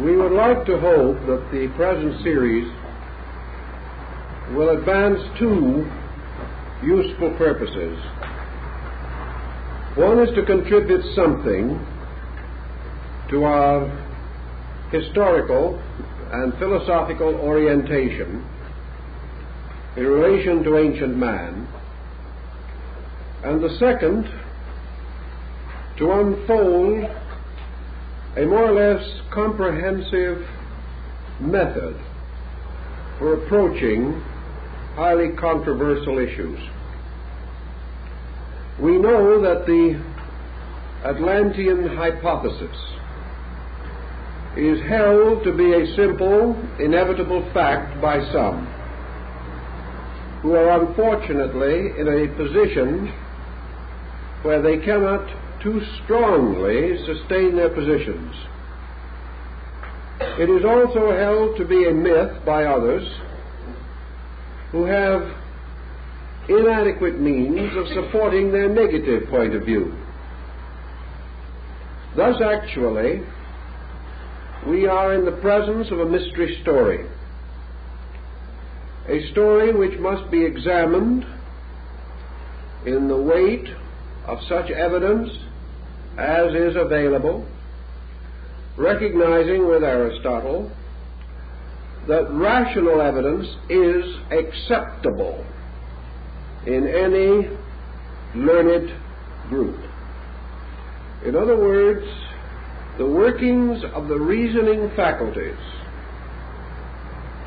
We would like to hope that the present series will advance two useful purposes. One is to contribute something to our historical and philosophical orientation in relation to ancient man, and the second, to unfold a more or less comprehensive method for approaching highly controversial issues. We know that the Atlantean hypothesis is held to be a simple, inevitable fact by some, who are unfortunately in a position where they cannot too strongly sustain their positions. It is also held to be a myth by others who have inadequate means of supporting their negative point of view. Thus, actually, we are in the presence of a mystery story, a story which must be examined in the weight of such evidence as is available, recognizing with Aristotle that rational evidence is acceptable in any learned group. In other words, the workings of the reasoning faculties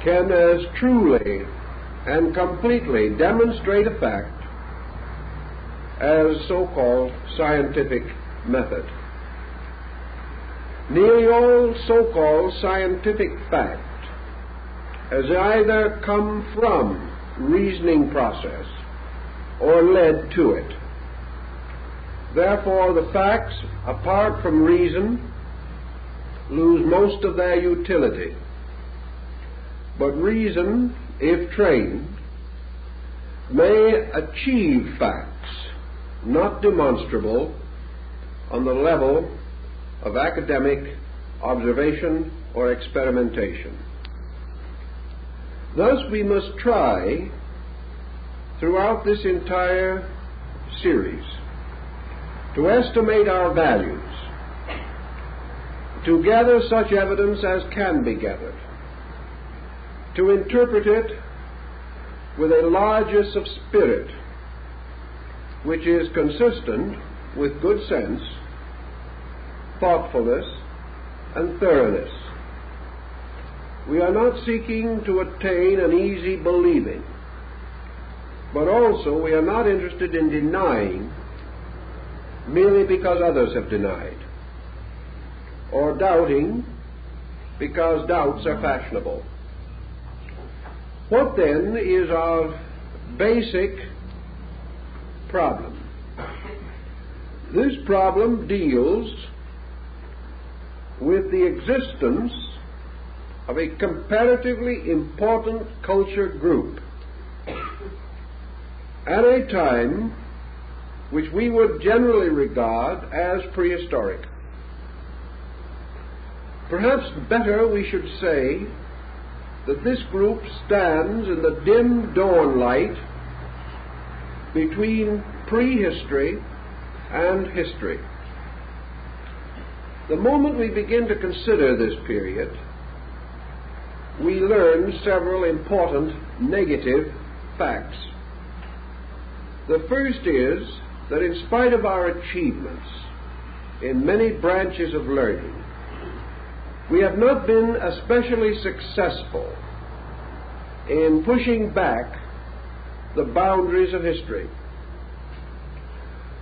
can as truly and completely demonstrate a fact as so-called scientific method. Nearly all so-called scientific fact has either come from reasoning process or led to it. Therefore, the facts, apart from reason, lose most of their utility. But reason, if trained, may achieve facts not demonstrable on the level of academic observation or experimentation. Thus, we must try throughout this entire series to estimate our values, to gather such evidence as can be gathered, to interpret it with a largess of spirit which is consistent with good sense, thoughtfulness, and thoroughness. We are not seeking to attain an easy believing, but also we are not interested in denying merely because others have denied, or doubting because doubts are fashionable. What then is our basic problem? This problem deals with the existence of a comparatively important culture group at a time which we would generally regard as prehistoric. Perhaps better we should say that this group stands in the dim dawn light between prehistory and history. The moment we begin to consider this period, we learn several important negative facts. The first is that in spite of our achievements in many branches of learning, we have not been especially successful in pushing back the boundaries of history.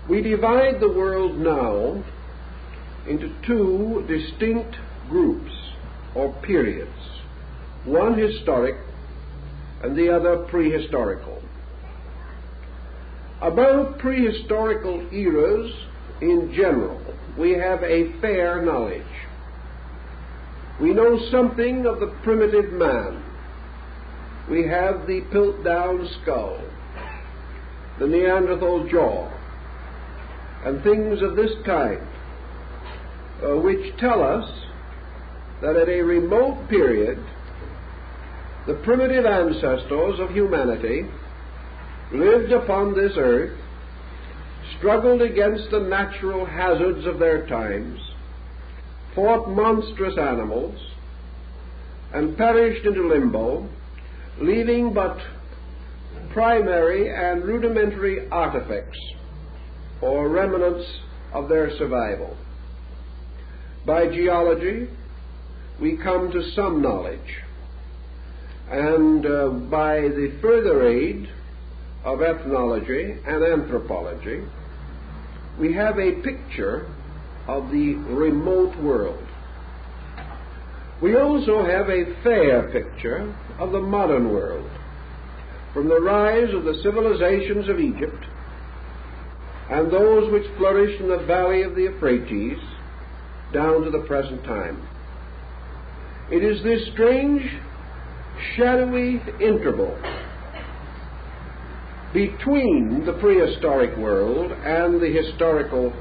We divide the world now into two distinct groups or periods, one historic and the other prehistorical. About prehistorical eras in general, we have a fair knowledge. We know something of the primitive man. We have the Piltdown skull, the Neanderthal jaw, and things of this kind, which tell us that at a remote period the primitive ancestors of humanity lived upon this earth, struggled against the natural hazards of their times, fought monstrous animals, and perished into limbo, leaving but primary and rudimentary artifacts or remnants of their survival. By geology, we come to some knowledge, and by the further aid of ethnology and anthropology, we have a picture of the remote world. We also have a fair picture of the modern world, from the rise of the civilizations of Egypt and those which flourished in the valley of the Euphrates down to the present time. It is this strange, shadowy interval between the prehistoric world and the historical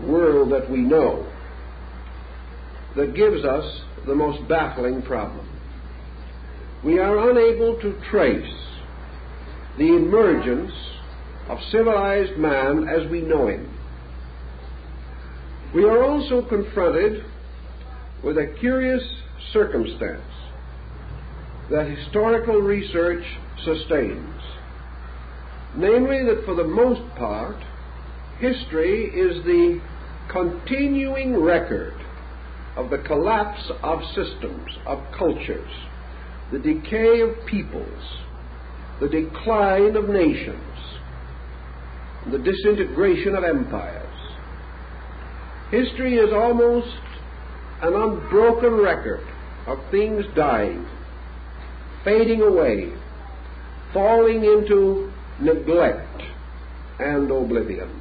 world that we know that gives us the most baffling problem. We are unable to trace the emergence of civilized man as we know him. We are also confronted with a curious circumstance that historical research sustains, namely that for the most part, history is the continuing record of the collapse of systems, of cultures, the decay of peoples, the decline of nations, the disintegration of empires. History is almost an unbroken record of things dying, fading away, falling into neglect and oblivion.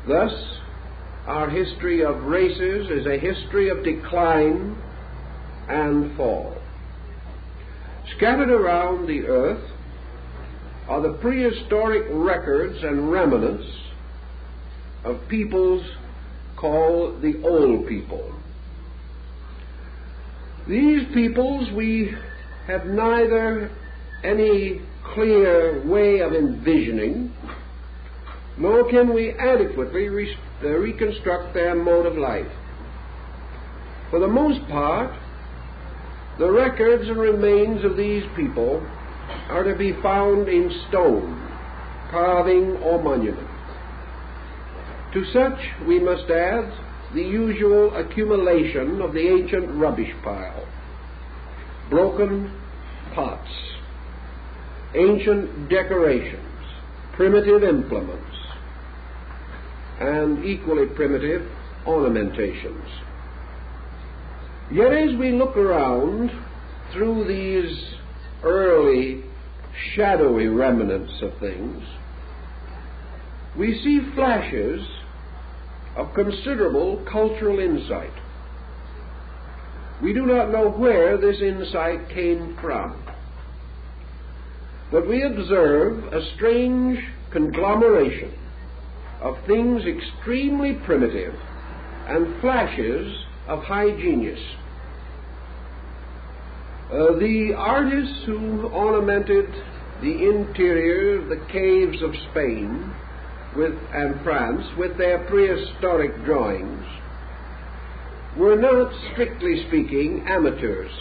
Thus, our history of races is a history of decline and fall. Scattered around the earth are the prehistoric records and remnants of peoples called the old people. These peoples we have neither any clear way of envisioning, nor can we adequately reconstruct their mode of life. For the most part, the records and remains of these people are to be found in stone, carving, or monument. To such we must add the usual accumulation of the ancient rubbish pile, broken pots, ancient decorations, primitive implements, and equally primitive ornamentations. Yet as we look around through these early shadowy remnants of things, we see flashes of considerable cultural insight. We do not know where this insight came from, but we observe a strange conglomeration of things extremely primitive and flashes of high genius. The artists who ornamented the interior of the caves of Spain and France with their prehistoric drawings were not, strictly speaking, amateurs.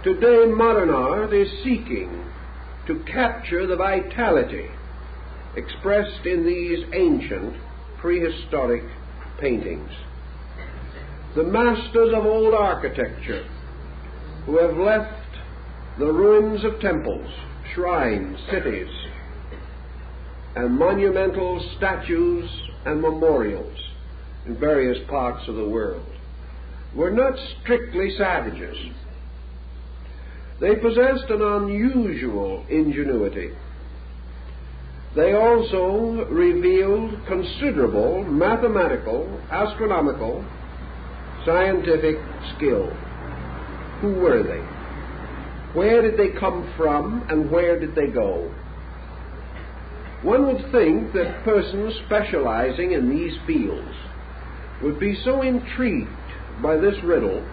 Today, modern art is seeking to capture the vitality expressed in these ancient prehistoric paintings. The masters of old architecture who have left the ruins of temples, shrines, cities, and monumental statues and memorials in various parts of the world were not strictly savages. They possessed an unusual ingenuity. They also revealed considerable mathematical, astronomical, scientific skill. Who were they? Where did they come from, and where did they go? One would think that persons specializing in these fields would be so intrigued by this riddle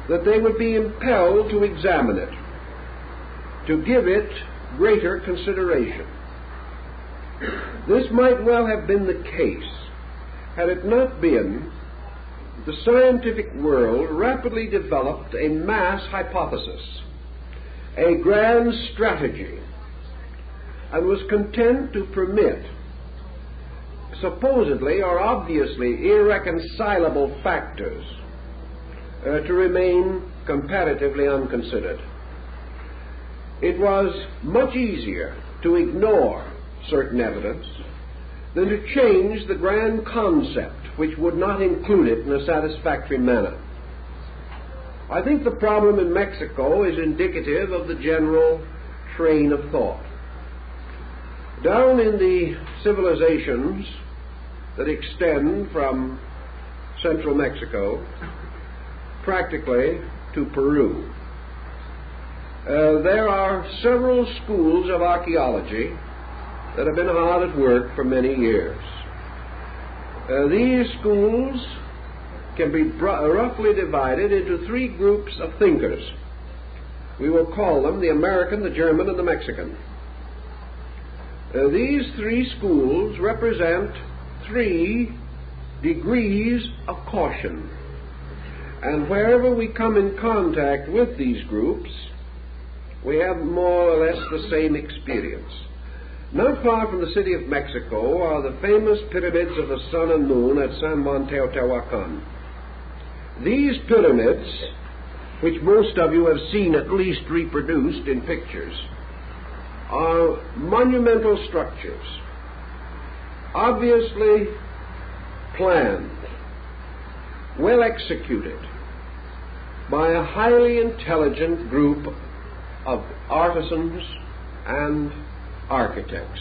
that they would be impelled to examine it, to give it greater consideration. This might well have been the case had it not been the scientific world rapidly developed a mass hypothesis, a grand strategy, and was content to permit supposedly or obviously irreconcilable factors to remain comparatively unconsidered. It was much easier to ignore certain evidence than to change the grand concept which would not include it in a satisfactory manner. I think the problem in Mexico is indicative of the general train of thought. Down in the civilizations that extend from central Mexico practically to Peru, there are several schools of archaeology that have been hard at work for many years. These schools can be roughly divided into three groups of thinkers. We will call them the American, the German, and the Mexican. These three schools represent 3 degrees of caution. And wherever we come in contact with these groups, we have more or less the same experience. Not far from the city of Mexico are the famous pyramids of the sun and moon at San Juan Teotihuacan. These pyramids, which most of you have seen at least reproduced in pictures, are monumental structures, obviously planned, well executed by a highly intelligent group of artisans and architects.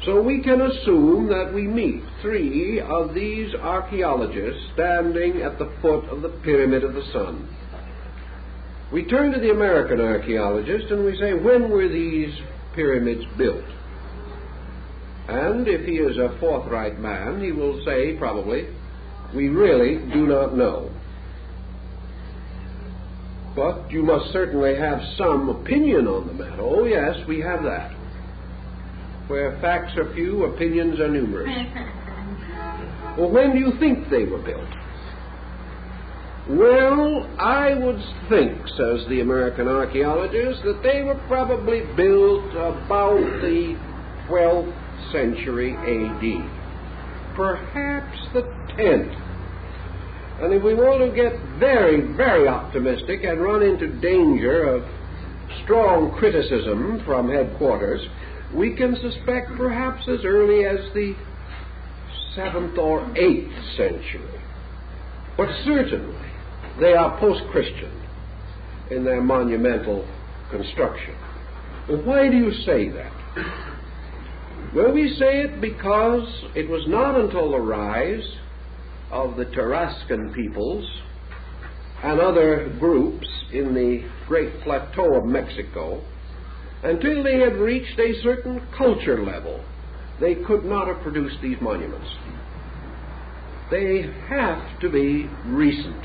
So we can assume that we meet 3 of these archaeologists standing at the foot of the Pyramid of the Sun. We turn to the American archaeologist and we say, when were these pyramids built? And if he is a forthright man, he will say, probably, we really do not know. But you must certainly have some opinion on the matter. Oh, yes, we have that. Where facts are few, opinions are numerous. Well, when do you think they were built? Well, I would think, says the American archaeologist, that they were probably built about the 12th century A.D., perhaps the 10th. And if we want to get very, very optimistic and run into danger of strong criticism from headquarters, we can suspect perhaps as early as the 7th or 8th century. But certainly they are post-Christian in their monumental construction. Well, why do you say that? Well, we say it because it was not until the rise of the Tarascan peoples and other groups in the great plateau of Mexico, until they had reached a certain culture level, they could not have produced these monuments. They have to be recent.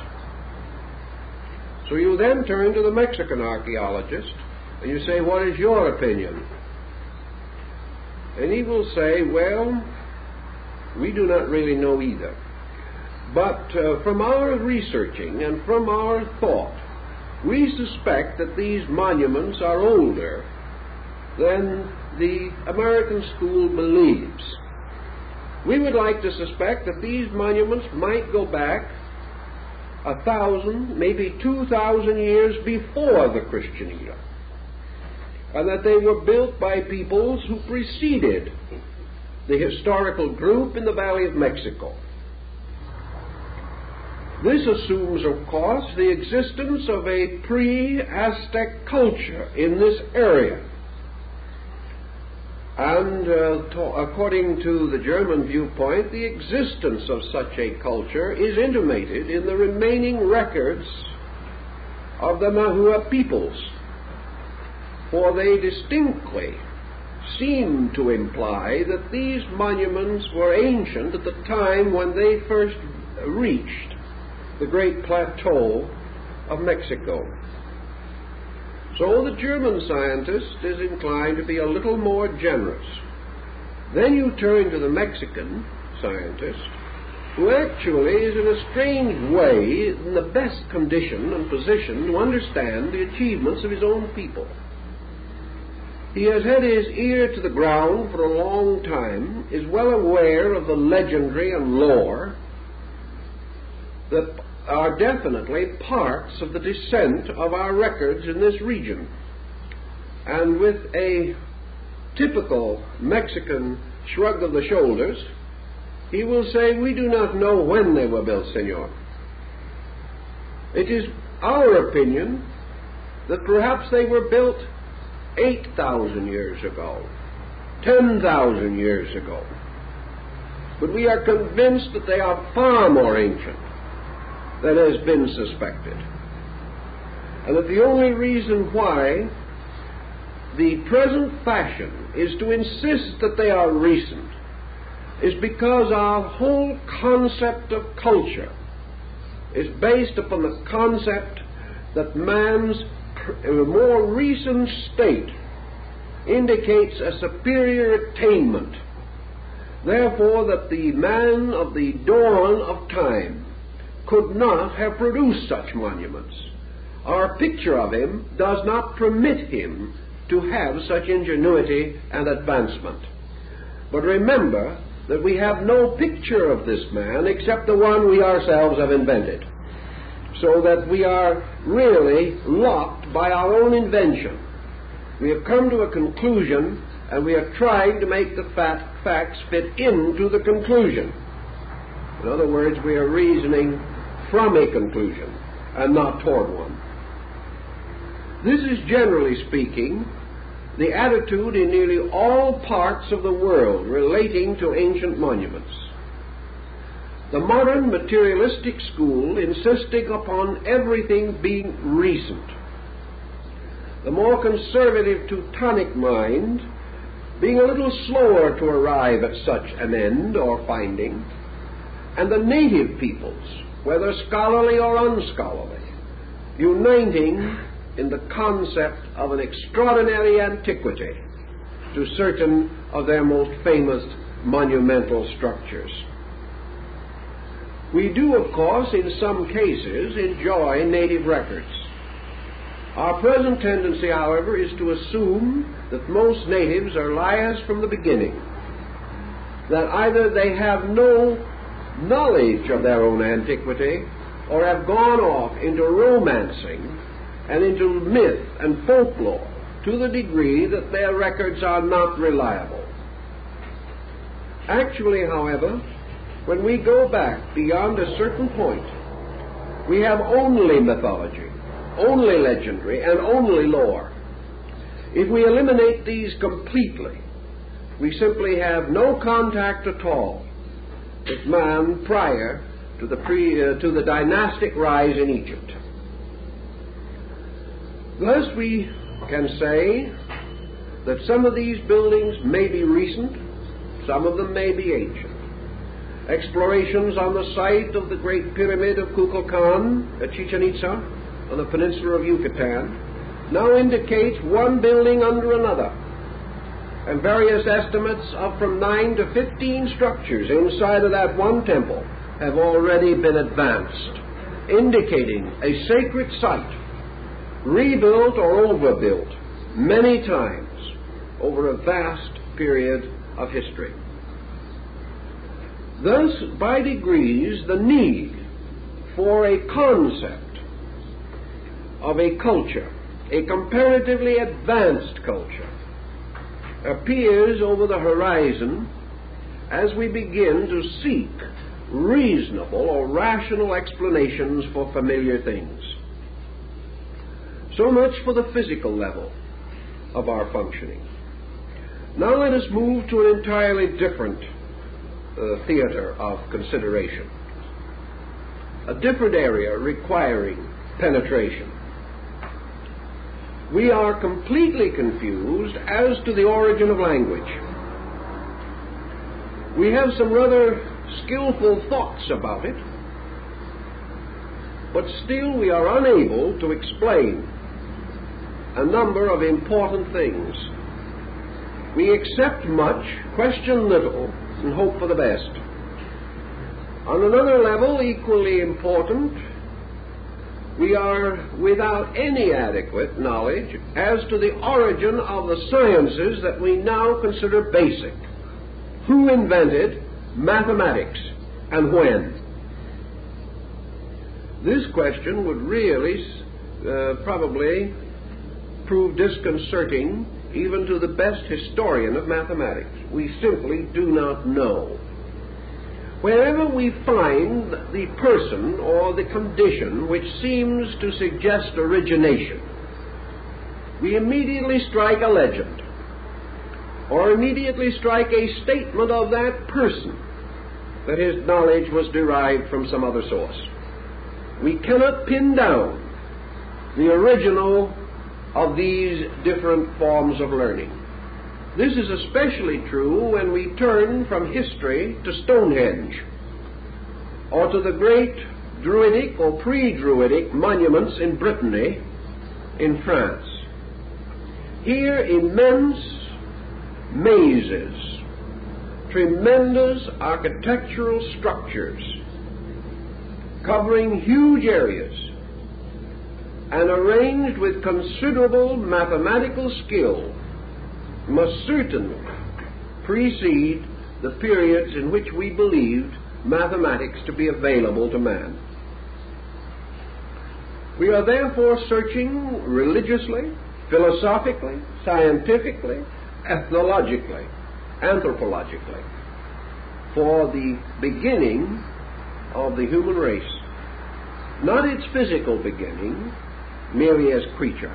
So you then turn to the Mexican archaeologist and you say, what is your opinion? And he will say, well, we do not really know either. But from our researching and from our thought, we suspect that these monuments are older than the American school believes. We would like to suspect that these monuments might go back 1,000, maybe 2,000 years before the Christian era, and that they were built by peoples who preceded the historical group in the Valley of Mexico. This assumes, of course, the existence of a pre-Aztec culture in this area. And according to the German viewpoint, the existence of such a culture is intimated in the remaining records of the Nahua peoples, for they distinctly seem to imply that these monuments were ancient at the time when they first reached the great plateau of Mexico. So the German scientist is inclined to be a little more generous. Then you turn to the Mexican scientist, who actually is in a strange way in the best condition and position to understand the achievements of his own people. He has had his ear to the ground for a long time, is well aware of the legendary and lore that are definitely parts of the descent of our records in this region. And with a typical Mexican shrug of the shoulders, he will say, "We do not know when they were built, senor. It is our opinion that perhaps they were built 8,000 years ago, 10,000 years ago. But we are convinced that they are far more ancient than has been suspected. And that the only reason why the present fashion is to insist that they are recent is because our whole concept of culture is based upon the concept that man's more recent state indicates a superior attainment. Therefore, that the man of the dawn of time could not have produced such monuments. Our picture of him does not permit him to have such ingenuity and advancement. But remember that we have no picture of this man except the one we ourselves have invented, so that we are really locked by our own invention. We have come to a conclusion, and we are trying to make the facts fit into the conclusion. In other words, we are reasoning from a conclusion and not toward one. This is, generally speaking, the attitude in nearly all parts of the world relating to ancient monuments. The modern materialistic school insisting upon everything being recent. The more conservative Teutonic mind being a little slower to arrive at such an end or finding, and the native peoples, whether scholarly or unscholarly, uniting in the concept of an extraordinary antiquity to certain of their most famous monumental structures. We do, of course, in some cases, enjoy native records. Our present tendency, however, is to assume that most natives are liars from the beginning, that either they have no knowledge of their own antiquity or have gone off into romancing and into myth and folklore to the degree that their records are not reliable. Actually, however, when we go back beyond a certain point, we have only mythology, only legendary, and only lore. If we eliminate these completely, we simply have no contact at all with man prior to the dynastic rise in Egypt. Thus we can say that some of these buildings may be recent, some of them may be ancient. Explorations on the site of the Great Pyramid of Kukulkan at Chichen Itza on the peninsula of Yucatan now indicate one building under another, and various estimates of from 9 to 15 structures inside of that one temple have already been advanced, indicating a sacred site rebuilt or overbuilt many times over a vast period of history. Thus, by degrees, the need for a concept of a culture, a comparatively advanced culture, appears over the horizon as we begin to seek reasonable or rational explanations for familiar things. So much for the physical level of our functioning. Now let us move to an entirely different theater of consideration, a different area requiring penetration. We are completely confused as to the origin of language. We have some rather skillful thoughts about it, but still we are unable to explain a number of important things. We accept much, question little, and hope for the best. On another level, equally important, we are without any adequate knowledge as to the origin of the sciences that we now consider basic. Who invented mathematics and when? This question would really probably prove disconcerting even to the best historian of mathematics. We simply do not know. Wherever we find the person or the condition which seems to suggest origination, we immediately strike a legend, or immediately strike a statement of that person that his knowledge was derived from some other source. We cannot pin down the original of these different forms of learning. This is especially true when we turn from history to Stonehenge, or to the great Druidic or pre-Druidic monuments in Brittany, in France. Here, immense mazes, tremendous architectural structures, covering huge areas, and arranged with considerable mathematical skill, must certainly precede the periods in which we believed mathematics to be available to man. We are therefore searching religiously, philosophically, scientifically, ethnologically, anthropologically, for the beginning of the human race. Not its physical beginning, merely as creature,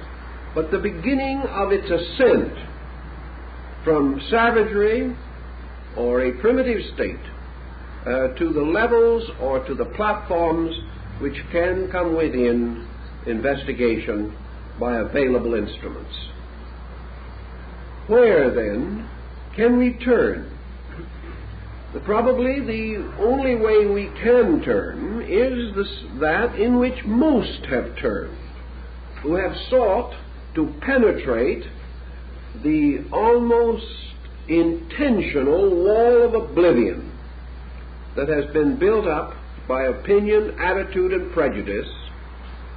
but the beginning of its ascent from savagery or a primitive state to the levels or to the platforms which can come within investigation by available instruments. Where, then, can we turn? Probably the only way we can turn is that in which most have turned, who have sought to penetrate the almost intentional wall of oblivion that has been built up by opinion, attitude, and prejudice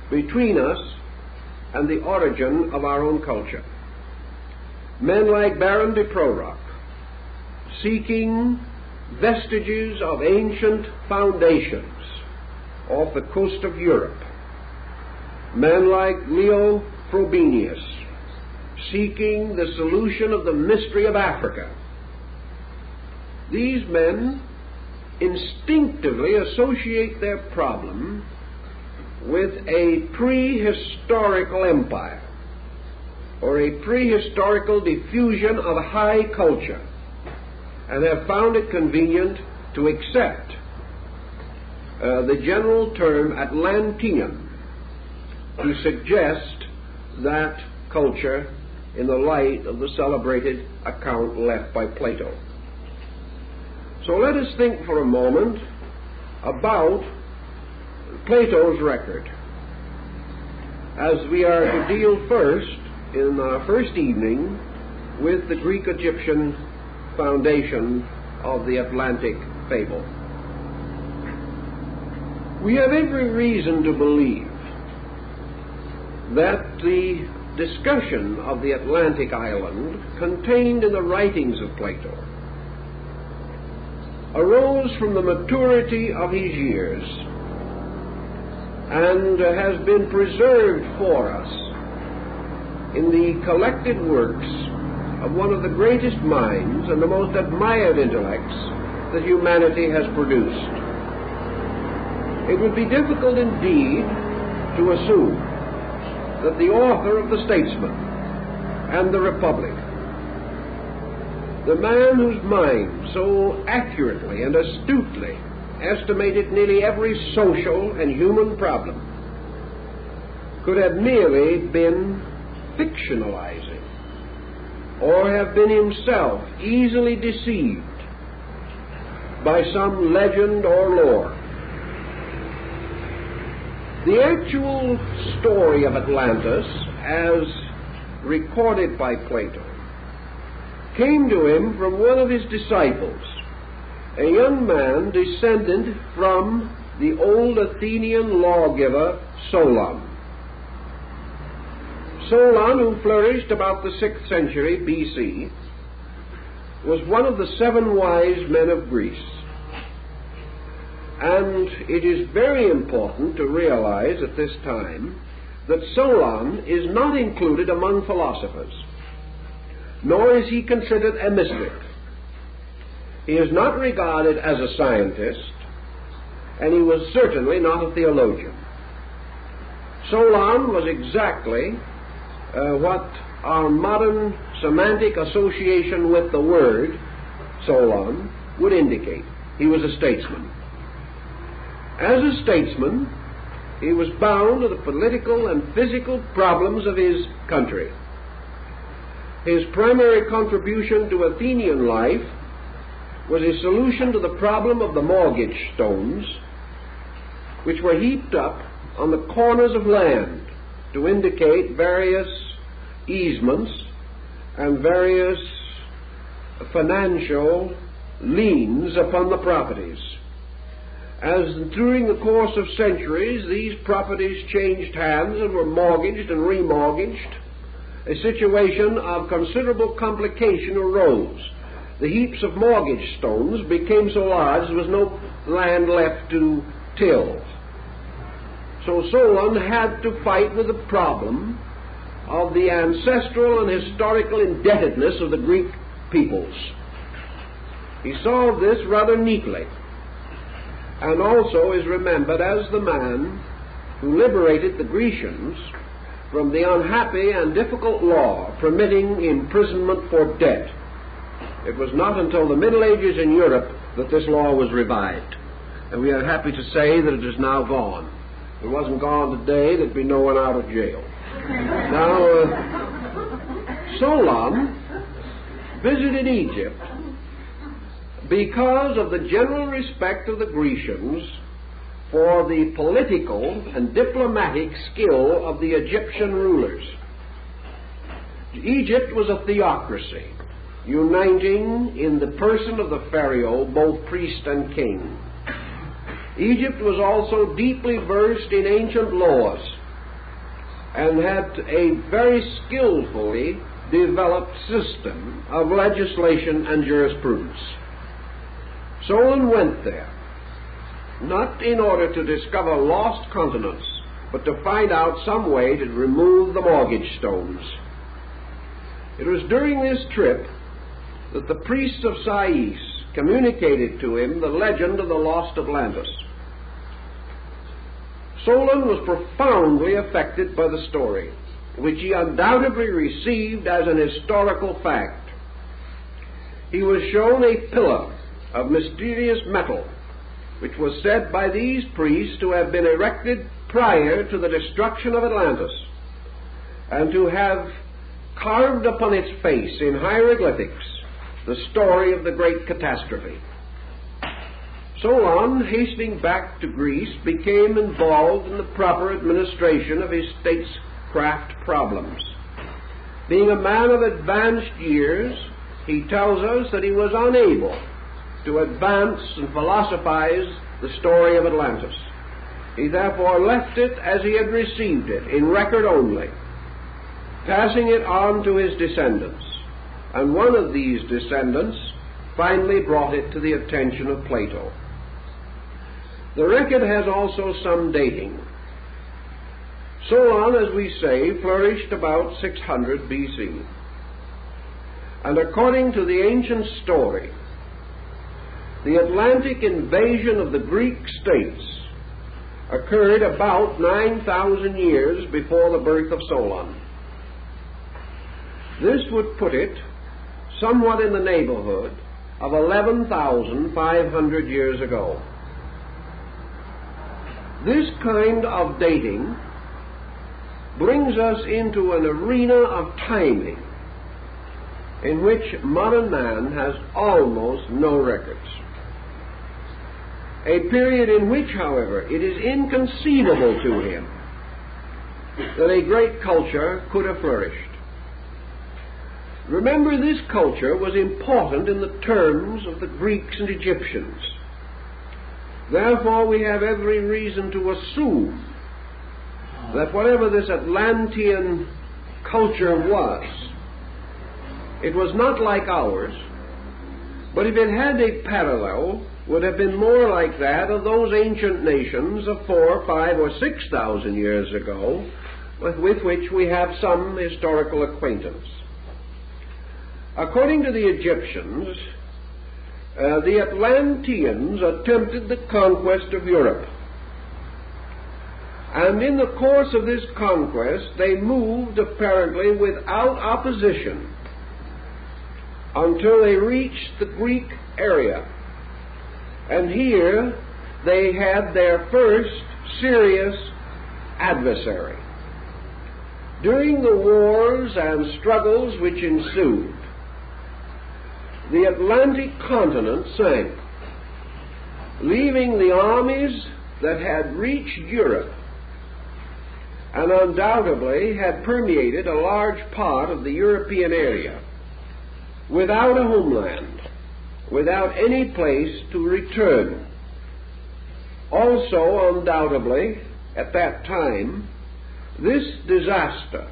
between us and the origin of our own culture. Men like Baron de Prorock, seeking vestiges of ancient foundations off the coast of Europe. Men like Leo Frobenius, seeking the solution of the mystery of Africa. These men instinctively associate their problem with a prehistorical empire, or a prehistorical diffusion of high culture, and have found it convenient to accept the general term Atlantean to suggest that culture in the light of the celebrated account left by Plato. So let us think for a moment about Plato's record, as we are to deal first, in our first evening, with the Greek-Egyptian foundation of the Atlantic fable. We have every reason to believe that the discussion of the Atlantic island contained in the writings of Plato arose from the maturity of his years and has been preserved for us in the collected works of one of the greatest minds and the most admired intellects that humanity has produced. It would be difficult indeed to assume that the author of the Statesman and the Republic, the man whose mind so accurately and astutely estimated nearly every social and human problem, could have merely been fictionalizing, or have been himself easily deceived by some legend or lore. The actual story of Atlantis, as recorded by Plato, came to him from one of his disciples, a young man descended from the old Athenian lawgiver Solon. Solon, who flourished about the 6th century BC, was one of the 7 wise men of Greece. And it is very important to realize at this time that Solon is not included among philosophers, nor is he considered a mystic. He is not regarded as a scientist, and he was certainly not a theologian. Solon was exactly what our modern semantic association with the word Solon would indicate. He was a statesman. As a statesman, he was bound to the political and physical problems of his country. His primary contribution to Athenian life was a solution to the problem of the mortgage stones, which were heaped up on the corners of land to indicate various easements and various financial liens upon the properties. As during the course of centuries these properties changed hands and were mortgaged and remortgaged, a situation of considerable complication arose. The heaps of mortgage stones became so large there was no land left to till. So Solon had to fight with the problem of the ancestral and historical indebtedness of the Greek peoples. He solved this rather neatly, and also is remembered as the man who liberated the Grecians from the unhappy and difficult law permitting imprisonment for debt. It was not until the Middle Ages in Europe that this law was revived, and we are happy to say that it is now gone. If it wasn't gone today, there'd be no one out of jail. Now, Solon visited Egypt because of the general respect of the Grecians for the political and diplomatic skill of the Egyptian rulers. Egypt was a theocracy, uniting in the person of the pharaoh both priest and king. Egypt was also deeply versed in ancient laws and had a very skillfully developed system of legislation and jurisprudence. Solon went there, not in order to discover lost continents, but to find out some way to remove the mortgage stones. It was during this trip that the priests of Sais communicated to him the legend of the lost Atlantis. Solon was profoundly affected by the story, which he undoubtedly received as an historical fact. He was shown a pillar of mysterious metal, which was said by these priests to have been erected prior to the destruction of Atlantis, and to have carved upon its face in hieroglyphics the story of the great catastrophe. Solon, hastening back to Greece, became involved in the proper administration of his statecraft problems. Being a man of advanced years, he tells us that he was unable to advance and philosophize the story of Atlantis. He therefore left it as he had received it, in record only, passing it on to his descendants. And one of these descendants finally brought it to the attention of Plato. The record has also some dating. Solon, as we say, flourished about 600 BC. And according to the ancient story, the Atlantic invasion of the Greek states occurred about 9,000 years before the birth of Solon. This would put it somewhat in the neighborhood of 11,500 years ago. This kind of dating brings us into an arena of timing in which modern man has almost no records. a period in which, however, it is inconceivable to him that a great culture could have flourished. Remember, this culture was important in the terms of the Greeks and Egyptians. Therefore, we have every reason to assume that whatever this Atlantean culture was, it was not like ours, but if it had a parallel, would have been more like that of those ancient nations of 4,000, 5,000, or 6,000 years ago, with which we have some historical acquaintance. According to the Egyptians, the Atlanteans attempted the conquest of Europe. And in the course of this conquest, they moved apparently without opposition until they reached the Greek area. And here they had their first serious adversary. During the wars and struggles which ensued, the Atlantic continent sank, leaving the armies that had reached Europe and undoubtedly had permeated a large part of the European area without a homeland, without any place to return. Also, undoubtedly, at that time, this disaster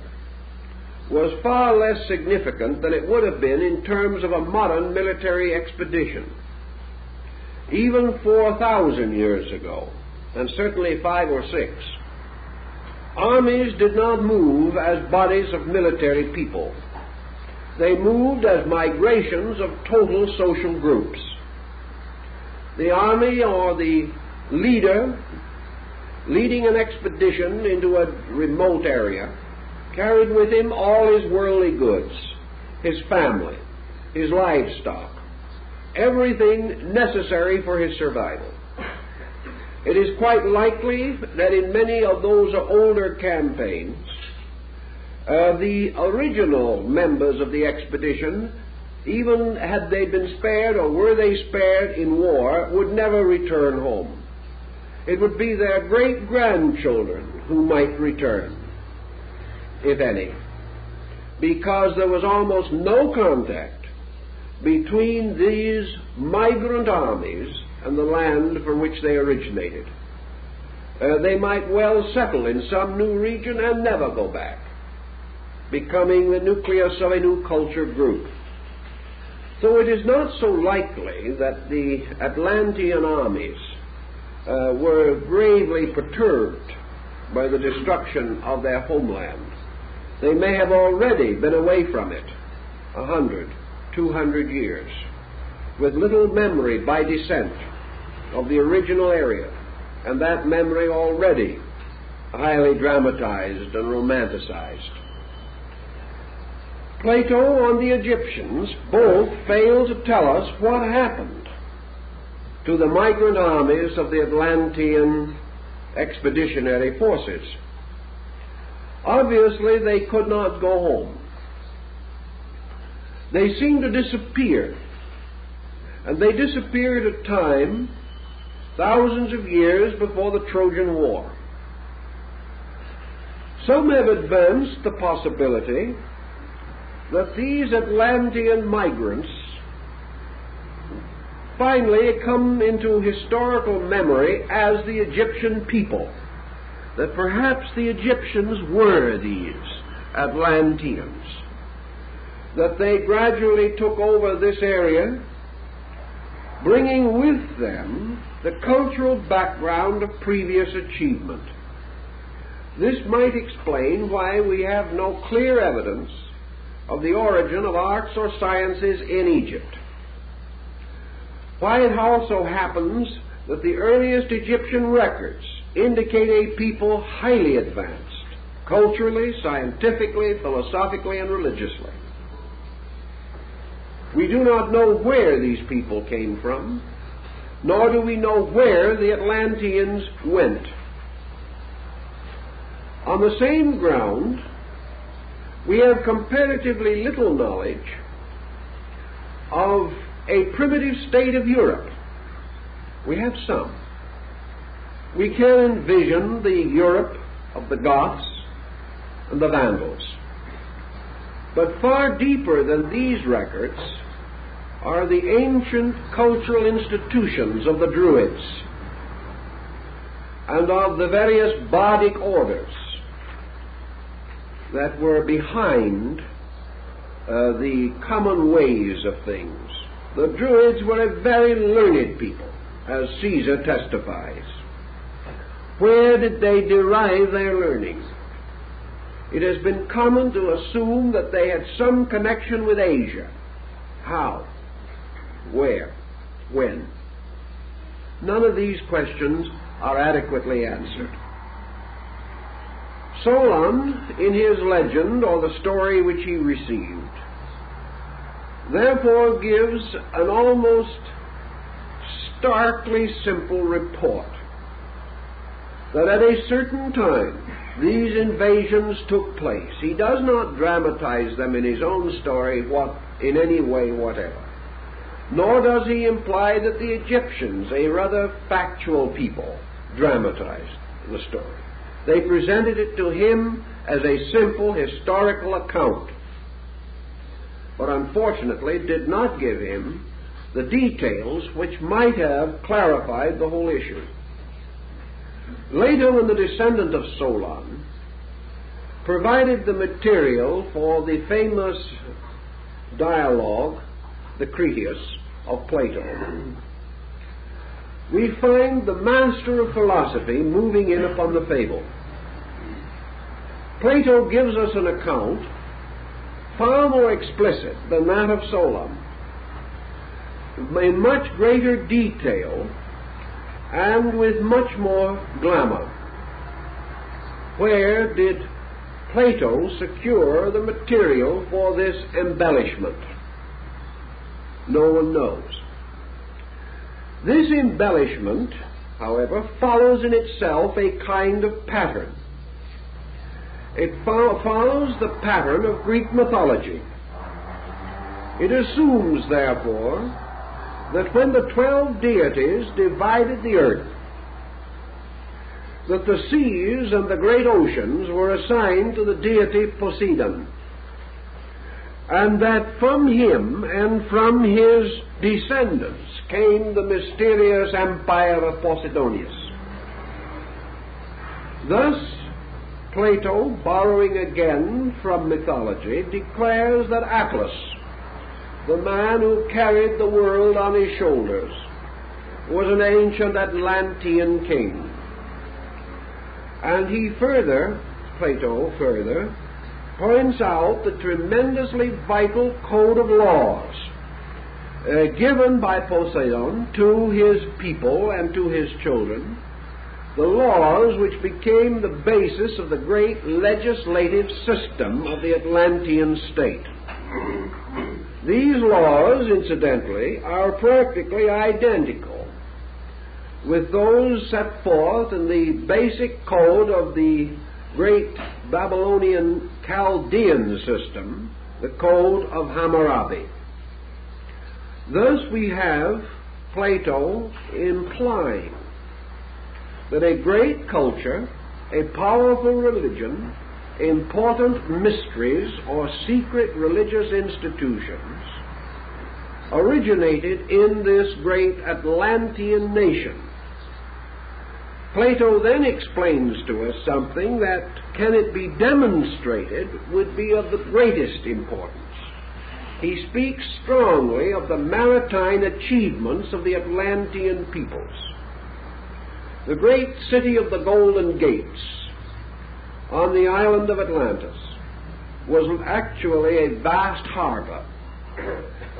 was far less significant than it would have been in terms of a modern military expedition. Even 4,000 years ago, and certainly 5 or 6, armies did not move as bodies of military people. They moved as migrations of total social groups. The army or the leader leading an expedition into a remote area carried with him all his worldly goods, his family, his livestock, everything necessary for his survival. It is quite likely that in many of those older campaigns, the original members of the expedition, even had they been spared or were they spared in war, would never return home. It would be their great-grandchildren who might return, if any, because there was almost no contact between these migrant armies and the land from which they originated. They might well settle in some new region and never go back, becoming the nucleus of a new culture group. So it is not so likely that the Atlantean armies were gravely perturbed by the destruction of their homeland. They may have already been away from it 100, 200 years, with little memory by descent of the original area, and that memory already highly dramatized and romanticized. Plato and the Egyptians both fail to tell us what happened to the migrant armies of the Atlantean expeditionary forces. Obviously, they could not go home. They seemed to disappear, and they disappeared at a time thousands of years before the Trojan War. Some have advanced the possibility that these Atlantean migrants finally come into historical memory as the Egyptian people, that perhaps the Egyptians were these Atlanteans, that they gradually took over this area, bringing with them the cultural background of previous achievement. This might explain why we have no clear evidence of the origin of arts or sciences in Egypt. Why it also happens that the earliest Egyptian records indicate a people highly advanced, culturally, scientifically, philosophically, and religiously. We do not know where these people came from, nor do we know where the Atlanteans went. On the same ground, we have comparatively little knowledge of a primitive state of Europe. We have some, we can envision the Europe of the Goths and the Vandals. But far deeper than these records are the ancient cultural institutions of the Druids and of the various bardic orders that were behind the common ways of things. The Druids were a very learned people, as Caesar testifies. Where did they derive their learning? It has been common to assume that they had some connection with Asia. How? Where? When? None of these questions are adequately answered. Solon, in his legend, or the story which he received, therefore gives an almost starkly simple report that at a certain time these invasions took place. He does not dramatize them in his own story in any way whatever, nor does he imply that the Egyptians, a rather factual people, dramatized the story. They presented it to him as a simple historical account, but unfortunately did not give him the details which might have clarified the whole issue. Later, when the descendant of Solon provided the material for the famous dialogue, the Critias, of Plato, we find the master of philosophy moving in upon the fable. Plato gives us an account far more explicit than that of Solon, in much greater detail and with much more glamour. Where did Plato secure the material for this embellishment? No one knows. This embellishment, however, follows in itself a kind of pattern. It follows the pattern of Greek mythology. It assumes, therefore, that when the 12 deities divided the earth, that the seas and the great oceans were assigned to the deity Poseidon, and that from him and from his descendants came the mysterious empire of Posidonius. Thus, Plato, borrowing again from mythology, declares that Atlas, the man who carried the world on his shoulders, was an ancient Atlantean king. And Plato further points out the tremendously vital code of laws given by Poseidon to his people and to his children, the laws which became the basis of the great legislative system of the Atlantean state. These laws, incidentally, are practically identical with those set forth in the basic code of the great Babylonian Chaldean system, the Code of Hammurabi. Thus we have Plato implying that a great culture, a powerful religion, important mysteries or secret religious institutions originated in this great Atlantean nation. Plato then explains to us something that, can it be demonstrated, would be of the greatest importance. He speaks strongly of the maritime achievements of the Atlantean peoples. The great city of the Golden Gates on the island of Atlantis was actually a vast harbor.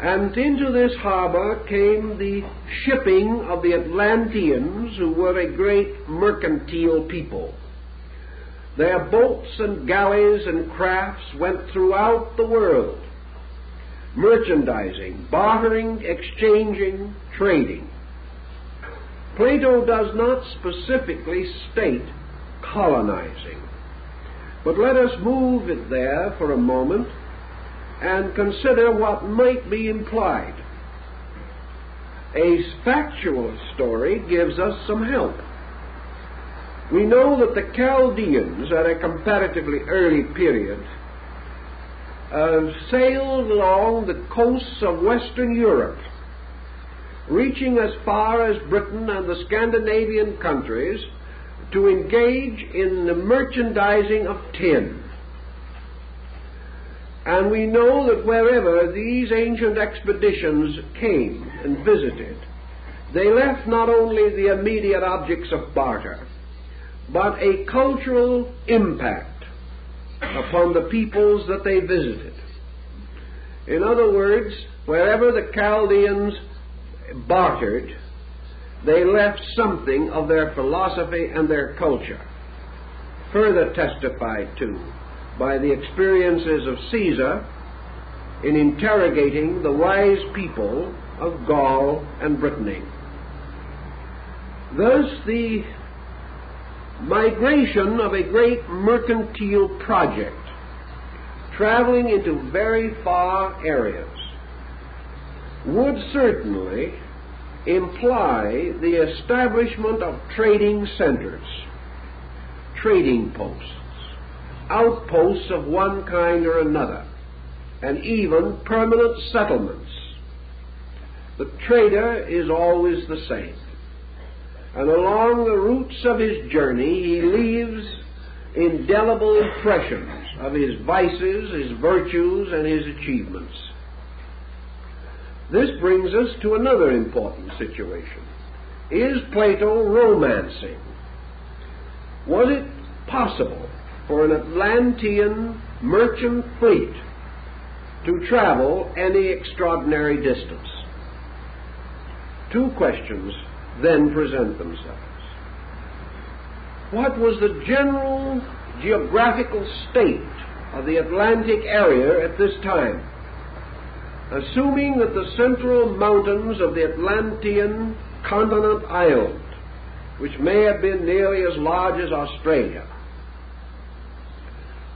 And into this harbor came the shipping of the Atlanteans, who were a great mercantile people. Their boats and galleys and crafts went throughout the world, merchandising, bartering, exchanging, trading. Plato does not specifically state colonizing, but let us move it there for a moment and consider what might be implied. A factual story gives us some help. We know that the Chaldeans, at a comparatively early period, sailed along the coasts of Western Europe, reaching as far as Britain and the Scandinavian countries to engage in the merchandising of tin. And we know that wherever these ancient expeditions came and visited, they left not only the immediate objects of barter, but a cultural impact upon the peoples that they visited. In other words, wherever the Chaldeans bartered, they left something of their philosophy and their culture, further testified to by the experiences of Caesar in interrogating the wise people of Gaul and Brittany. Thus, the migration of a great mercantile project traveling into very far areas would certainly imply the establishment of trading centers, trading posts, outposts of one kind or another, and even permanent settlements. The trader is always the same, and along the routes of his journey he leaves indelible impressions of his vices, his virtues, and his achievements. This brings us to another important situation. Is Plato romancing? Was it possible for an Atlantean merchant fleet to travel any extraordinary distance? Two questions then present themselves. What was the general geographical state of the Atlantic area at this time? Assuming that the central mountains of the Atlantean continent island, which may have been nearly as large as Australia,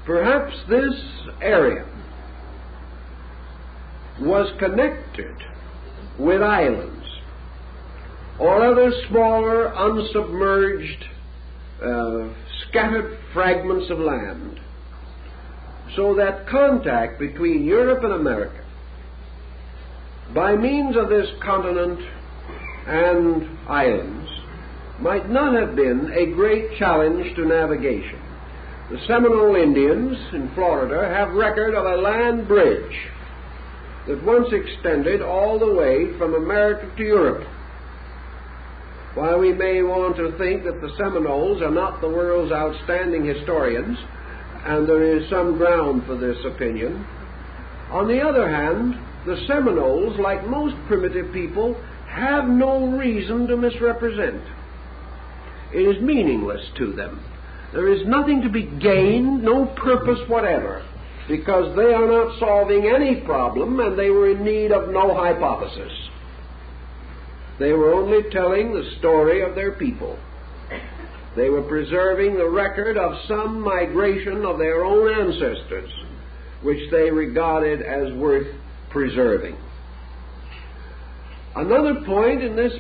perhaps this area was connected with islands or other smaller, unsubmerged, scattered fragments of land, so that contact between Europe and America, by means of this continent and islands, might not have been a great challenge to navigation. The Seminole Indians in Florida have record of a land bridge that once extended all the way from America to Europe. While we may want to think that the Seminoles are not the world's outstanding historians, and there is some ground for this opinion, on the other hand, the Seminoles, like most primitive people, have no reason to misrepresent. It is meaningless to them. There is nothing to be gained, no purpose whatever, because they are not solving any problem and they were in need of no hypothesis. They were only telling the story of their people. They were preserving the record of some migration of their own ancestors, which they regarded as worth preserving. Another point in this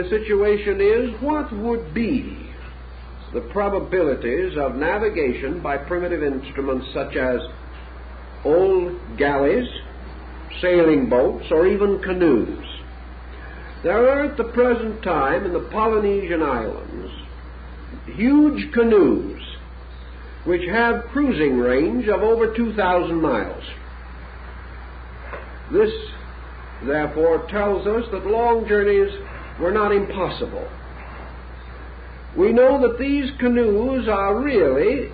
situation is, what would be the probabilities of navigation by primitive instruments such as old galleys, sailing boats, or even canoes? There are at the present time in the Polynesian islands huge canoes which have cruising range of over 2,000 miles. This, therefore, tells us that long journeys were not impossible. We know that these canoes are really,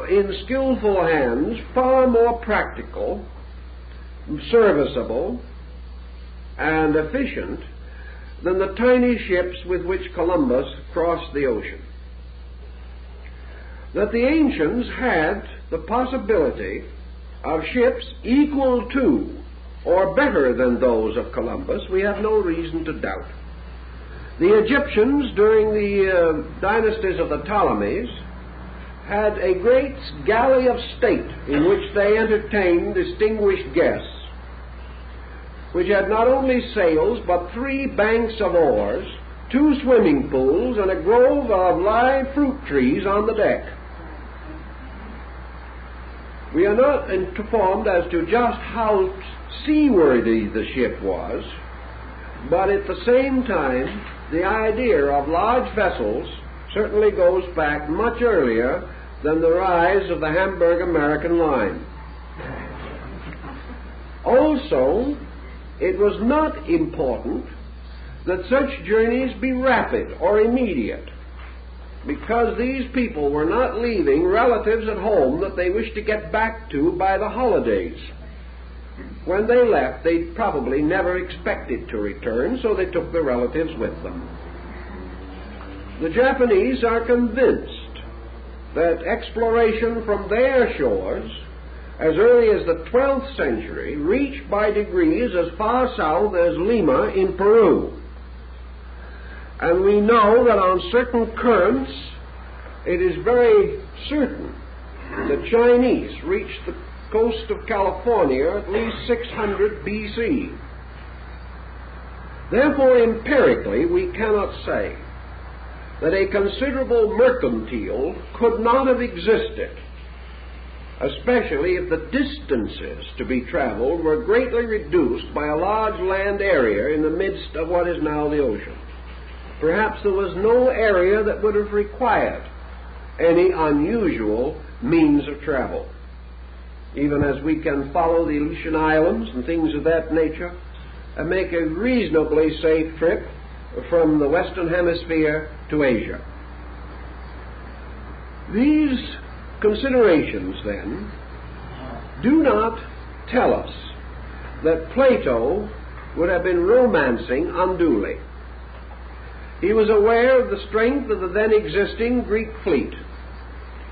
in skillful hands, far more practical, serviceable, and efficient than the tiny ships with which Columbus crossed the ocean. That the ancients had the possibility of ships equal to or better than those of Columbus, we have no reason to doubt. The Egyptians, during the dynasties of the Ptolemies, had a great galley of state in which they entertained distinguished guests, which had not only sails but 3 banks of oars 2 swimming pools, and a grove of live fruit trees on the deck. We are not informed as to just how seaworthy the ship was, but at the same time, the idea of large vessels certainly goes back much earlier than the rise of the Hamburg American line. Also, it was not important that such journeys be rapid or immediate, because these people were not leaving relatives at home that they wished to get back to by the holidays. When they left, they probably never expected to return, so they took their relatives with them. The Japanese are convinced that exploration from their shores, as early as the 12th century, reached by degrees as far south as Lima in Peru. And we know that on certain currents, it is very certain the Chinese reached the coast of California at least 600 BC. Therefore, empirically, we cannot say that a considerable mercantile could not have existed, especially if the distances to be traveled were greatly reduced by a large land area in the midst of what is now the ocean. Perhaps there was no area that would have required any unusual means of travel. Even as we can follow the Aleutian Islands and things of that nature and make a reasonably safe trip from the Western Hemisphere to Asia. These considerations, then, do not tell us that Plato would have been romancing unduly. He was aware of the strength of the then existing Greek fleet.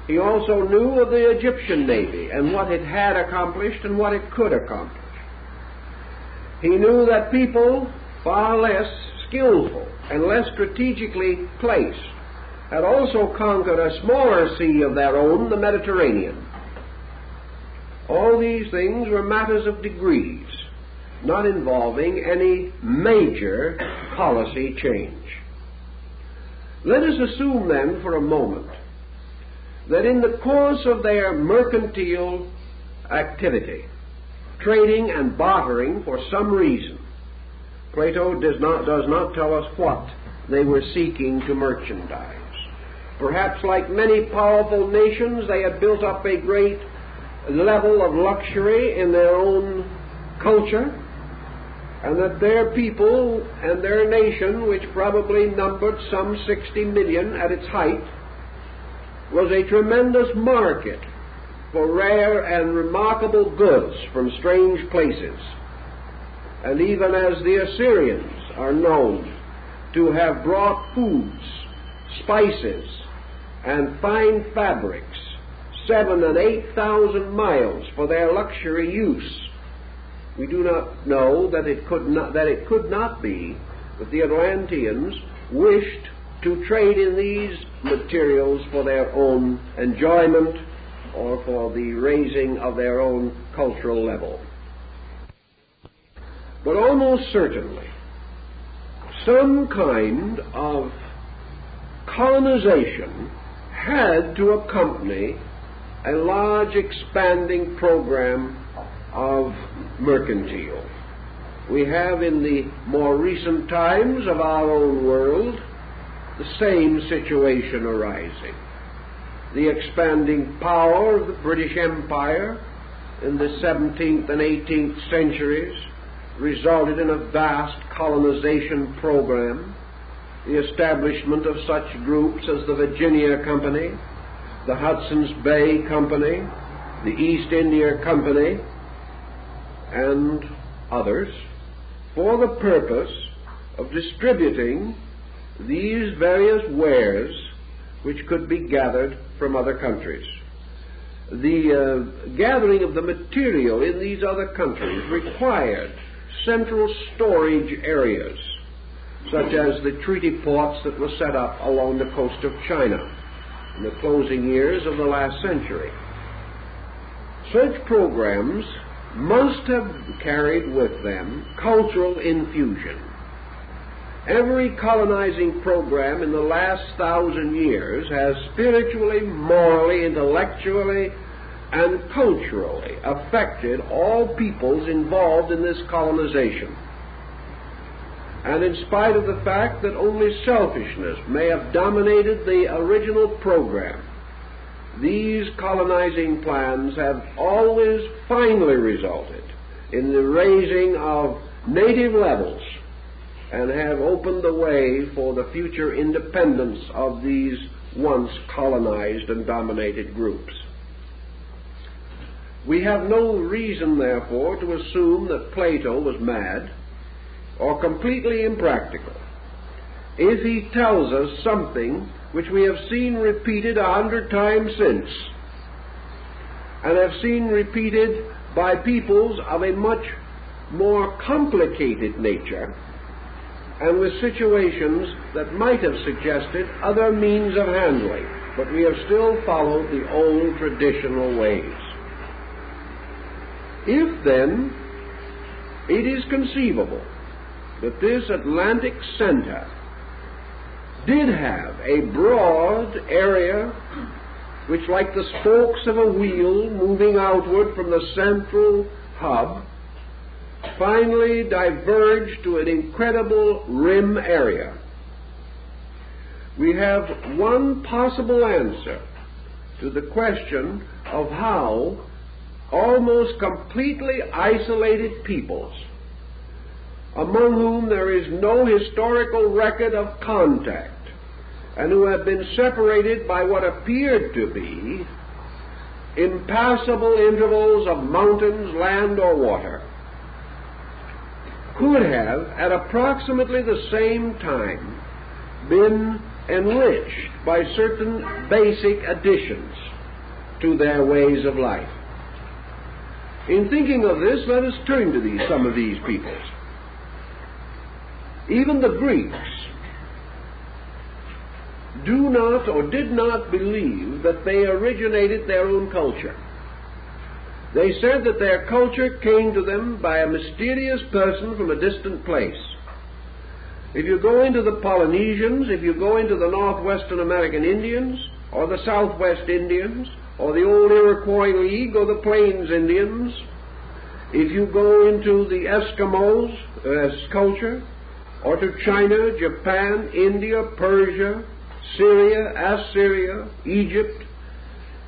He also knew of the Egyptian navy and what it had accomplished and what it could accomplish. He knew that people far less skillful and less strategically placed had also conquered a smaller sea of their own, the Mediterranean. All these things were matters of degrees, not involving any major policy change. Let us assume then for a moment that in the course of their mercantile activity, trading and bartering for some reason, Plato does not tell us what they were seeking to merchandise. Perhaps like many powerful nations, they had built up a great level of luxury in their own culture, and that their people and their nation, which probably numbered some 60 million at its height, was a tremendous market for rare and remarkable goods from strange places. And even as the Assyrians are known to have brought foods, spices, and fine fabrics 7,000 and 8,000 miles for their luxury use, we do not know that it could not be that the Atlanteans wished to trade in these materials for their own enjoyment or for the raising of their own cultural level. But almost certainly, some kind of colonization had to accompany a large expanding program of mercantile. We have in the more recent times of our own world the same situation arising. The expanding power of the British Empire in the 17th and 18th centuries resulted in a vast colonization program. The establishment of such groups as the Virginia Company, the Hudson's Bay Company, the East India Company, and others, for the purpose of distributing these various wares which could be gathered from other countries. The gathering of the material in these other countries required central storage areas, such as the treaty ports that were set up along the coast of China in the closing years of the last century. Such programs must have carried with them cultural infusion. Every colonizing program in the last 1,000 years has spiritually, morally, intellectually, and culturally affected all peoples involved in this colonization. And in spite of the fact that only selfishness may have dominated the original program, these colonizing plans have always finally resulted in the raising of native levels and have opened the way for the future independence of these once colonized and dominated groups. We have no reason, therefore, to assume that Plato was mad or completely impractical if he tells us something which we have seen repeated 100 times since, and have seen repeated by peoples of a much more complicated nature, and with situations that might have suggested other means of handling, but we have still followed the old traditional ways. If, then, it is conceivable that this Atlantic center did have a broad area which, like the spokes of a wheel moving outward from the central hub, finally diverged to an incredible rim area, we have one possible answer to the question of how almost completely isolated peoples, among whom there is no historical record of contact, and who have been separated by what appeared to be impassable intervals of mountains, land, or water, could have, at approximately the same time, been enriched by certain basic additions to their ways of life. In thinking of this, let us turn to some of these peoples. Even the Greeks do not or did not believe that they originated their own culture. They said that their culture came to them by a mysterious person from a distant place. If you go into the Polynesians, if you go into the northwestern American Indians, or the southwest Indians, or the old Iroquois League, or the Plains Indians, if you go into the Eskimos' culture, or to China, Japan, India, Persia, Syria, Assyria, Egypt,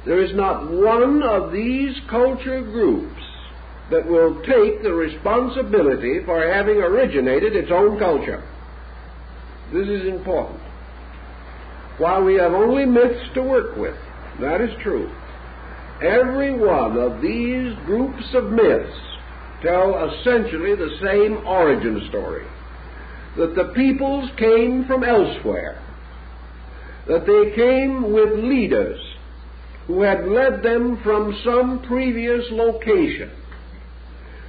there is not one of these culture groups that will take the responsibility for having originated its own culture. This is important. While we have only myths to work with, that is true, every one of these groups of myths tell essentially the same origin story, that the peoples came from elsewhere, that they came with leaders who had led them from some previous location,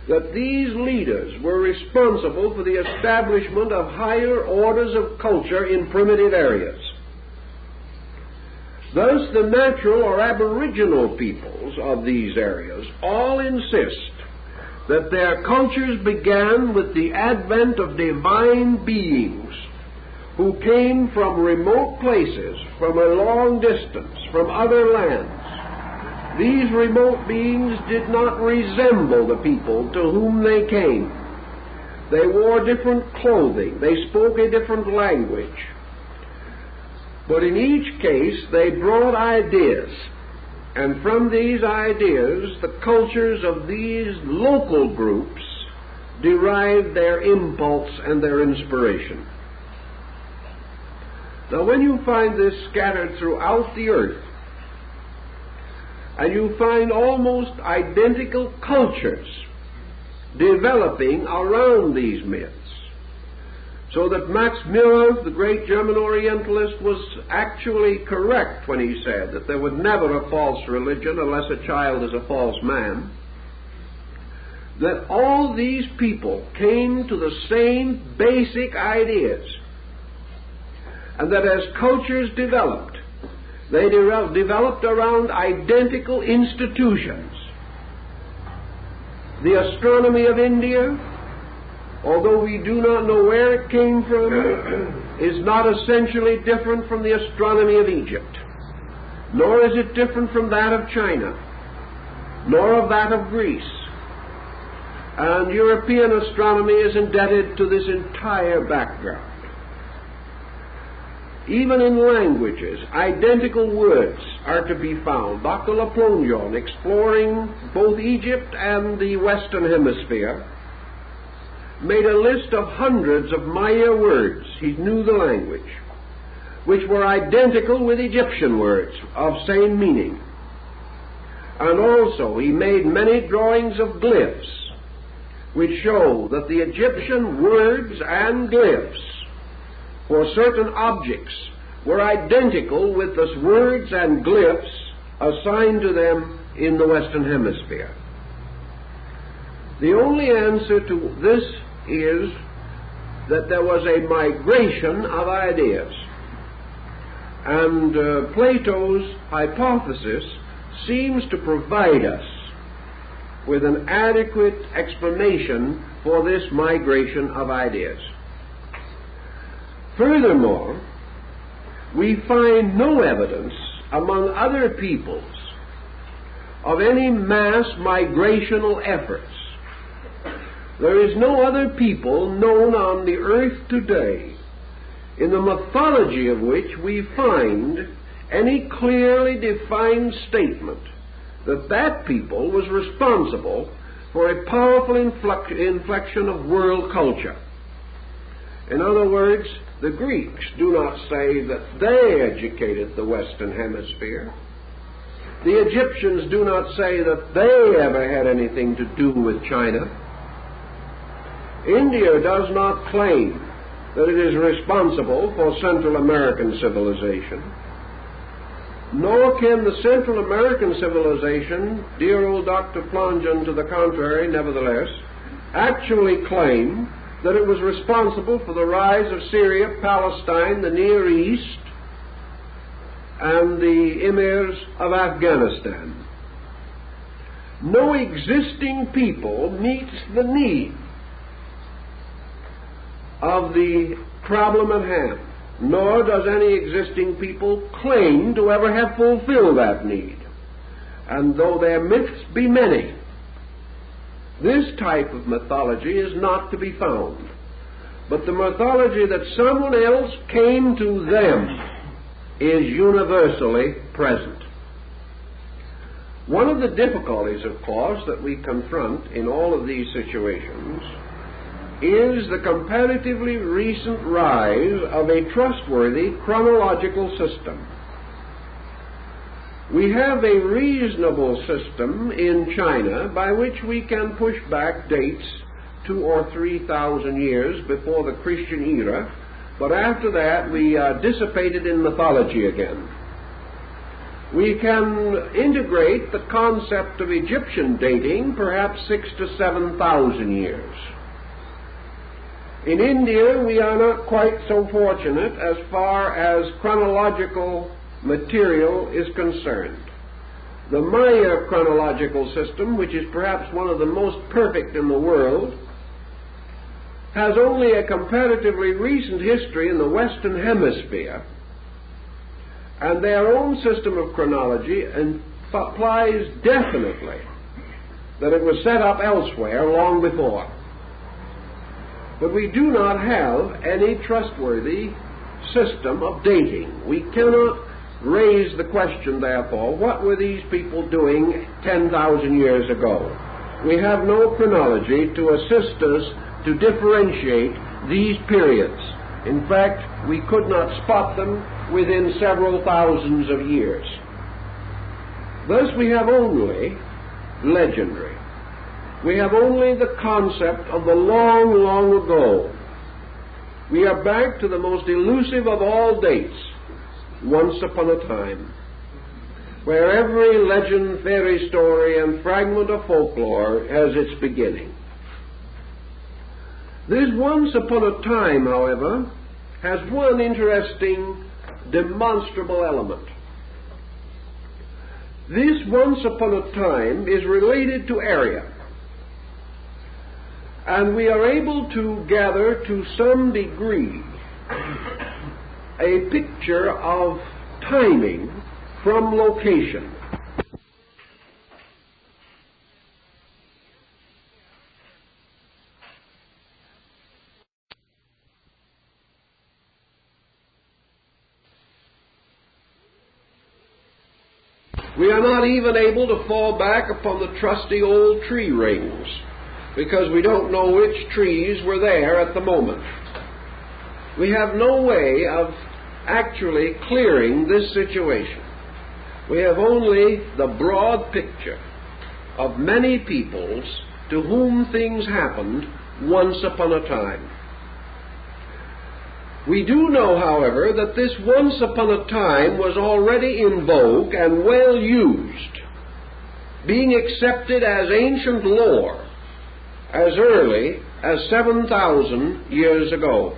that these leaders were responsible for the establishment of higher orders of culture in primitive areas. Thus, the natural or aboriginal peoples of these areas all insist that their cultures began with the advent of divine beings who came from remote places, from a long distance, from other lands. These remote beings did not resemble the people to whom they came. They wore different clothing. They spoke a different language. But in each case, they brought ideas. And from these ideas, the cultures of these local groups derived their impulse and their inspiration. Now, when you find this scattered throughout the earth, and you find almost identical cultures developing around these myths, so that Max Muller, the great German Orientalist, was actually correct when he said that there was never a false religion unless a child is a false man, that all these people came to the same basic ideas, and that as cultures developed, they developed around identical institutions. The astronomy of India although we do not know where it came from, is not essentially different from the astronomy of Egypt, nor is it different from that of China, nor of that of Greece. And European astronomy is indebted to this entire background. Even in languages, identical words are to be found. Dr. Plongeon, exploring both Egypt and the Western Hemisphere, made a list of hundreds of Maya words, he knew the language, which were identical with Egyptian words of same meaning. And also he made many drawings of glyphs, which show that the Egyptian words and glyphs for certain objects were identical with the words and glyphs assigned to them in the Western Hemisphere. The only answer to this is that there was a migration of ideas, and Plato's hypothesis seems to provide us with an adequate explanation for this migration of ideas. Furthermore, we find no evidence among other peoples of any mass migrational efforts. There is no other people known on the earth today in the mythology of which we find any clearly defined statement that that people was responsible for a powerful inflection of world culture. In other words, the Greeks do not say that they educated the Western Hemisphere. The Egyptians do not say that they ever had anything to do with China. India does not claim that it is responsible for Central American civilization. Nor can the Central American civilization, dear old Dr. Plongeon to the contrary, nevertheless, actually claim that it was responsible for the rise of Syria, Palestine, the Near East, and the emirs of Afghanistan. No existing people meets the need of the problem at hand, nor does any existing people claim to ever have fulfilled that need. And though their myths be many, this type of mythology is not to be found. But the mythology that someone else came to them is universally present. One of the difficulties, of course, that we confront in all of these situations is the comparatively recent rise of a trustworthy chronological system. We have a reasonable system in China by which we can push back dates 2,000 or 3,000 years before the Christian era, but after that we are dissipated in mythology again. We can integrate the concept of Egyptian dating perhaps 6,000 to 7,000 years. In India, we are not quite so fortunate as far as chronological material is concerned. The Maya chronological system, which is perhaps one of the most perfect in the world, has only a comparatively recent history in the Western Hemisphere, and their own system of chronology implies definitely that it was set up elsewhere long before. But we do not have any trustworthy system of dating. We cannot raise the question, therefore, what were these people doing 10,000 years ago? We have no chronology to assist us to differentiate these periods. In fact, we could not spot them within several thousands of years. Thus we have only legendary. We have only the concept of the long, long ago. We are back to the most elusive of all dates, once upon a time, where every legend, fairy story, and fragment of folklore has its beginning. This once upon a time, however, has one interesting, demonstrable element. This once upon a time is related to area. And we are able to gather to some degree a picture of timing from location. We are not even able to fall back upon the trusty old tree rings, because we don't know which trees were there at the moment. We have no way of actually clearing this situation. We have only the broad picture of many peoples to whom things happened once upon a time. We do know, however, that this once upon a time was already in vogue and well used, being accepted as ancient lore as early as 7,000 years ago.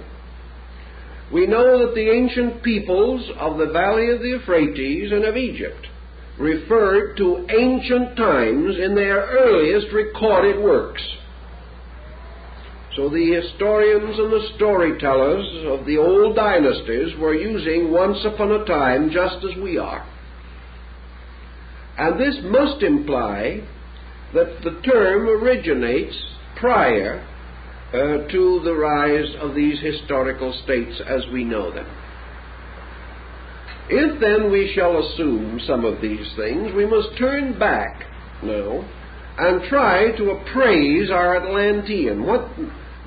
We know that the ancient peoples of the valley of the Euphrates and of Egypt referred to ancient times in their earliest recorded works. So the historians and the storytellers of the old dynasties were using once upon a time just as we are. And this must imply that the term originates prior to the rise of these historical states as we know them. If then we shall assume some of these things, we must turn back now and try to appraise our Atlantean. What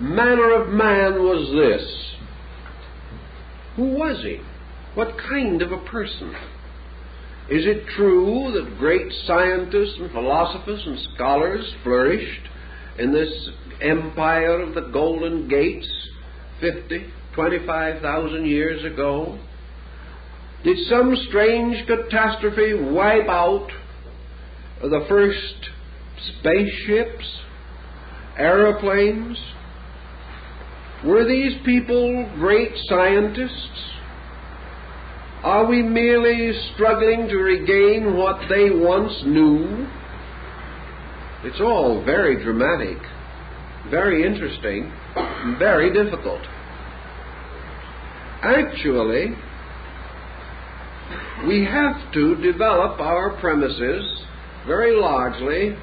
manner of man was this? Who was he? What kind of a person? Is it true that great scientists and philosophers and scholars flourished in this empire of the Golden Gates 25,000 years ago? Did some strange catastrophe wipe out the first spaceships, aeroplanes? Were these people great scientists? Are we merely struggling to regain what they once knew? It's all very dramatic, very interesting, very difficult. Actually, we have to develop our premises very largely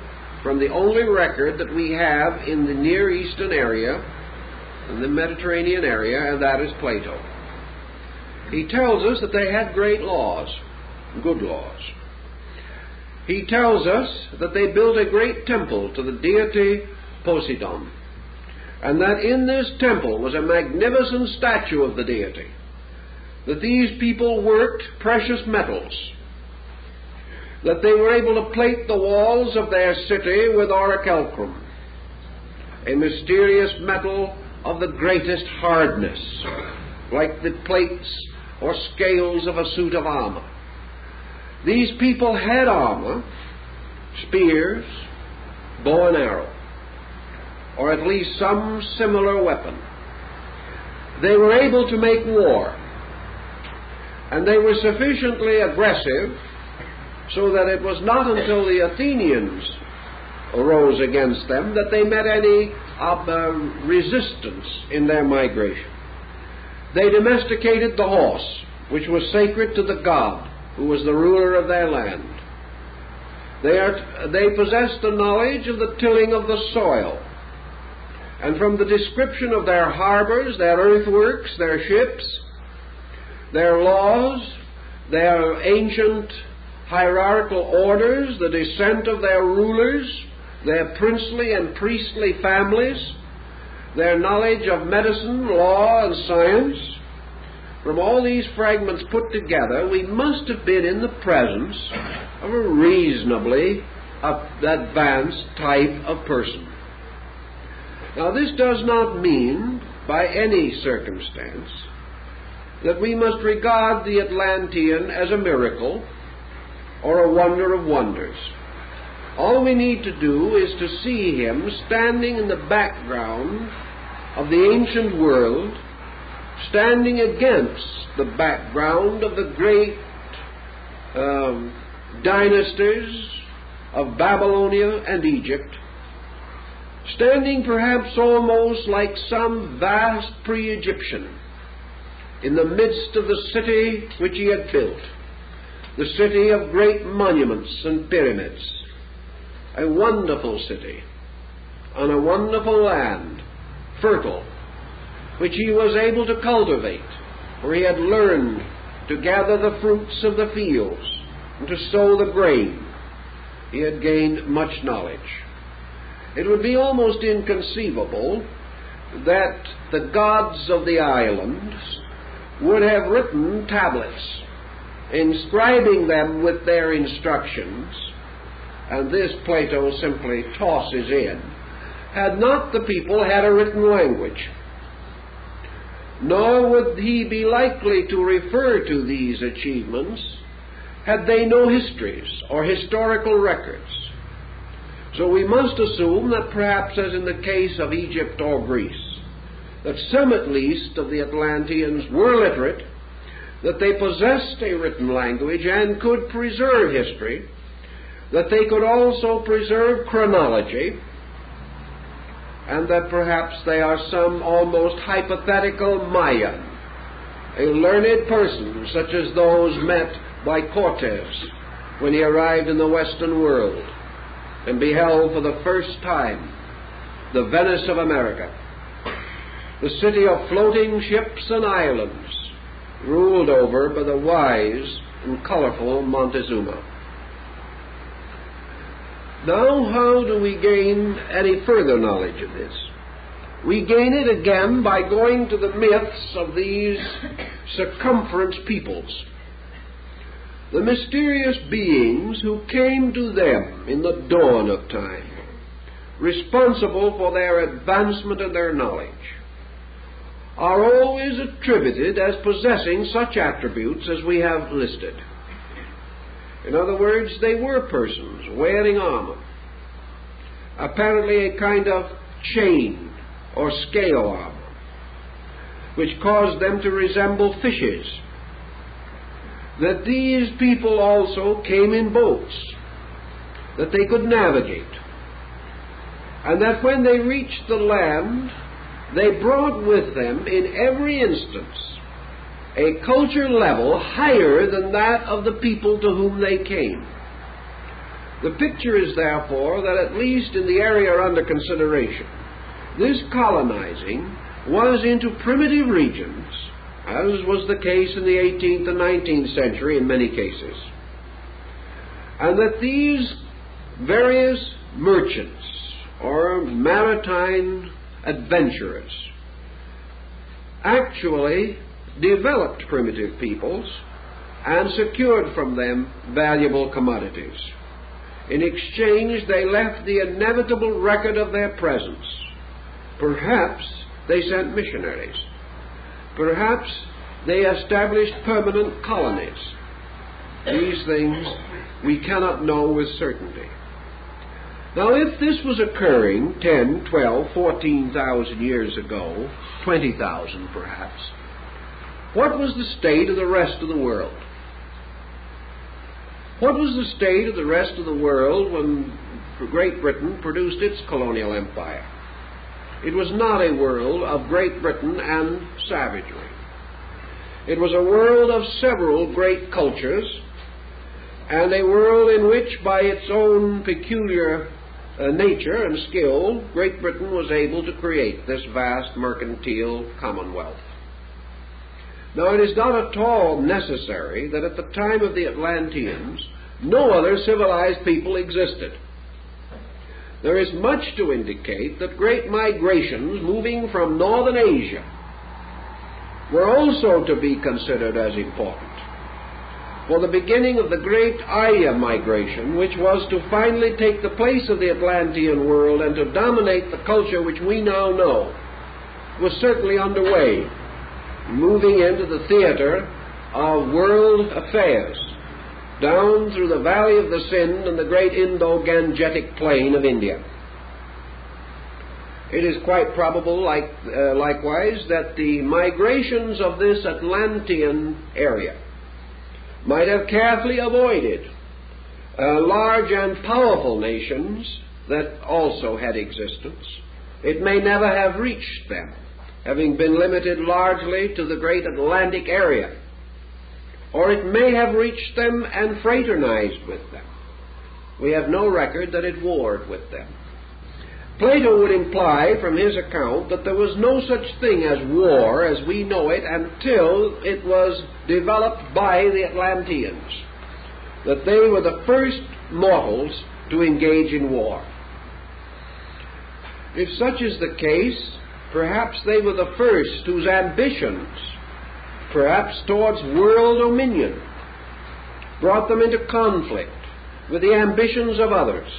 from the only record that we have in the Near Eastern area, in the Mediterranean area, and that is Plato. He tells us that they had great laws, good laws. He tells us that they built a great temple to the deity Poseidon, and that in this temple was a magnificent statue of the deity, that these people worked precious metals, that they were able to plate the walls of their city with orichalcum, a mysterious metal of the greatest hardness, like the plates or scales of a suit of armor. These people had armor, spears, bow and arrow, or at least some similar weapon. They were able to make war, and they were sufficiently aggressive so that it was not until the Athenians arose against them that they met any resistance in their migration. They domesticated the horse, which was sacred to the god who was the ruler of their land. They possessed the knowledge of the tilling of the soil, and from the description of their harbors, their earthworks, their ships, their laws, their ancient hierarchical orders, the descent of their rulers, their princely and priestly families, their knowledge of medicine, law, and science, from all these fragments put together, we must have been in the presence of a reasonably advanced type of person. Now, this does not mean, by any circumstance, that we must regard the Atlantean as a miracle or a wonder of wonders. All we need to do is to see him standing in the background of the ancient world, standing against the background of the great dynasties of Babylonia and Egypt, standing perhaps almost like some vast pre-Egyptian in the midst of the city which he had built, the city of great monuments and pyramids, a wonderful city on a wonderful land, fertile, which he was able to cultivate, for he had learned to gather the fruits of the fields and to sow the grain. He had gained much knowledge. It would be almost inconceivable that the gods of the islands would have written tablets, inscribing them with their instructions, and this Plato simply tosses in, had not the people had a written language. Nor would he be likely to refer to these achievements had they no histories or historical records. So we must assume that perhaps, as in the case of Egypt or Greece, that some at least of the Atlanteans were literate, that they possessed a written language and could preserve history, that they could also preserve chronology, and that perhaps they are some almost hypothetical Mayan, a learned person such as those met by Cortez when he arrived in the Western world and beheld for the first time the Venice of America, the city of floating ships and islands, ruled over by the wise and colorful Montezuma. Now, how do we gain any further knowledge of this? We gain it again by going to the myths of these circumference peoples, the mysterious beings who came to them in the dawn of time, responsible for their advancement and their knowledge, are always attributed as possessing such attributes as we have listed. In other words, they were persons wearing armor, apparently a kind of chain or scale armor, which caused them to resemble fishes. That these people also came in boats, that they could navigate, and that when they reached the land, they brought with them in every instance a culture level higher than that of the people to whom they came. The picture is therefore that at least in the area under consideration, this colonizing was into primitive regions, as was the case in the 18th and 19th century in many cases, and that these various merchants or maritime adventurers actually developed primitive peoples and secured from them valuable commodities. In exchange, they left the inevitable record of their presence. Perhaps they sent missionaries. Perhaps they established permanent colonies. These things we cannot know with certainty. Now, if this was occurring 10, 12, 14,000 years ago, 20,000 perhaps, what was the state of the rest of the world? What was the state of the rest of the world when Great Britain produced its colonial empire? It was not a world of Great Britain and savagery. It was a world of several great cultures, and a world in which, by its own peculiar nature and skill, Great Britain was able to create this vast mercantile commonwealth. Now, it is not at all necessary that at the time of the Atlanteans no other civilized people existed. There is much to indicate that great migrations moving from northern Asia were also to be considered as important. For the beginning of the great Arya migration, which was to finally take the place of the Atlantean world and to dominate the culture which we now know, was certainly underway, moving into the theater of world affairs, down through the valley of the Sind and the great Indo-Gangetic plain of India. It is quite probable, likewise, that the migrations of this Atlantean area might have carefully avoided large and powerful nations that also had existence. It may never have reached them, having been limited largely to the great Atlantic area. Or it may have reached them and fraternized with them. We have no record that it warred with them. Plato would imply from his account that there was no such thing as war as we know it until it was developed by the Atlanteans, that they were the first mortals to engage in war. If such is the case, perhaps they were the first whose ambitions, perhaps towards world dominion, brought them into conflict with the ambitions of others,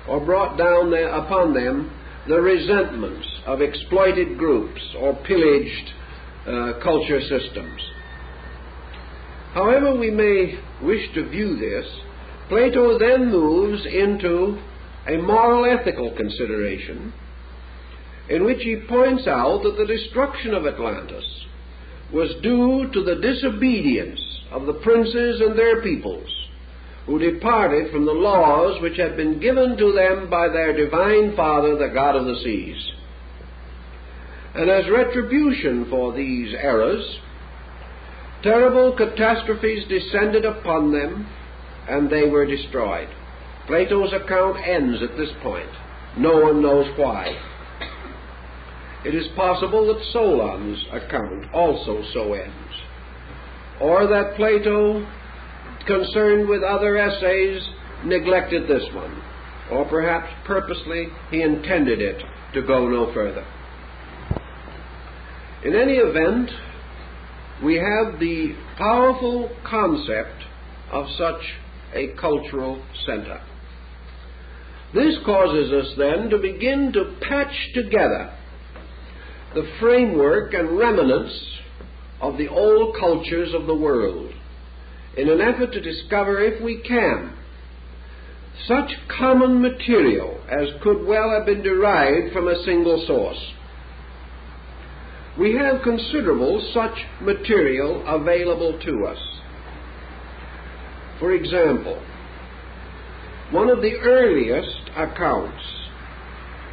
or brought down upon them the resentments of exploited groups or pillaged culture systems. However we may wish to view this, Plato then moves into a moral ethical consideration in which he points out that the destruction of Atlantis was due to the disobedience of the princes and their peoples, who departed from the laws which had been given to them by their divine Father, the God of the seas. And as retribution for these errors, terrible catastrophes descended upon them, and they were destroyed. Plato's account ends at this point. No one knows why. It is possible that Solon's account also so ends, or that Plato, concerned with other essays, neglected this one, or perhaps purposely he intended it to go no further. In any event, we have the powerful concept of such a cultural center. This causes us then to begin to patch together the framework and remnants of the old cultures of the world, in an effort to discover, if we can, such common material as could well have been derived from a single source. We have considerable such material available to us. For example, one of the earliest accounts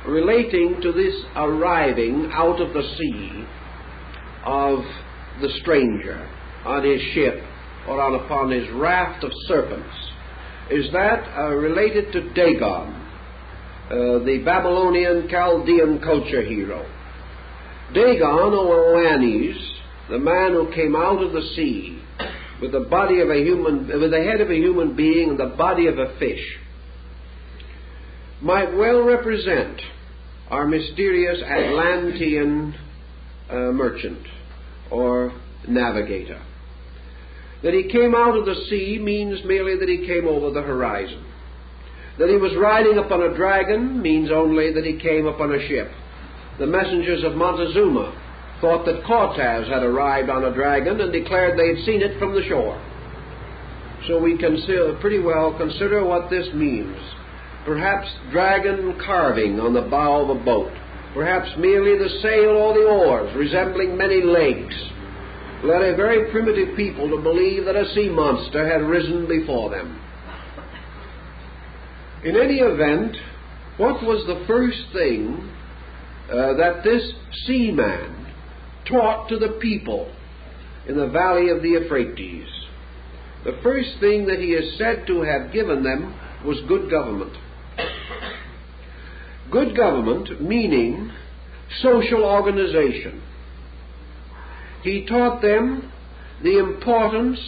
relating to this arriving out of the sea of the stranger on his ship or upon his raft of serpents is that related to Dagon, the Babylonian Chaldean culture hero. Dagon, or Oannes, the man who came out of the sea with the body of a human, with the head of a human being and the body of a fish, might well represent our mysterious Atlantean merchant or navigator. That he came out of the sea means merely that he came over the horizon. That he was riding upon a dragon means only that he came upon a ship. The messengers of Montezuma thought that Cortez had arrived on a dragon and declared they had seen it from the shore. So we can pretty well consider what this means. Perhaps dragon carving on the bow of a boat. Perhaps merely the sail or the oars, resembling many legs, led a very primitive people to believe that a sea monster had risen before them. In any event, what was the first thing that this seaman taught to the people in the valley of the Euphrates? The first thing that he is said to have given them was good government. Good government meaning social organization. He taught them the importance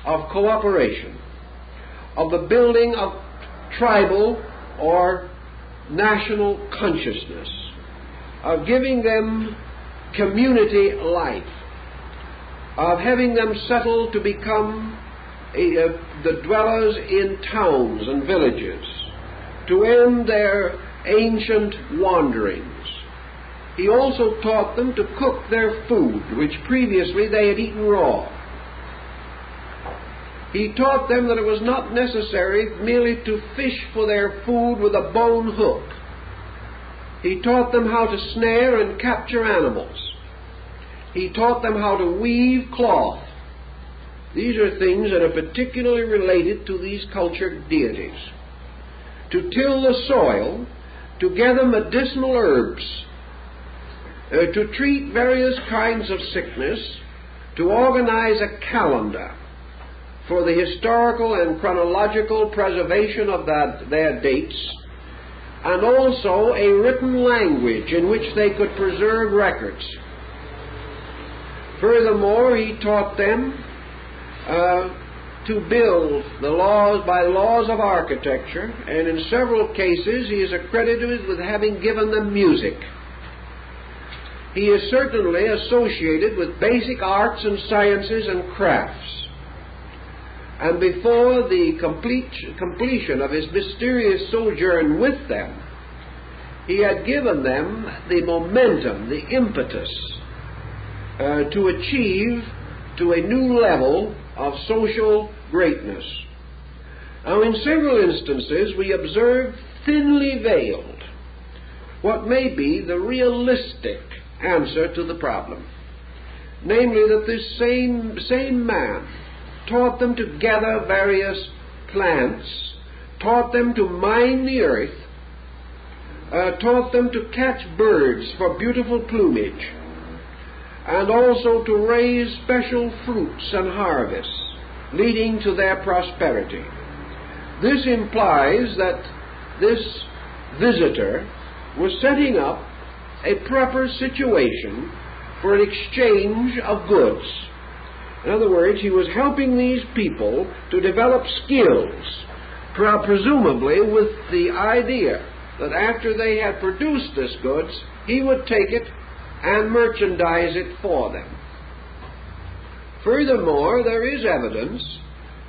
of cooperation, of the building of tribal or national consciousness, of giving them community life, of having them settle to become the dwellers in towns and villages, to end their ancient wanderings. He also taught them to cook their food, which previously they had eaten raw. He taught them that it was not necessary merely to fish for their food with a bone hook. He taught them how to snare and capture animals. He taught them how to weave cloth. These are things that are particularly related to these cultured deities. to till the soil, to gather medicinal herbs, to treat various kinds of sickness, to organize a calendar for the historical and chronological preservation of their dates, and also a written language in which they could preserve records. Furthermore, he taught them to build by laws of architecture, and in several cases he is accredited with having given them music. He is certainly associated with basic arts and sciences and crafts. And before the completion of his mysterious sojourn with them, he had given them the momentum, the impetus to achieve to a new level of social greatness. Now, in several instances, we observe thinly veiled what may be the realistic answer to the problem, namely that this same man taught them to gather various plants, taught them to mine the earth, taught them to catch birds for beautiful plumage, and also to raise special fruits and harvests, leading to their prosperity. This implies that this visitor was setting up a proper situation for an exchange of goods. In other words, he was helping these people to develop skills, presumably with the idea that after they had produced this goods, he would take it and merchandise it for them. Furthermore, there is evidence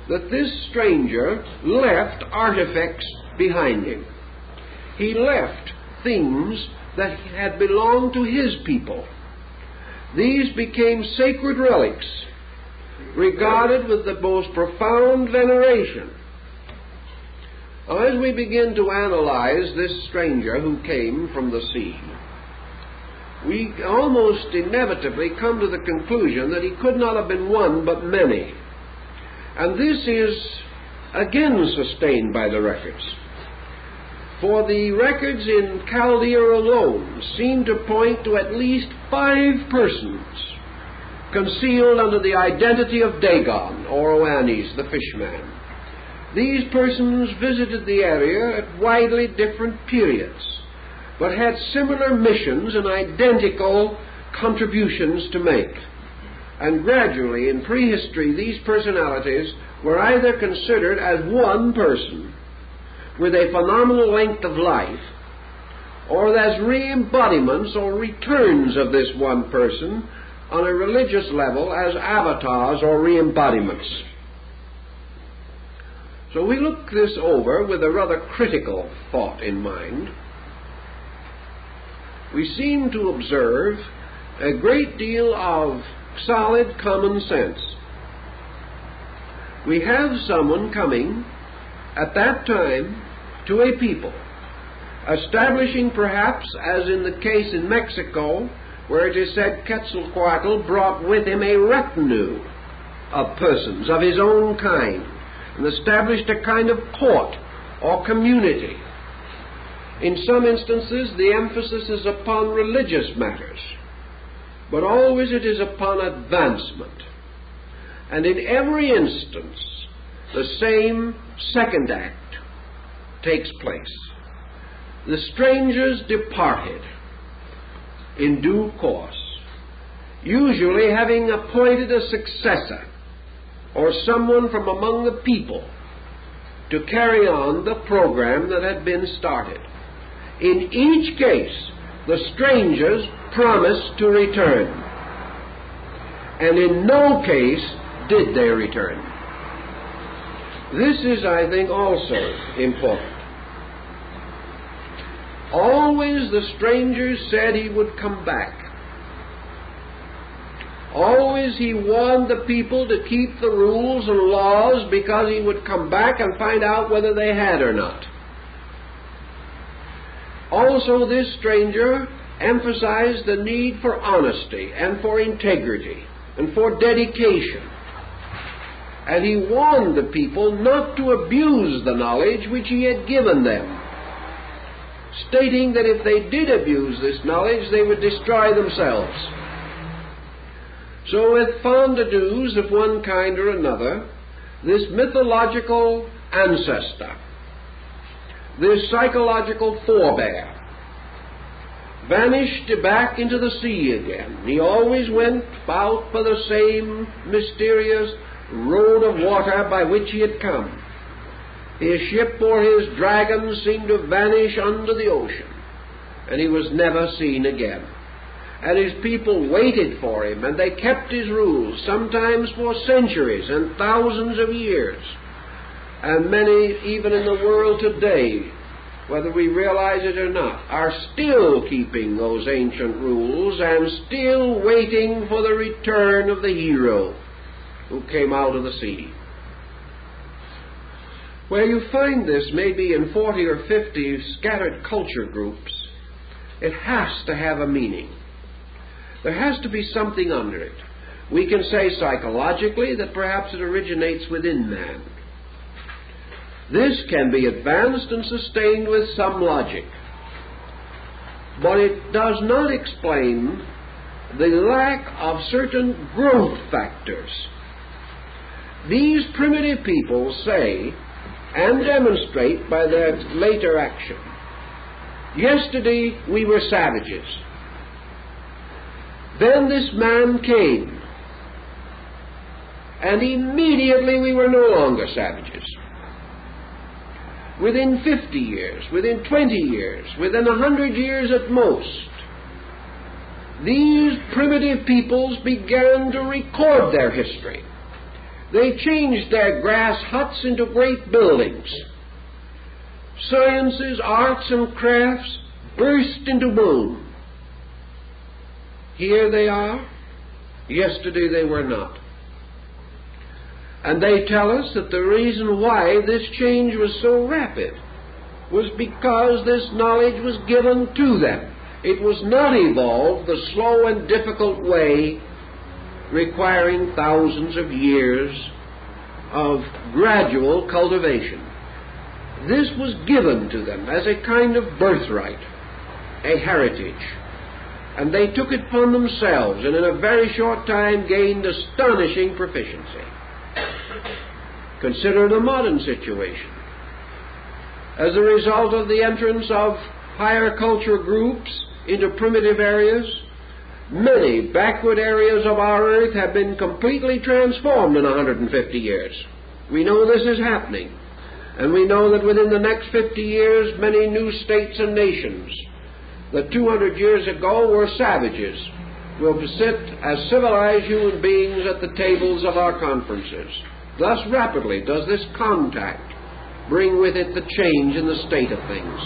that this stranger left artifacts behind him. He left things that had belonged to his people. These became sacred relics, regarded with the most profound veneration. Now, as we begin to analyze this stranger who came from the sea, we almost inevitably come to the conclusion that he could not have been one but many. And this is again sustained by the records. For the records in Chaldea alone seem to point to at least 5 persons concealed under the identity of Dagon, or Oannes, the fishman. These persons visited the area at widely different periods, but had similar missions and identical contributions to make. And gradually, in prehistory, these personalities were either considered as one person with a phenomenal length of life, or as re-embodiments or returns of this one person on a religious level as avatars or re-embodiments. So we look this over with a rather critical thought in mind. We seem to observe a great deal of solid common sense. We have someone coming at that time to a people, establishing perhaps, as in the case in Mexico, where it is said Quetzalcoatl brought with him a retinue of persons of his own kind, and established a kind of court or community. In some instances, the emphasis is upon religious matters, but always it is upon advancement. And in every instance, the same second act takes place. The strangers departed in due course, usually having appointed a successor or someone from among the people to carry on the program that had been started. In each case, the strangers promised to return, and in no case did they return. This is, I think, also important. Always the strangers said he would come back. Always he warned the people to keep the rules and laws, because he would come back and find out whether they had or not. Also, this stranger emphasized the need for honesty and for integrity and for dedication. and he warned the people not to abuse the knowledge which he had given them, stating that if they did abuse this knowledge, they would destroy themselves. So with fond-a-do's of one kind or another, this mythological ancestor, this psychological forebear, vanished back into the sea again. He always went out for the same mysterious road of water by which he had come. His ship or his dragon seemed to vanish under the ocean, and he was never seen again. And his people waited for him, and they kept his rules, sometimes for centuries and thousands of years. And many, even in the world today, whether we realize it or not, are still keeping those ancient rules and still waiting for the return of the hero who came out of the sea. Where you find this maybe in 40 or 50 scattered culture groups, it has to have a meaning. There has to be something under it. We can say psychologically that perhaps it originates within man. This can be advanced and sustained with some logic, but it does not explain the lack of certain growth factors. These primitive people say and demonstrate by their later action, yesterday we were savages. Then this man came, and immediately we were no longer savages. Within 50 years, within 20 years, within 100 years at most, these primitive peoples began to record their history. They changed their grass huts into great buildings. Sciences, arts, and crafts burst into bloom. Here they are. Yesterday they were not. And they tell us that the reason why this change was so rapid was because this knowledge was given to them. It was not evolved the slow and difficult way requiring thousands of years of gradual cultivation. This was given to them as a kind of birthright, a heritage. And they took it upon themselves and in a very short time gained astonishing proficiency. Consider the modern situation. As a result of the entrance of higher culture groups into primitive areas, many backward areas of our earth have been completely transformed in 150 years. We know this is happening, and we know that within the next 50 years many new states and nations that 200 years ago were savages will sit as civilized human beings at the tables of our conferences. Thus rapidly does this contact bring with it the change in the state of things.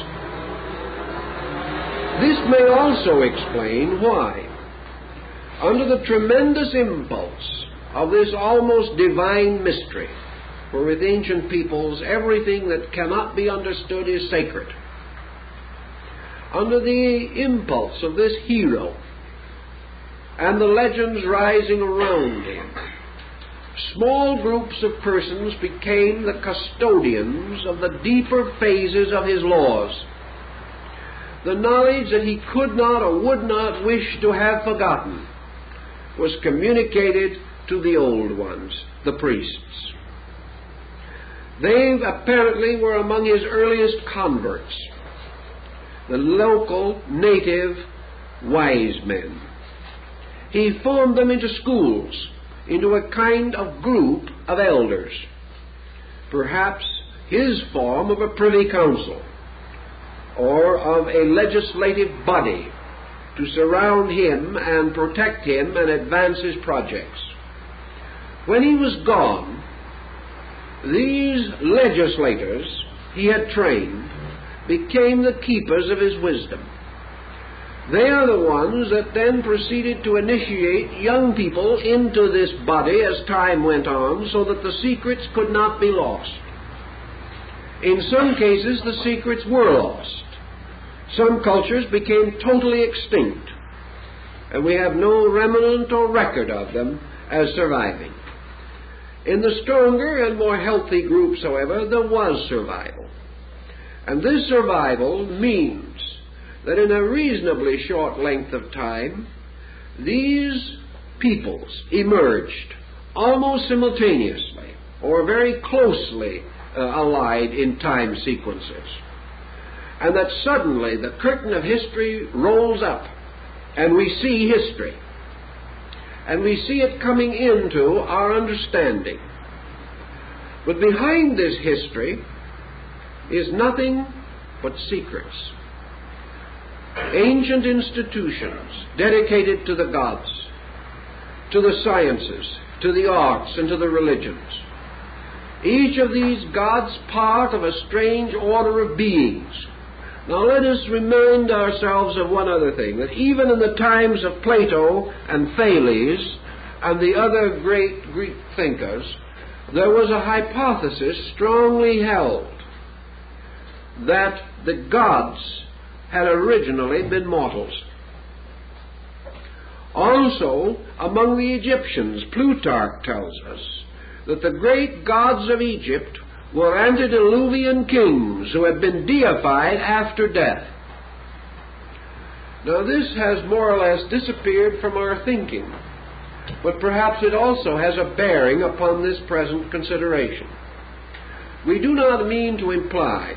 This may also explain why, under the tremendous impulse of this almost divine mystery, for with ancient peoples everything that cannot be understood is sacred, under the impulse of this hero and the legends rising around him, small groups of persons became the custodians of the deeper phases of his laws. The knowledge that he could not or would not wish to have forgotten was communicated to the old ones, the priests. They apparently were among his earliest converts, the local native wise men. He formed them into schools, into a kind of group of elders, perhaps his form of a privy council or of a legislative body to surround him and protect him and advance his projects. When he was gone, these legislators he had trained became the keepers of his wisdom. They are the ones that then proceeded to initiate young people into this body as time went on so that the secrets could not be lost. In some cases, the secrets were lost. Some cultures became totally extinct, and we have no remnant or record of them as surviving. In the stronger and more healthy groups, however, there was survival. And this survival means that in a reasonably short length of time, these peoples emerged almost simultaneously or very closely allied in time sequences. And that suddenly the curtain of history rolls up and we see history. And we see it coming into our understanding. But behind this history is nothing but secrets. Ancient institutions dedicated to the gods, to the sciences, to the arts, and to the religions. Each of these gods part of a strange order of beings. Now let us remind ourselves of one other thing, that even in the times of Plato and Thales and the other great Greek thinkers, there was a hypothesis strongly held that the gods had originally been mortals. Also, among the Egyptians, Plutarch tells us that the great gods of Egypt were antediluvian kings who had been deified after death. Now this has more or less disappeared from our thinking, but perhaps it also has a bearing upon this present consideration. We do not mean to imply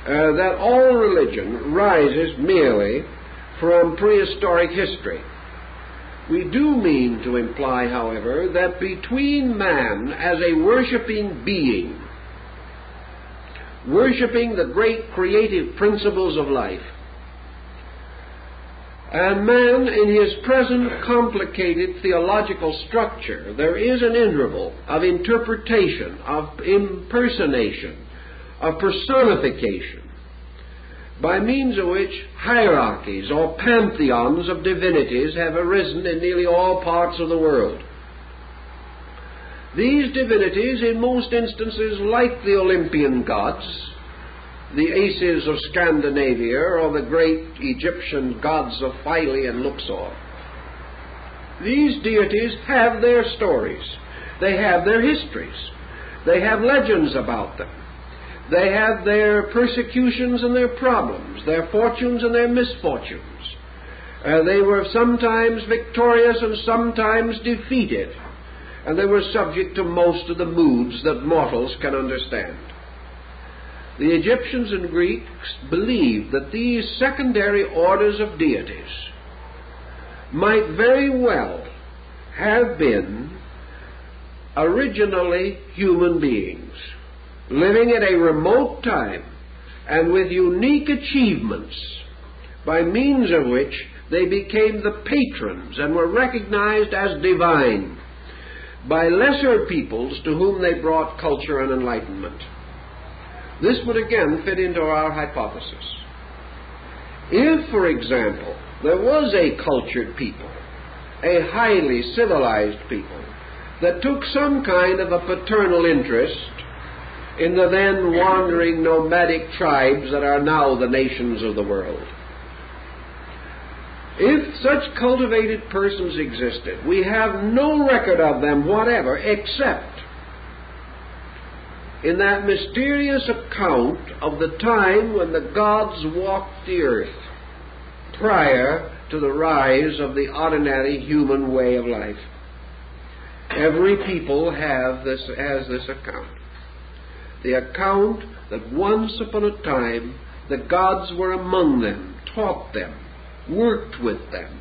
that all religion rises merely from prehistoric history. We do mean to imply, however, that between man as a worshipping being, worshipping the great creative principles of life, and man in his present complicated theological structure, there is an interval of interpretation, of impersonation, of personification, by means of which hierarchies or pantheons of divinities have arisen in nearly all parts of the world. These divinities, in most instances, like the Olympian gods, the Aces of Scandinavia, or the great Egyptian gods of Philae and Luxor, these deities have their stories. They have their histories. They have legends about them. They have their persecutions and their problems, their fortunes and their misfortunes. They were sometimes victorious and sometimes defeated, and they were subject to most of the moods that mortals can understand. The Egyptians and Greeks believed that these secondary orders of deities might very well have been originally human beings, living at a remote time and with unique achievements, by means of which they became the patrons and were recognized as divine by lesser peoples to whom they brought culture and enlightenment. This would again fit into our hypothesis. If, for example, there was a cultured people, a highly civilized people, that took some kind of a paternal interest in the then wandering nomadic tribes that are now the nations of the world, if such cultivated persons existed, we have no record of them whatever except in that mysterious account of the time when the gods walked the earth prior to the rise of the ordinary human way of life. Every people has this account. The account that once upon a time the gods were among them, taught them, worked with them,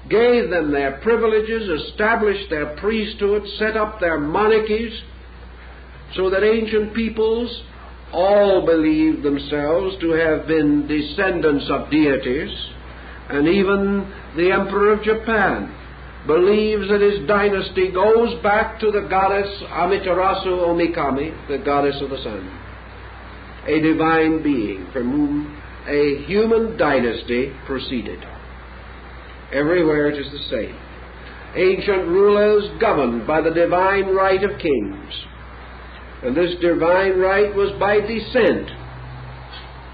gave them their privileges, established their priesthood, set up their monarchies, so that ancient peoples all believed themselves to have been descendants of deities, and even the Emperor of Japan believes that his dynasty goes back to the goddess Amaterasu Omikami, the goddess of the sun, a divine being from whom a human dynasty proceeded. Everywhere it is the same. Ancient rulers governed by the divine right of kings, and this divine right was by descent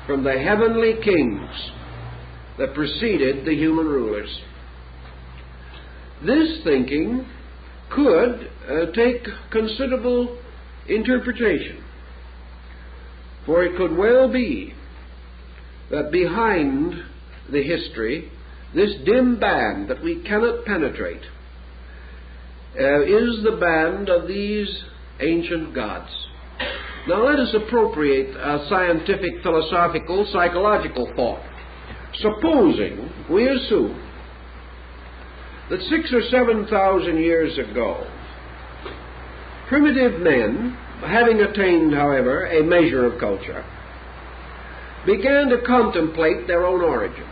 from the heavenly kings that preceded the human rulers. This thinking could take considerable interpretation. For it could well be that behind the history, this dim band that we cannot penetrate, is the band of these ancient gods. Now let us appropriate a scientific, philosophical, psychological thought. Supposing we assume that 6,000 or 7,000 years ago, primitive men, having attained, however, a measure of culture, began to contemplate their own origin.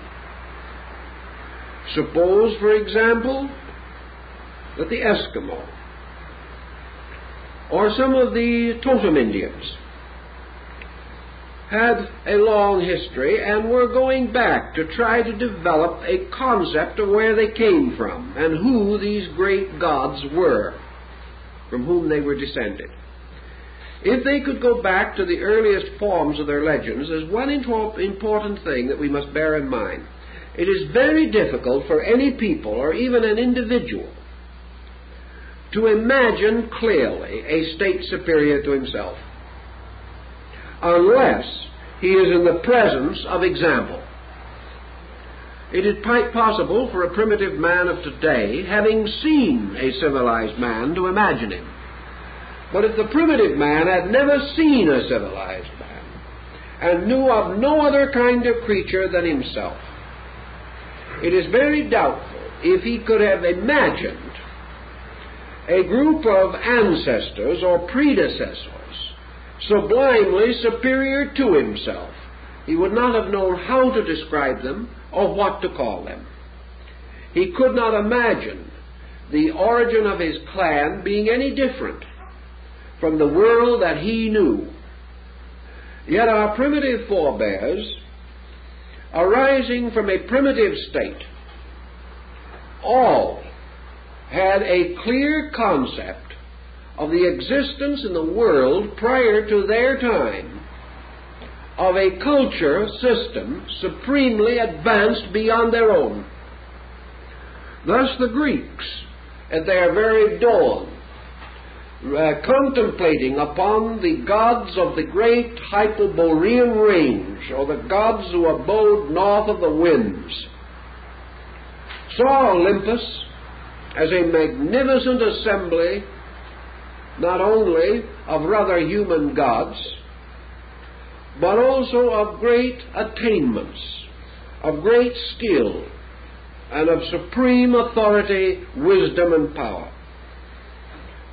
Suppose, for example, that the Eskimo or some of the Totem Indians had a long history and were going back to try to develop a concept of where they came from and who these great gods were, from whom they were descended. If they could go back to the earliest forms of their legends, there's one important thing that we must bear in mind. It is very difficult for any people or even an individual to imagine clearly a state superior to himself unless he is in the presence of example. It is quite possible for a primitive man of today, having seen a civilized man, to imagine him. But if the primitive man had never seen a civilized man and knew of no other kind of creature than himself, it is very doubtful if he could have imagined a group of ancestors or predecessors sublimely superior to himself. He would not have known how to describe them or what to call them. He could not imagine the origin of his clan being any different from the world that he knew. Yet our primitive forebears, arising from a primitive state, all had a clear concept of the existence in the world prior to their time of a culture system supremely advanced beyond their own. Thus the Greeks, at their very dawn, contemplating upon the gods of the great Hyperborean range, or the gods who abode north of the winds, saw Olympus as a magnificent assembly not only of rather human gods, but also of great attainments, of great skill, and of supreme authority, wisdom, and power.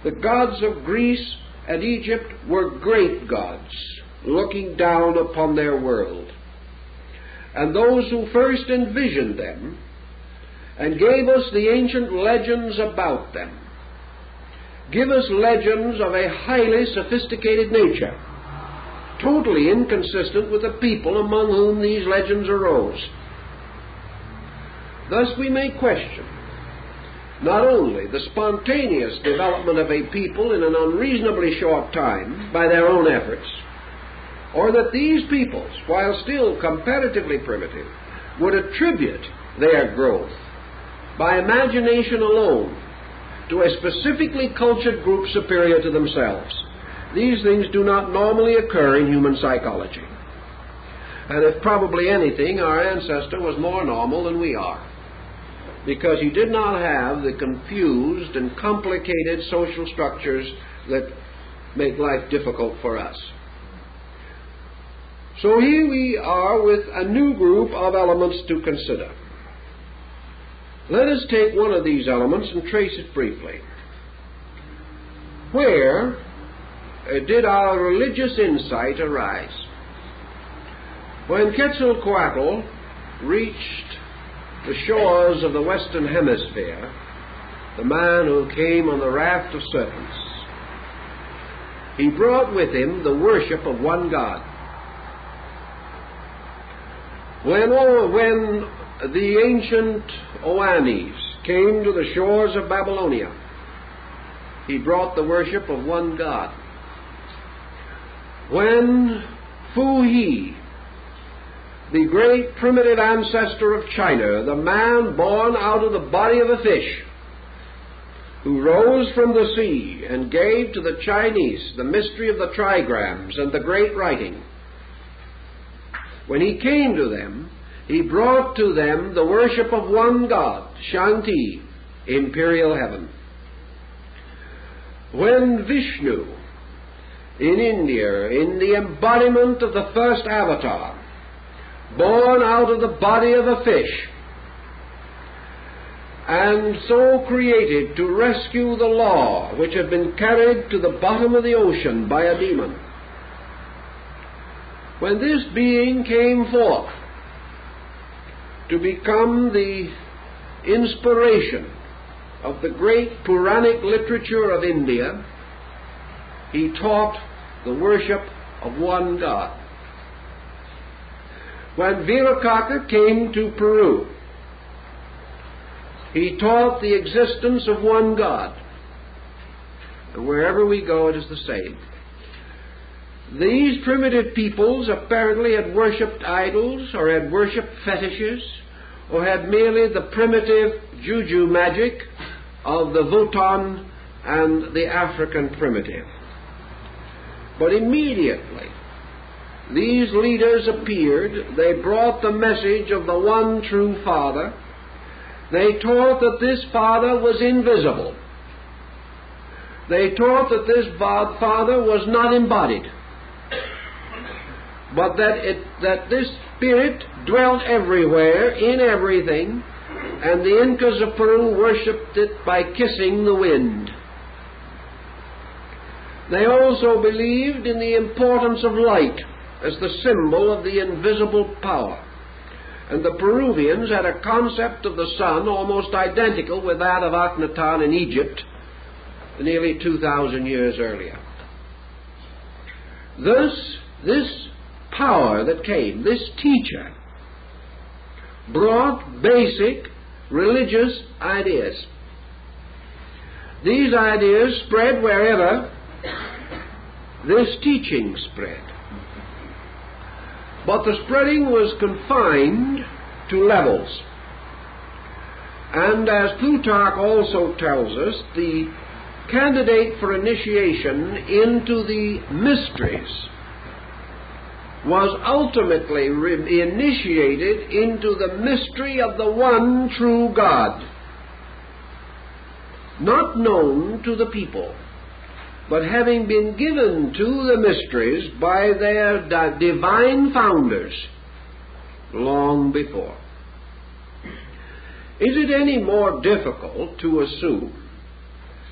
The gods of Greece and Egypt were great gods, looking down upon their world. And those who first envisioned them and gave us the ancient legends about them give us legends of a highly sophisticated nature, totally inconsistent with the people among whom these legends arose. Thus we may question not only the spontaneous development of a people in an unreasonably short time by their own efforts, or that these peoples, while still comparatively primitive, would attribute their growth by imagination alone to a specifically cultured group superior to themselves. These things do not normally occur in human psychology. And if probably anything, our ancestor was more normal than we are, because he did not have the confused and complicated social structures that make life difficult for us. So here we are with a new group of elements to consider. Let us take one of these elements and trace it briefly. Where did our religious insight arise? When Quetzalcoatl reached the shores of the Western Hemisphere, the man who came on the raft of serpents, he brought with him the worship of one God. When the ancient Oannes came to the shores of Babylonia, he brought the worship of one God. When Fu He, the great primitive ancestor of China, the man born out of the body of a fish, who rose from the sea and gave to the Chinese the mystery of the trigrams and the great writing, when he came to them, he brought to them the worship of one God, Shanti, imperial heaven. When Vishnu, in India, in the embodiment of the first avatar, born out of the body of a fish, and so created to rescue the law which had been carried to the bottom of the ocean by a demon, when this being came forth to become the inspiration of the great Puranic literature of India, he taught the worship of one God. When Virakaka came to Peru, he taught the existence of one God. And wherever we go, it is the same. These primitive peoples apparently had worshipped idols, or had worshipped fetishes, or had merely the primitive juju magic of the Vuitton and the African primitive. But immediately these leaders appeared. They brought the message of the one true Father. They taught that this Father was invisible. They taught that this Father was not embodied, but that this Spirit dwelt everywhere, in everything, and the Incas of Peru worshipped it by kissing the wind. They also believed in the importance of light as the symbol of the invisible power. And the Peruvians had a concept of the sun almost identical with that of Akhenaten in Egypt nearly 2,000 years earlier. Thus, this power that came, this teacher, brought basic religious ideas. These ideas spread wherever this teaching spread. But the spreading was confined to levels. And as Plutarch also tells us, the candidate for initiation into the mysteries was ultimately initiated into the mystery of the one true God, not known to the people, but having been given to the mysteries by their divine founders long before. Is it any more difficult to assume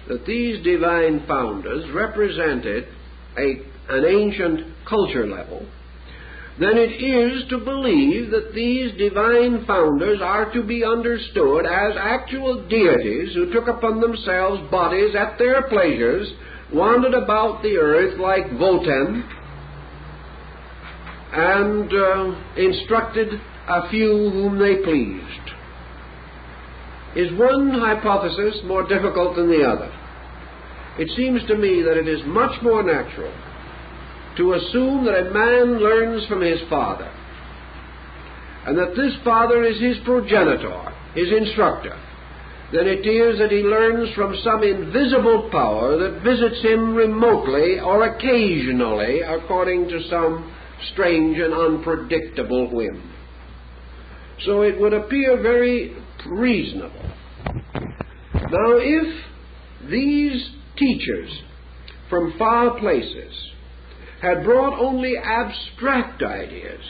that these divine founders represented an ancient culture level than it is to believe that these divine founders are to be understood as actual deities who took upon themselves bodies at their pleasures, wandered about the earth like Wotan, and instructed a few whom they pleased? Is one hypothesis more difficult than the other? It seems to me that it is much more natural to assume that a man learns from his father, and that this father is his progenitor, his instructor, than it is that he learns from some invisible power that visits him remotely or occasionally according to some strange and unpredictable whim. So it would appear very reasonable. Now, if these teachers from far places had brought only abstract ideas,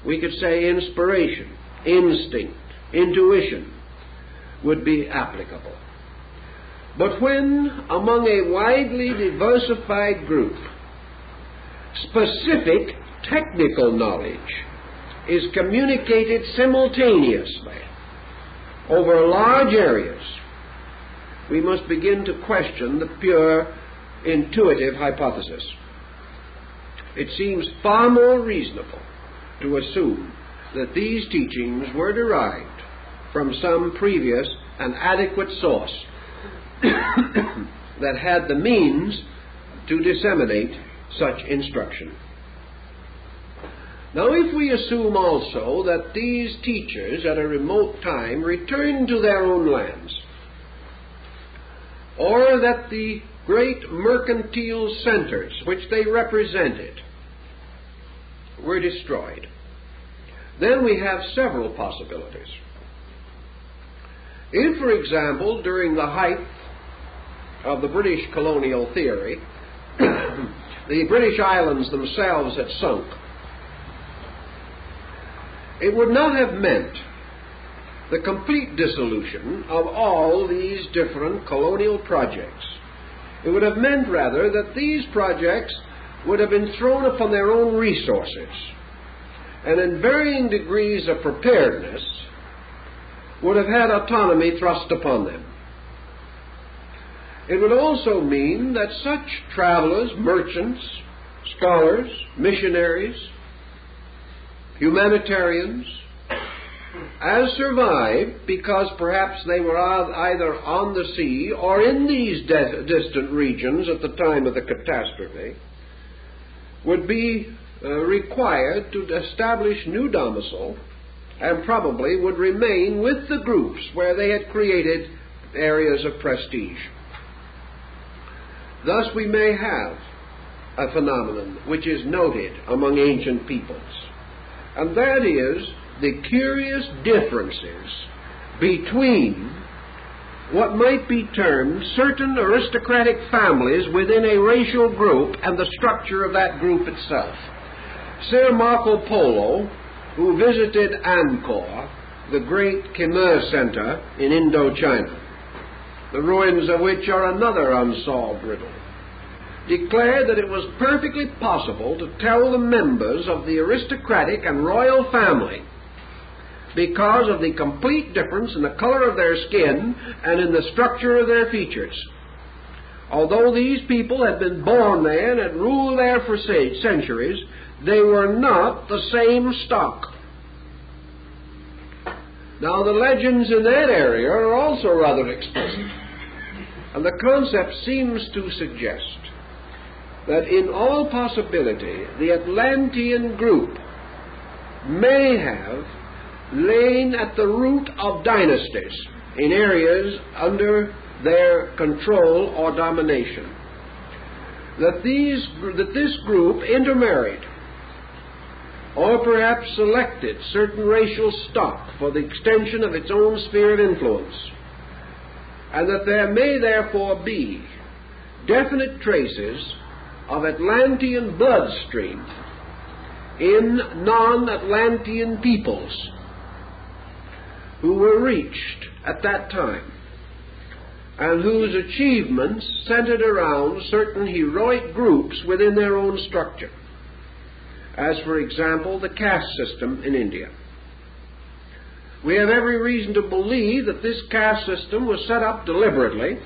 we could say inspiration, instinct, intuition would be applicable. But when among a widely diversified group, specific technical knowledge is communicated simultaneously over large areas, we must begin to question the pure intuitive hypothesis. It seems far more reasonable to assume that these teachings were derived from some previous and adequate source that had the means to disseminate such instruction. Now, if we assume also that these teachers at a remote time returned to their own lands, or that the great mercantile centers which they represented were destroyed, then we have several possibilities. If, for example, during the height of the British colonial theory, the British islands themselves had sunk, it would not have meant the complete dissolution of all these different colonial projects. It would have meant, rather, that these projects would have been thrown upon their own resources, and in varying degrees of preparedness would have had autonomy thrust upon them. It would also mean that such travelers, merchants, scholars, missionaries, humanitarians, as survived because perhaps they were either on the sea or in these distant regions at the time of the catastrophe, would be required to establish new domicile, and probably would remain with the groups where they had created areas of prestige. Thus we may have a phenomenon which is noted among ancient peoples, and that is the curious differences between what might be termed certain aristocratic families within a racial group and the structure of that group itself. Sir Marco Polo, who visited Angkor, the great Khmer center in Indochina, the ruins of which are another unsolved riddle, declared that it was perfectly possible to tell the members of the aristocratic and royal family because of the complete difference in the color of their skin and in the structure of their features. Although these people had been born there and had ruled there for centuries, they were not the same stock. Now, the legends in that area are also rather explicit, and the concept seems to suggest that in all possibility the Atlantean group may have lain at the root of dynasties in areas under their control or domination. That this group intermarried, or perhaps selected certain racial stock for the extension of its own sphere of influence, and that there may therefore be definite traces of Atlantean bloodstream in non-Atlantean peoples who were reached at that time, and whose achievements centered around certain heroic groups within their own structure, as, for example, the caste system in India. We have every reason to believe that this caste system was set up deliberately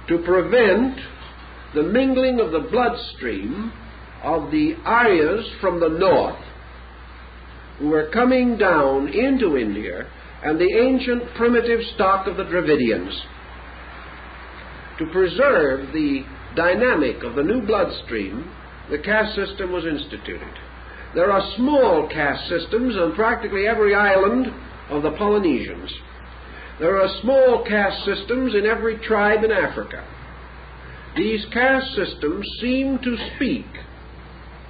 to prevent the mingling of the bloodstream of the Aryas from the north, who were coming down into India, and the ancient primitive stock of the Dravidians. To preserve the dynamic of the new bloodstream, the caste system was instituted. There are small caste systems on practically every island of the Polynesians. There are small caste systems in every tribe in Africa. These caste systems seem to speak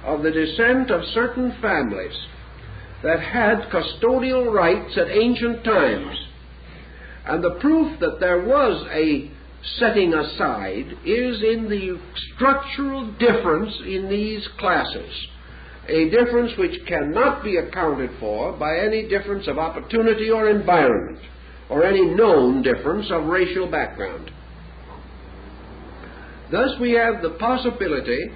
of the descent of certain families that had custodial rights at ancient times. And the proof that there was a setting aside is in the structural difference in these classes, a difference which cannot be accounted for by any difference of opportunity or environment, or any known difference of racial background. Thus we have the possibility,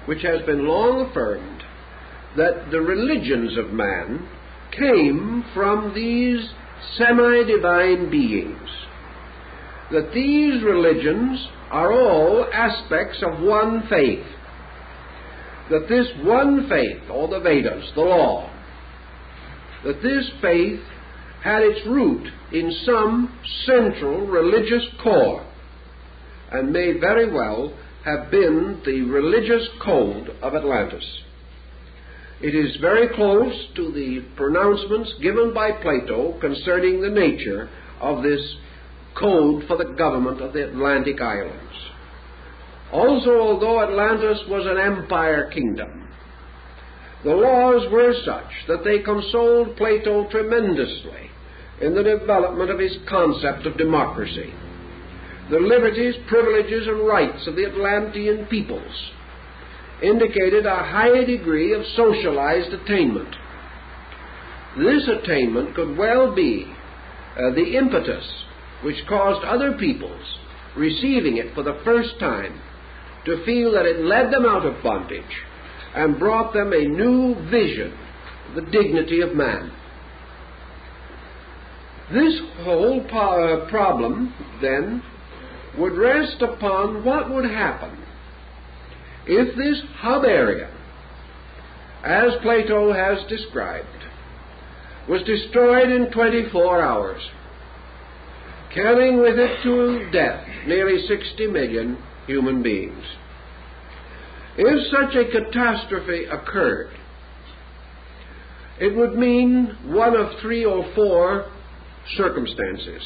which has been long affirmed, that the religions of man came from these semi-divine beings, that these religions are all aspects of one faith, that this one faith, or the Vedas, the law, that this faith had its root in some central religious core, and may very well have been the religious code of Atlantis. It is very close to the pronouncements given by Plato concerning the nature of this code for the government of the Atlantic islands. Also, although Atlantis was an empire kingdom, the laws were such that they consoled Plato tremendously in the development of his concept of democracy. The liberties, privileges, and rights of the Atlantean peoples indicated a high degree of socialized attainment. This attainment could well be the impetus which caused other peoples, receiving it for the first time, to feel that it led them out of bondage and brought them a new vision of the dignity of man. This whole problem, then, would rest upon what would happen if this hub area, as Plato has described, was destroyed in 24 hours, carrying with it to death nearly 60 million human beings. If such a catastrophe occurred, it would mean one of 3 or 4 circumstances.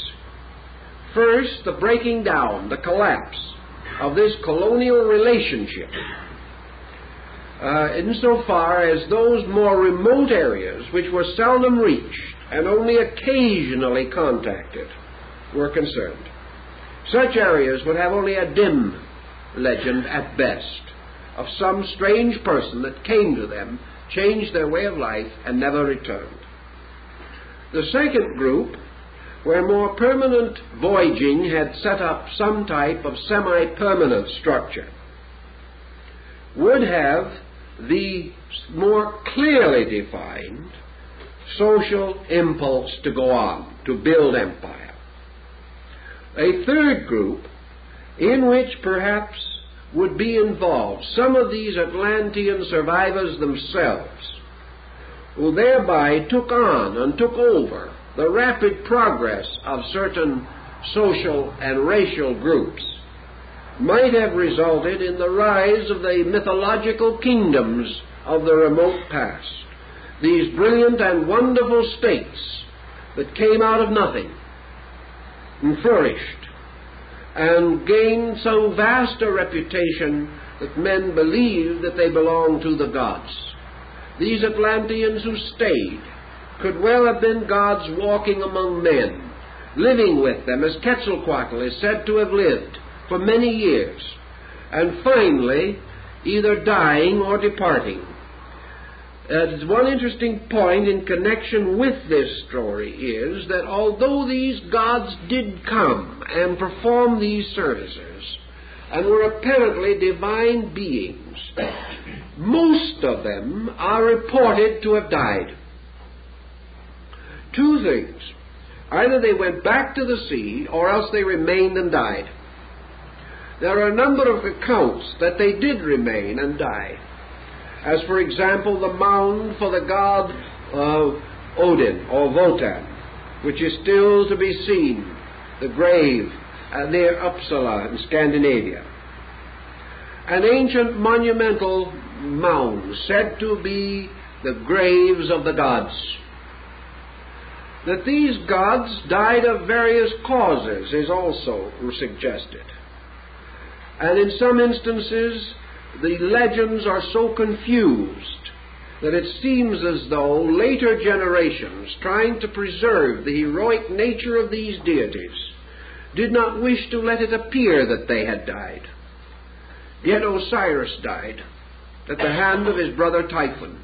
First, the breaking down, the collapse of this colonial relationship, insofar as those more remote areas which were seldom reached and only occasionally contacted were concerned. Such areas would have only a dim legend at best of some strange person that came to them, changed their way of life, and never returned. The second group, where more permanent voyaging had set up some type of semi-permanent structure, would have the more clearly defined social impulse to go on, to build empire. A third group, in which perhaps would be involved some of these Atlantean survivors themselves, who thereby took on and took over the rapid progress of certain social and racial groups, might have resulted in the rise of the mythological kingdoms of the remote past, these brilliant and wonderful states that came out of nothing and flourished and gained so vast a reputation that men believed that they belonged to the gods. These Atlanteans who stayed could well have been gods walking among men, living with them, as Quetzalcoatl is said to have lived for many years, and finally either dying or departing. One interesting point in connection with this story is that although these gods did come and perform these services and were apparently divine beings, most of them are reported to have died. 2 things. Either they went back to the sea, or else they remained and died. There are a number of accounts that they did remain and die, as for example the mound for the god Odin, or Wotan, which is still to be seen, the grave near Uppsala in Scandinavia. An ancient monumental mound said to be the graves of the gods. That these gods died of various causes is also suggested. And in some instances, the legends are so confused that it seems as though later generations, trying to preserve the heroic nature of these deities, did not wish to let it appear that they had died. Yet Osiris died at the hand of his brother Typhon.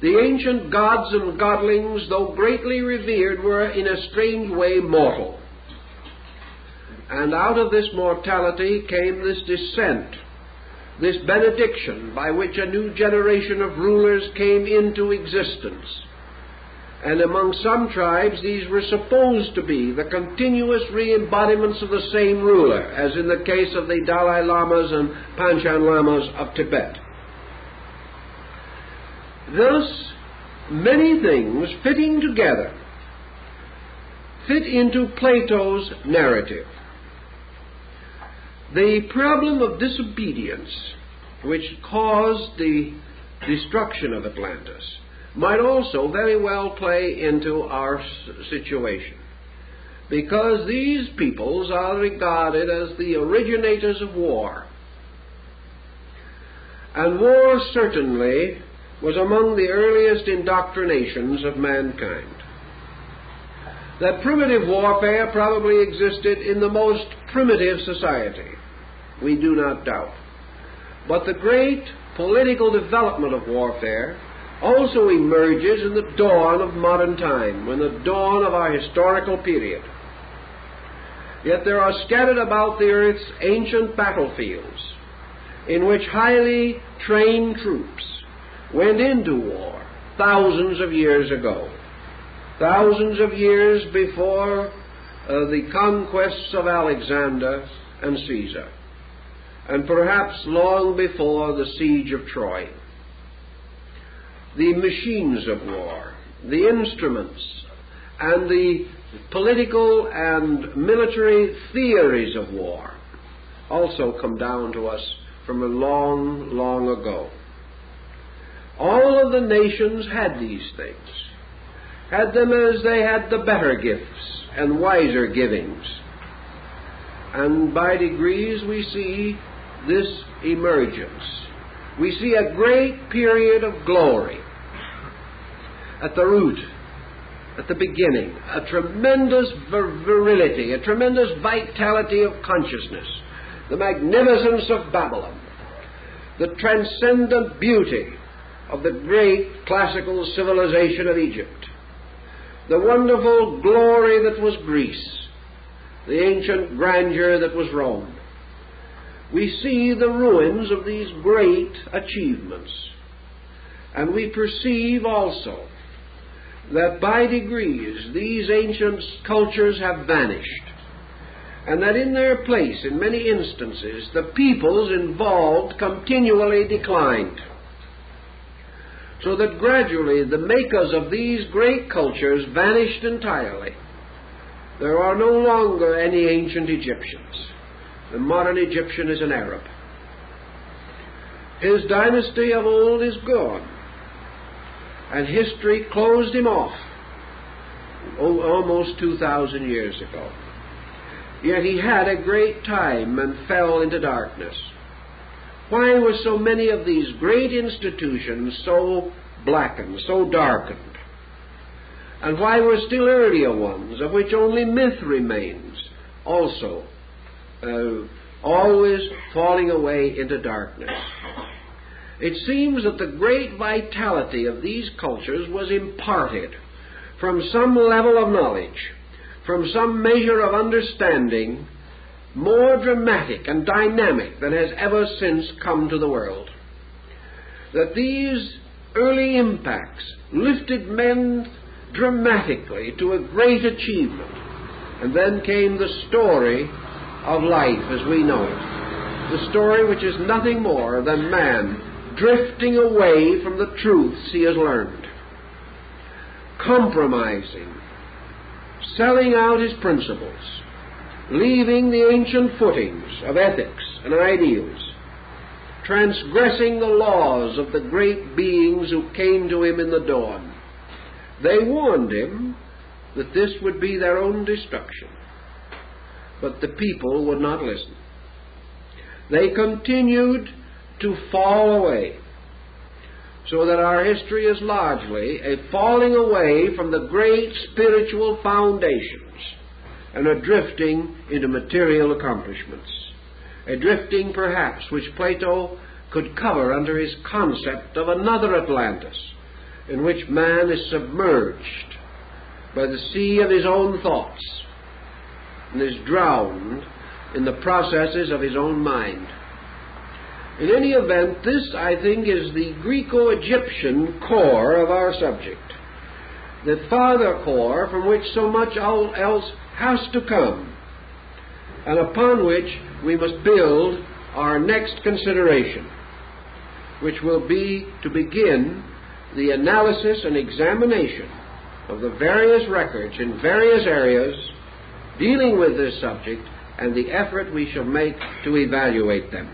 The ancient gods and godlings, though greatly revered, were in a strange way mortal. And out of this mortality came this descent, this benediction by which a new generation of rulers came into existence. And among some tribes these were supposed to be the continuous re-embodiments of the same ruler, as in the case of the Dalai Lamas and Panchen Lamas of Tibet. Thus, many things fitting together fit into Plato's narrative. The problem of disobedience, which caused the destruction of Atlantis, might also very well play into our situation. because these peoples are regarded as the originators of war. And war certainly was among the earliest indoctrinations of mankind. That primitive warfare probably existed in the most primitive society, we do not doubt. But the great political development of warfare also emerges in the dawn of modern time, in the dawn of our historical period. Yet there are scattered about the earth's ancient battlefields in which highly trained troops went into war thousands of years ago, thousands of years before the conquests of Alexander and Caesar, and perhaps long before the siege of Troy. The machines of war, the instruments, and the political and military theories of war also come down to us from a long, long ago. All of the nations had these things, had them as they had the better gifts and wiser givings. And by degrees we see this emergence. We see a great period of glory at the root, at the beginning, a tremendous virility, a tremendous vitality of consciousness, the magnificence of Babylon, the transcendent beauty of the great classical civilization of Egypt, the wonderful glory that was Greece, the ancient grandeur that was Rome. We see the ruins of these great achievements, and we perceive also that by degrees these ancient cultures have vanished, and that in their place, in many instances, the peoples involved continually declined, so that gradually the makers of these great cultures vanished entirely. There are no longer any ancient Egyptians. The modern Egyptian is an Arab. His dynasty of old is gone, and history closed him off almost 2,000 years ago. Yet he had a great time and fell into darkness. Why were so many of these great institutions so blackened, so darkened? And why were still earlier ones, of which only myth remains, also always falling away into darkness? It seems that the great vitality of these cultures was imparted from some level of knowledge, from some measure of understanding, more dramatic and dynamic than has ever since come to the world. That these early impacts lifted men dramatically to a great achievement, and then came the story of life as we know it, the story which is nothing more than man drifting away from the truths he has learned, compromising, selling out his principles, leaving the ancient footings of ethics and ideals, transgressing the laws of the great beings who came to him in the dawn. They warned him that this would be their own destruction, but the people would not listen. They continued to fall away, so that our history is largely a falling away from the great spiritual foundations and a drifting into material accomplishments, a drifting perhaps which Plato could cover under his concept of another Atlantis, in which man is submerged by the sea of his own thoughts and is drowned in the processes of his own mind. In any event, this, I think, is the Greco-Egyptian core of our subject, the farther core from which so much else has to come, and upon which we must build our next consideration, which will be to begin the analysis and examination of the various records in various areas dealing with this subject and the effort we shall make to evaluate them.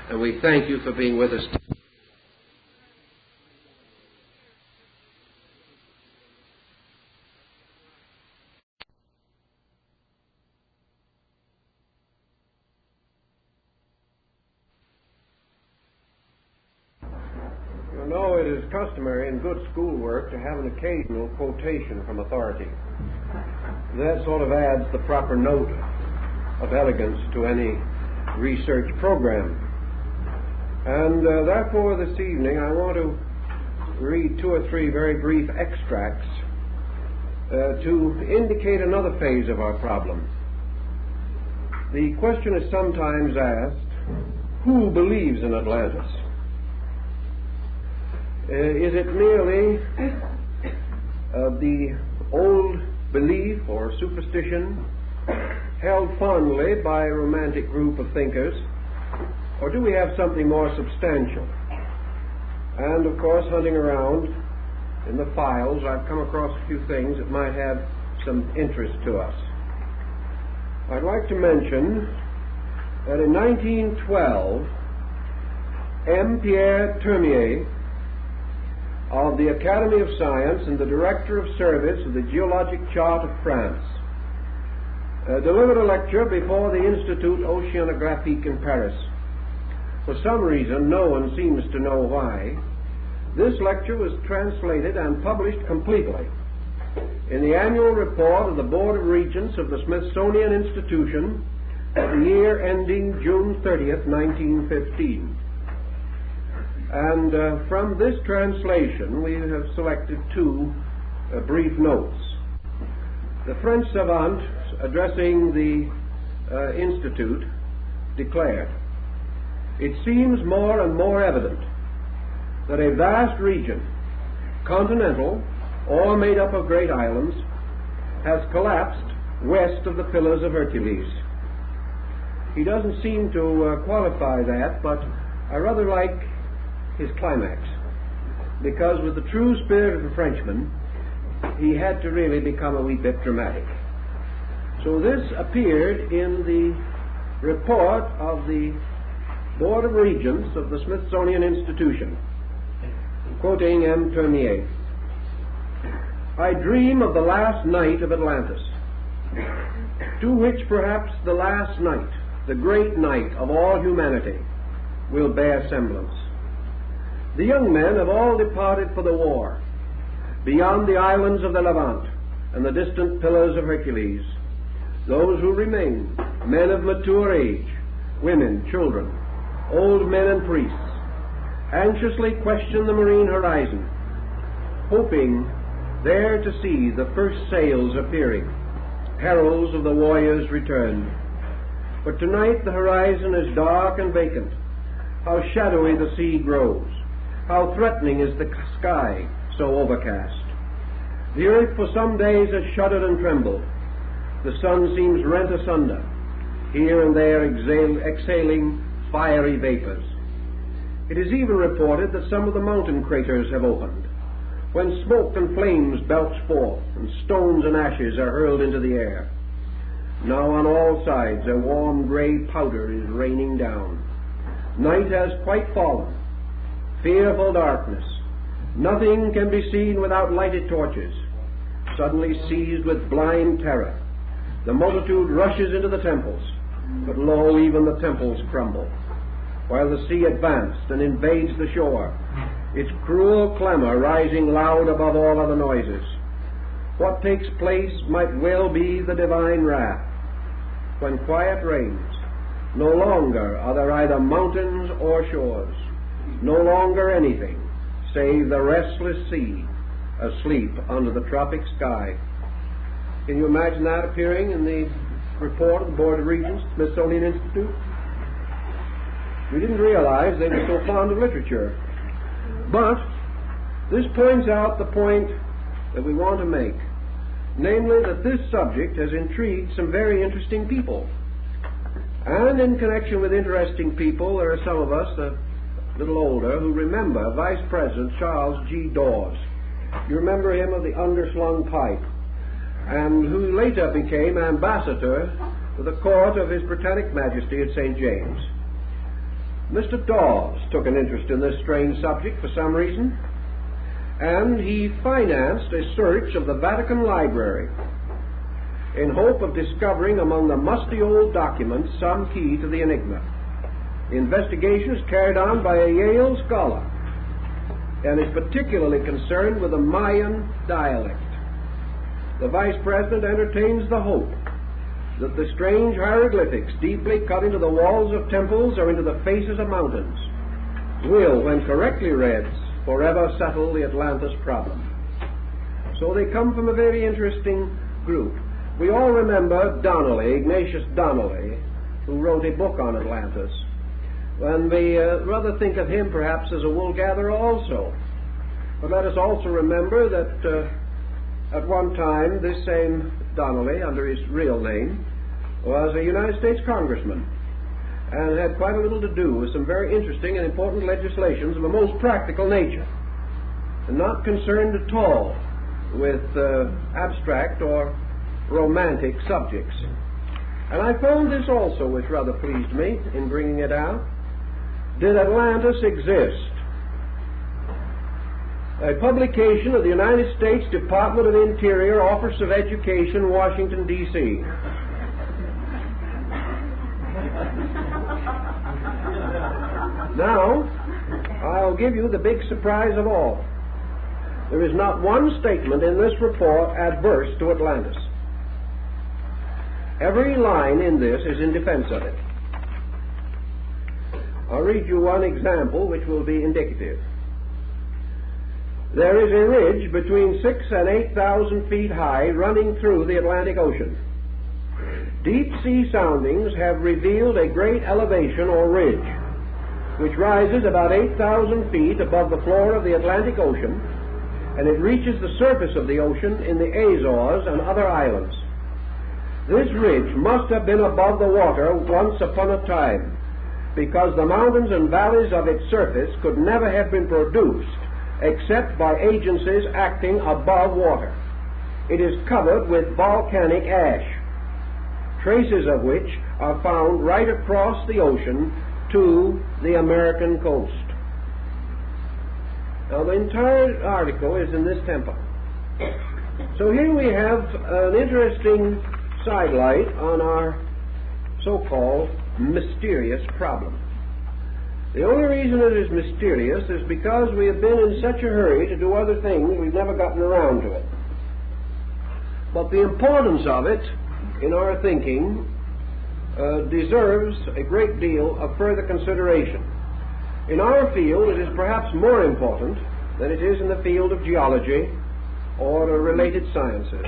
And we thank you for being with us. it is customary in good schoolwork to have an occasional quotation from authority. That sort of adds the proper note of elegance to any research program. And therefore this evening I want to read 2 or 3 very brief extracts to indicate another phase of our problem. The question is sometimes asked, who believes in Atlantis? Is it merely the old belief or superstition held fondly by a romantic group of thinkers, or do we have something more substantial? And of course, hunting around in the files, I've come across a few things that might have some interest to us. I'd like to mention that in 1912, M. Pierre Termier of the Academy of Science and the Director of Service of the Geologic Chart of France delivered a lecture before the Institut Oceanographique in Paris. For some reason, no one seems to know why, this lecture was translated and published completely in the annual report of the Board of Regents of the Smithsonian Institution for the year ending June 30th, 1915. And from this translation, we have selected 2 brief notes. The French savant addressing the Institute declared, "It seems more and more evident that a vast region, continental or made up of great islands, has collapsed west of the Pillars of Hercules." He doesn't seem to qualify that, but I rather like his climax, because with the true spirit of a Frenchman, he had to really become a wee bit dramatic. So this appeared in the report of the Board of Regents of the Smithsonian Institution, quoting M. Termier. "I dream of the last night of Atlantis, to which perhaps the last night, the great night of all humanity, will bear semblance. The young men have all departed for the war, beyond the islands of the Levant and the distant Pillars of Hercules. Those who remain, men of mature age, women, children, old men and priests, anxiously question the marine horizon, hoping there to see the first sails appearing, heralds of the warrior's return. But tonight the horizon is dark and vacant. How shadowy the sea grows. How threatening is the sky, so overcast. The earth for some days has shuddered and trembled. The sun seems rent asunder, here and there exhaling fiery vapors. It is even reported that some of the mountain craters have opened, when smoke and flames belch forth, and stones and ashes are hurled into the air. Now on all sides a warm gray powder is raining down. Night has quite fallen. Fearful darkness. Nothing can be seen without lighted torches. Suddenly seized with blind terror, the multitude rushes into the temples, but lo, even the temples crumble, while the sea advanced and invades the shore, its cruel clamor rising loud above all other noises. What takes place might well be the divine wrath. When quiet reigns, no longer are there either mountains or shores, no longer anything save the restless sea asleep under the tropic sky. Can you imagine that appearing in the report of the Board of Regents, Smithsonian Institute? We didn't realize they were so fond of literature. But this points out the point that we want to make, namely that this subject has intrigued some very interesting people. And in connection with interesting people, there are some of us, a little older, who remember Vice President Charles G. Dawes. You remember him of the underslung pipe, and who later became ambassador to the court of His Britannic Majesty at St. James. Mr. Dawes took an interest in this strange subject for some reason, and he financed a search of the Vatican Library in hope of discovering among the musty old documents some key to the enigma. The investigation is carried on by a Yale scholar, and is particularly concerned with the Mayan dialect. The Vice President entertains the hope that the strange hieroglyphics deeply cut into the walls of temples or into the faces of mountains will, when correctly read, forever settle the Atlantis problem. So they come from a very interesting group. We all remember Donnelly, Ignatius Donnelly, who wrote a book on Atlantis. And we rather think of him perhaps as a wool gatherer also. But let us also remember that at one time this same Donnelly, under his real name, was a United States congressman and had quite a little to do with some very interesting and important legislations of a most practical nature, and not concerned at all with abstract or romantic subjects. And I found this also, which rather pleased me in bringing it out. Did Atlantis exist? A publication of the United States Department of Interior, Office of Education, Washington, D.C. Now, I'll give you the big surprise of all. There is not one statement in this report adverse to Atlantis. Every line in this is in defense of it. I'll read you one example which will be indicative. There is a ridge between 6,000 and 8,000 feet high running through the Atlantic Ocean. Deep sea soundings have revealed a great elevation or ridge, which rises about 8,000 feet above the floor of the Atlantic Ocean, and it reaches the surface of the ocean in the Azores and other islands. This ridge must have been above the water once upon a time, because the mountains and valleys of its surface could never have been produced except by agencies acting above water. It is covered with volcanic ash, traces of which are found right across the ocean to the American coast. Now, the entire article is in this tempo. So here we have an interesting sidelight on our so-called mysterious problem. The only reason it is mysterious is because we have been in such a hurry to do other things, we've never gotten around to it. But the importance of it in our thinking deserves a great deal of further consideration. In our field, it is perhaps more important than it is in the field of geology or related sciences.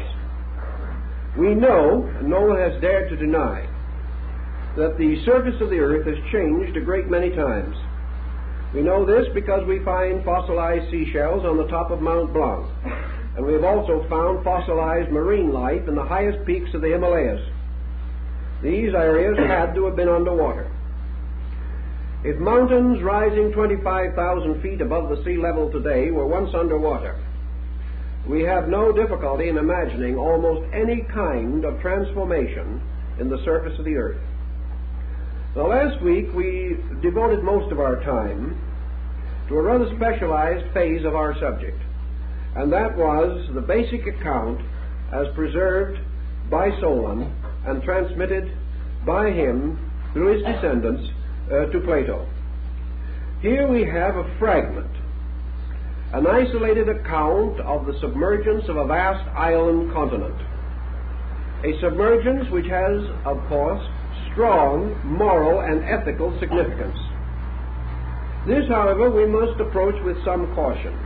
We know, and no one has dared to deny, that the surface of the earth has changed a great many times. We know this because we find fossilized seashells on the top of Mount Blanc, and we have also found fossilized marine life in the highest peaks of the Himalayas. These areas had to have been underwater. If mountains rising 25,000 feet above the sea level today were once underwater, we have no difficulty in imagining almost any kind of transformation in the surface of the earth. Now, last week we devoted most of our time to a rather specialized phase of our subject, and that was the basic account as preserved by Solon and transmitted by him through his descendants to Plato. Here we have a fragment, an isolated account of the submergence of a vast island continent, a submergence which has, of course, strong moral and ethical significance. This, however, we must approach with some caution.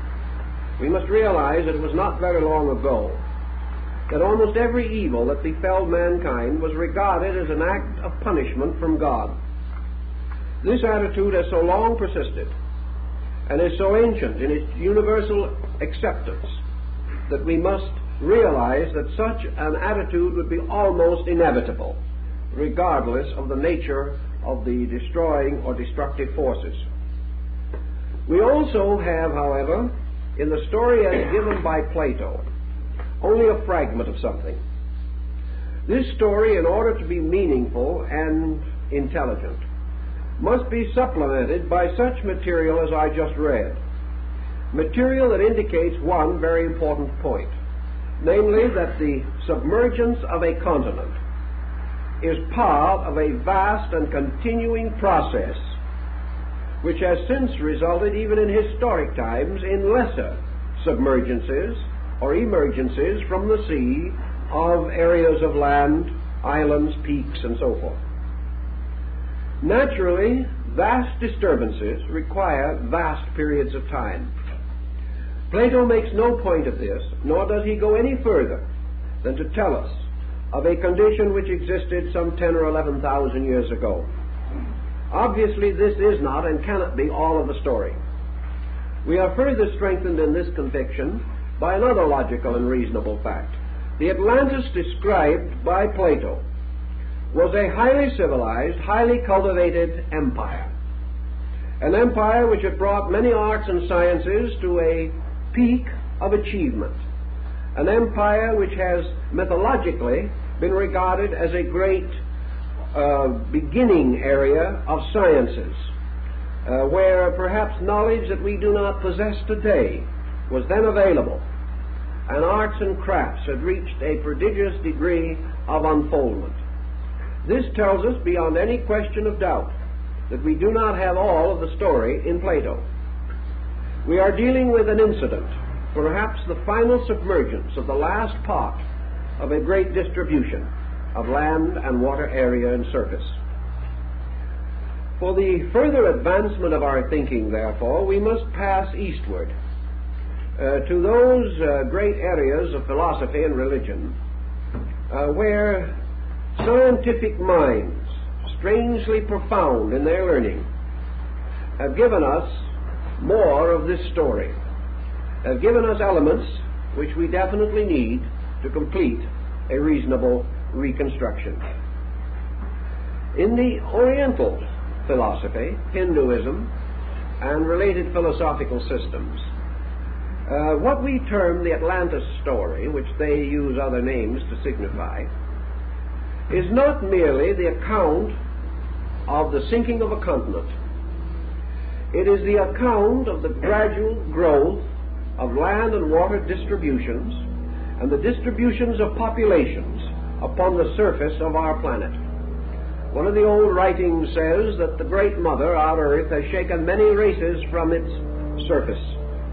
We must realize that it was not very long ago that almost every evil that befell mankind was regarded as an act of punishment from God. This attitude has so long persisted and is so ancient in its universal acceptance that we must realize that such an attitude would be almost inevitable, regardless of the nature of the destroying or destructive forces. We also have, however, in the story as given by Plato, only a fragment of something. This story, in order to be meaningful and intelligent, must be supplemented by such material as I just read, material that indicates one very important point, namely that the submergence of a continent is part of a vast and continuing process which has since resulted, even in historic times, in lesser submergences or emergences from the sea of areas of land, islands, peaks, and so forth. Naturally, vast disturbances require vast periods of time. Plato makes no point of this, nor does he go any further than to tell us of a condition which existed some 10 or 11,000 years ago. Obviously, this is not and cannot be all of the story. We are further strengthened in this conviction by another logical and reasonable fact. The Atlantis described by Plato was a highly civilized, highly cultivated empire. An empire which had brought many arts and sciences to a peak of achievement. An empire which has mythologically been regarded as a great beginning area of sciences, where perhaps knowledge that we do not possess today was then available, and arts and crafts had reached a prodigious degree of unfoldment. This tells us beyond any question of doubt that we do not have all of the story in Plato. We are dealing with an incident, perhaps the final submergence of the last part of a great distribution of land and water area and surface. For the further advancement of our thinking, therefore, we must pass eastward to those great areas of philosophy and religion where scientific minds, strangely profound in their learning, have given us more of this story, have given us elements which we definitely need to complete a reasonable reconstruction. In the Oriental philosophy, Hinduism, and related philosophical systems, what we term the Atlantis story, which they use other names to signify, is not merely the account of the sinking of a continent. It is the account of the gradual growth of land and water distributions and the distributions of populations upon the surface of our planet. One of the old writings says that the Great Mother, our Earth, has shaken many races from its surface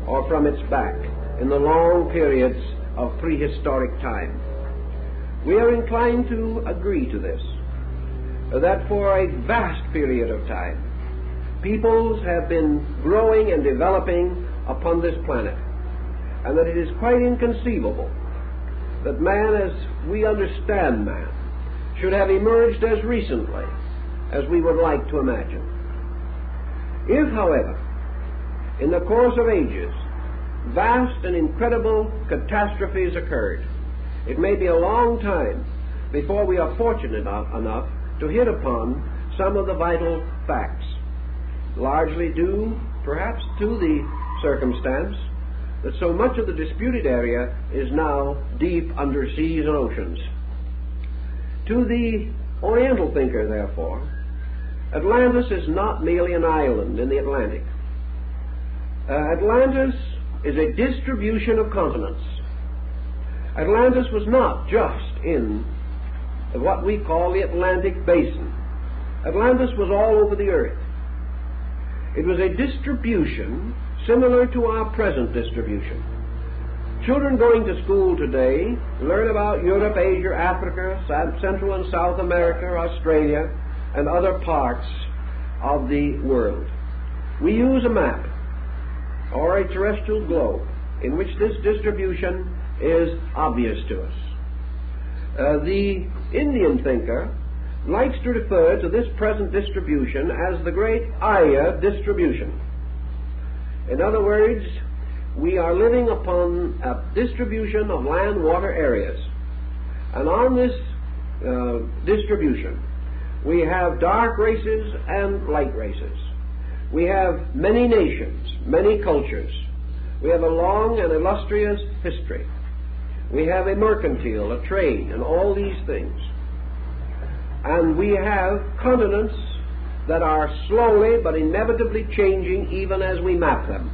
or from its back in the long periods of prehistoric time. We are inclined to agree to this, that for a vast period of time, peoples have been growing and developing upon this planet, and that it is quite inconceivable that man, as we understand man, should have emerged as recently as we would like to imagine. If, however, in the course of ages, vast and incredible catastrophes occurred, it may be a long time before we are fortunate enough to hit upon some of the vital facts, largely due, perhaps, to the circumstance that so much of the disputed area is now deep under seas and oceans. To the Oriental thinker, therefore, Atlantis is not merely an island in the Atlantic. Atlantis is a distribution of continents. Atlantis was not just in what we call the Atlantic basin. Atlantis was all over the earth. It was a distribution similar to our present distribution. Children going to school today learn about Europe, Asia, Africa, Central and South America, Australia, and other parts of the world. We use a map or a terrestrial globe in which this distribution is obvious to us. The Indian thinker likes to refer to this present distribution as the great Aya distribution. In other words, we are living upon a distribution of land water areas, and on this distribution we have dark races and light races. We have many nations, many cultures. We have a long and illustrious history. We have a mercantile, a trade, and all these things. And we have continents that are slowly but inevitably changing even as we map them.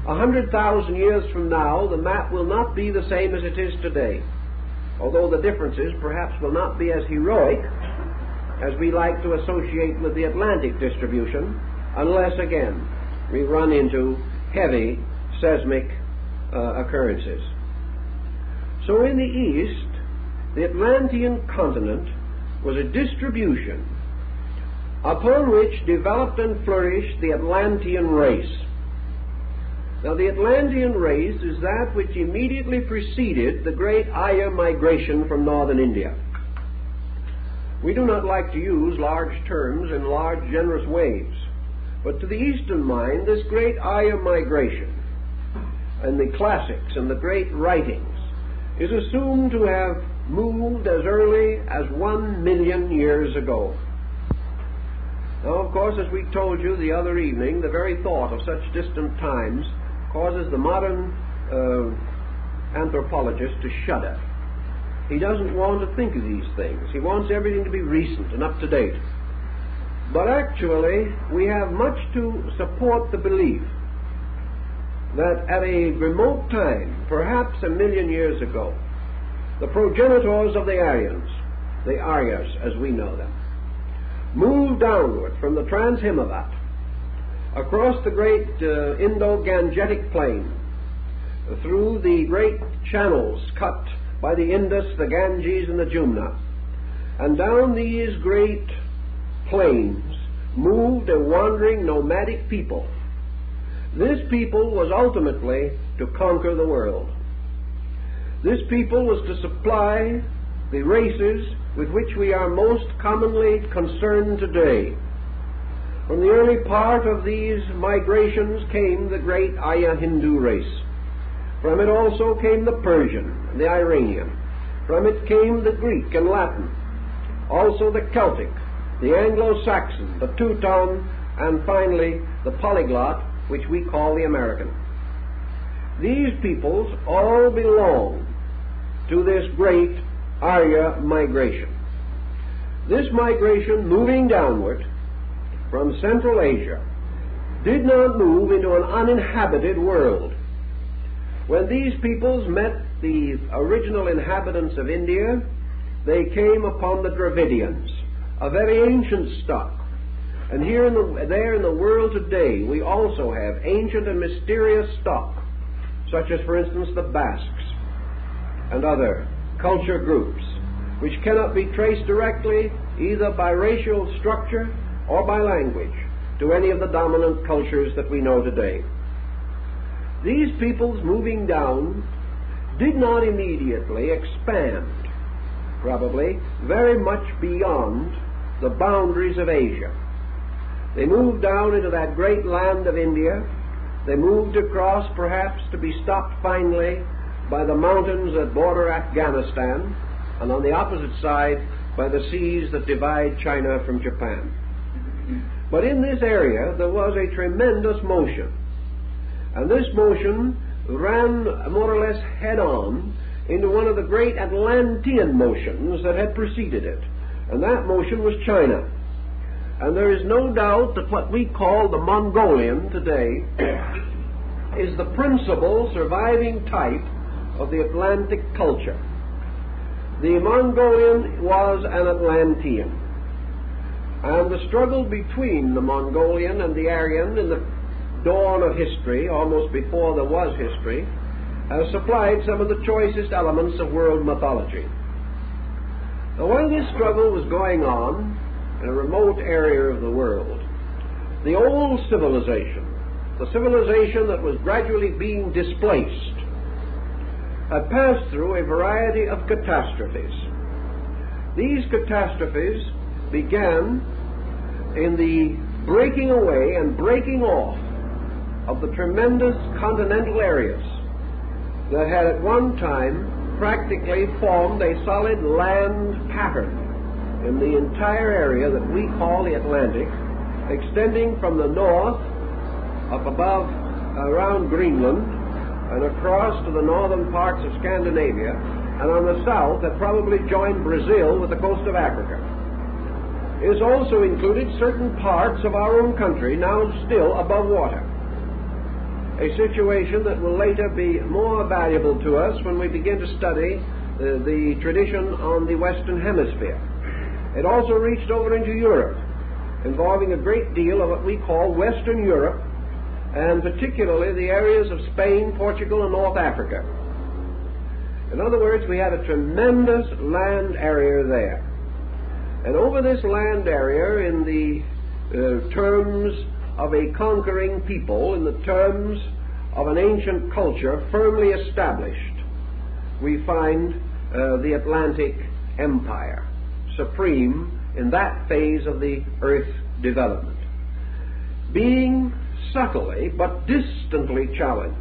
100,000 years from now, the map will not be the same as it is today, although the differences perhaps will not be as heroic as we like to associate with the Atlantic distribution. unless, again, we run into heavy seismic occurrences. So in the East, the Atlantean continent was a distribution upon which developed and flourished the Atlantean race. Now, the Atlantean race is that which immediately preceded the great Arya migration from northern India. We do not like to use large terms in large, generous waves, but to the Eastern mind, this great Arya migration and the classics and the great writings is assumed to have moved as early as 1 million years ago. Now, of course, as we told you the other evening, the very thought of such distant times causes the modern anthropologist to shudder. He doesn't want to think of these things. He wants everything to be recent and up to date. But actually, we have much to support the belief that at a remote time, perhaps 1 million years ago, the progenitors of the Aryans, the Aryas as we know them, moved downward from the Trans-Himavat across the great Indo-Gangetic plain, through the great channels cut by the Indus, the Ganges, and the Jumna, and down these great plains moved a wandering nomadic people. This people was ultimately to conquer the world. This people was to supply the races with which we are most commonly concerned today. From the early part of these migrations came the great Arya Hindu race. From it also came the Persian and the Iranian. From it came the Greek and Latin, also the Celtic, the Anglo-Saxon, the Teuton, and finally the polyglot, which we call the American. These peoples all belong to this great Arya migration. This migration, moving downward from Central Asia, did not move into an uninhabited world. When these peoples met the original inhabitants of India, they came upon the Dravidians, a very ancient stock. And here there in the world today, we also have ancient and mysterious stock, such as, for instance, the Basques and other culture groups, which cannot be traced directly either by racial structure or by language to any of the dominant cultures that we know today. These peoples moving down did not immediately expand, probably, very much beyond the boundaries of Asia. They moved down into that great land of India. They moved across, perhaps, to be stopped finally by the mountains that border Afghanistan, and on the opposite side by the seas that divide China from Japan. But in this area there was a tremendous motion, and this motion ran more or less head-on into one of the great Atlantean motions that had preceded it, and that motion was China. And there is no doubt that what we call the Mongolian today is the principal surviving type of the Atlantic culture. The Mongolian was an Atlantean, and the struggle between the Mongolian and the Aryan in the dawn of history, almost before there was history, has supplied some of the choicest elements of world mythology. Now, while this struggle was going on in a remote area of the world, the old civilization, the civilization that was gradually being displaced, had passed through a variety of catastrophes. These catastrophes began in the breaking away and breaking off of the tremendous continental areas that had at one time practically formed a solid land pattern in the entire area that we call the Atlantic, extending from the north up above around Greenland and across to the northern parts of Scandinavia, and on the south had probably joined Brazil with the coast of Africa. It has also included certain parts of our own country now still above water, a situation that will later be more valuable to us when we begin to study the tradition on the Western Hemisphere. It also reached over into Europe, involving a great deal of what we call Western Europe, and particularly the areas of Spain, Portugal, and North Africa. In other words, we had a tremendous land area there. And over this land area, in the terms of a conquering people, in the terms of an ancient culture firmly established, we find the Atlantic Empire, supreme in that phase of the earth development, being subtly but distantly challenged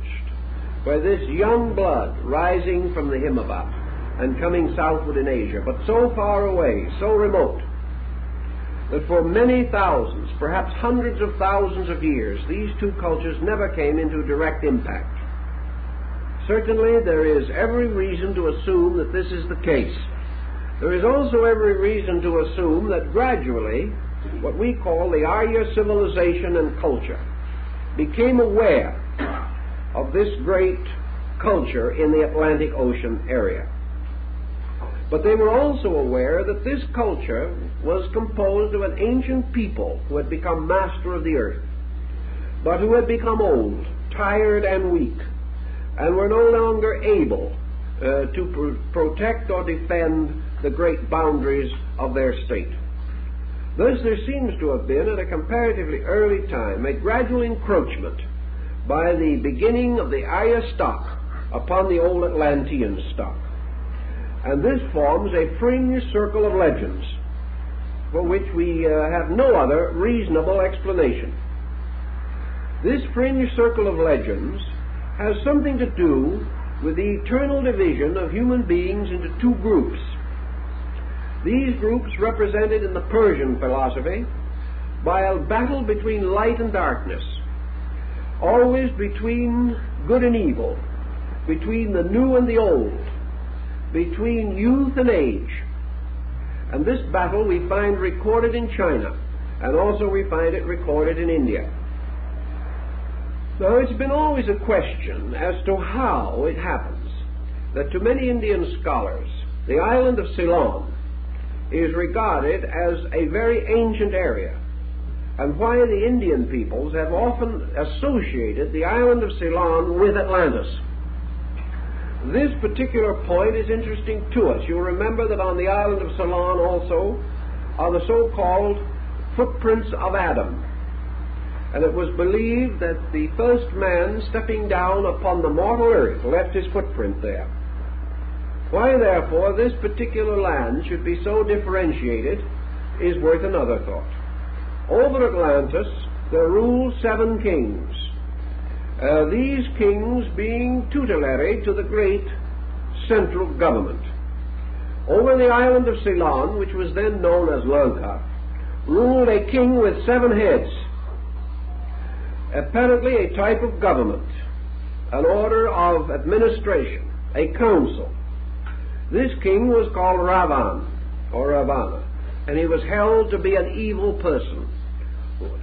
by this young blood rising from the Himavat and coming southward in Asia, but so far away, so remote, that for many thousands, perhaps hundreds of thousands of years, these two cultures never came into direct impact. Certainly there is every reason to assume that this is the case. There is also every reason to assume that gradually what we call the Arya civilization and culture became aware of this great culture in the Atlantic Ocean area. But they were also aware that this culture was composed of an ancient people who had become master of the earth, but who had become old, tired, and weak, and were no longer able to protect or defend the great boundaries of their state. Thus there seems to have been, at a comparatively early time, a gradual encroachment by the beginning of the Arya stock upon the old Atlantean stock. And this forms a fringe circle of legends for which we have no other reasonable explanation. This fringe circle of legends has something to do with the eternal division of human beings into two groups. These groups represented in the Persian philosophy by a battle between light and darkness, always between good and evil, between the new and the old, between youth and age. And this battle we find recorded in China, and also we find it recorded in India. Now, it's been always a question as to how it happens that to many Indian scholars the island of Ceylon is regarded as a very ancient area, and why the Indian peoples have often associated the island of Ceylon with Atlantis. This particular point is interesting to us. You'll remember that on the island of Ceylon also are the so-called footprints of Adam. And it was believed that the first man stepping down upon the mortal earth left his footprint there. Why, therefore, this particular land should be so differentiated is worth another thought. Over Atlantis there ruled 7 kings. These kings being tutelary to the great central government. Over the island of Ceylon, which was then known as Lanka, ruled a king with 7 heads, apparently a type of government, an order of administration, a council. This king was called Ravan, or Ravana, and he was held to be an evil person.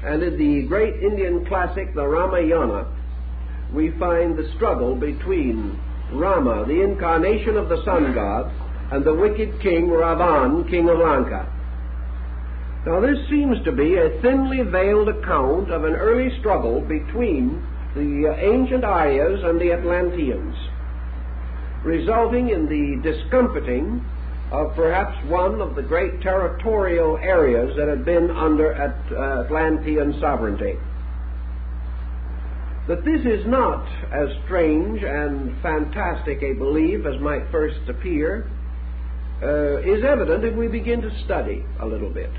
And in the great Indian classic, the Ramayana, we find the struggle between Rama, the incarnation of the sun god, and the wicked king Ravan, king of Lanka. Now this seems to be a thinly veiled account of an early struggle between the ancient Aryas and the Atlanteans, resulting in the discomfiting of perhaps one of the great territorial areas that had been under Atlantean sovereignty. That this is not as strange and fantastic a belief as might first appear is evident if we begin to study a little bit.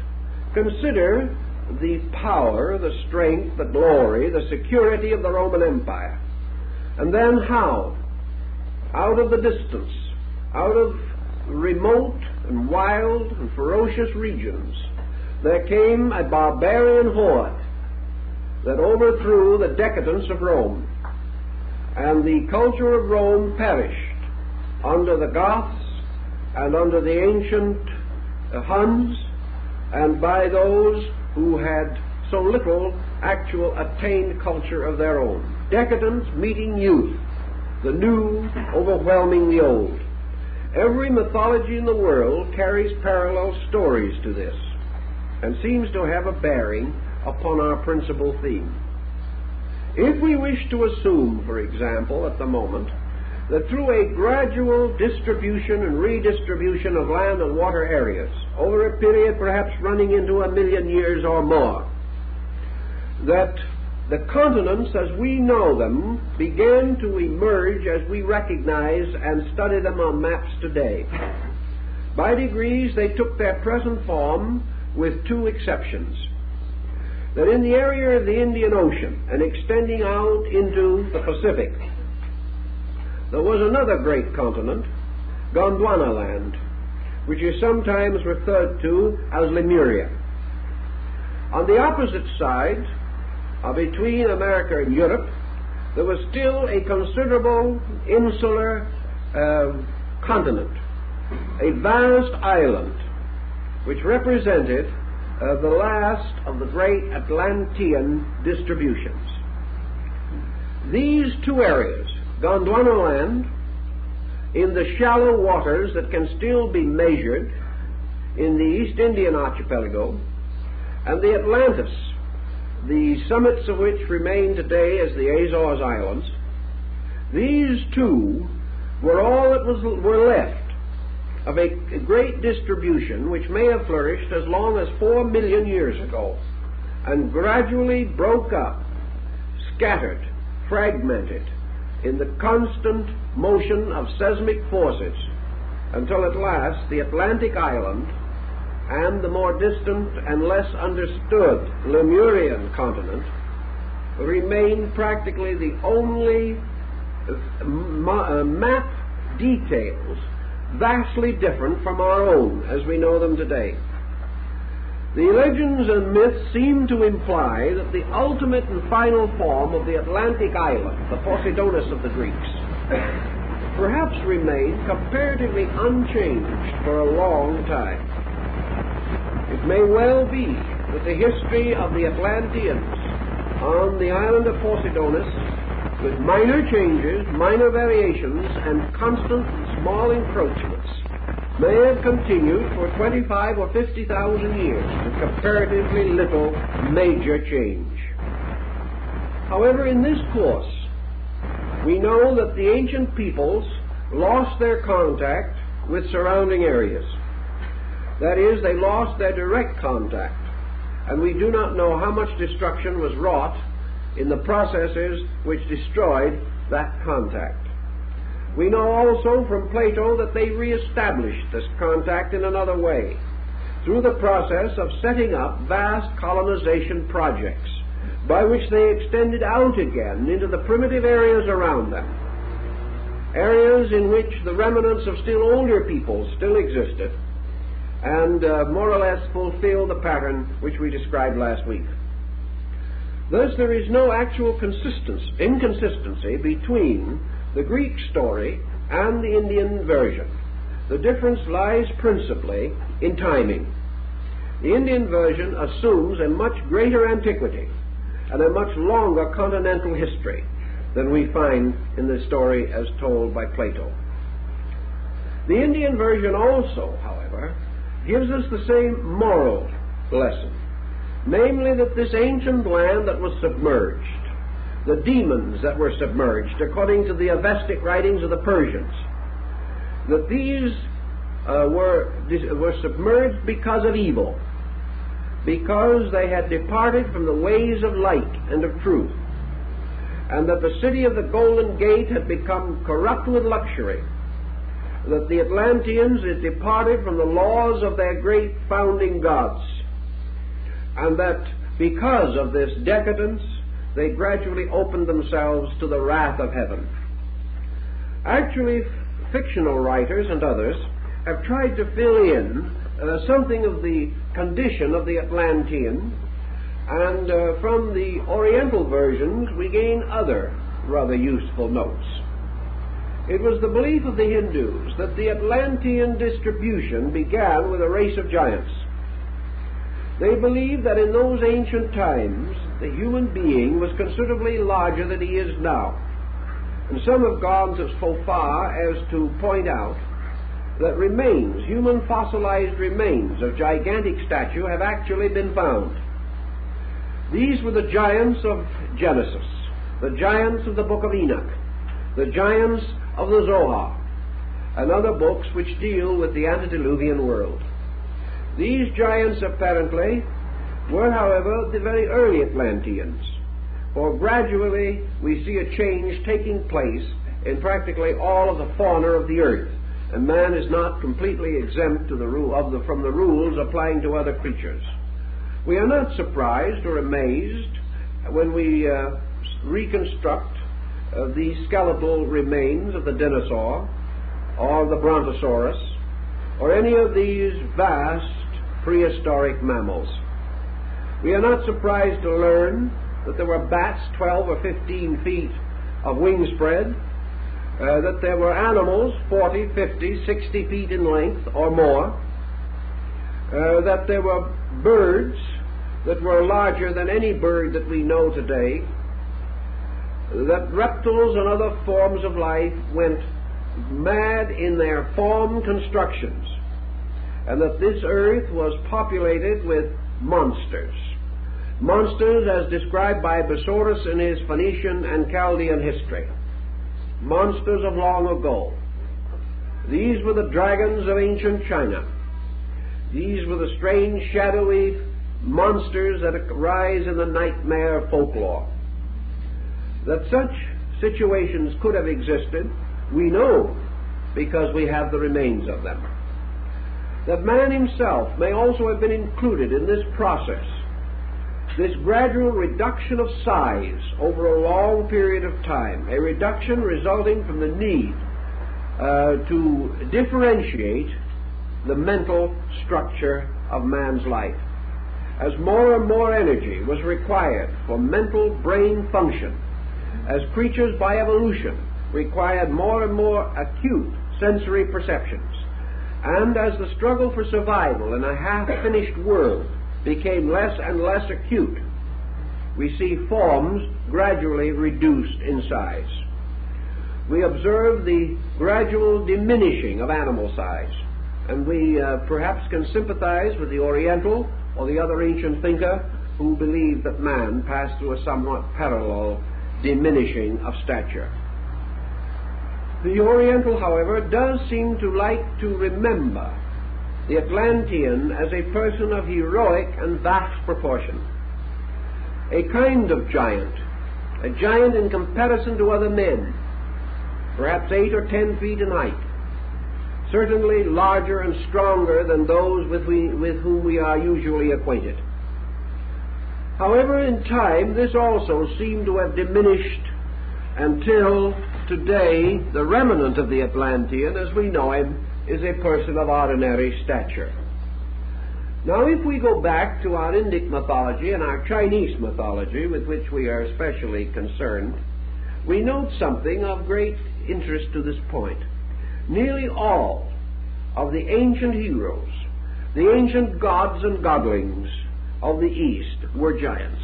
Consider the power, the strength, the glory, the security of the Roman Empire, and then how, out of the distance, out of remote and wild and ferocious regions, there came a barbarian horde that overthrew the decadence of Rome, and the culture of Rome perished under the Goths and under the ancient Huns, and by those who had so little actual attained culture of their own. Decadence meeting youth, the new overwhelming the old. Every mythology in the world carries parallel stories to this. and seems to have a bearing upon our principal theme. If we wish to assume, for example, at the moment, that through a gradual distribution and redistribution of land and water areas, over a period perhaps running into 1,000,000 years or more, that the continents as we know them began to emerge as we recognize and study them on maps today. By degrees they took their present form with two exceptions. That in the area of the Indian Ocean and extending out into the Pacific, there was another great continent, Gondwana land, which is sometimes referred to as Lemuria. On the opposite side, between America and Europe, there was still a considerable insular continent, a vast island, which represented the last of the great Atlantean distributions. These two areas, Gondwana land, in the shallow waters that can still be measured in the East Indian archipelago, and the Atlantis, the summits of which remain today as the Azores Islands, these two were all that were left of a great distribution which may have flourished as long as 4 million years ago, and gradually broke up, scattered, fragmented, in the constant motion of seismic forces, until at last the Atlantic island and the more distant and less understood Lemurian continent remain practically the only map details vastly different from our own as we know them today. The legends and myths seem to imply that the ultimate and final form of the Atlantic island, the Poseidonus of the Greeks, perhaps remained comparatively unchanged for a long time. It may well be that the history of the Atlanteans on the island of Poseidonus, with minor changes, minor variations, and constant small encroachments, may have continued for 25 or 50,000 years with comparatively little major change. However, in this course, we know that the ancient peoples lost their contact with surrounding areas. That is, they lost their direct contact, and we do not know how much destruction was wrought in the processes which destroyed that contact. We know also from Plato that they reestablished this contact in another way, through the process of setting up vast colonization projects, by which they extended out again into the primitive areas around them, areas in which the remnants of still older peoples still existed, and more or less fulfilled the pattern which we described last week. Thus there is no actual inconsistency between the Greek story and the Indian version. The difference lies principally in timing. The Indian version assumes a much greater antiquity and a much longer continental history than we find in the story as told by Plato. The Indian version also, however, gives us the same moral lesson, namely that this ancient land that was submerged, the demons that were submerged, according to the Avestic writings of the Persians, that these were submerged because of evil, because they had departed from the ways of light and of truth, and that the city of the Golden Gate had become corrupt with luxury, that the Atlanteans had departed from the laws of their great founding gods, and that because of this decadence, they gradually opened themselves to the wrath of heaven. Actually, fictional writers and others have tried to fill in something of the condition of the Atlantean, and from the Oriental versions we gain other rather useful notes. It was the belief of the Hindus that the Atlantean distribution began with a race of giants. They believed that in those ancient times the human being was considerably larger than he is now. And some have gone so far as to point out that remains, human fossilized remains of gigantic stature have actually been found. These were the giants of Genesis, the giants of the book of Enoch, the giants of the Zohar, and other books which deal with the antediluvian world. These giants apparently were, however, the very early Atlanteans, for gradually we see a change taking place in practically all of the fauna of the earth, and man is not completely exempt to from the rules applying to other creatures. We are not surprised or amazed when we reconstruct the skeletal remains of the dinosaur or the brontosaurus or any of these vast prehistoric mammals. We are not surprised to learn that there were bats 12 or 15 feet of wingspread, that there were animals 40, 50, 60 feet in length or more, that there were birds that were larger than any bird that we know today, that reptiles and other forms of life went mad in their form constructions, and that this earth was populated with monsters. Monsters as described by Besorus in his Phoenician and Chaldean history. Monsters of long ago. These were the dragons of ancient China. These were the strange, shadowy monsters that arise in the nightmare folklore. That such situations could have existed, we know because we have the remains of them. That man himself may also have been included in this process, this gradual reduction of size over a long period of time, a reduction resulting from the need to differentiate the mental structure of man's life. As more and more energy was required for mental brain function, as creatures by evolution required more and more acute sensory perceptions, and as the struggle for survival in a half-finished world became less and less acute, we see forms gradually reduced in size. We observe the gradual diminishing of animal size, and we perhaps can sympathize with the Oriental or the other ancient thinker who believed that man passed through a somewhat parallel diminishing of stature. The Oriental, however, does seem to like to remember the Atlantean as a person of heroic and vast proportion, a kind of giant, a giant in comparison to other men, perhaps 8 or 10 feet in height, certainly larger and stronger than those with whom we are usually acquainted. However, in time, this also seemed to have diminished until today the remnant of the Atlantean, as we know him, is a person of ordinary stature. Now, if we go back to our Indic mythology and our Chinese mythology, with which we are especially concerned, we note something of great interest to this point. Nearly all of the ancient heroes, the ancient gods and godlings of the East, were giants.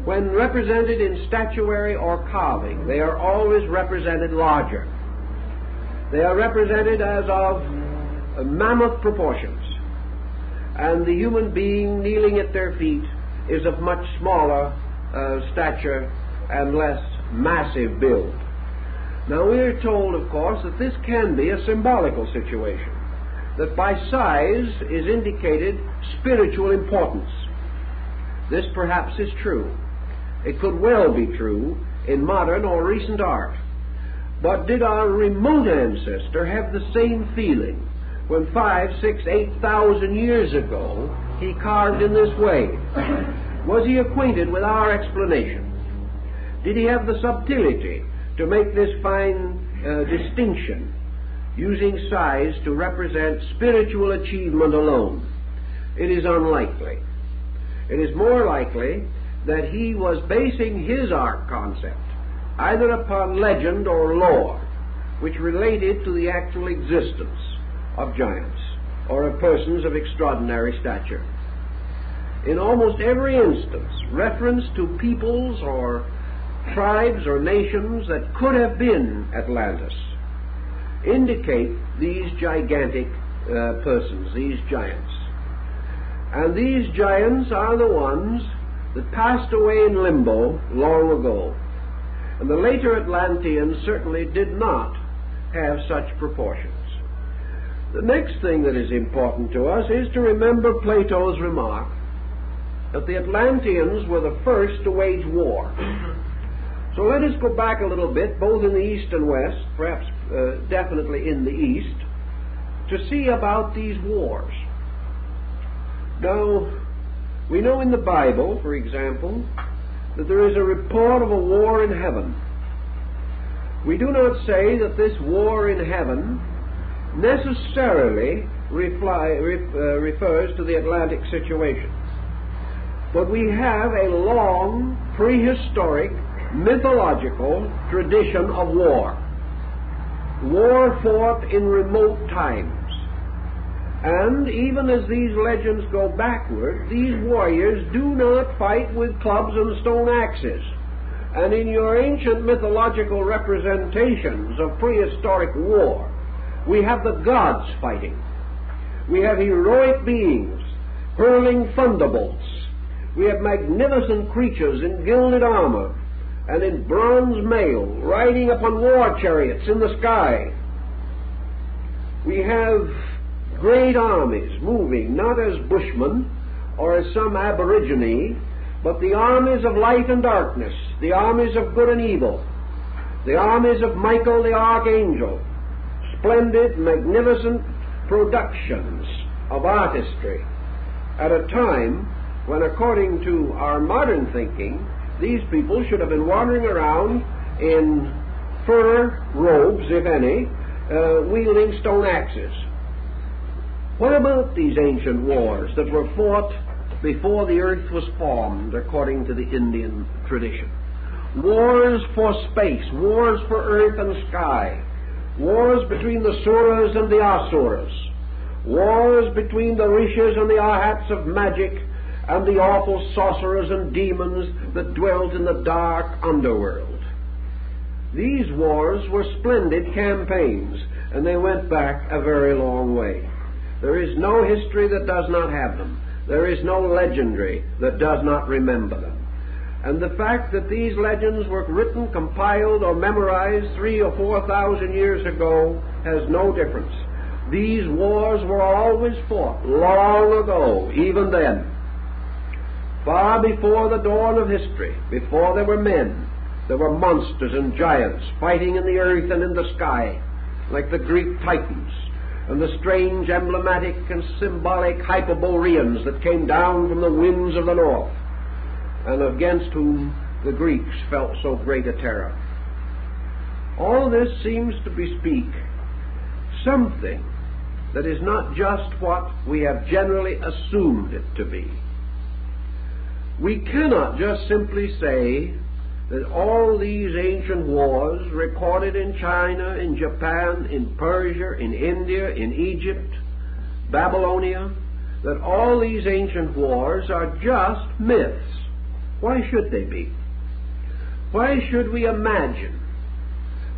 When represented in statuary or carving, they are always represented larger. They are represented as of mammoth proportions, and the human being kneeling at their feet is of much smaller stature and less massive build. Now, we are told, of course, that this can be a symbolical situation, that by size is indicated spiritual importance. This perhaps is true. It could well be true in modern or recent art. But did our remote ancestor have the same feeling when 5, 6, 8,000 years ago he carved in this way? Was he acquainted with our explanation? Did he have the subtlety to make this fine distinction, using size to represent spiritual achievement alone? It is unlikely. It is more likely that he was basing his art concept either upon legend or lore, which related to the actual existence of giants or of persons of extraordinary stature. In almost every instance, reference to peoples or tribes or nations that could have been Atlantis indicate these gigantic persons, these giants. And these giants are the ones that passed away in limbo long ago. And the later Atlanteans certainly did not have such proportions. The next thing that is important to us is to remember Plato's remark that the Atlanteans were the first to wage war. So let us go back a little bit, both in the East and West, perhaps definitely in the East, to see about these wars. Now, we know in the Bible, for example, that there is a report of a war in heaven. We do not say that this war in heaven necessarily refers to the Atlantic situation. But we have a long, prehistoric, mythological tradition of war. War fought in remote times. And even as these legends go backward, these warriors do not fight with clubs and stone axes. And in your ancient mythological representations of prehistoric war, we have the gods fighting. We have heroic beings hurling thunderbolts. We have magnificent creatures in gilded armor and in bronze mail riding upon war chariots in the sky. We have great armies moving, not as bushmen or as some aborigine, but the armies of light and darkness, the armies of good and evil, the armies of Michael the Archangel, splendid, magnificent productions of artistry at a time when, according to our modern thinking, these people should have been wandering around in fur robes, if any, wielding stone axes. What about these ancient wars that were fought before the earth was formed, according to the Indian tradition? Wars for space, wars for earth and sky, wars between the Suras and the Asuras, wars between the Rishis and the Arhats of magic and the awful sorcerers and demons that dwelt in the dark underworld. These wars were splendid campaigns, and they went back a very long way. There is no history that does not have them. There is no legendary that does not remember them. And the fact that these legends were written, compiled, or memorized 3,000 or 4,000 years ago has no difference. These wars were always fought long ago, even then. Far before the dawn of history, before there were men, there were monsters and giants fighting in the earth and in the sky, like the Greek Titans, and the strange emblematic and symbolic Hyperboreans that came down from the winds of the north, and against whom the Greeks felt so great a terror. All this seems to bespeak something that is not just what we have generally assumed it to be. We cannot just simply say that all these ancient wars recorded in China, in Japan, in Persia, in India, in Egypt, Babylonia, that all these ancient wars are just myths. Why should they be? Why should we imagine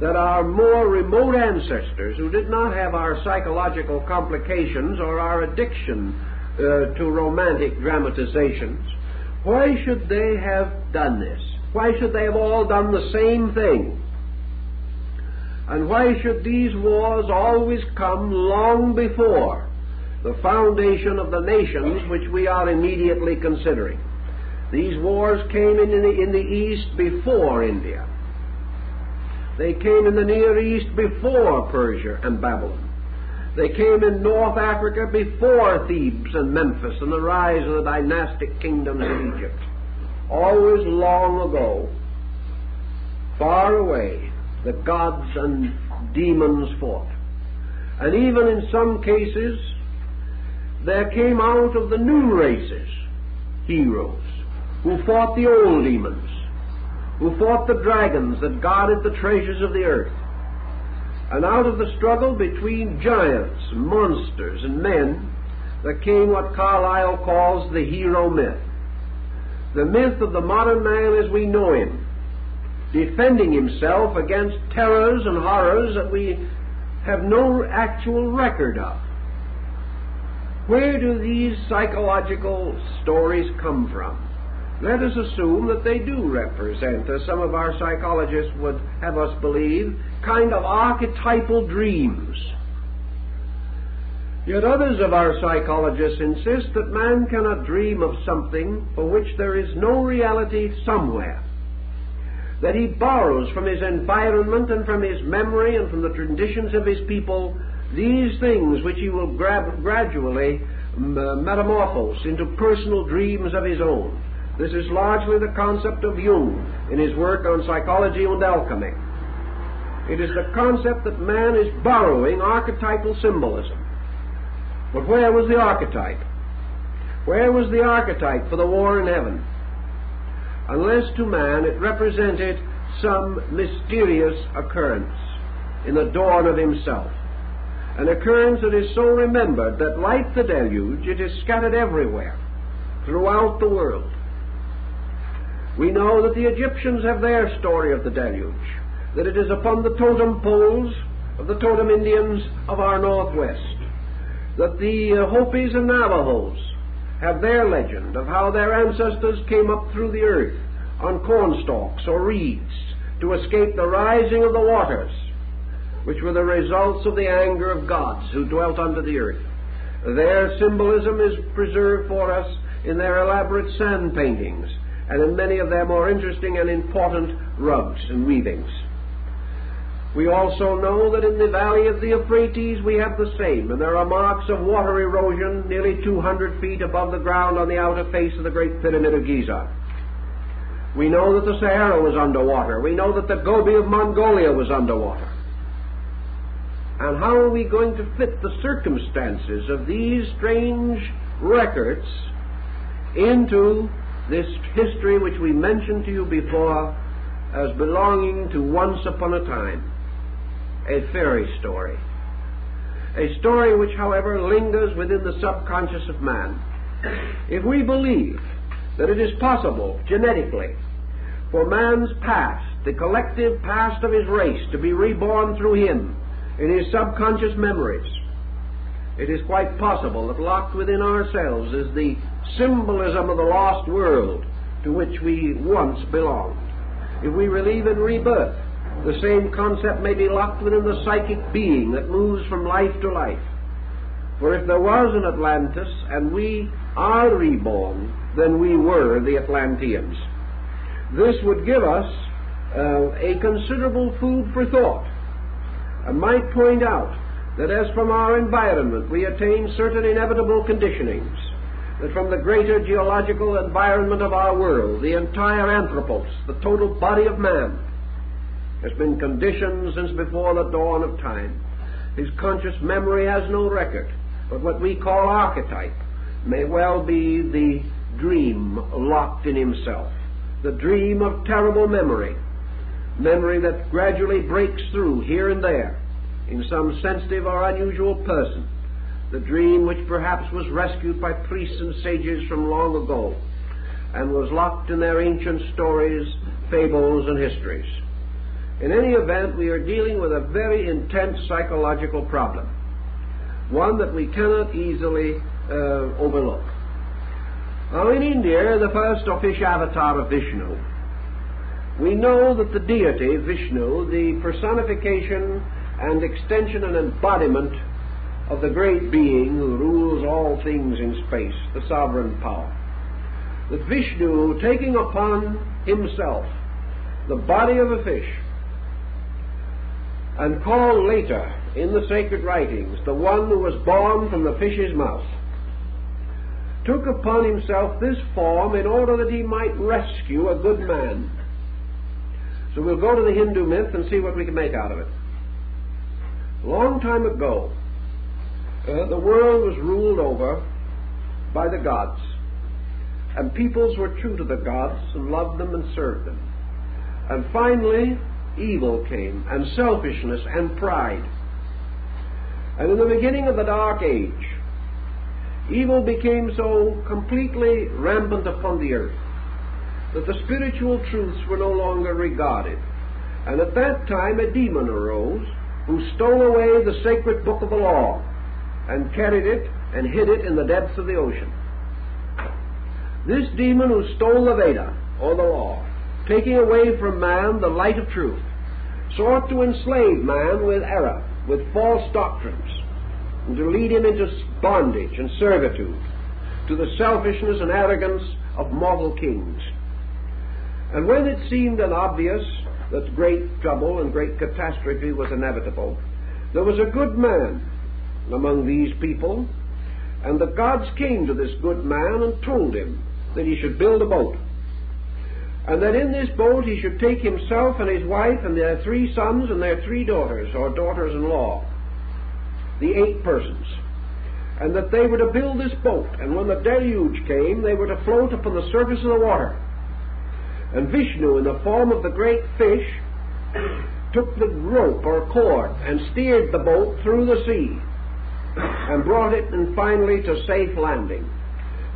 that our more remote ancestors, who did not have our psychological complications or our addiction to romantic dramatizations, why should they have done this? Why should they have all done the same thing? And why should these wars always come long before the foundation of the nations which we are immediately considering? These wars came in the East before India. They came in the Near East before Persia and Babylon. They came in North Africa before Thebes and Memphis and the rise of the dynastic kingdoms of Egypt. Always long ago, far away, the gods and demons fought. And even in some cases, there came out of the new races heroes who fought the old demons, who fought the dragons that guarded the treasures of the earth. And out of the struggle between giants, monsters, and men, there came what Carlyle calls the hero myth. The myth of the modern man as we know him, defending himself against terrors and horrors that we have no actual record of. Where do these psychological stories come from? Let us assume that they do represent, as some of our psychologists would have us believe, kind of archetypal dreams. Yet others of our psychologists insist that man cannot dream of something for which there is no reality somewhere, that he borrows from his environment and from his memory and from the traditions of his people these things which he will gradually metamorphose into personal dreams of his own. This is largely the concept of Jung in his work on psychology and alchemy. It is the concept that man is borrowing archetypal symbolism. But where was the archetype? Where was the archetype for the war in heaven? Unless to man it represented some mysterious occurrence in the dawn of himself. An occurrence that is so remembered that, like the deluge, it is scattered everywhere, throughout the world. We know that the Egyptians have their story of the deluge, that it is upon the totem poles of the totem Indians of our northwest, that the Hopis and Navajos have their legend of how their ancestors came up through the earth on cornstalks or reeds to escape the rising of the waters, which were the results of the anger of gods who dwelt under the earth. Their symbolism is preserved for us in their elaborate sand paintings and in many of their more interesting and important rugs and weavings. We also know that in the valley of the Euphrates we have the same, and there are marks of water erosion nearly 200 feet above the ground on the outer face of the Great Pyramid of Giza. We know that the Sahara was underwater. We know that the Gobi of Mongolia was underwater. And how are we going to fit the circumstances of these strange records into this history which we mentioned to you before as belonging to once upon a time? A fairy story. A story which, however, lingers within the subconscious of man. If we believe that it is possible, genetically, for man's past, the collective past of his race, to be reborn through him in his subconscious memories, it is quite possible that locked within ourselves is the symbolism of the lost world to which we once belonged. If we believe in rebirth, the same concept may be locked within the psychic being that moves from life to life. For if there was an Atlantis and we are reborn, then we were the Atlanteans. This would give us a considerable food for thought. I might point out that as from our environment we attain certain inevitable conditionings, that from the greater geological environment of our world, the entire anthropos, the total body of man, has been conditioned since before the dawn of time. His conscious memory has no record, but what we call archetype may well be the dream locked in himself, the dream of terrible memory, memory that gradually breaks through here and there in some sensitive or unusual person, the dream which perhaps was rescued by priests and sages from long ago and was locked in their ancient stories, fables, and histories. In any event, we are dealing with a very intense psychological problem, one that we cannot easily overlook. Now, in India, the first official avatar of Vishnu, we know that the deity, Vishnu, the personification and extension and embodiment of the great being who rules all things in space, the sovereign power, that Vishnu, taking upon himself the body of a fish, and called later in the sacred writings the one who was born from the fish's mouth, took upon himself this form in order that he might rescue a good man. So we'll go to the Hindu myth and see what we can make out of it. A long time ago, the world was ruled over by the gods, and peoples were true to the gods and loved them and served them. And finally, evil came, and selfishness and pride. And in the beginning of the Dark Age, evil became so completely rampant upon the earth that the spiritual truths were no longer regarded. And at that time a demon arose who stole away the sacred book of the law and carried it and hid it in the depths of the ocean. This demon who stole the Veda, or the law, taking away from man the light of truth, sought to enslave man with error, with false doctrines, and to lead him into bondage and servitude to the selfishness and arrogance of mortal kings. And when it seemed obvious that great trouble and great catastrophe was inevitable, there was a good man among these people, and the gods came to this good man and told him that he should build a boat, and that in this boat he should take himself and his wife and their 3 sons and their 3 daughters, or daughters-in-law, the 8 persons, and that they were to build this boat, and when the deluge came, they were to float upon the surface of the water. And Vishnu, in the form of the great fish, took the rope or cord and steered the boat through the sea and brought it finally to safe landing.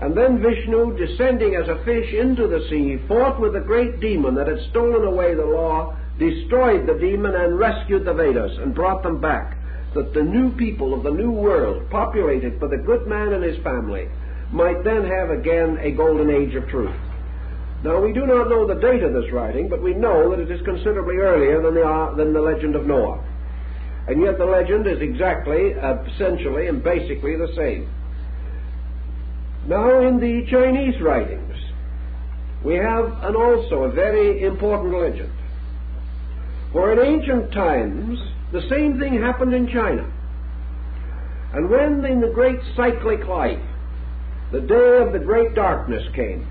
And then Vishnu, descending as a fish into the sea, fought with the great demon that had stolen away the law, destroyed the demon, and rescued the Vedas and brought them back, that the new people of the new world, populated by the good man and his family, might then have again a golden age of truth. Now, we do not know the date of this writing, but we know that it is considerably earlier than the legend of Noah. And yet the legend is exactly, essentially, and basically the same. Now, in the Chinese writings, we have also a very important legend. For in ancient times, the same thing happened in China. And when in the great cyclic life, the day of the great darkness came,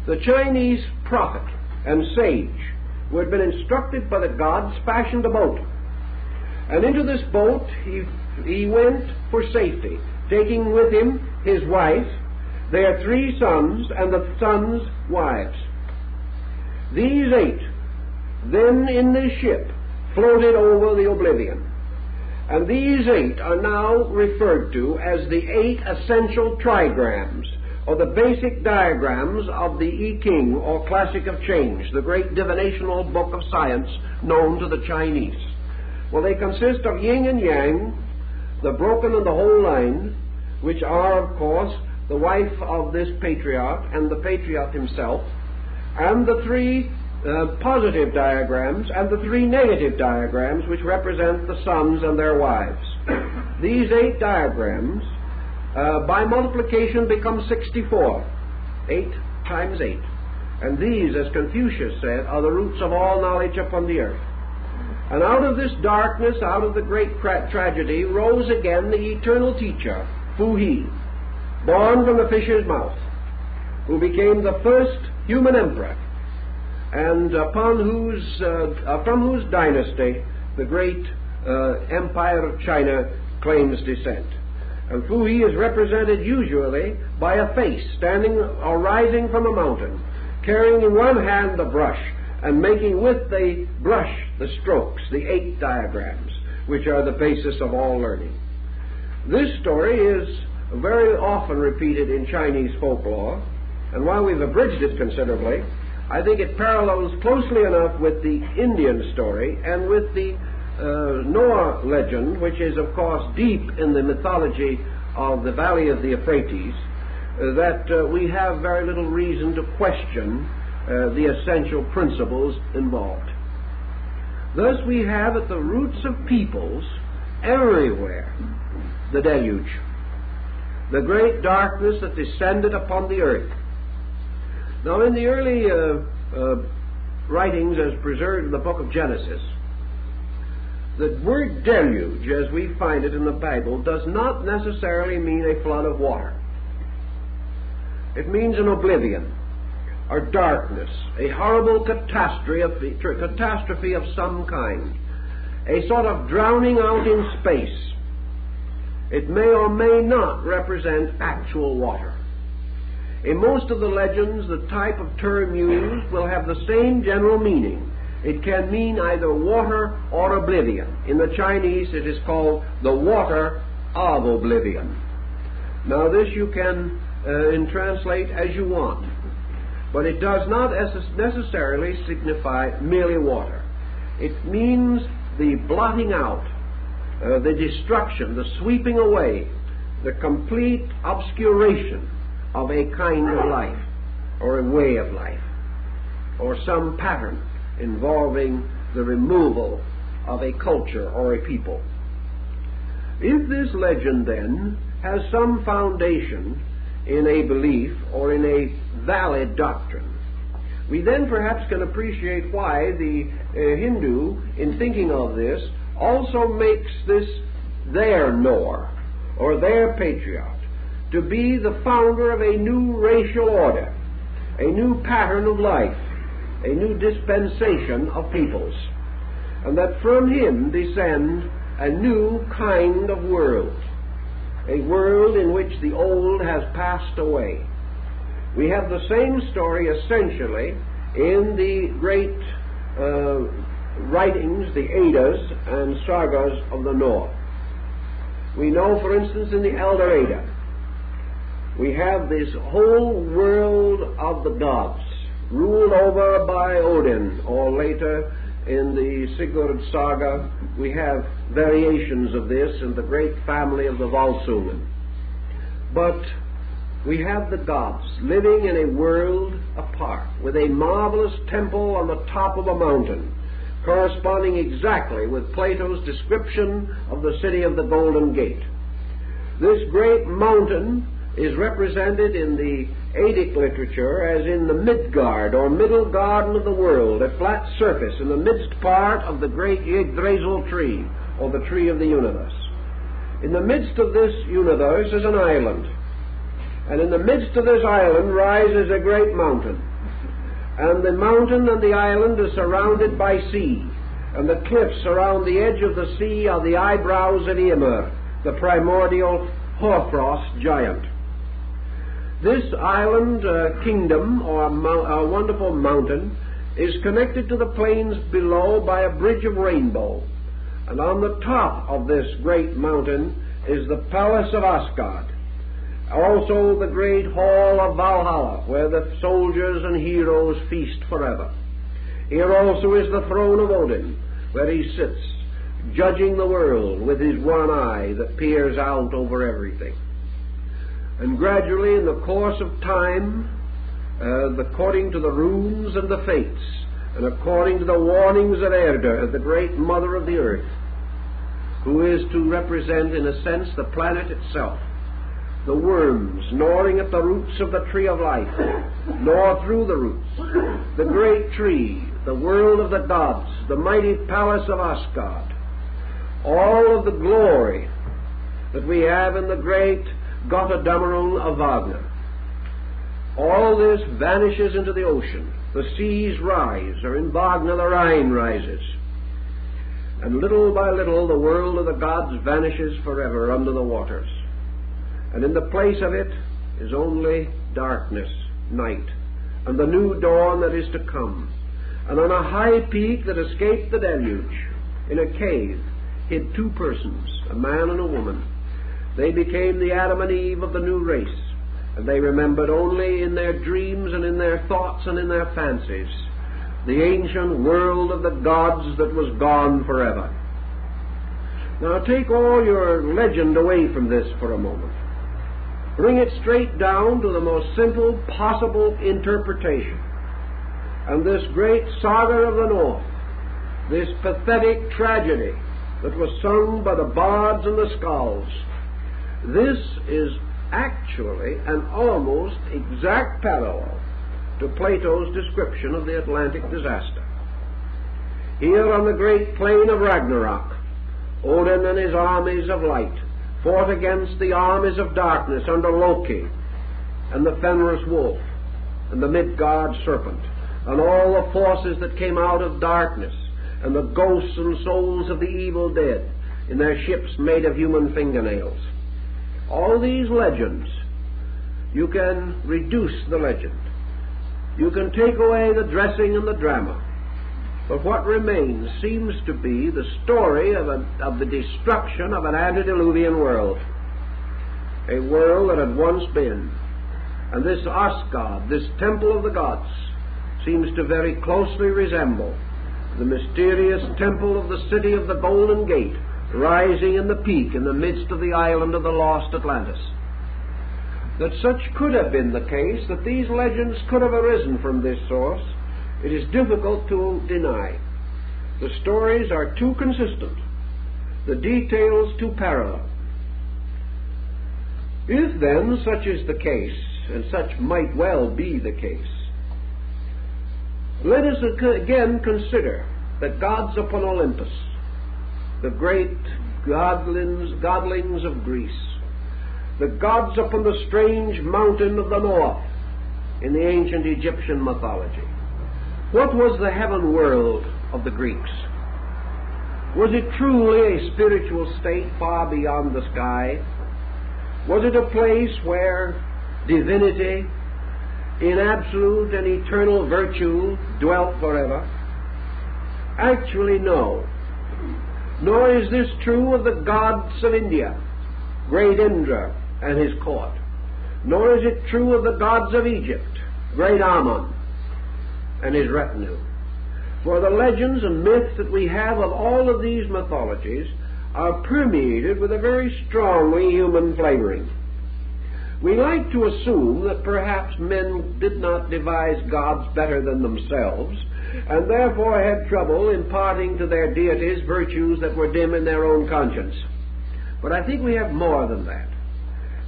the Chinese prophet and sage, who had been instructed by the gods, fashioned a boat. And into this boat he went for safety, taking with him his wife, their 3 sons, and the sons' wives. These 8 then in this ship floated over the oblivion. And these 8 are now referred to as the 8 essential trigrams, or the basic diagrams of the I Ching, or Classic of Change, the great divinational book of science known to the Chinese. Well, they consist of yin and yang, the broken and the whole line, which are, of course, the wife of this patriarch and the patriarch himself, and the 3 positive diagrams and the 3 negative diagrams, which represent the sons and their wives. These 8 diagrams, by multiplication, become 64. 8 times 8. And these, as Confucius said, are the roots of all knowledge upon the earth. And out of this darkness, out of the great tragedy, rose again the eternal teacher, Fu He, born from the fish's mouth, who became the first human emperor, and from whose dynasty the great empire of China claims descent. And Fu He is represented usually by a face standing or rising from a mountain, carrying in one hand the brush, and making with the brush the strokes, the 8 diagrams, which are the basis of all learning. This story is very often repeated in Chinese folklore, and while we've abridged it considerably, I think it parallels closely enough with the Indian story and with the Noah legend, which is, of course, deep in the mythology of the Valley of the Euphrates, that we have very little reason to question the essential principles involved. Thus we have at the roots of peoples everywhere the deluge, the great darkness that descended upon the earth. Now, in the early writings as preserved in the book of Genesis, the word deluge, as we find it in the Bible, does not necessarily mean a flood of water. It means an oblivion, or darkness, a horrible catastrophe of some kind, a sort of drowning out in space. It may or may not represent actual water. In most of the legends, the type of term used will have the same general meaning. It can mean either water or oblivion. In the Chinese, it is called the water of oblivion. Now, this you can translate as you want, but it does not necessarily signify merely water. It means the blotting out, the destruction, the sweeping away, the complete obscuration of a kind of life, or a way of life, or some pattern involving the removal of a culture or a people. If this legend then has some foundation in a belief or in a valid doctrine, we then perhaps can appreciate why the Hindu, in thinking of this, also makes this their knower or their patriarch to be the founder of a new racial order, a new pattern of life, a new dispensation of peoples, and that from him descend a new kind of world, a world in which the old has passed away. We have the same story essentially in the great writings, the Eddas and sagas of the North. We know, for instance, in the Elder Edda, we have this whole world of the gods, ruled over by Odin, or later in the Sigurd saga, we have variations of this in the great family of the Volsungen. But we have the gods living in a world apart, with a marvelous temple on the top of a mountain, corresponding exactly with Plato's description of the city of the Golden Gate. This great mountain is represented in the Eddic literature as in the Midgard, or middle garden of the world, a flat surface in the midst part of the great Yggdrasil tree, or the tree of the universe. In the midst of this universe is an island, and in the midst of this island rises a great mountain. And the mountain and the island are surrounded by sea, and the cliffs around the edge of the sea are the eyebrows of Ymir, the primordial hoarfrost giant. This island kingdom, or a wonderful mountain, is connected to the plains below by a bridge of rainbow, and on the top of this great mountain is the palace of Asgard, also the great hall of Valhalla, where the soldiers and heroes feast forever. Here also is the throne of Odin, where he sits, judging the world with his one eye that peers out over everything. And gradually, in the course of time, according to the runes and the fates, and according to the warnings of Erda, the great mother of the earth, who is to represent, in a sense, the planet itself, the worms gnawing at the roots of the tree of life, gnaw through the roots, the great tree, the world of the gods, the mighty palace of Asgard, all of the glory that we have in the great Götterdämmerung of Wagner. All this vanishes into the ocean. The seas rise, or in Wagner the Rhine rises. And little by little the world of the gods vanishes forever under the waters. And in the place of it is only darkness, night, and the new dawn that is to come. And on a high peak that escaped the deluge, in a cave, hid two persons, a man and a woman. They became the Adam and Eve of the new race, and they remembered only in their dreams and in their thoughts and in their fancies the ancient world of the gods that was gone forever. Now take all your legend away from this for a moment. Bring it straight down to the most simple possible interpretation. And this great saga of the North, this pathetic tragedy that was sung by the bards and the skalds, this is actually an almost exact parallel to Plato's description of the Atlantic disaster. Here on the great plain of Ragnarok, Odin and his armies of light fought against the armies of darkness under Loki and the Fenris wolf and the Midgard serpent and all the forces that came out of darkness and the ghosts and souls of the evil dead in their ships made of human fingernails. All these legends, you can reduce the legend. You can take away the dressing and the drama. But what remains seems to be the story of the destruction of an antediluvian world. A world that had once been. And this Asgard, this temple of the gods, seems to very closely resemble the mysterious temple of the city of the Golden Gate, rising in the peak in the midst of the island of the lost Atlantis. That such could have been the case, that these legends could have arisen from this source, it is difficult to deny. The stories are too consistent, the details too parallel. If then such is the case, and such might well be the case, let us again consider the gods upon Olympus, the great godlings of Greece, the gods upon the strange mountain of the north in the ancient Egyptian mythology. What was the heaven world of the Greeks? Was it truly a spiritual state far beyond the sky? Was it a place where divinity in absolute and eternal virtue dwelt forever? Actually, no. Nor is this true of the gods of India, great Indra and his court. Nor is it true of the gods of Egypt, great Ammon and his retinue. For the legends and myths that we have of all of these mythologies are permeated with a very strongly human flavoring. We like to assume that perhaps men did not devise gods better than themselves, and therefore had trouble imparting to their deities virtues that were dim in their own conscience. But I think we have more than that.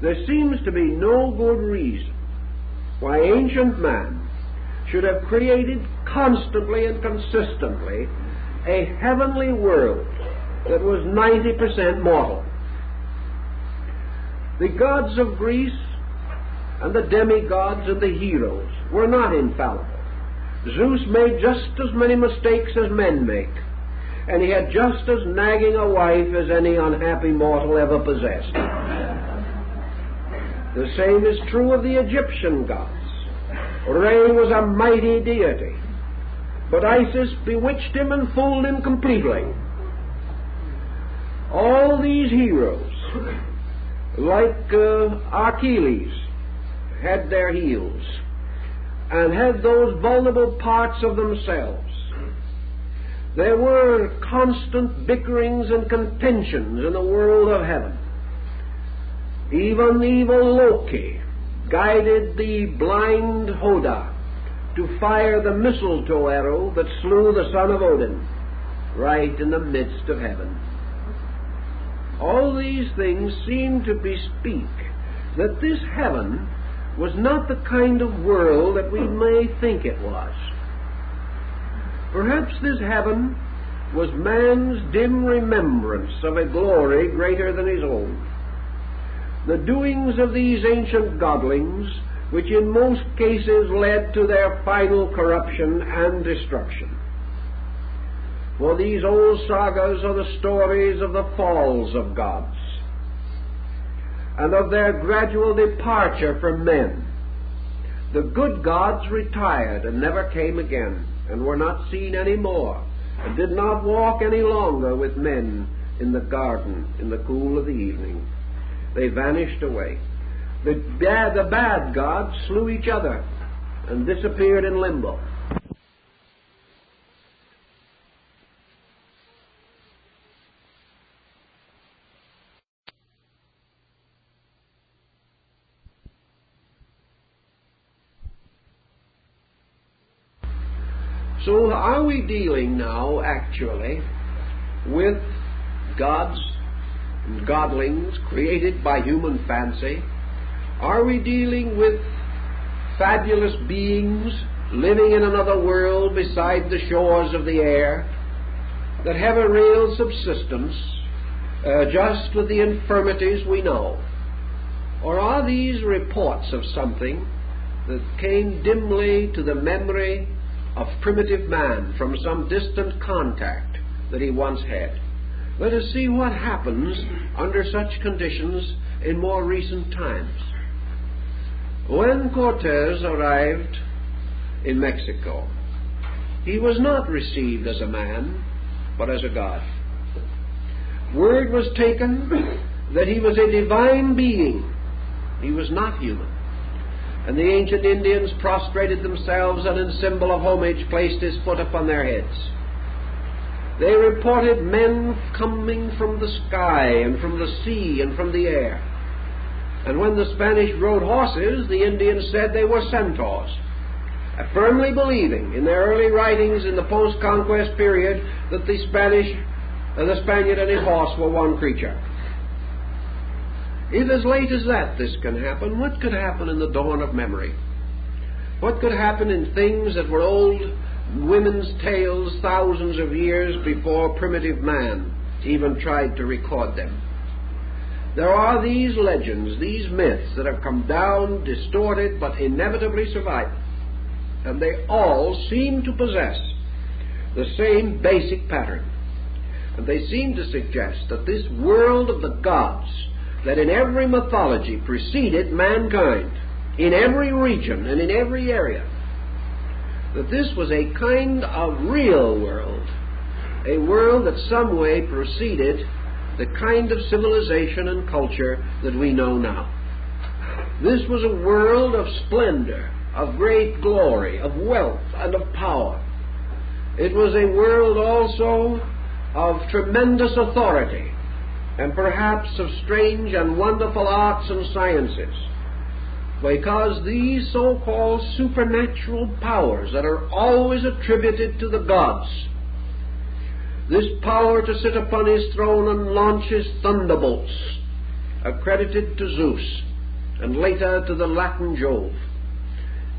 There seems to be no good reason why ancient man should have created constantly and consistently a heavenly world that was 90% mortal. The gods of Greece and the demigods and the heroes were not infallible. Zeus made just as many mistakes as men make, and he had just as nagging a wife as any unhappy mortal ever possessed. The same is true of the Egyptian gods. Re was a mighty deity, but Isis bewitched him and fooled him completely. All these heroes, like Achilles, had their heels and had those vulnerable parts of themselves. There were constant bickerings and contentions in the world of heaven. Even evil Loki guided the blind Hoda to fire the mistletoe arrow that slew the son of Odin right in the midst of heaven. All these things seem to bespeak that this heaven was not the kind of world that we may think it was. Perhaps this heaven was man's dim remembrance of a glory greater than his own. The doings of these ancient godlings, which in most cases led to their final corruption and destruction. For these old sagas are the stories of the falls of gods and of their gradual departure from men. The good gods retired and never came again, and were not seen any more, and did not walk any longer with men in the garden in the cool of the evening. They vanished away. The bad gods slew each other and disappeared in limbo. So are we dealing now, actually, with gods and godlings created by human fancy? Are we dealing with fabulous beings living in another world beside the shores of the air that have a real subsistence just with the infirmities we know? Or are these reports of something that came dimly to the memory of primitive man from some distant contact that he once had? Let us see what happens under such conditions in more recent times. When Cortez arrived in Mexico, he was not received as a man, but as a god. Word was taken that he was a divine being. He was not human. And the ancient Indians prostrated themselves and in symbol of homage placed his foot upon their heads. They reported men coming from the sky and from the sea and from the air. And when the Spanish rode horses, the Indians said they were centaurs, firmly believing in their early writings in the post-conquest period that the Spaniard and his horse were one creature. If as late as that this can happen, what could happen in the dawn of memory? What could happen in things that were old women's tales thousands of years before primitive man even tried to record them? There are these legends, these myths that have come down, distorted, but inevitably survive. And they all seem to possess the same basic pattern. And they seem to suggest that this world of the gods, that in every mythology preceded mankind, in every region and in every area, that this was a kind of real world, a world that some way preceded the kind of civilization and culture that we know now. This was a world of splendor, of great glory, of wealth, and of power. It was a world also of tremendous authority, and perhaps of strange and wonderful arts and sciences, because these so-called supernatural powers that are always attributed to the gods, this power to sit upon his throne and launch his thunderbolts, accredited to Zeus, and later to the Latin Jove,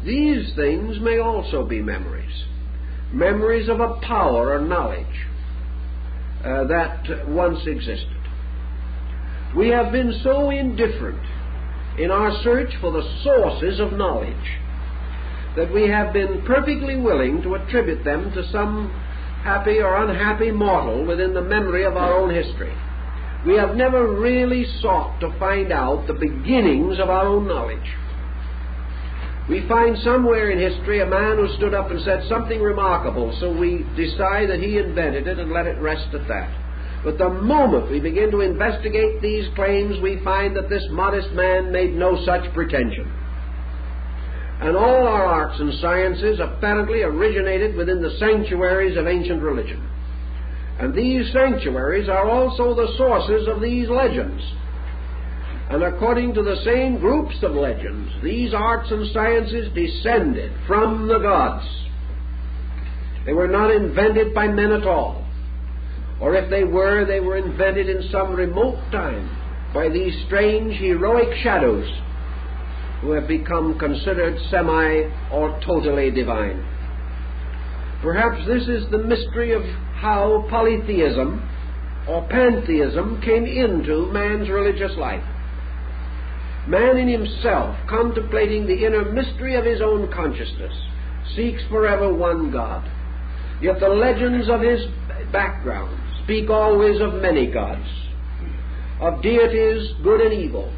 these things may also be memories, memories of a power or knowledge that once existed. We have been so indifferent in our search for the sources of knowledge that we have been perfectly willing to attribute them to some happy or unhappy mortal within the memory of our own history. We have never really sought to find out the beginnings of our own knowledge. We find somewhere in history a man who stood up and said something remarkable, so we decide that he invented it and let it rest at that. But the moment we begin to investigate these claims, we find that this modest man made no such pretension. And all our arts and sciences apparently originated within the sanctuaries of ancient religion. And these sanctuaries are also the sources of these legends. And according to the same groups of legends, these arts and sciences descended from the gods. They were not invented by men at all. Or if they were invented in some remote time by these strange, heroic shadows who have become considered semi or totally divine. Perhaps this is the mystery of how polytheism or pantheism came into man's religious life. Man in himself, contemplating the inner mystery of his own consciousness, seeks forever one God. Yet the legends of his background speak always of many gods, of deities good and evil,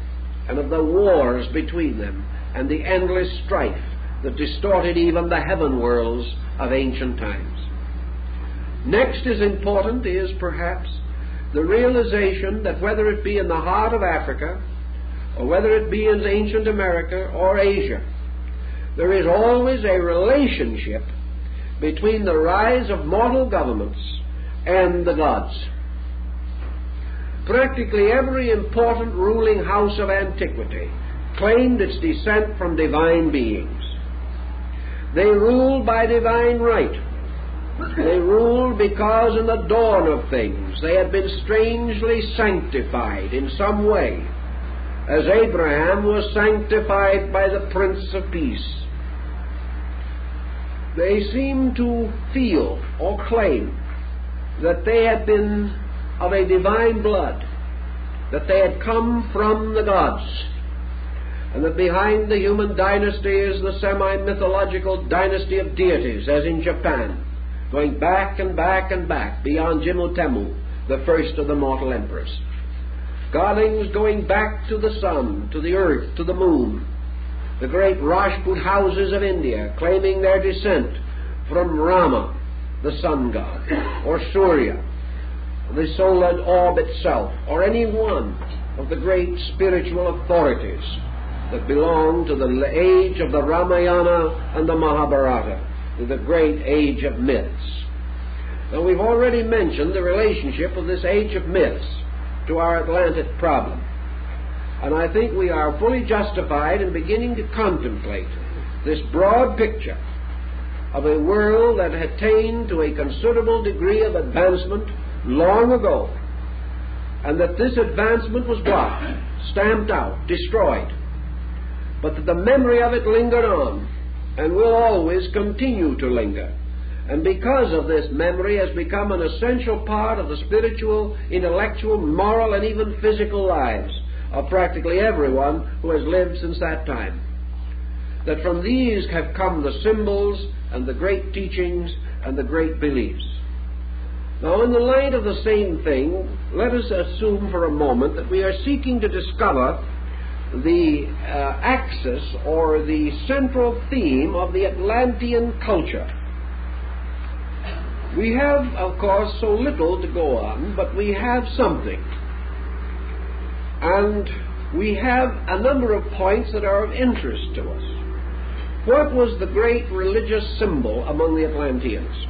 and of the wars between them, and the endless strife that distorted even the heaven worlds of ancient times. Next as important is perhaps the realization that whether it be in the heart of Africa, or whether it be in ancient America or Asia, there is always a relationship between the rise of mortal governments and the gods. Practically every important ruling house of antiquity claimed its descent from divine beings. They ruled by divine right. They ruled because in the dawn of things they had been strangely sanctified in some way, as Abraham was sanctified by the Prince of Peace. They seem to feel or claim that they had been of a divine blood, that they had come from the gods, and that behind the human dynasty is the semi-mythological dynasty of deities, as in Japan, going back and back and back beyond Jimmu-Temu, the first of the mortal emperors. Godlings going back to the sun, to the earth, to the moon. The great Rajput houses of India claiming their descent from Rama, the sun god, or Surya, the solar orb itself, or any one of the great spiritual authorities that belong to the age of the Ramayana and the Mahabharata, to the great age of myths. Now, we've already mentioned the relationship of this age of myths to our Atlantic problem. And I think we are fully justified in beginning to contemplate this broad picture of a world that had attained to a considerable degree of advancement long ago, and that this advancement was what? Stamped out, destroyed, but that the memory of it lingered on and will always continue to linger, and because of this memory has become an essential part of the spiritual, intellectual, moral, and even physical lives of practically everyone who has lived since that time. That from these have come the symbols and the great teachings and the great beliefs. Now, in the light of the same thing, let us assume for a moment that we are seeking to discover the axis or the central theme of the Atlantean culture. We have, of course, so little to go on, but we have something. And we have a number of points that are of interest to us. What was the great religious symbol among the Atlanteans?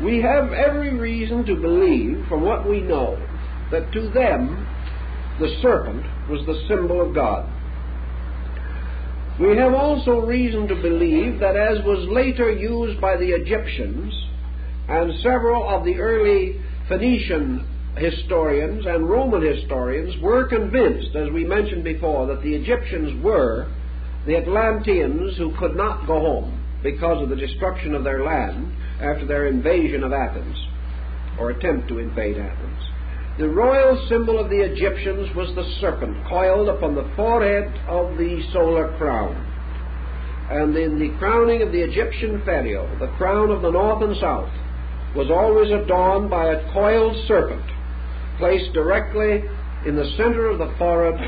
We have every reason to believe, from what we know, that to them the serpent was the symbol of God. We have also reason to believe that, as was later used by the Egyptians and several of the early Phoenician historians and Roman historians were convinced, as we mentioned before, that the Egyptians were the Atlanteans who could not go home because of the destruction of their land after their invasion of Athens, or attempt to invade Athens. The royal symbol of the Egyptians was the serpent coiled upon the forehead of the solar crown. And in the crowning of the Egyptian pharaoh, the crown of the north and south was always adorned by a coiled serpent placed directly in the center of the forehead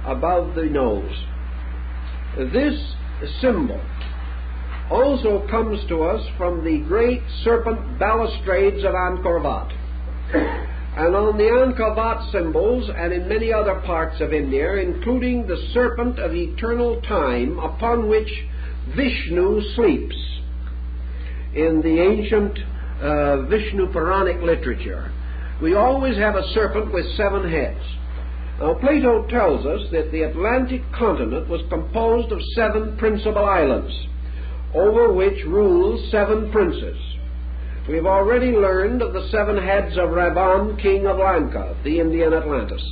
above the nose. This symbol also comes to us from the great serpent balustrades of Angkor Wat. And on the Angkor Wat symbols, and in many other parts of India, including the serpent of eternal time upon which Vishnu sleeps in the ancient Vishnu Puranic literature, we always have a serpent with 7 heads. Now, Plato tells us that the Atlantic continent was composed of 7 principal islands, over which rule 7 princes. We have already learned of the 7 heads of Ravan, king of Lanka, the Indian Atlantis.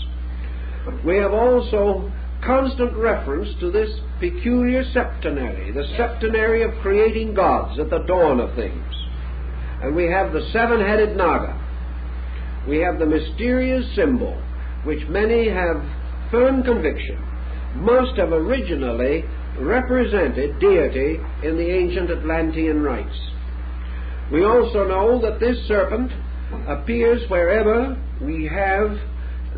We have also constant reference to this peculiar septenary, the septenary of creating gods at the dawn of things. And we have the 7-headed Naga. We have the mysterious symbol, which many have firm conviction must have originally represented deity in the ancient Atlantean rites. We also know that this serpent appears wherever we have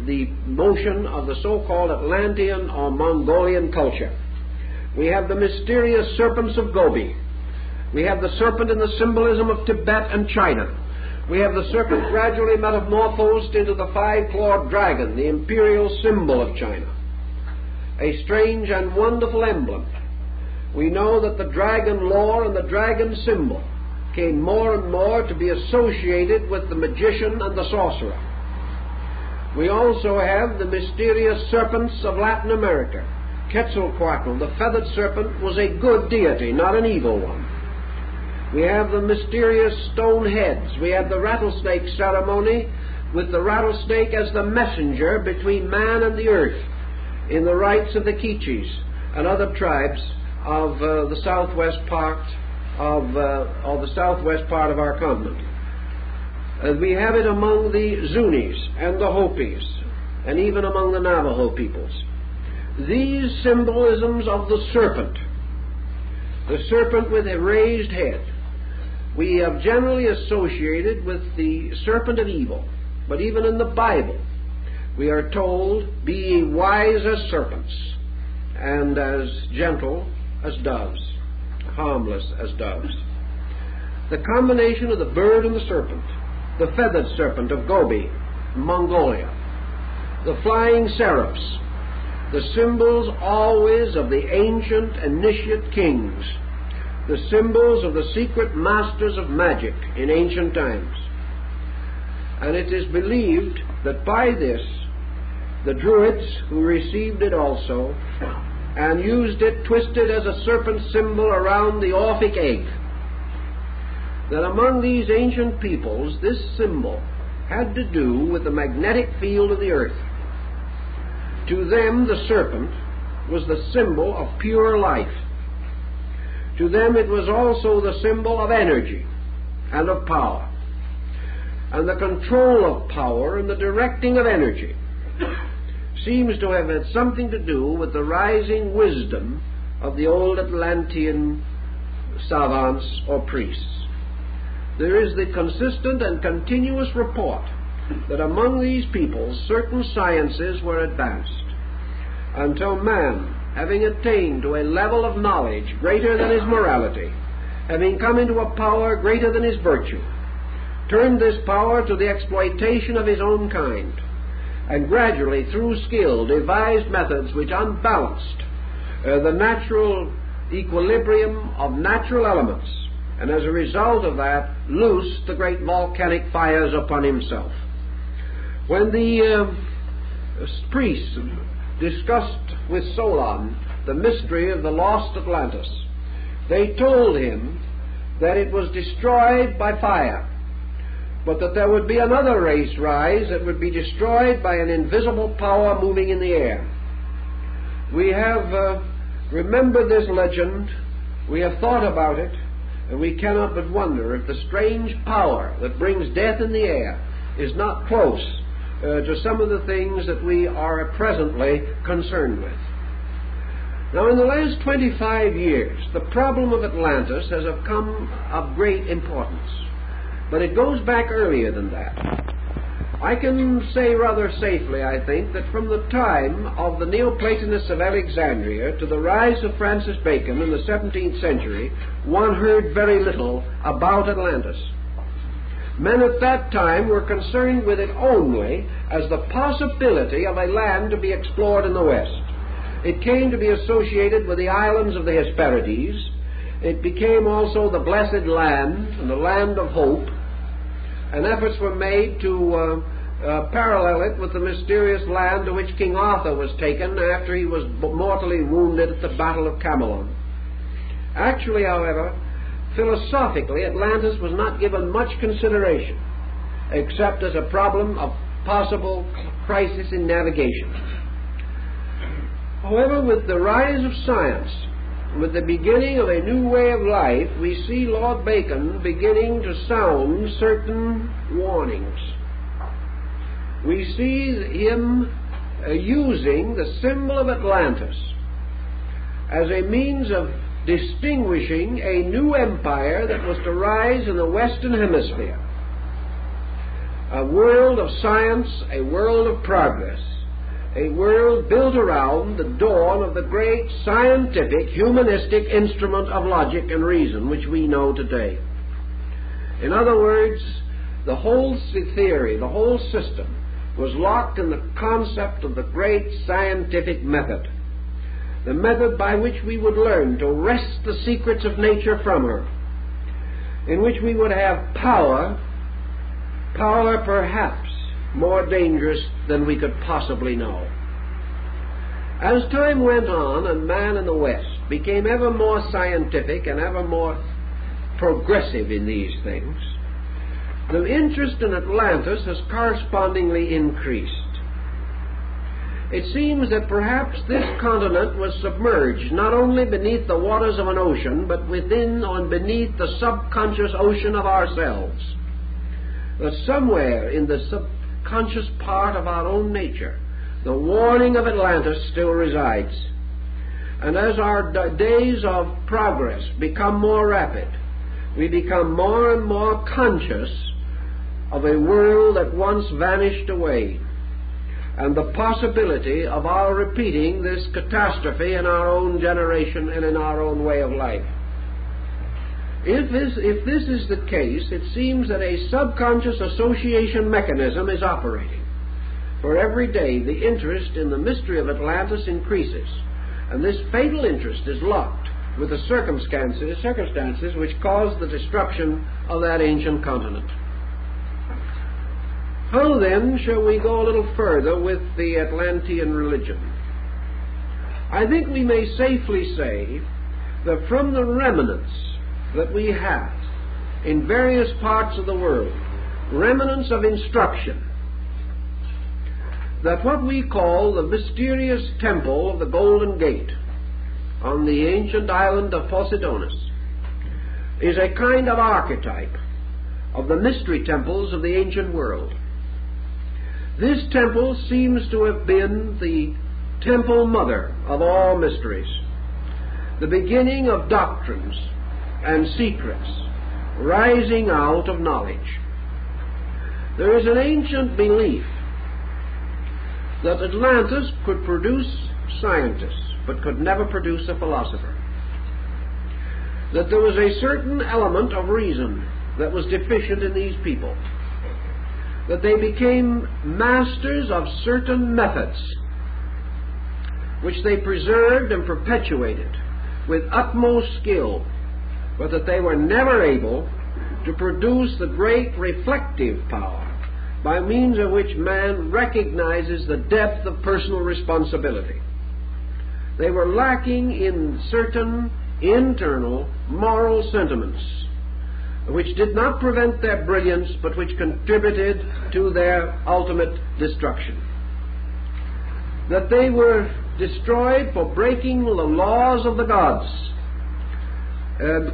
the notion of the so-called Atlantean or Mongolian culture. We have the mysterious serpents of Gobi. We have the serpent in the symbolism of Tibet and China. We have the serpent gradually metamorphosed into the 5-clawed dragon, the imperial symbol of China. A strange and wonderful emblem. We know that the dragon lore and the dragon symbol came more and more to be associated with the magician and the sorcerer. We also have the mysterious serpents of Latin America. Quetzalcoatl, the feathered serpent, was a good deity, not an evil one. We have the mysterious stone heads. We have the rattlesnake ceremony, with the rattlesnake as the messenger between man and the earth in the rites of the Quiches and other tribes of the southwest part of our continent. We have it among the Zunis and the Hopis, and even among the Navajo peoples. These symbolisms of the serpent with a raised head, we have generally associated with the serpent of evil. But even in the Bible, we are told, "Be ye wise as serpents, and as gentle as doves, harmless as doves." The combination of the bird and the serpent, the feathered serpent of Gobi, Mongolia, the flying seraphs, the symbols always of the ancient initiate kings, the symbols of the secret masters of magic in ancient times. And it is believed that by this, the Druids, who received it also, and used it twisted as a serpent symbol around the Orphic egg, that among these ancient peoples, this symbol had to do with the magnetic field of the earth. To them, the serpent was the symbol of pure life. To them, it was also the symbol of energy and of power, and the control of power and the directing of energy seems to have had something to do with the rising wisdom of the old Atlantean savants or priests. There is the consistent and continuous report that among these peoples certain sciences were advanced, until man, having attained to a level of knowledge greater than his morality, having come into a power greater than his virtue, turned this power to the exploitation of his own kind, and gradually, through skill, devised methods which unbalanced the natural equilibrium of natural elements, and as a result of that, loosed the great volcanic fires upon himself. When the priests discussed with Solon the mystery of the lost Atlantis, they told him that it was destroyed by fire, but that there would be another race rise that would be destroyed by an invisible power moving in the air. We have remembered this legend, we have thought about it, and we cannot but wonder if the strange power that brings death in the air is not close to some of the things that we are presently concerned with. Now, in the last 25 years, the problem of Atlantis has come of great importance. But it goes back earlier than that. I can say rather safely, I think, that from the time of the Neoplatonists of Alexandria to the rise of Francis Bacon in the 17th century, one heard very little about Atlantis. Men at that time were concerned with it only as the possibility of a land to be explored in the West. It came to be associated with the islands of the Hesperides. It became also the blessed land and the land of hope, and efforts were made to parallel it with the mysterious land to which King Arthur was taken after he was mortally wounded at the Battle of Camelon. Actually, however, philosophically, Atlantis was not given much consideration, except as a problem of possible crisis in navigation. However, with the rise of science, with the beginning of a new way of life, we see Lord Bacon beginning to sound certain warnings. We see him using the symbol of Atlantis as a means of distinguishing a new empire that was to rise in the Western Hemisphere. A world of science, a world of progress, a world built around the dawn of the great scientific, humanistic instrument of logic and reason which we know today. In other words, the whole theory, the whole system, was locked in the concept of the great scientific method, the method by which we would learn to wrest the secrets of nature from her, in which we would have power perhaps more dangerous than we could possibly know. As time went on and man in the West became ever more scientific and ever more progressive in these things, the interest in Atlantis has correspondingly increased. It seems that perhaps this continent was submerged not only beneath the waters of an ocean, but within or beneath the subconscious ocean of ourselves. That somewhere in the subconscious part of our own nature, the warning of Atlantis still resides. And as our days of progress become more rapid, we become more and more conscious of a world that once vanished away, and the possibility of our repeating this catastrophe in our own generation and in our own way of life. If this is the case, it seems that a subconscious association mechanism is operating. For every day the interest in the mystery of Atlantis increases, and this fatal interest is locked with the circumstances which caused the destruction of that ancient continent. How then shall we go a little further with the Atlantean religion? I think we may safely say that from the remnants that we have in various parts of the world, remnants of instruction, that what we call the mysterious temple of the Golden Gate on the ancient island of Poseidonis is a kind of archetype of the mystery temples of the ancient world. This temple seems to have been the temple mother of all mysteries, the beginning of doctrines and secrets rising out of knowledge. There is an ancient belief that Atlantis could produce scientists, but could never produce a philosopher. That there was a certain element of reason that was deficient in these people. That they became masters of certain methods, which they preserved and perpetuated with utmost skill, but that they were never able to produce the great reflective power by means of which man recognizes the depth of personal responsibility. They were lacking in certain internal moral sentiments, which did not prevent their brilliance, but which contributed to their ultimate destruction. That they were destroyed for breaking the laws of the gods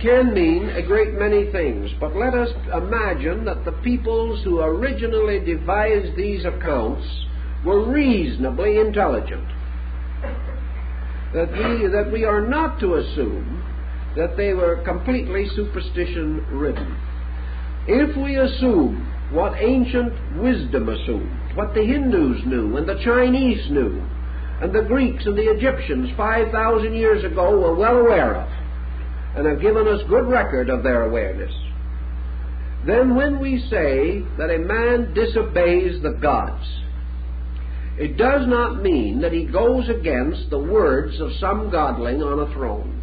can mean a great many things, but let us imagine that the peoples who originally devised these accounts were reasonably intelligent. That we are not to assume that they were completely superstition-ridden. If we assume what ancient wisdom assumed, what the Hindus knew and the Chinese knew, and the Greeks and the Egyptians 5,000 years ago were well aware of, and have given us good record of their awareness, then when we say that a man disobeys the gods, it does not mean that he goes against the words of some godling on a throne.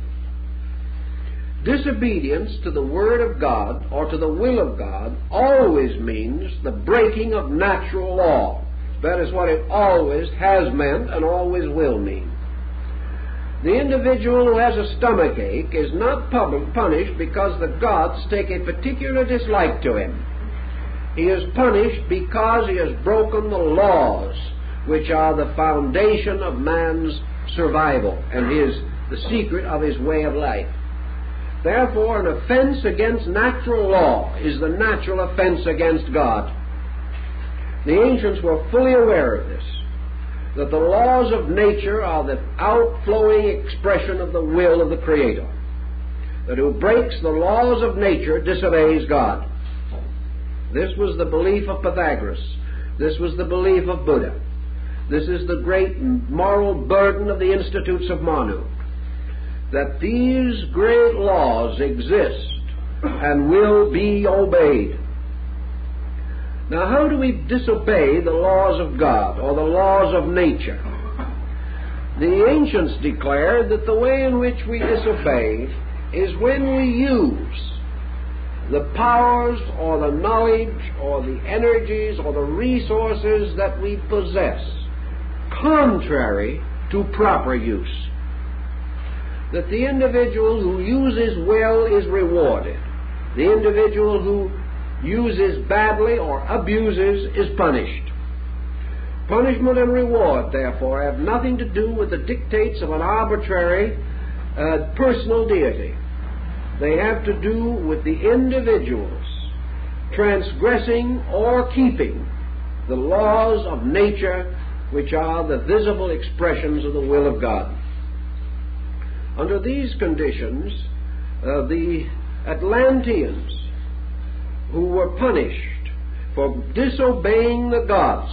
Disobedience to the Word of God or to the will of God always means the breaking of natural law. That is what it always has meant and always will mean. The individual who has a stomach ache is not punished because the gods take a particular dislike to him. He is punished because he has broken the laws which are the foundation of man's survival and the secret of his way of life. Therefore, an offense against natural law is the natural offense against God. The ancients were fully aware of this, that the laws of nature are the outflowing expression of the will of the Creator. That who breaks the laws of nature disobeys God. This was the belief of Pythagoras. This was the belief of Buddha. This is the great moral burden of the Institutes of Manu. That these great laws exist and will be obeyed. Now, how do we disobey the laws of God or the laws of nature? The ancients declared that the way in which we disobey is when we use the powers or the knowledge or the energies or the resources that we possess contrary to proper use. That the individual who uses well is rewarded. The individual who uses badly or abuses is punished. Punishment and reward, therefore, have nothing to do with the dictates of an arbitrary personal deity. They have to do with the individuals transgressing or keeping the laws of nature, which are the visible expressions of the will of God. Under these conditions, the Atlanteans, who were punished for disobeying the gods,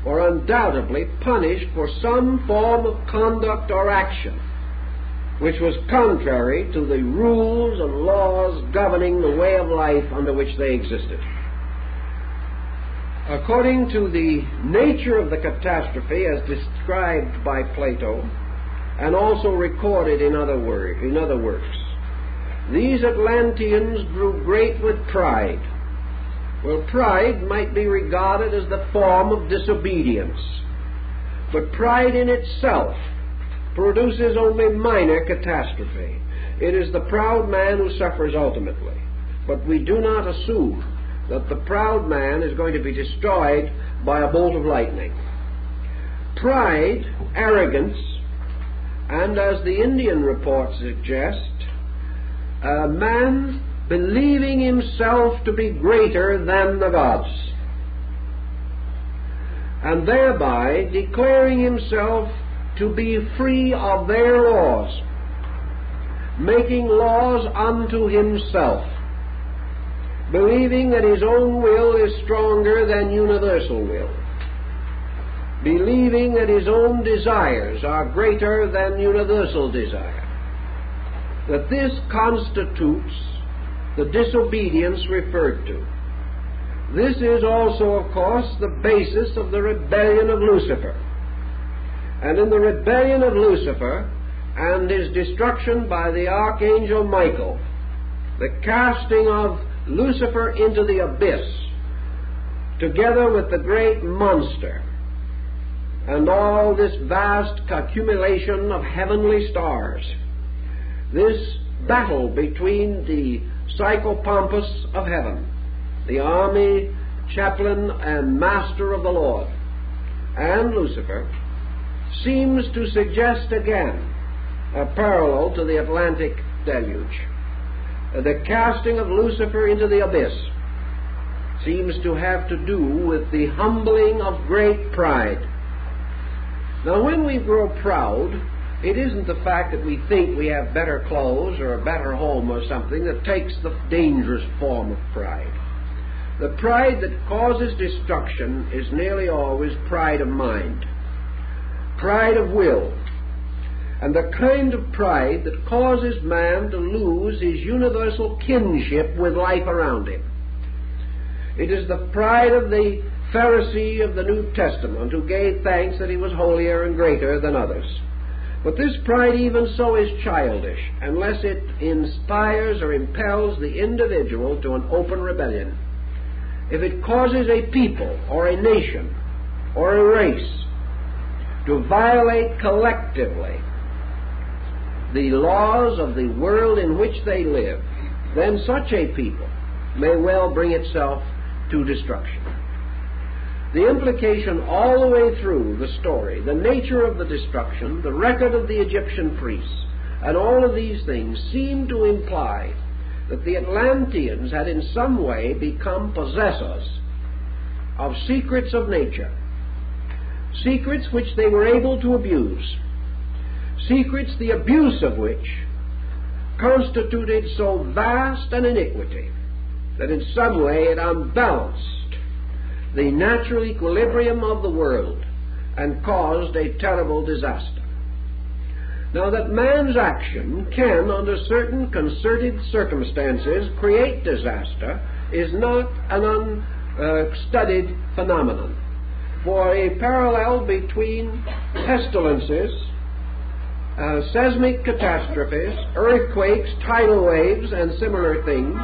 were undoubtedly punished for some form of conduct or action which was contrary to the rules and laws governing the way of life under which they existed. According to the nature of the catastrophe as described by Plato, and also recorded in other works. These Atlanteans grew great with pride. Well, pride might be regarded as the form of disobedience, but pride in itself produces only minor catastrophe. It is the proud man who suffers ultimately, but we do not assume that the proud man is going to be destroyed by a bolt of lightning. Pride, arrogance, and as the Indian reports suggest, a man believing himself to be greater than the gods, and thereby declaring himself to be free of their laws, making laws unto himself, believing that his own will is stronger than universal will, believing that his own desires are greater than universal desire, that this constitutes the disobedience referred to. This is also, of course, the basis of the rebellion of Lucifer. And in the rebellion of Lucifer and his destruction by the archangel Michael, the casting of Lucifer into the abyss, together with the great monster, and all this vast accumulation of heavenly stars, this battle between the psychopompus of heaven, the army chaplain and master of the Lord, and Lucifer, seems to suggest again a parallel to the Atlantic deluge. The casting of Lucifer into the abyss seems to have to do with the humbling of great pride. Now, when we grow proud, it isn't the fact that we think we have better clothes or a better home or something that takes the dangerous form of pride. The pride that causes destruction is nearly always pride of mind, pride of will, and the kind of pride that causes man to lose his universal kinship with life around him. It is the pride of the Pharisee of the New Testament who gave thanks that he was holier and greater than others. But this pride even so is childish unless it inspires or impels the individual to an open rebellion. If it causes a people or a nation or a race to violate collectively the laws of the world in which they live, then such a people may well bring itself to destruction. The implication all the way through the story, the nature of the destruction, the record of the Egyptian priests, and all of these things seem to imply that the Atlanteans had in some way become possessors of secrets of nature, secrets which they were able to abuse, secrets the abuse of which constituted so vast an iniquity that in some way it unbalanced the natural equilibrium of the world and caused a terrible disaster. Now, that man's action can, under certain concerted circumstances, create disaster is not an unstudied phenomenon. For a parallel between pestilences, seismic catastrophes, earthquakes, tidal waves, and similar things,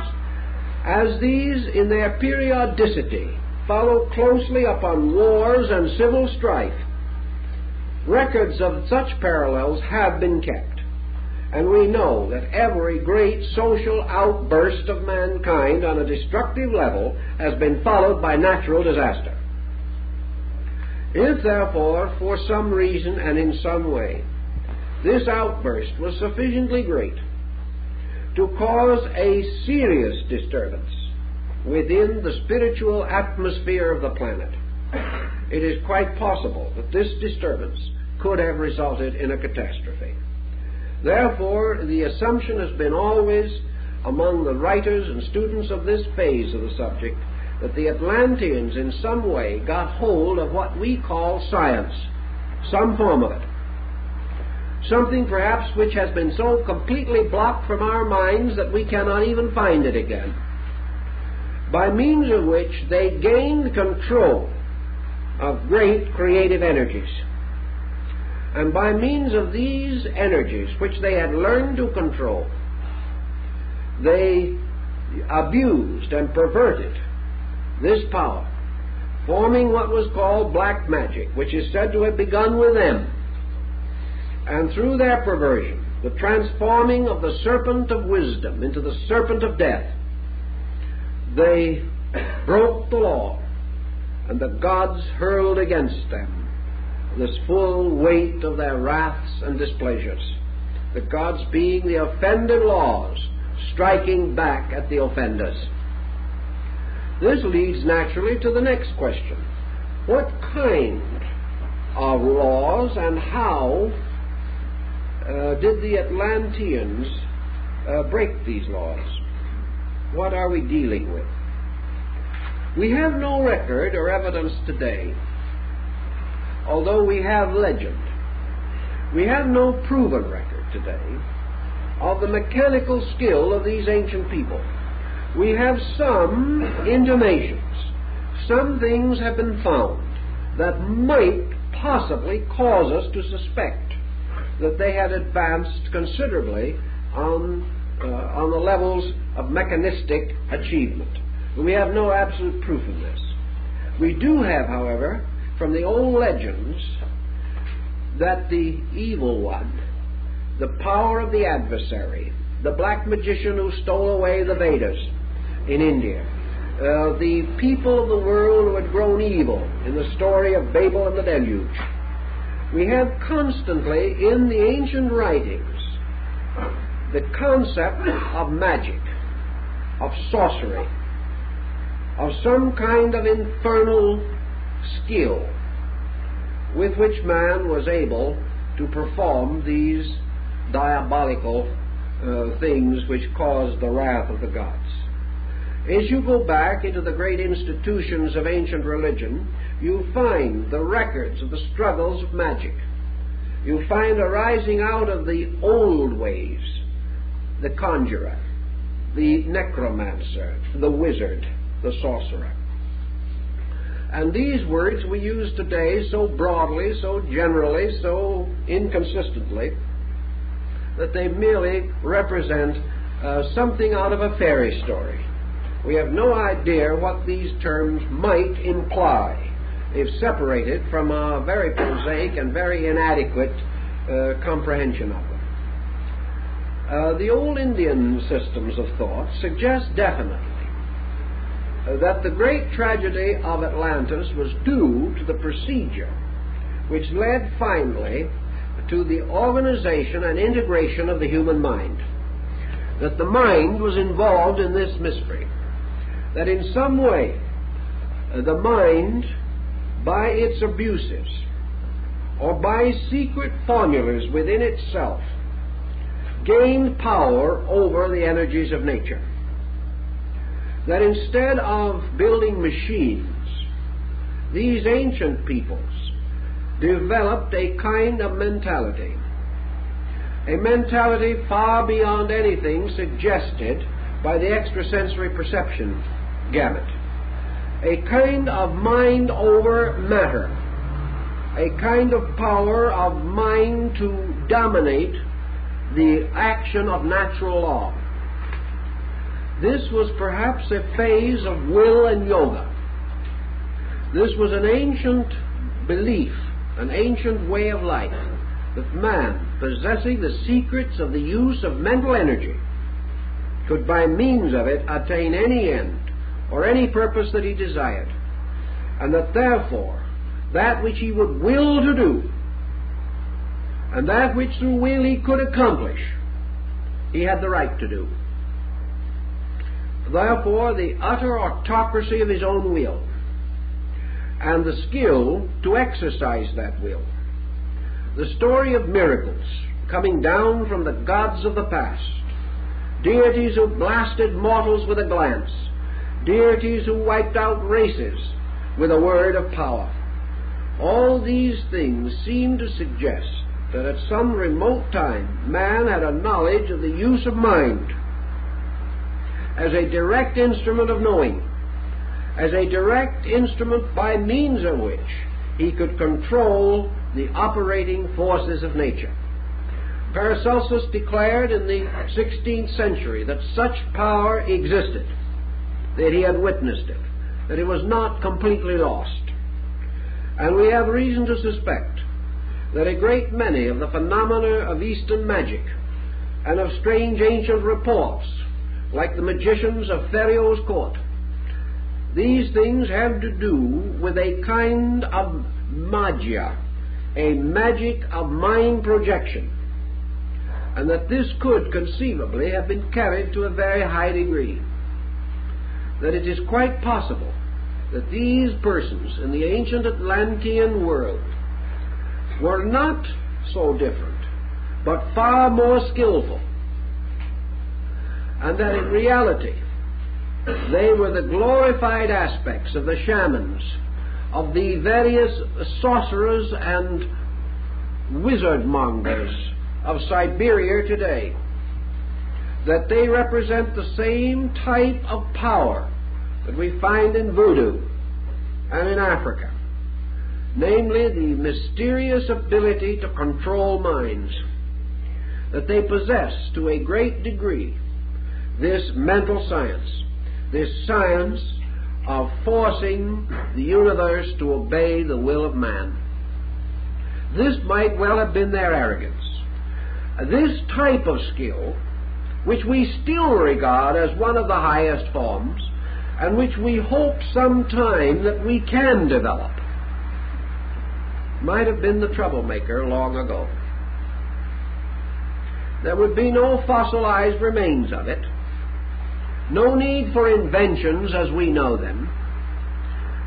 as these in their periodicity follow closely upon wars and civil strife, records of such parallels have been kept. And we know that every great social outburst of mankind on a destructive level has been followed by natural disaster. If, therefore, for some reason and in some way, this outburst was sufficiently great to cause a serious disturbance within the spiritual atmosphere of the planet, it is quite possible that this disturbance could have resulted in a catastrophe. Therefore, the assumption has been always among the writers and students of this phase of the subject that the Atlanteans in some way got hold of what we call science, some form of it. Something perhaps which has been so completely blocked from our minds that we cannot even find it again, by means of which they gained control of great creative energies. And by means of these energies, which they had learned to control, they abused and perverted this power, forming what was called black magic, which is said to have begun with them. And through their perversion, the transforming of the serpent of wisdom into the serpent of death, they broke the law, and the gods hurled against them this full weight of their wraths and displeasures, the gods being the offended laws, striking back at the offenders. This leads naturally to the next question. What kind of laws and how did the Atlanteans break these laws? What are we dealing with? We have no record or evidence today, although we have legend. We have no proven record today of the mechanical skill of these ancient people. We have some intimations. Some things have been found that might possibly cause us to suspect that they had advanced considerably on the levels of mechanistic achievement. We have no absolute proof of this. We do have, however, from the old legends, that the evil one, the power of the adversary, the black magician who stole away the Vedas in India, the people of the world who had grown evil in the story of Babel and the deluge. We have constantly in the ancient writings the concept of magic, of sorcery, of some kind of infernal skill with which man was able to perform these diabolical things which caused the wrath of the gods. As you go back into the great institutions of ancient religion, you find the records of the struggles of magic. You find arising out of the old ways the conjurer, the necromancer, the wizard, the sorcerer. And these words we use today so broadly, so generally, so inconsistently, that they merely represent something out of a fairy story. We have no idea what these terms might imply if separated from a very prosaic and very inadequate comprehension of them. The old Indian systems of thought suggest definitely that the great tragedy of Atlantis was due to the procedure which led finally to the organization and integration of the human mind. That the mind was involved in this mystery. That in some way the mind, by its abuses or by secret formulas within itself, gained power over the energies of nature. That instead of building machines, these ancient peoples developed a kind of mentality, a mentality far beyond anything suggested by the extrasensory perception gamut, a kind of mind over matter, a kind of power of mind to dominate the action of natural law. This was perhaps a phase of will and yoga. This was an ancient belief, an ancient way of life, that man, possessing the secrets of the use of mental energy, could by means of it attain any end or any purpose that he desired, and that therefore that which he would will to do, and that which through will he could accomplish, he had the right to do. Therefore, the utter autocracy of his own will, and the skill to exercise that will. The story of miracles coming down from the gods of the past, deities who blasted mortals with a glance, deities who wiped out races with a word of power. All these things seem to suggest that at some remote time man had a knowledge of the use of mind as a direct instrument of knowing, as a direct instrument by means of which he could control the operating forces of nature. Paracelsus declared in the 16th century that such power existed, that he had witnessed it, that it was not completely lost. And we have reason to suspect that a great many of the phenomena of Eastern magic and of strange ancient reports, like the magicians of Pharaoh's court, these things have to do with a kind of magia, a magic of mind projection, and that this could conceivably have been carried to a very high degree. That it is quite possible that these persons in the ancient Atlantean world were not so different, but far more skillful, and that in reality they were the glorified aspects of the shamans, of the various sorcerers and wizard-mongers of Siberia today, that they represent the same type of power that we find in voodoo and in Africa, namely the mysterious ability to control minds, that they possess to a great degree this mental science, this science of forcing the universe to obey the will of man. This might well have been their arrogance. This type of skill, which we still regard as one of the highest forms, and which we hope sometime that we can develop, might have been the troublemaker long ago. There would be no fossilized remains of it, no need for inventions as we know them.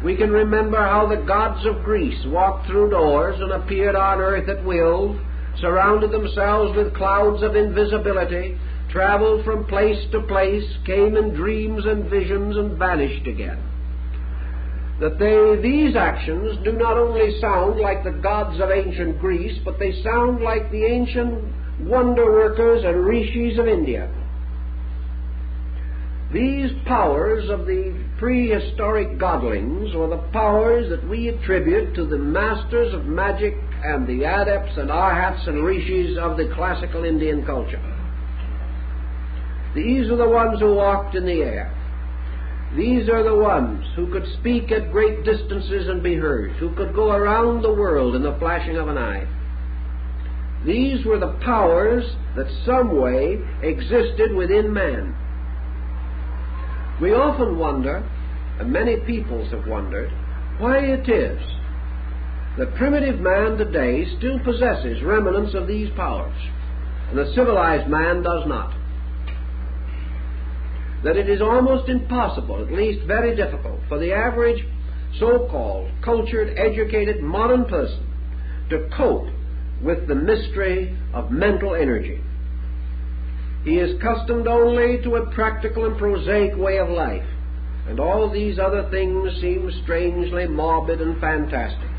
We can remember how the gods of Greece walked through doors and appeared on earth at will, surrounded themselves with clouds of invisibility, traveled from place to place, came in dreams and visions and vanished again. That these actions do not only sound like the gods of ancient Greece, but they sound like the ancient wonder workers and rishis of India. These powers of the prehistoric godlings were the powers that we attribute to the masters of magic and the adepts and arhats and rishis of the classical Indian culture. These are the ones who walked in the air. These are the ones who could speak at great distances and be heard, who could go around the world in the flashing of an eye. These were the powers that some way existed within man. We often wonder, and many peoples have wondered, why it is that primitive man today still possesses remnants of these powers, and the civilized man does not. That it is almost impossible, at least very difficult, for the average so-called cultured, educated, modern person to cope with the mystery of mental energy. He is accustomed only to a practical and prosaic way of life, and all these other things seem strangely morbid and fantastic.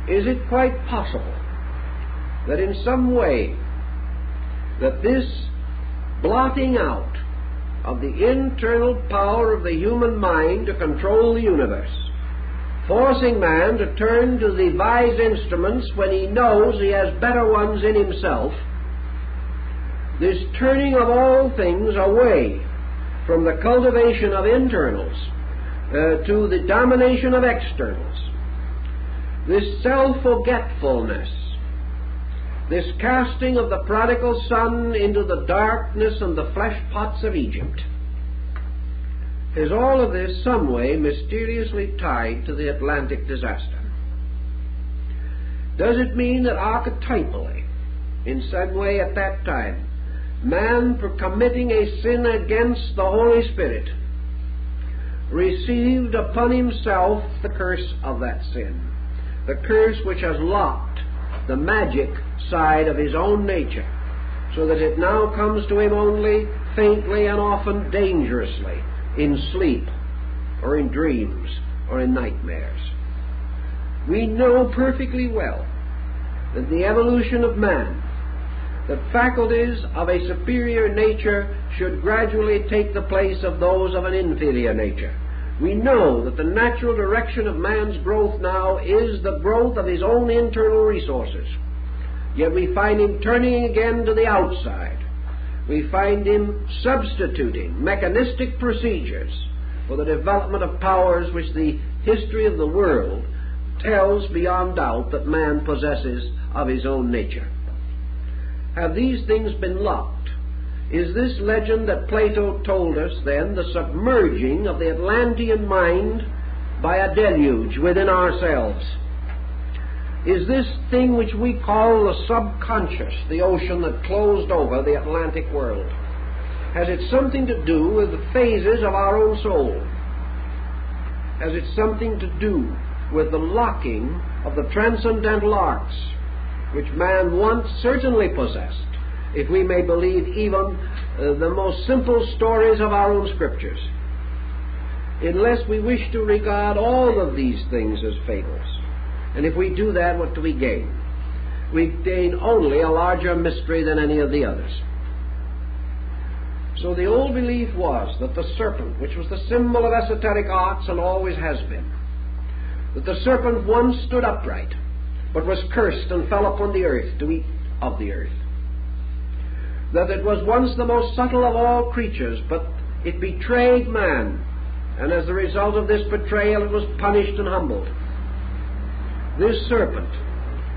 Is it quite possible that in some way that this blotting out of the internal power of the human mind to control the universe, forcing man to turn to devise instruments when he knows he has better ones in himself, this turning of all things away from the cultivation of internals to the domination of externals, this self-forgetfulness, this casting of the prodigal son into the darkness and the flesh pots of Egypt, is all of this some way mysteriously tied to the Atlantic disaster? Does it mean that archetypally, in some way at that time, man, for committing a sin against the Holy Spirit, received upon himself the curse of that sin, the curse which has locked the magic side of his own nature, so that it now comes to him only faintly and often dangerously in sleep or in dreams or in nightmares? We know perfectly well that the evolution of man, that faculties of a superior nature should gradually take the place of those of an inferior nature, We know that the natural direction of man's growth now is the growth of his own internal resources. Yet we find him turning again to the outside. We find him substituting mechanistic procedures for the development of powers which the history of the world tells beyond doubt that man possesses of his own nature. Have these things been locked? Is this legend that Plato told us, then, the submerging of the Atlantean mind by a deluge within ourselves? Is this thing which we call the subconscious, the ocean that closed over the Atlantic world? Has it something to do with the phases of our own soul? Has it something to do with the locking of the transcendental arts, which man once certainly possessed, if we may believe even the most simple stories of our own scriptures? Unless we wish to regard all of these things as fables. And if we do that, what do we gain? We gain only a larger mystery than any of the others. So the old belief was that the serpent, which was the symbol of esoteric arts and always has been, that the serpent once stood upright, but was cursed and fell upon the earth to eat of the earth. That it was once the most subtle of all creatures, but it betrayed man, and as a result of this betrayal it was punished and humbled. This serpent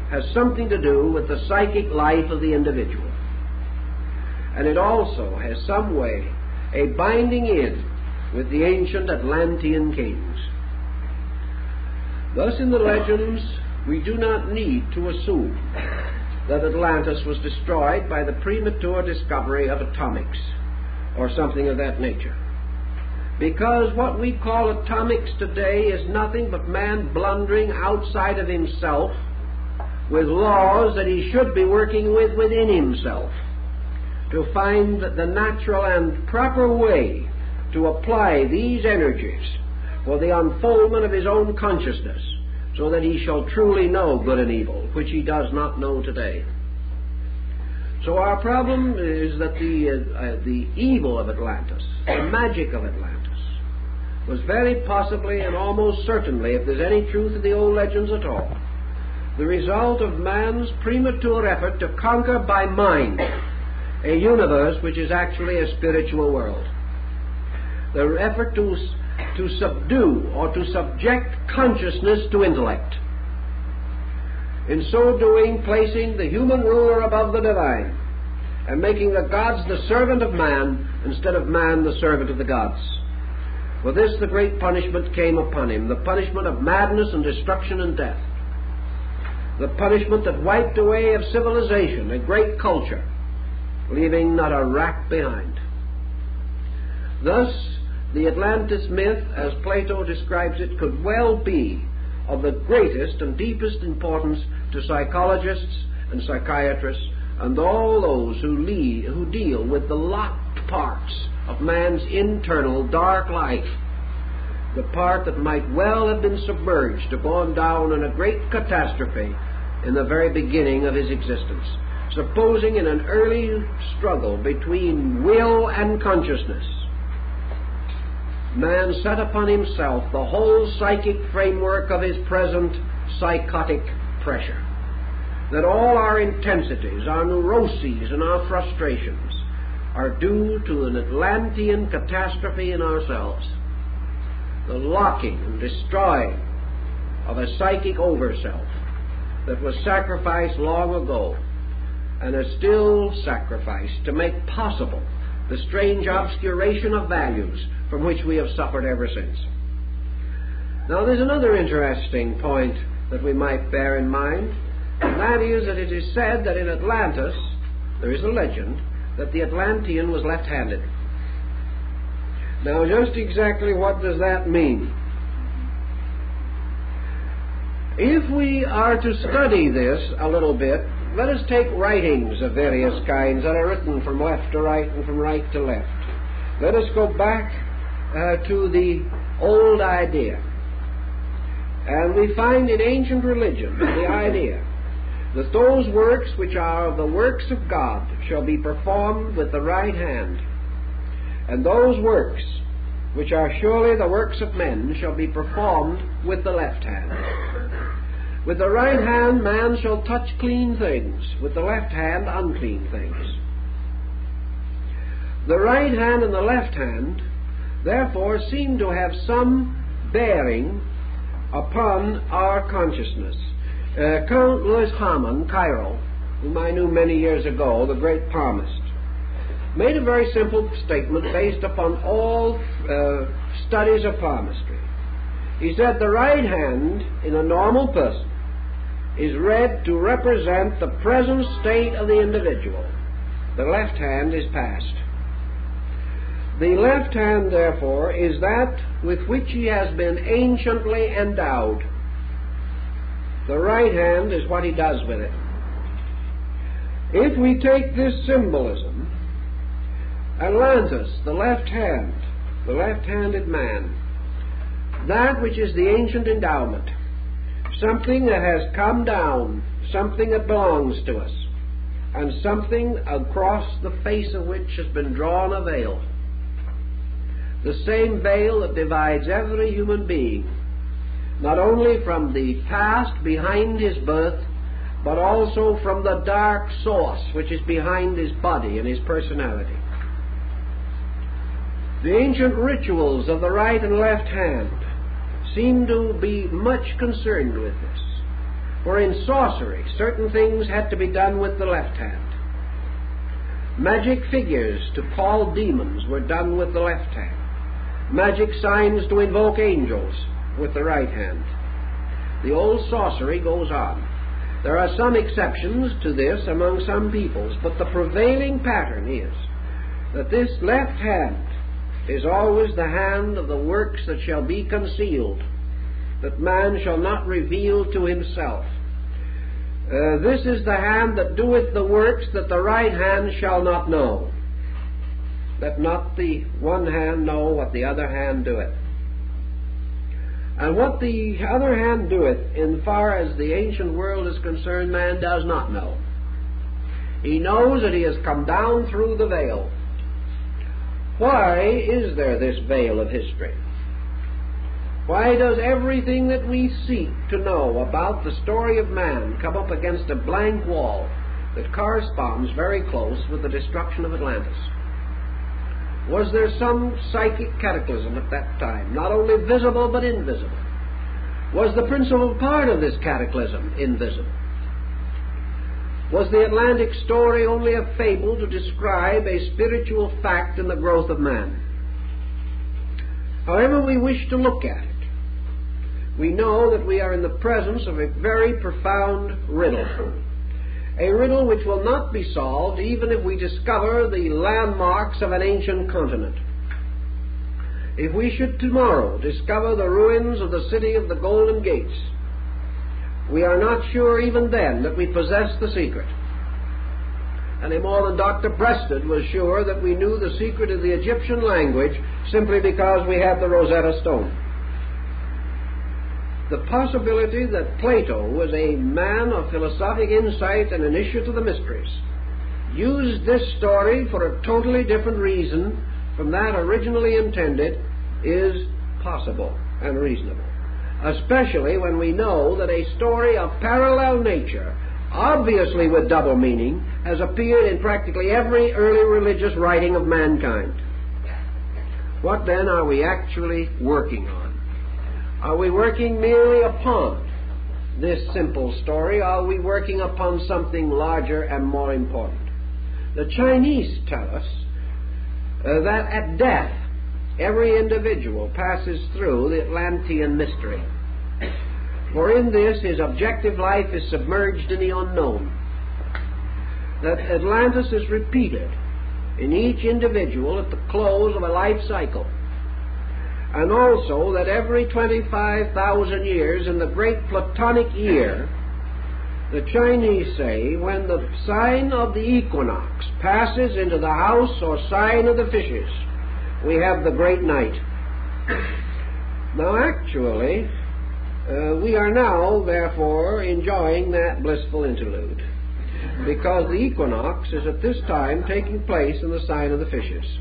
has something to do with the psychic life of the individual. And it also has some way a binding in with the ancient Atlantean kings. Thus in the legends we do not need to assume that Atlantis was destroyed by the premature discovery of atomics or something of that nature. Because what we call atomics today is nothing but man blundering outside of himself with laws that he should be working with within himself to find the natural and proper way to apply these energies for the unfoldment of his own consciousness, so that he shall truly know good and evil, which he does not know today. So our problem is that the evil of Atlantis, the magic of Atlantis, was very possibly and almost certainly, if there's any truth in the old legends at all, the result of man's premature effort to conquer by mind a universe which is actually a spiritual world. The effort to subdue or to subject consciousness to intellect. In so doing, placing the human ruler above the divine and making the gods the servant of man instead of man the servant of the gods. For this the great punishment came upon him, the punishment of madness and destruction and death, the punishment that wiped away of civilization, a great culture, leaving not a rack behind. Thus, the Atlantis myth, as Plato describes it, could well be of the greatest and deepest importance to psychologists and psychiatrists and all those who deal with the locked parts of man's internal dark life, the part that might well have been submerged or gone down in a great catastrophe in the very beginning of his existence. Supposing in an early struggle between will and consciousness, man set upon himself the whole psychic framework of his present psychotic pressure, that all our intensities, our neuroses, and our frustrations are due to an Atlantean catastrophe in ourselves, the locking and destroying of a psychic over-self that was sacrificed long ago and is still sacrificed to make possible the strange obscuration of values from which we have suffered ever since. Now there's another interesting point that we might bear in mind, and that is that it is said that in Atlantis, there is a legend, that the Atlantean was left-handed. Now just exactly what does that mean? If we are to study this a little bit, let us take writings of various kinds that are written from left to right and from right to left. Let us go back to the old idea. And we find in ancient religion the idea that those works which are the works of God shall be performed with the right hand. And those works which are surely the works of men, shall be performed with the left hand. With the right hand man shall touch clean things, with the left hand unclean things. The right hand and the left hand, therefore, seem to have some bearing upon our consciousness. Count Louis Hamann, Cairo, whom I knew many years ago, the great palmist, made a very simple statement based upon all studies of palmistry. He said the right hand in a normal person is read to represent the present state of the individual. The left hand is past. The left hand, therefore, is that with which he has been anciently endowed. The right hand is what he does with it. If we take this symbolism, Atlantis, the left-handed man, that which is the ancient endowment, something that has come down, something that belongs to us, and something across the face of which has been drawn a veil. The same veil that divides every human being, not only from the past behind his birth, but also from the dark source which is behind his body and his personality. The ancient rituals of the right and left hand seem to be much concerned with this. For in sorcery, certain things had to be done with the left hand. Magic figures to call demons were done with the left hand. Magic signs to invoke angels with the right hand. The old sorcery goes on. There are some exceptions to this among some peoples, but the prevailing pattern is that this left hand is always the hand of the works that shall be concealed, that man shall not reveal to himself. This is the hand that doeth the works that the right hand shall not know. Let not the one hand know what the other hand doeth. And what the other hand doeth, in far as the ancient world is concerned, man does not know. He knows that he has come down through the veil. Why is there this veil of history? Why does everything that we seek to know about the story of man come up against a blank wall that corresponds very close with the destruction of Atlantis? Was there some psychic cataclysm at that time, not only visible but invisible? Was the principal part of this cataclysm invisible? Was the Atlantic story only a fable to describe a spiritual fact in the growth of man? However we wish to look at it, we know that we are in the presence of a very profound riddle. A riddle which will not be solved even if we discover the landmarks of an ancient continent. If we should tomorrow discover the ruins of the city of the Golden Gates, we are not sure even then that we possess the secret, any more than Dr. Preston was sure that we knew the secret of the Egyptian language simply because we had the Rosetta Stone. The possibility that Plato was a man of philosophic insight and an issue to the mysteries used this story for a totally different reason from that originally intended is possible and reasonable, especially when we know that a story of parallel nature, obviously with double meaning, has appeared in practically every early religious writing of mankind. What then are we actually working on? Are we working merely upon this simple story, or are we working upon something larger and more important? The Chinese tell us that at death, every individual passes through the Atlantean mystery. For in this, his objective life is submerged in the unknown. That Atlantis is repeated in each individual at the close of a life cycle. And also that every 25,000 years in the great Platonic year, the Chinese say, when the sign of the equinox passes into the house or sign of the fishes, we have the great night. Now actually, we are now, therefore, enjoying that blissful interlude, because the equinox is at this time taking place in the sign of the fishes.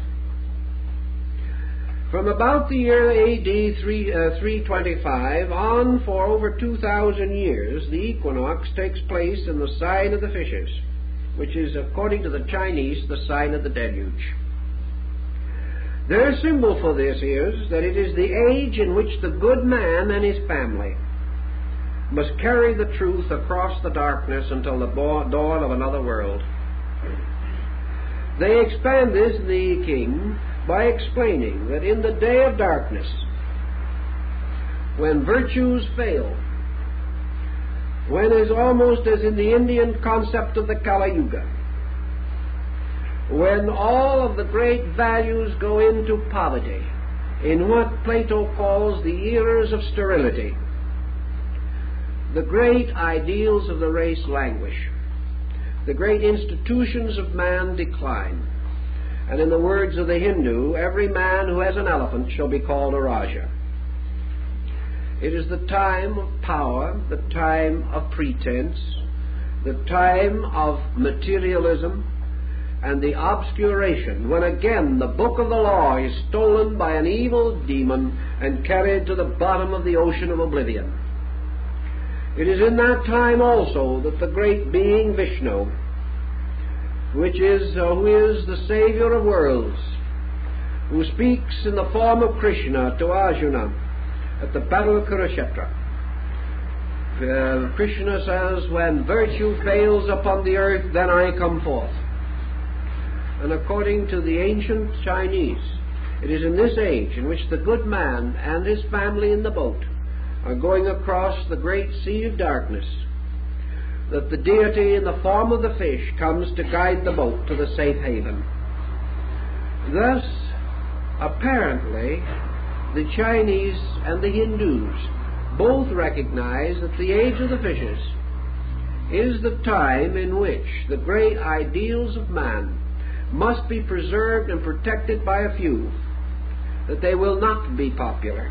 From about the year AD 325 on for over 2,000 years, the equinox takes place in the sign of the fishes, which is, according to the Chinese, the sign of the deluge. Their symbol for this is that it is the age in which the good man and his family must carry the truth across the darkness until the dawn of another world. They expand this in the King by explaining that in the day of darkness, when virtues fail, when is almost as in the Indian concept of the Kali Yuga, when all of the great values go into poverty, in what Plato calls the eras of sterility, the great ideals of the race languish, the great institutions of man decline, and in the words of the Hindu, every man who has an elephant shall be called a Raja. It is the time of power, the time of pretense, the time of materialism, and the obscuration, when again the book of the law is stolen by an evil demon and carried to the bottom of the ocean of oblivion. It is in that time also that the great being Vishnu, who is the Savior of worlds, who speaks in the form of Krishna to Arjuna at the Battle of Kurukshetra. Krishna says, when virtue fails upon the earth, then I come forth. And according to the ancient Chinese, it is in this age in which the good man and his family in the boat are going across the great sea of darkness that the deity in the form of the fish comes to guide the boat to the safe haven. Thus, apparently, the Chinese and the Hindus both recognize that the age of the fishes is the time in which the great ideals of man must be preserved and protected by a few, that they will not be popular,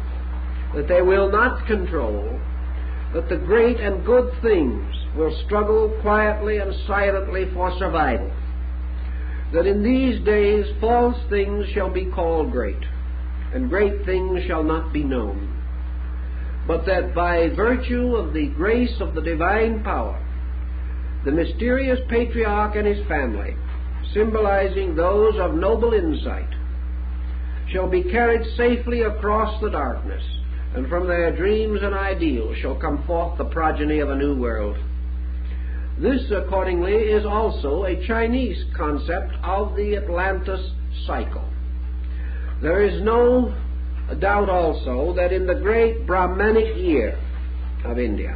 that they will not control, that the great and good things will struggle quietly and silently for survival, that in these days false things shall be called great, and great things shall not be known, but that by virtue of the grace of the divine power, the mysterious patriarch and his family, symbolizing those of noble insight, shall be carried safely across the darkness, and from their dreams and ideals shall come forth the progeny of a new world. This, accordingly, is also a Chinese concept of the Atlantis cycle. There is no doubt also that in the great Brahmanic year of India,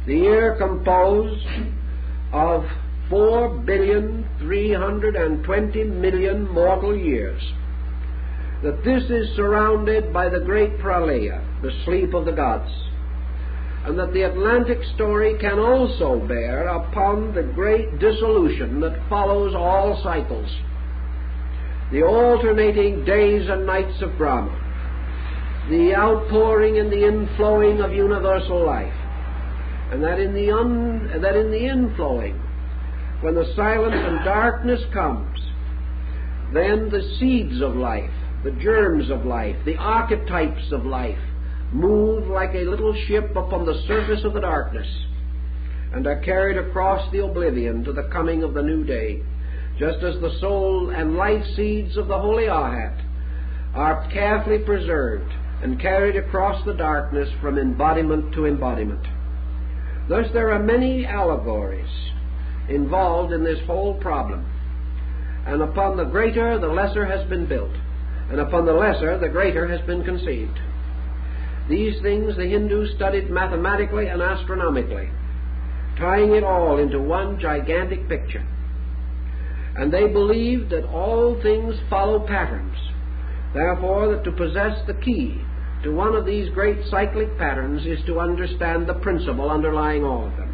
the year composed of 4,320,000,000 mortal years, that this is surrounded by the great pralaya, the sleep of the gods, and that the Atlantic story can also bear upon the great dissolution that follows all cycles, the alternating days and nights of Brahma, the outpouring and the inflowing of universal life, and that in the inflowing, when the silence and darkness comes, then the seeds of life, the germs of life, the archetypes of life, move like a little ship upon the surface of the darkness and are carried across the oblivion to the coming of the new day, just as the soul and life seeds of the Holy Arhat are carefully preserved and carried across the darkness from embodiment to embodiment. Thus there are many allegories involved in this whole problem, and upon the greater the lesser has been built, and upon the lesser the greater has been conceived. These things the Hindus studied mathematically and astronomically, tying it all into one gigantic picture. And they believed that all things follow patterns, therefore that to possess the key to one of these great cyclic patterns is to understand the principle underlying all of them.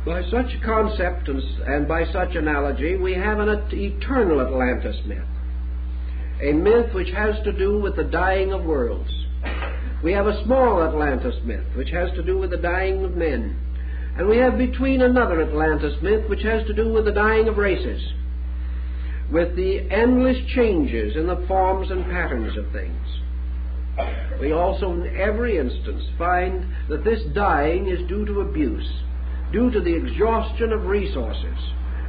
By such concept and by such analogy, we have an eternal Atlantis myth, a myth which has to do with the dying of worlds. We have a small Atlantis myth which has to do with the dying of men, and we have between another Atlantis myth which has to do with the dying of races. with the endless changes in the forms and patterns of things. We also in every instance find that this dying is due to abuse, due to the exhaustion of resources,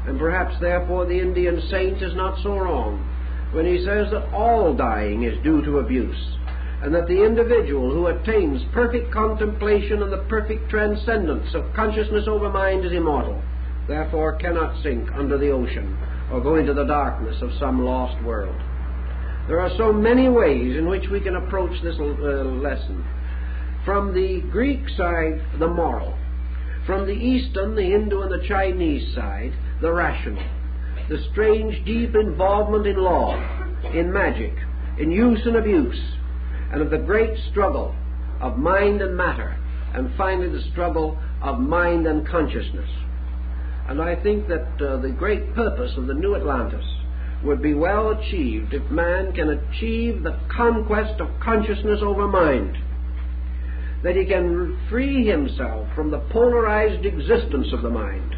and perhaps therefore the Indian saint is not so wrong when he says that all dying is due to abuse, and that the individual who attains perfect contemplation and the perfect transcendence of consciousness over mind is immortal, therefore cannot sink under the ocean or go into the darkness of some lost world. There are so many ways in which we can approach this lesson. From the Greek side, the moral. From the Eastern, the Hindu and the Chinese side, the rational. The strange, deep involvement in law, in magic, in use and abuse, and of the great struggle of mind and matter, and finally the struggle of mind and consciousness. And I think that the great purpose of the new Atlantis would be well achieved if man can achieve the conquest of consciousness over mind, that he can free himself from the polarized existence of the mind,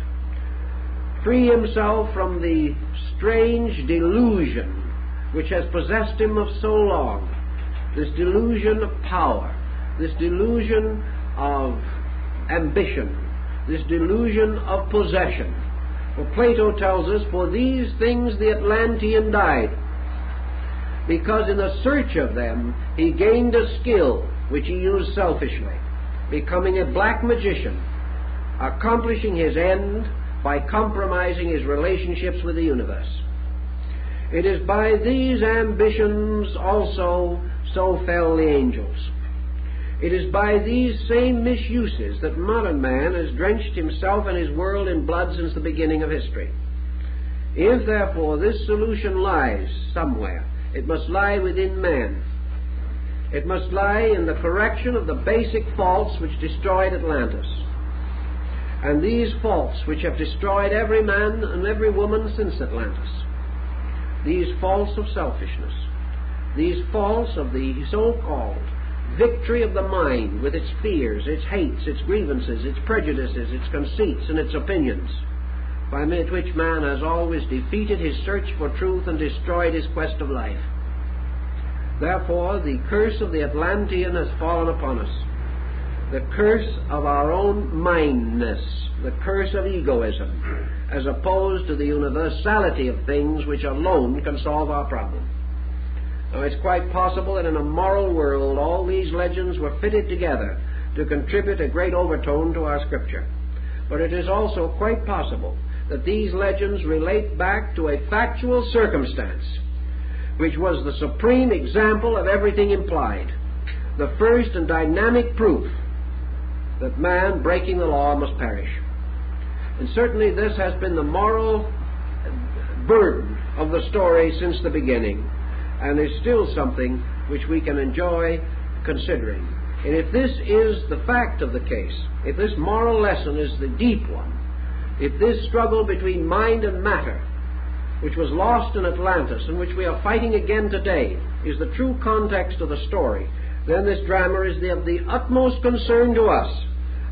free himself from the strange delusion which has possessed him of so long, this delusion of power, this delusion of ambition, this delusion of possession. For Plato tells us, for these things the Atlantean died, because in the search of them he gained a skill which he used selfishly, becoming a black magician, accomplishing his end by compromising his relationships with the universe. It is by these ambitions also so fell the angels. It is by these same misuses that modern man has drenched himself and his world in blood since the beginning of history. If, therefore, this solution lies somewhere, it must lie within man. It must lie in the correction of the basic faults which destroyed Atlantis. And these faults which have destroyed every man and every woman since Atlantis. These faults of selfishness. These faults of the so-called victory of the mind with its fears, its hates, its grievances, its prejudices, its conceits, and its opinions, by which man has always defeated his search for truth and destroyed his quest of life. Therefore, the curse of the Atlantean has fallen upon us. The curse of our own mindness, the curse of egoism, as opposed to the universality of things which alone can solve our problem. Now, it's quite possible that in a moral world all these legends were fitted together to contribute a great overtone to our Scripture. But it is also quite possible that these legends relate back to a factual circumstance which was the supreme example of everything implied, the first and dynamic proof that man, breaking the law, must perish. And certainly this has been the moral burden of the story since the beginning, and is still something which we can enjoy considering. And if this is the fact of the case, if this moral lesson is the deep one, if this struggle between mind and matter, which was lost in Atlantis and which we are fighting again today, is the true context of the story, then this drama is of the utmost concern to us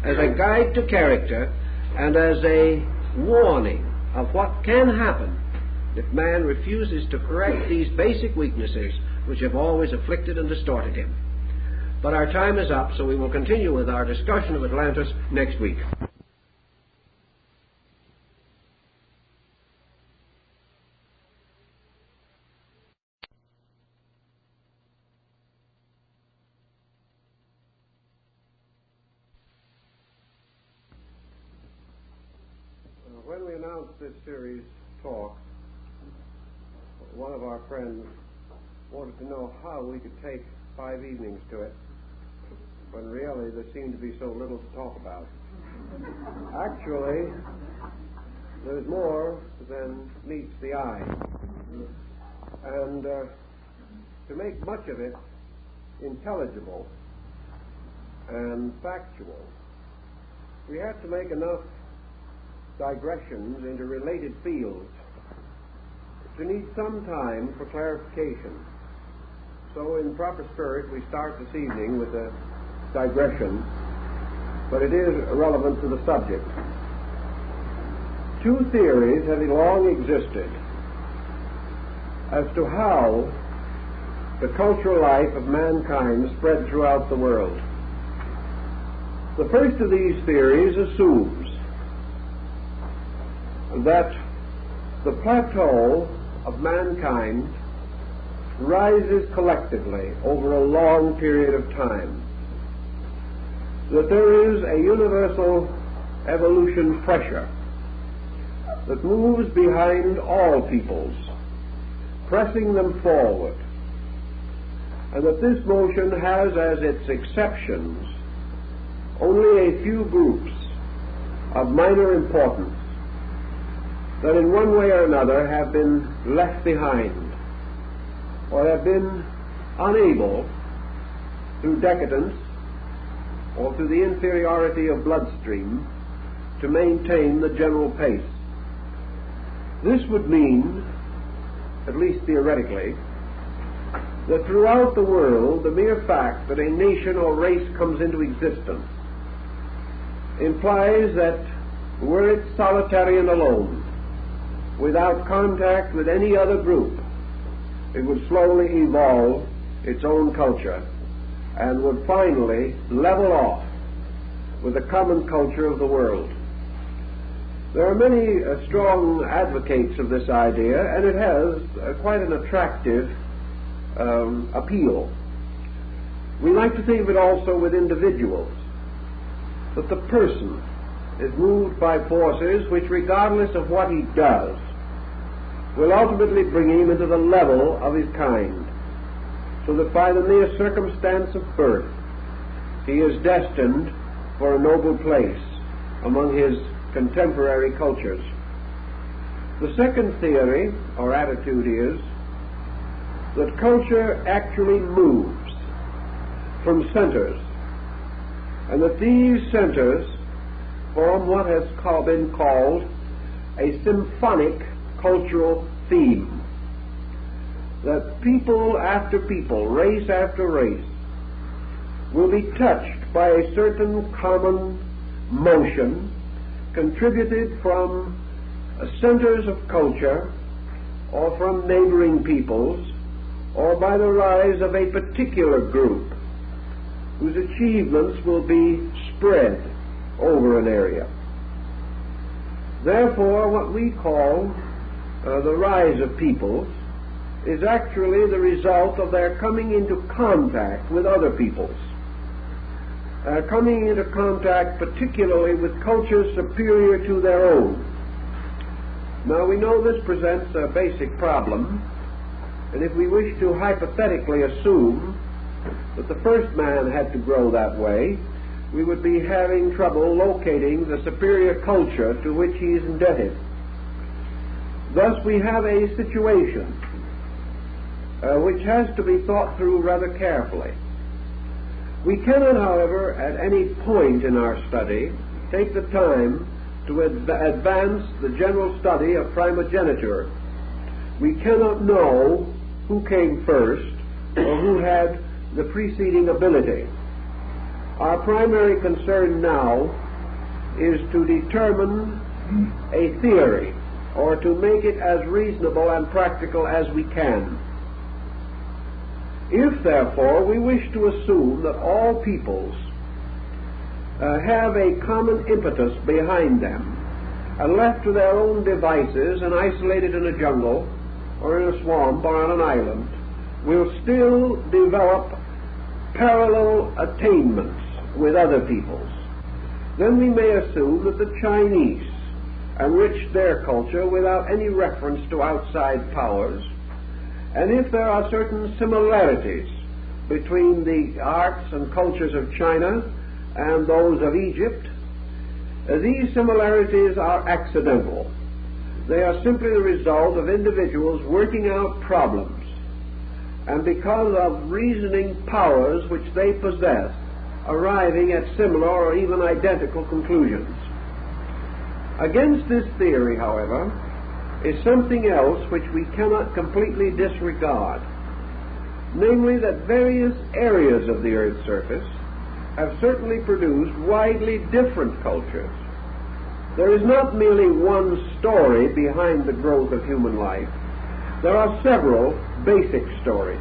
as a guide to character and as a warning of what can happen if man refuses to correct these basic weaknesses which have always afflicted and distorted him. But our time is up, so we will continue with our discussion of Atlantis next week. When we announced this series talk, one of our friends wanted to know how we could take 5 evenings to it, when really there seemed to be so little to talk about. Actually, there's more than meets the eye. And to make much of it intelligible and factual, we had to make enough digressions into related fields to need some time for clarification. So in proper spirit we start this evening with a digression, but it is relevant to the subject. 2 theories have long existed as to how the cultural life of mankind spread throughout the world. The first of these theories assumes that the plateau of mankind rises collectively over a long period of time, that there is a universal evolution pressure that moves behind all peoples, pressing them forward, and that this motion has as its exceptions only a few groups of minor importance that in one way or another have been left behind or have been unable, through decadence or through the inferiority of bloodstream, to maintain the general pace. This would mean, at least theoretically, that throughout the world the mere fact that a nation or race comes into existence implies that were it solitary and alone, without contact with any other group, it would slowly evolve its own culture and would finally level off with the common culture of the world. There are many strong advocates of this idea, and it has quite an attractive appeal. We like to think of it also with individuals, that the person is moved by forces which, regardless of what he does, will ultimately bring him into the level of his kind, so that by the mere circumstance of birth he is destined for a noble place among his contemporary cultures. The second theory or attitude is that culture actually moves from centers, and that these centers form what has been called a symphonic cultural theme, that people after people, race after race, will be touched by a certain common motion contributed from centers of culture or from neighboring peoples, or by the rise of a particular group whose achievements will be spread over an area. Therefore, what we call the rise of peoples is actually the result of their coming into contact with other peoples, coming into contact particularly with cultures superior to their own. Now, we know this presents a basic problem, and if we wish to hypothetically assume that the first man had to grow that way, we would be having trouble locating the superior culture to which he is indebted. Thus, we have a situation which has to be thought through rather carefully. We cannot, however, at any point in our study take the time to advance the general study of primogeniture. We cannot know who came first or who had the preceding ability. Our primary concern now is to determine a theory, or to make it as reasonable and practical as we can. If, therefore, we wish to assume that all peoples have a common impetus behind them, and left to their own devices and isolated in a jungle or in a swamp or on an island, will still develop parallel attainments with other peoples, then we may assume that the Chinese enrich their culture without any reference to outside powers, and if there are certain similarities between the arts and cultures of China and those of Egypt, these similarities are accidental. They are simply the result of individuals working out problems, and because of reasoning powers which they possess, arriving at similar or even identical conclusions. Against this theory, however, is something else which we cannot completely disregard, namely that various areas of the Earth's surface have certainly produced widely different cultures. There is not merely one story behind the growth of human life, There are several basic stories,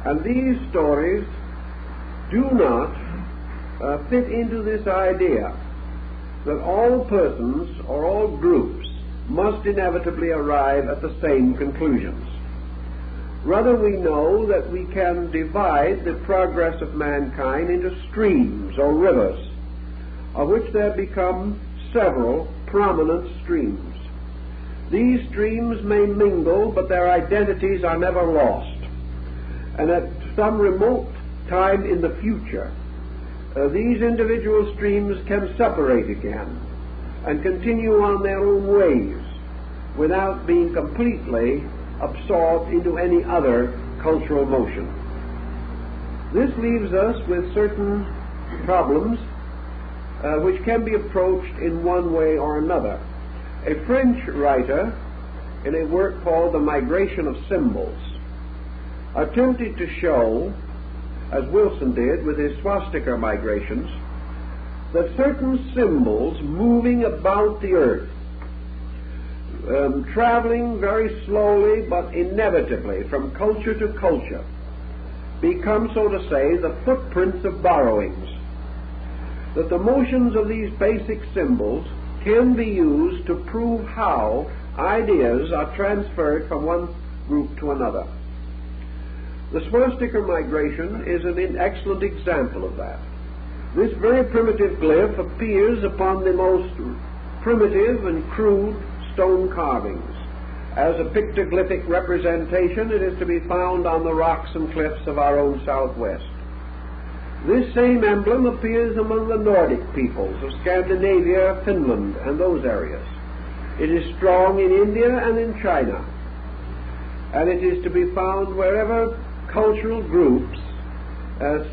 and these stories do not fit into this idea that all persons or all groups must inevitably arrive at the same conclusions. Rather, we know that we can divide the progress of mankind into streams or rivers, of which there become several prominent streams. These streams may mingle, but their identities are never lost. And at some remote time in the future, these individual streams can separate again and continue on their own ways without being completely absorbed into any other cultural motion. This leaves us with certain problems which can be approached in one way or another. A French writer, in a work called The Migration of Symbols, attempted to show, as Wilson did with his swastika migrations, that certain symbols moving about the earth, traveling very slowly but inevitably from culture to culture, become, so to say, the footprints of borrowings. That the motions of these basic symbols can be used to prove how ideas are transferred from one group to another. The swastika migration is an excellent example of that. This very primitive glyph appears upon the most primitive and crude stone carvings. As a pictoglyphic representation, it is to be found on the rocks and cliffs of our own southwest. This same emblem appears among the Nordic peoples of Scandinavia, Finland, and those areas. It is strong in India and in China, and it is to be found wherever cultural groups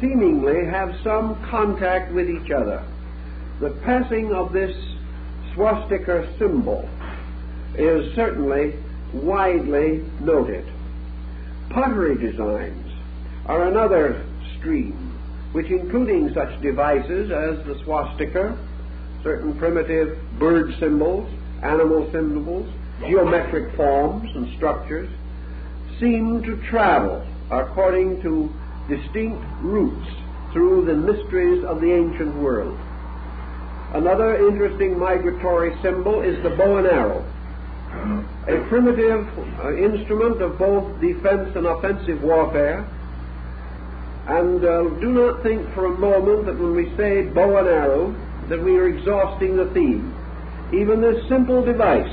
seemingly have some contact with each other. The passing of this swastika symbol is certainly widely noted. Pottery designs are another stream, which, including such devices as the swastika, certain primitive bird symbols, animal symbols, geometric forms and structures, seem to travel according to distinct routes through the mysteries of the ancient world. Another interesting migratory symbol is the bow and arrow, a primitive instrument of both defense and offensive warfare. And do not think for a moment that when we say bow and arrow that we are exhausting the theme. Even this simple device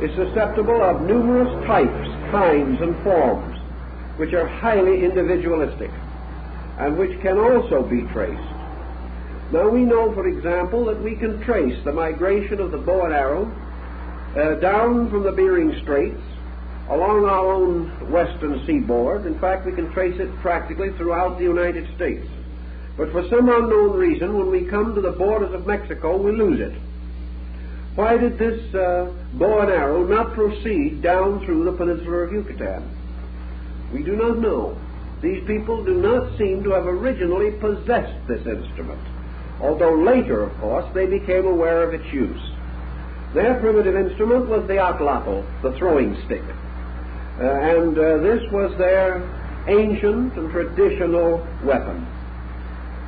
is susceptible of numerous types, kinds, and forms which are highly individualistic and which can also be traced. Now we know, for example, that we can trace the migration of the bow and arrow down from the Bering Straits along our own western seaboard. In fact, we can trace it practically throughout the United States. But for some unknown reason, when we come to the borders of Mexico, we lose it. Why did this bow and arrow not proceed down through the peninsula of Yucatan? We do not know. These people do not seem to have originally possessed this instrument, although later, of course, they became aware of its use. Their primitive instrument was the atlatl, the throwing stick. And this was their ancient and traditional weapon.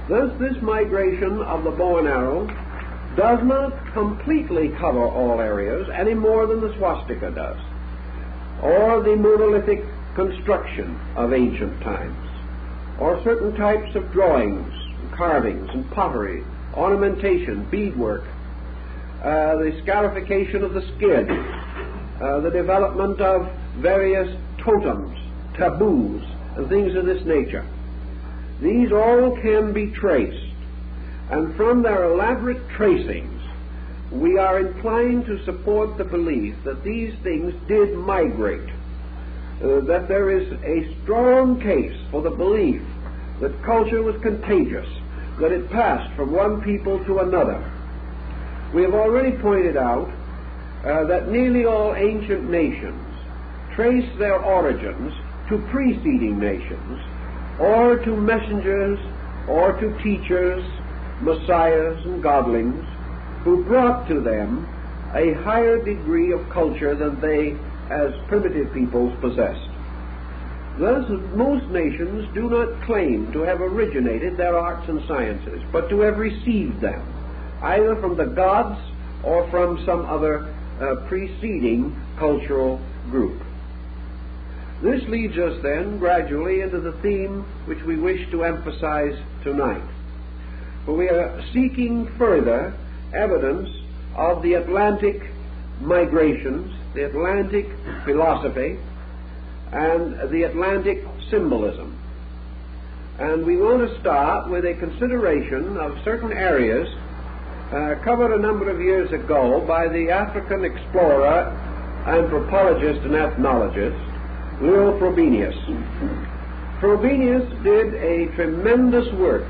Thus, this migration of the bow and arrow does not completely cover all areas any more than the swastika does, or the monolithic construction of ancient times, or certain types of drawings, carvings, and pottery, ornamentation, beadwork, the scarification of the skin, the development of various totems, taboos, and things of this nature. These all can be traced, and from their elaborate tracings, we are inclined to support the belief that these things did migrate, that there is a strong case for the belief that culture was contagious, that it passed from one people to another. We have already pointed out that nearly all ancient nations trace their origins to preceding nations, or to messengers, or to teachers, messiahs, and godlings, who brought to them a higher degree of culture than they as primitive peoples possessed. Thus, most nations do not claim to have originated their arts and sciences, but to have received them, either from the gods or from some other preceding cultural group. This leads us then gradually into the theme which we wish to emphasize tonight. For we are seeking further evidence of the Atlantic migrations, the Atlantic philosophy, and the Atlantic symbolism. And we want to start with a consideration of certain areas covered a number of years ago by the African explorer, anthropologist, and ethnologist, Leo Frobenius. Frobenius did a tremendous work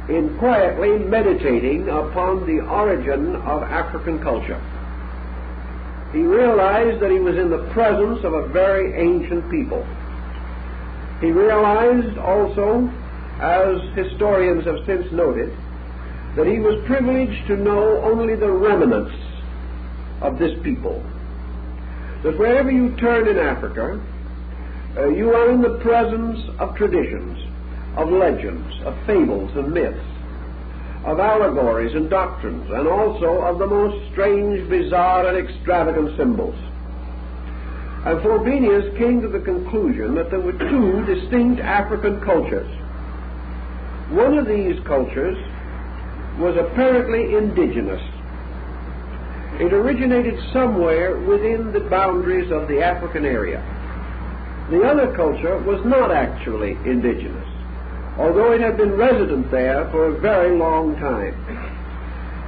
in quietly meditating upon the origin of African culture. He realized that he was in the presence of a very ancient people. He realized also, as historians have since noted, that he was privileged to know only the remnants of this people. That wherever you turn in Africa, you are in the presence of traditions, of legends, of fables and myths, of allegories and doctrines, and also of the most strange, bizarre, and extravagant symbols. And Frobenius came to the conclusion that there were two distinct African cultures. One of these cultures was apparently indigenous. It originated somewhere within the boundaries of the African area. The other culture was not actually indigenous, although it had been resident there for a very long time.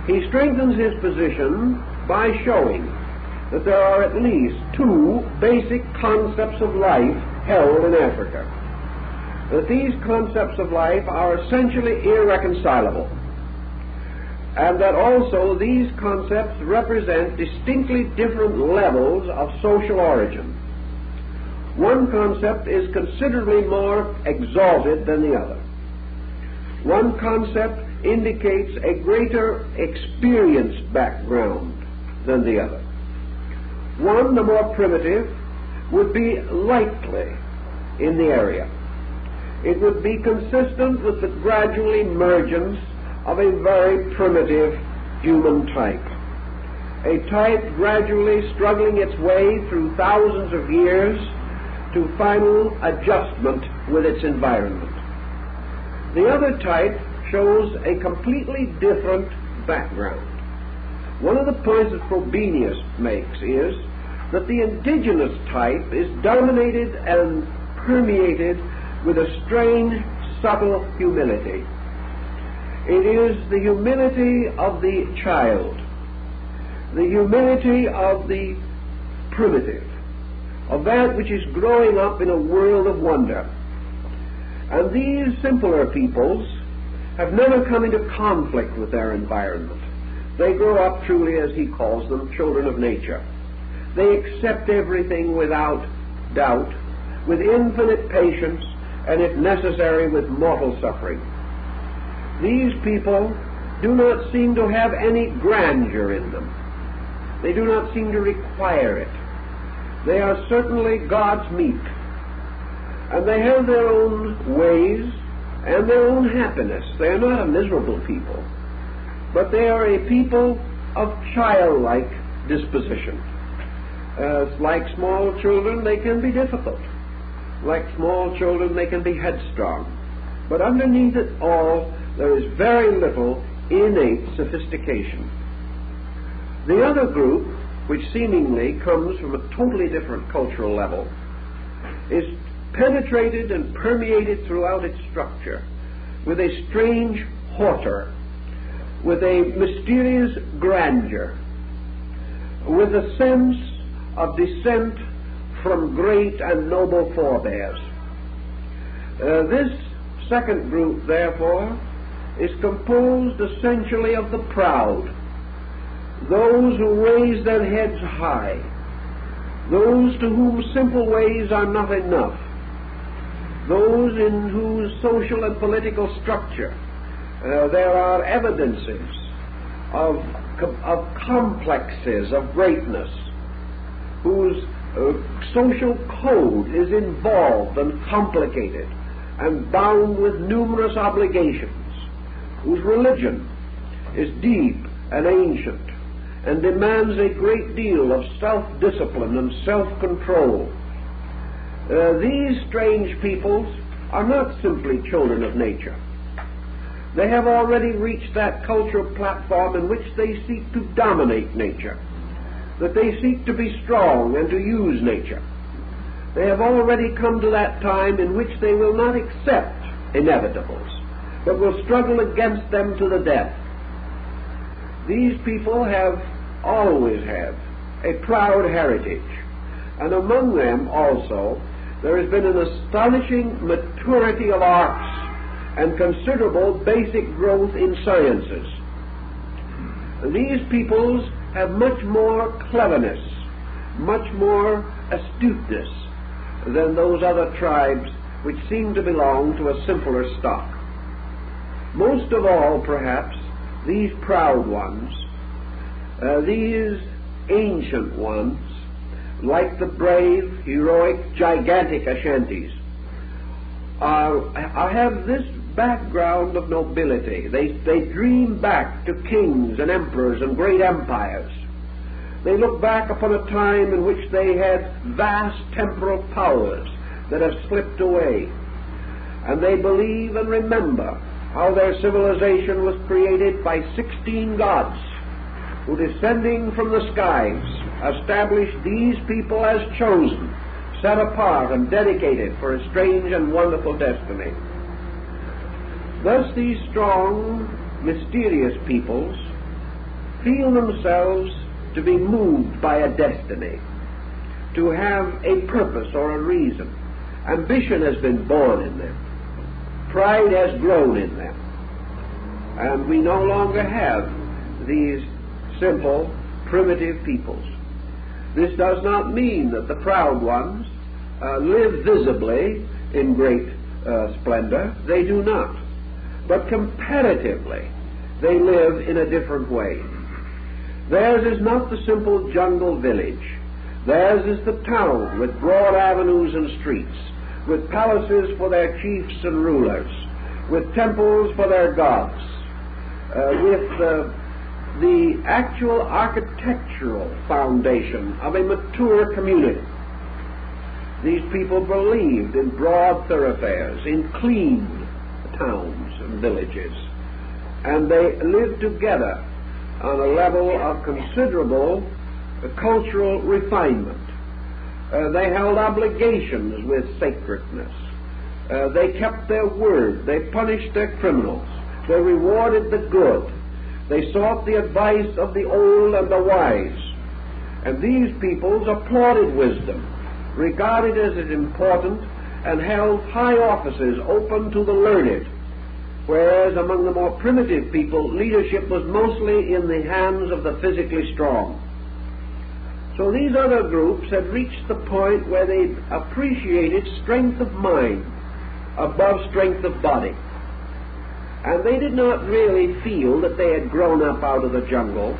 He strengthens his position by showing that there are at least two basic concepts of life held in Africa. That these concepts of life are essentially irreconcilable, and that also these concepts represent distinctly different levels of social origin. One concept is considerably more exalted than the other. One concept indicates a greater experience background than the other. One, the more primitive, would be likely in the area. It would be consistent with the gradual emergence of a very primitive human type. A type gradually struggling its way through thousands of years to final adjustment with its environment. The other type shows a completely different background. One of the points that Frobenius makes is that the indigenous type is dominated and permeated with a strange, subtle humility. It is the humility of the child, the humility of the primitive, of that which is growing up in a world of wonder. And these simpler peoples have never come into conflict with their environment. They grow up truly, as he calls them, children of nature. They accept everything without doubt, with infinite patience, and if necessary, with mortal suffering. These people do not seem to have any grandeur in them. They do not seem to require it. They are certainly God's meat, and they have their own ways and their own happiness. They are not a miserable people, but they are a people of childlike disposition. Like small children, they can be difficult. Like small children, they can be headstrong. But underneath it all, there is very little innate sophistication. The other group, which seemingly comes from a totally different cultural level, is penetrated and permeated throughout its structure with a strange hauteur, with a mysterious grandeur, with a sense of descent from great and noble forebears. This second group, therefore, is composed essentially of the proud, those who raise their heads high, those to whom simple ways are not enough, those in whose social and political structure there are evidences of complexes of greatness, whose social code is involved and complicated and bound with numerous obligations, whose religion is deep and ancient and demands a great deal of self-discipline and self-control. These strange peoples are not simply children of nature. They have already reached that cultural platform in which they seek to dominate nature, that they seek to be strong and to use nature. They have already come to that time in which they will not accept inevitables, but will struggle against them to the death. These people have always had a proud heritage, and among them also there has been an astonishing maturity of arts and considerable basic growth in sciences. These peoples have much more cleverness, much more astuteness than those other tribes which seem to belong to a simpler stock. Most of all, perhaps, these proud ones, these ancient ones, like the brave, heroic, gigantic Ashantis, have this background of nobility. They dream back to kings and emperors and great empires. They look back upon a time in which they had vast temporal powers that have slipped away. And they believe and remember how their civilization was created by 16 gods who, descending from the skies, established these people as chosen, set apart and dedicated for a strange and wonderful destiny. Thus these strong, mysterious peoples feel themselves to be moved by a destiny, to have a purpose or a reason. Ambition has been born in them. Pride has grown in them. And we no longer have these simple, primitive peoples. This does not mean that the proud ones live visibly in great splendor. They do not. But comparatively, they live in a different way. Theirs is not the simple jungle village. Theirs is the town with broad avenues and streets, with palaces for their chiefs and rulers, with temples for their gods, with the actual architectural foundation of a mature community. These people believed in broad thoroughfares, in clean towns and villages, and they lived together on a level of considerable cultural refinement. They held obligations with sacredness. They kept their word. They punished their criminals. They rewarded the good. They sought the advice of the old and the wise. And these peoples applauded wisdom, regarded it as important, and held high offices open to the learned, whereas among the more primitive people, leadership was mostly in the hands of the physically strong. So these other groups had reached the point where they appreciated strength of mind above strength of body. And they did not really feel that they had grown up out of the jungle.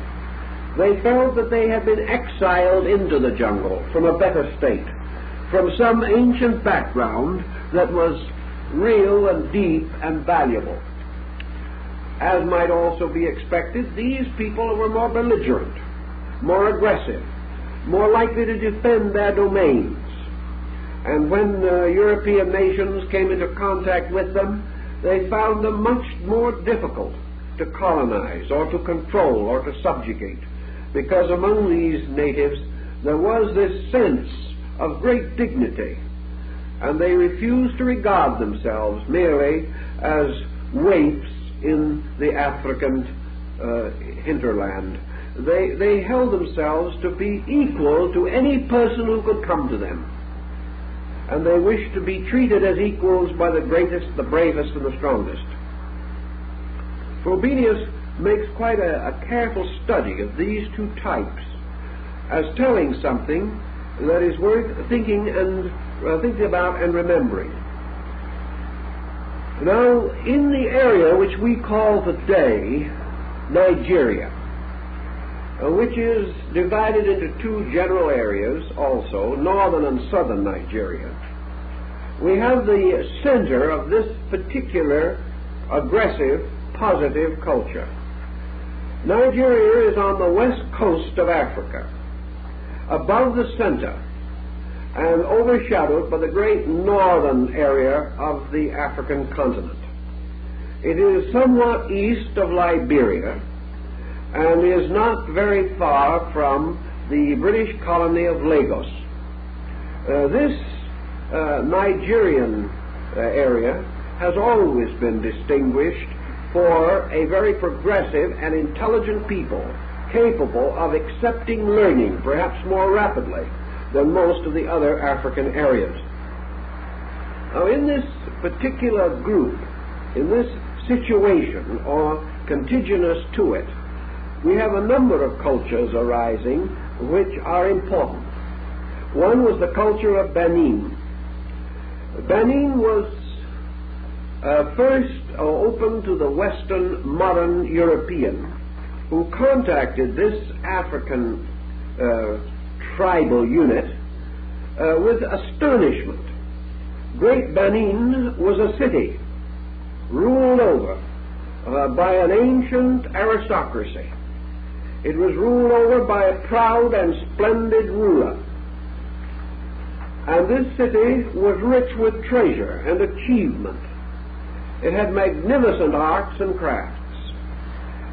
They felt that they had been exiled into the jungle from a better state, from some ancient background that was real and deep and valuable. As might also be expected, these people were more belligerent, more aggressive, more likely to defend their domains. And when European nations came into contact with them, they found them much more difficult to colonize or to control or to subjugate, because among these natives there was this sense of great dignity, and they refused to regard themselves merely as waifs in the African hinterland. They held themselves to be equal to any person who could come to them, and they wished to be treated as equals by the greatest, the bravest, and the strongest. Frobenius makes quite a careful study of these two types as telling something that is worth thinking about and remembering. Now, in the area which we call today Nigeria, which is divided into two general areas also, northern and southern Nigeria. We have the center of this particular aggressive, positive culture. Nigeria is on the west coast of Africa, above the center, and overshadowed by the great northern area of the African continent. It is somewhat east of Liberia, and is not very far from the British colony of Lagos. This Nigerian area has always been distinguished for a very progressive and intelligent people, capable of accepting learning perhaps more rapidly than most of the other African areas. Now, in this particular group, in this situation or contiguous to it, we have a number of cultures arising which are important. One was the culture of Benin. Benin was first open to the Western modern European, who contacted this African tribal unit with astonishment. Great Benin was a city ruled over by an ancient aristocracy. It was ruled over by a proud and splendid ruler. And this city was rich with treasure and achievement. It had magnificent arts and crafts.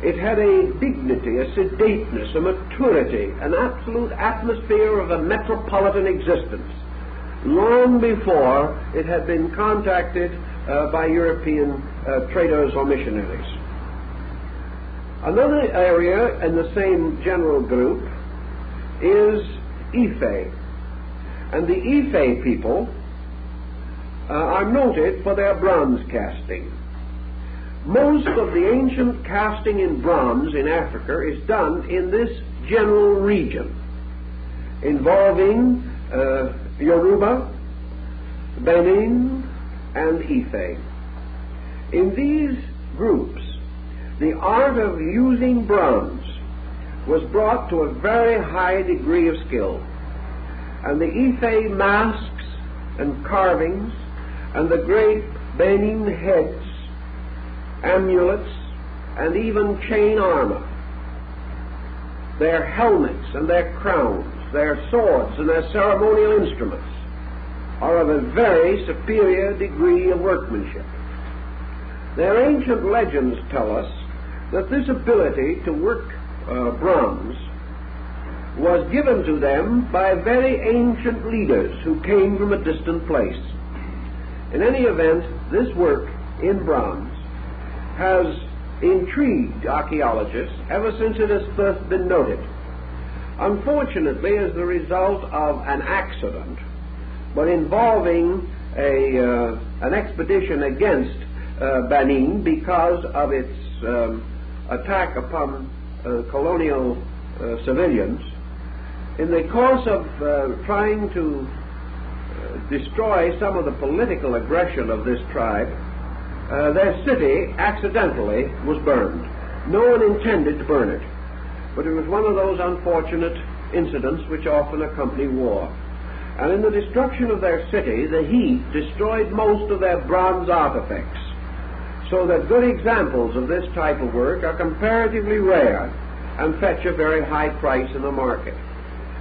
It had a dignity, a sedateness, a maturity, an absolute atmosphere of a metropolitan existence, long before it had been contacted by European traders or missionaries. Another area in the same general group is Ife. And the Ife people are noted for their bronze casting. Most of the ancient casting in bronze in Africa is done in this general region, involving Yoruba, Benin, and Ife. In these groups, the art of using bronze was brought to a very high degree of skill, and the Ife masks and carvings and the great Benin heads, amulets, and even chain armor, their helmets and their crowns, their swords and their ceremonial instruments, are of a very superior degree of workmanship. Their ancient legends tell us that this ability to work bronze was given to them by very ancient leaders who came from a distant place. In any event, this work in bronze has intrigued archaeologists ever since it has first been noted. Unfortunately, as the result of an accident, but involving an expedition against Benin because of its attack upon colonial civilians, in the course of trying to destroy some of the political aggression of this tribe, their city accidentally was burned. No one intended to burn it, but it was one of those unfortunate incidents which often accompany war. And in the destruction of their city, the heat destroyed most of their bronze artifacts, so that good examples of this type of work are comparatively rare and fetch a very high price in the market.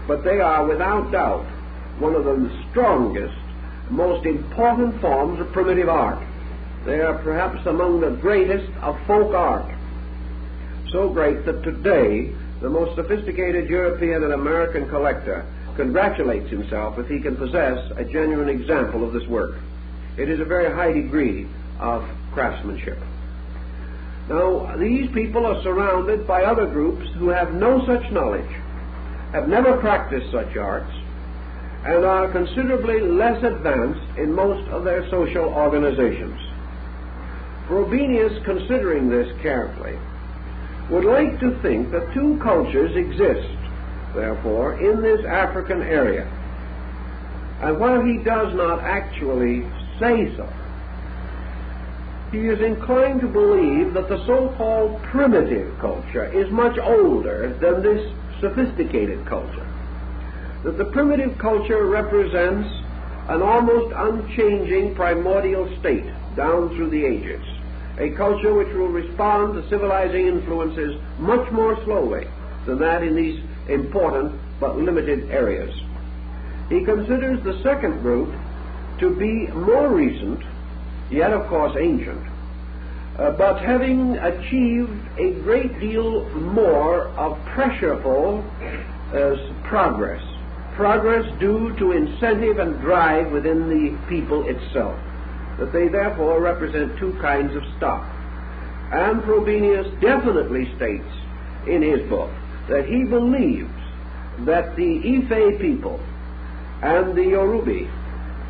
But they are, without doubt, one of the strongest, most important forms of primitive art. They are perhaps among the greatest of folk art, so great that today the most sophisticated European and American collector congratulates himself if he can possess a genuine example of this work. It is a very high degree of craftsmanship. Now, these people are surrounded by other groups who have no such knowledge, have never practiced such arts, and are considerably less advanced in most of their social organizations. Frobenius, considering this carefully, would like to think that two cultures exist, therefore, in this African area. And while he does not actually say so, he is inclined to believe that the so-called primitive culture is much older than this sophisticated culture. That the primitive culture represents an almost unchanging primordial state down through the ages, a culture which will respond to civilizing influences much more slowly than that in these important but limited areas. He considers the second group to be more recent, yet of course ancient, but having achieved a great deal more of pressureful progress due to incentive and drive within the people itself, that they therefore represent two kinds of stock. And Frobenius definitely states in his book that he believes that the Ife people and the Yorubi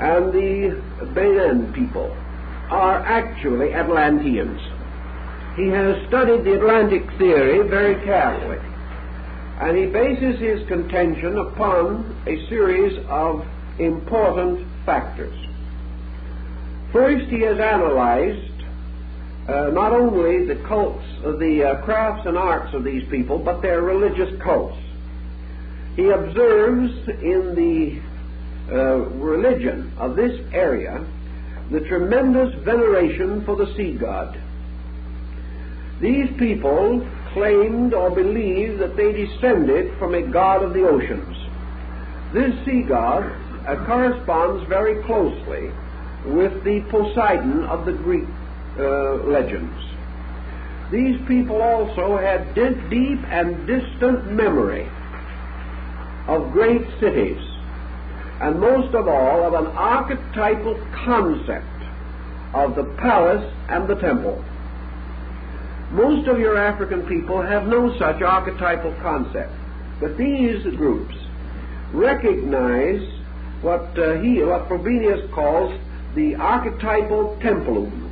and the Benin people are actually Atlanteans. He has studied the Atlantic theory very carefully, and he bases his contention upon a series of important factors. First, he has analyzed not only the cults, the crafts and arts of these people, but their religious cults. He observes in the religion of this area the tremendous veneration for the sea god. These people claimed or believed that they descended from a god of the oceans. This sea god corresponds very closely with the Poseidon of the Greek legends. These people also had deep and distant memory of great cities, and most of all of an archetypal concept of the palace and the temple. Most of your African people have no such archetypal concept, but these groups recognize what Frobenius calls the archetypal templum,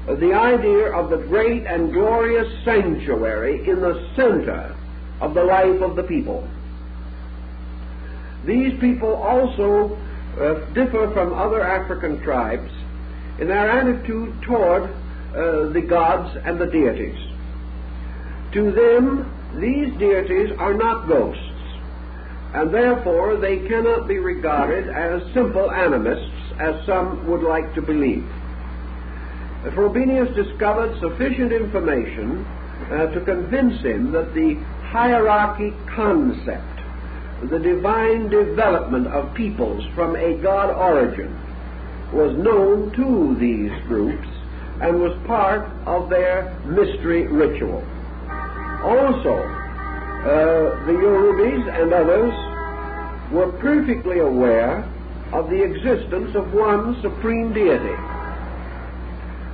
the idea of the great and glorious sanctuary in the center of the life of the people. These people also differ from other African tribes in their attitude toward the gods and the deities. To them, these deities are not ghosts, and therefore they cannot be regarded as simple animists, as some would like to believe. Frobenius discovered sufficient information to convince him that the hierarchy concept, the divine development of peoples from a God origin, was known to these groups and was part of their mystery ritual. Also, the Yorubis and others were perfectly aware of the existence of one supreme deity.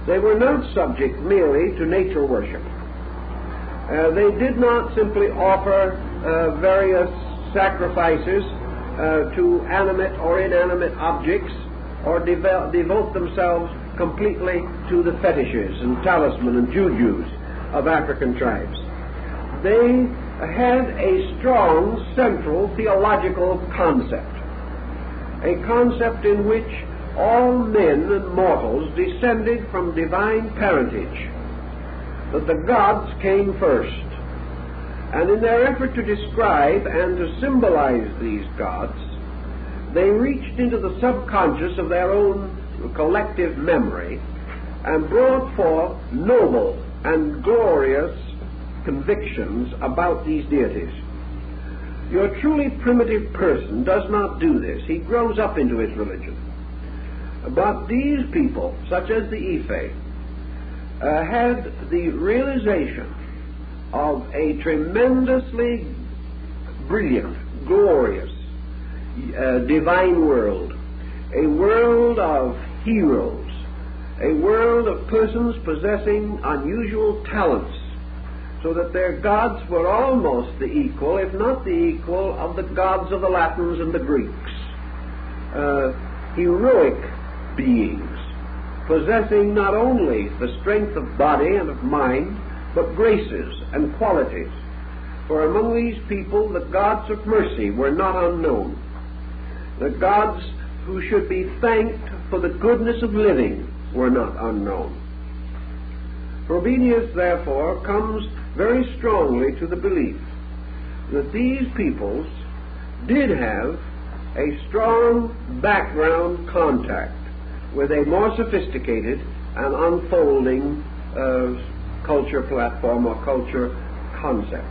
They were not subject merely to nature worship. They did not simply offer various sacrifices to animate or inanimate objects, or devote themselves completely to the fetishes and talisman and jujus of African tribes. They had a strong central theological concept, a concept in which all men and mortals descended from divine parentage, that the gods came first. And in their effort to describe and to symbolize these gods, they reached into the subconscious of their own collective memory and brought forth noble and glorious convictions about these deities. Your truly primitive person does not do this. He grows up into his religion. But these people, such as the Ife, had the realization of a tremendously brilliant, glorious, divine world, a world of heroes, a world of persons possessing unusual talents, so that their gods were almost the equal, if not the equal, of the gods of the Latins and the Greeks. Heroic beings, possessing not only the strength of body and of mind, but graces and qualities. For among these people, the gods of mercy were not unknown. The gods who should be thanked for the goodness of living were not unknown. Frobenius, therefore, comes very strongly to the belief that these peoples did have a strong background contact with a more sophisticated and unfolding culture platform or culture concept.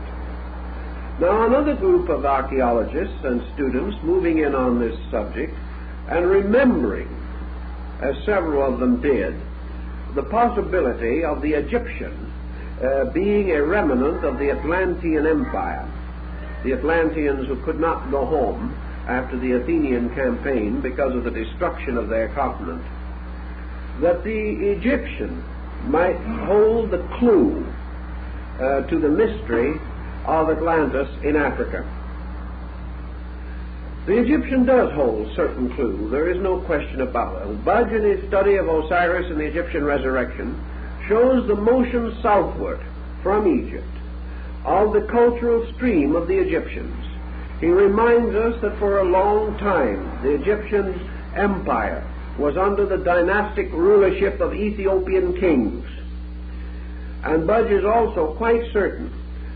Now, another group of archaeologists and students moving in on this subject and remembering, as several of them did, the possibility of the Egyptian being a remnant of the Atlantean Empire, the Atlanteans who could not go home after the Athenian campaign because of the destruction of their continent, that the Egyptian might hold the clue to the mystery of Atlantis in Africa. The Egyptian does hold certain clue, there is no question about it. Budge, in his study of Osiris and the Egyptian resurrection, shows the motion southward from Egypt of the cultural stream of the Egyptians. He reminds us that for a long time the Egyptian empire was under the dynastic rulership of Ethiopian kings. And Budge is also quite certain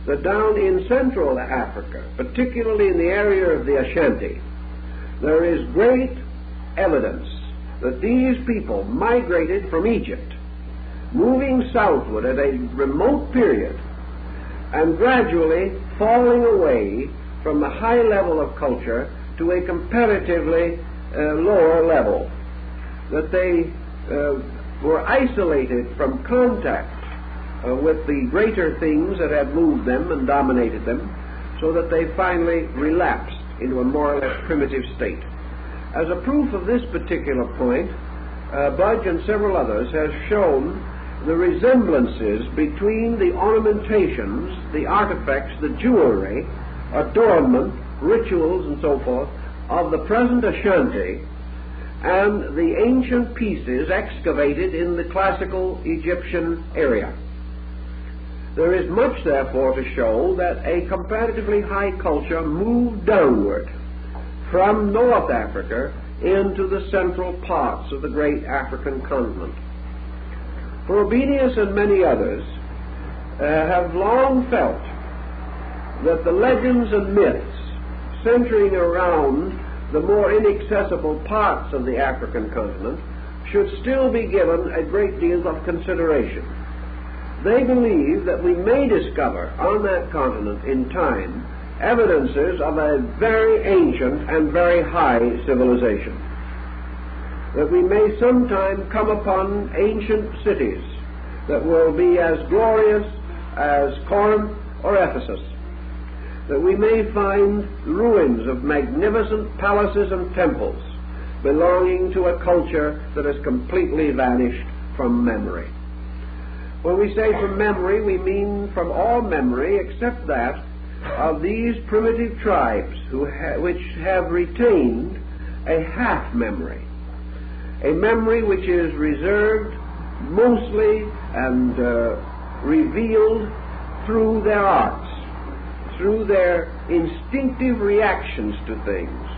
that down in Central Africa, particularly in the area of the Ashanti, there is great evidence that these people migrated from Egypt, moving southward at a remote period and gradually falling away from the high level of culture to a comparatively lower level, that they were isolated from contact with the greater things that had moved them and dominated them, so that they finally relapsed into a more or less primitive state. As a proof of this particular point, Budge and several others have shown the resemblances between the ornamentations, the artifacts, the jewelry, adornment, rituals, and so forth of the present Ashanti and the ancient pieces excavated in the classical Egyptian area. There is much, therefore, to show that a comparatively high culture moved downward from North Africa into the central parts of the great African continent. Frobenius and many others have long felt that the legends and myths centering around the more inaccessible parts of the African continent should still be given a great deal of consideration. They believe that we may discover on that continent in time evidences of a very ancient and very high civilization. That we may sometime come upon ancient cities that will be as glorious as Corinth or Ephesus. That we may find ruins of magnificent palaces and temples belonging to a culture that has completely vanished from memory. When we say from memory, we mean from all memory except that of these primitive tribes which have retained a half memory, a memory which is reserved mostly and revealed through their arts, through their instinctive reactions to things,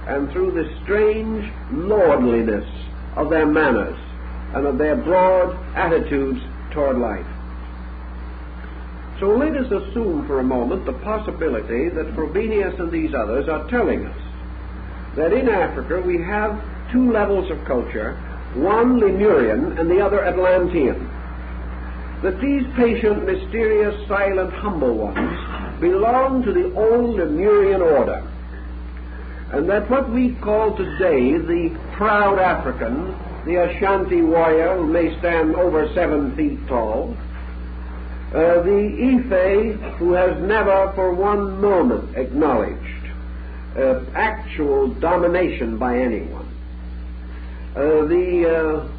and through the strange lordliness of their manners and of their broad attitudes toward life. So let us assume for a moment the possibility that Frobenius and these others are telling us that in Africa we have two levels of culture, one Lemurian and the other Atlantean. That these patient, mysterious, silent, humble ones belong to the old Lemurian order, and that what we call today the proud African, the Ashanti warrior who may stand over 7 feet tall, the Ife who has never for one moment acknowledged actual domination by anyone, the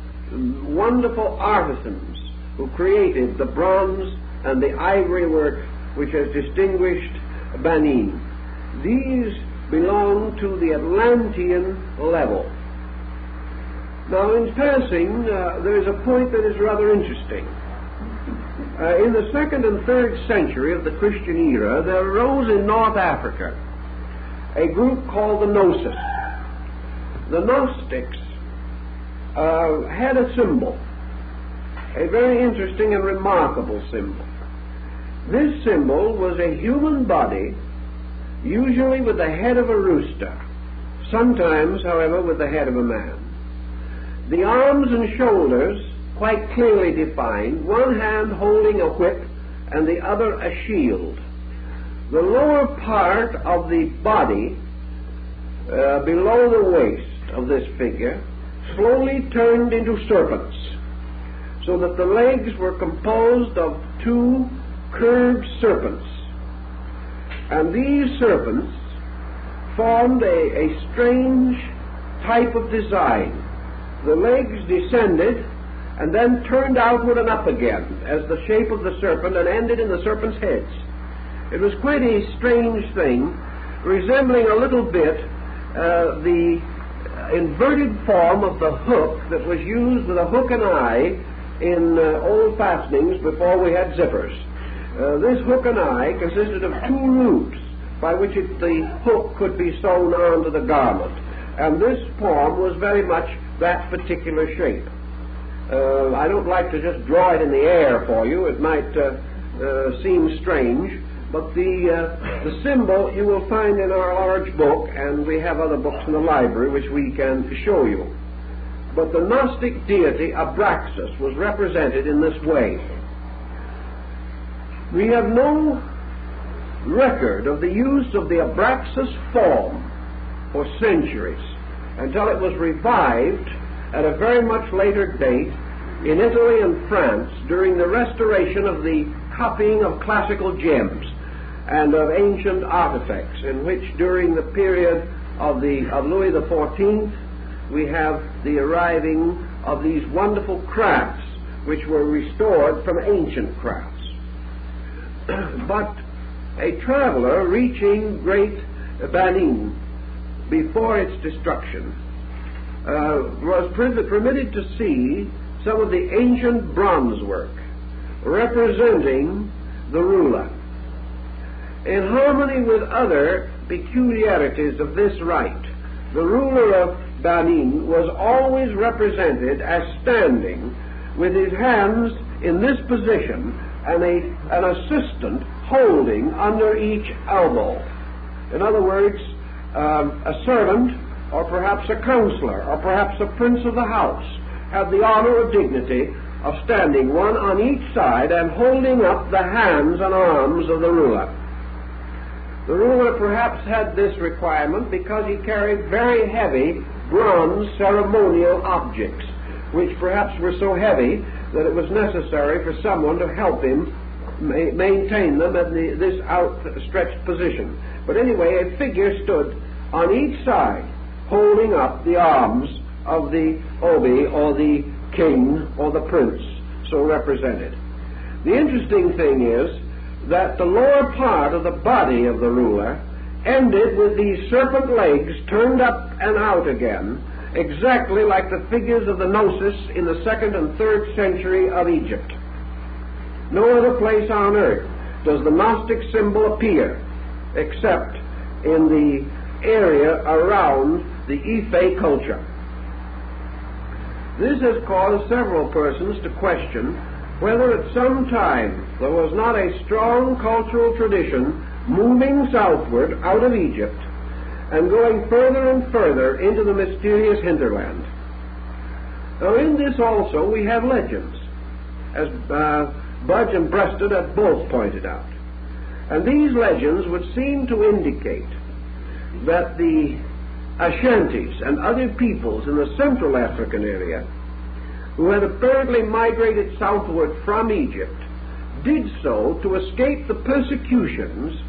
wonderful artisans who created the bronze and the ivory work which has distinguished Benin. These belong to the Atlantean level. Now, in passing, there is a point that is rather interesting. In the 2nd and 3rd century of the Christian era, there arose in North Africa a group called the Gnosis. The Gnostics had a symbol, a very interesting and remarkable symbol. This symbol was a human body, usually with the head of a rooster, sometimes, however, with the head of a man. The arms and shoulders quite clearly defined, one hand holding a whip and the other a shield. The lower part of the body, below the waist of this figure, slowly turned into serpents, so that the legs were composed of two curved serpents. And these serpents formed a strange type of design. The legs descended and then turned outward and up again as the shape of the serpent and ended in the serpent's heads. It was quite a strange thing, resembling a little bit the inverted form of the hook that was used with a hook and eye in old fastenings before we had zippers. This hook and eye consisted of two loops by which the hook could be sewn onto the garment, and this form was very much that particular shape. I don't like to just draw it in the air for you. It might seem strange, but the symbol you will find in our large book, and we have other books in the library which we can show you. But the Gnostic deity Abraxas was represented in this way. We have no record of the use of the Abraxas form for centuries, until it was revived at a very much later date in Italy and France during the restoration of the copying of classical gems and of ancient artifacts, in which during the period of Louis XIV we have the arriving of these wonderful crafts which were restored from ancient crafts. But a traveler reaching Great Benin before its destruction was permitted to see some of the ancient bronze work representing the ruler. In harmony with other peculiarities of this rite, the ruler of Benin was always represented as standing with his hands in this position and an assistant holding under each elbow. In other words, a servant, or perhaps a counselor, or perhaps a prince of the house, had the honor or dignity of standing one on each side and holding up the hands and arms of the ruler. The ruler perhaps had this requirement because he carried very heavy bronze ceremonial objects, which perhaps were so heavy that it was necessary for someone to help him maintain them in this outstretched position. But anyway, a figure stood on each side holding up the arms of the obi, or the king, or the prince, so represented. The interesting thing is that the lower part of the body of the ruler ended with these serpent legs turned up and out again, exactly like the figures of the Gnosis in the 2nd and 3rd century of Egypt. No other place on earth does the Gnostic symbol appear except in the area around the Ife culture. This has caused several persons to question whether at some time there was not a strong cultural tradition moving southward out of Egypt and going further and further into the mysterious hinterland. Now in this also we have legends, as Budge and Breasted have both pointed out. And these legends would seem to indicate that the Ashantis and other peoples in the Central African area, who had apparently migrated southward from Egypt, did so to escape the persecutions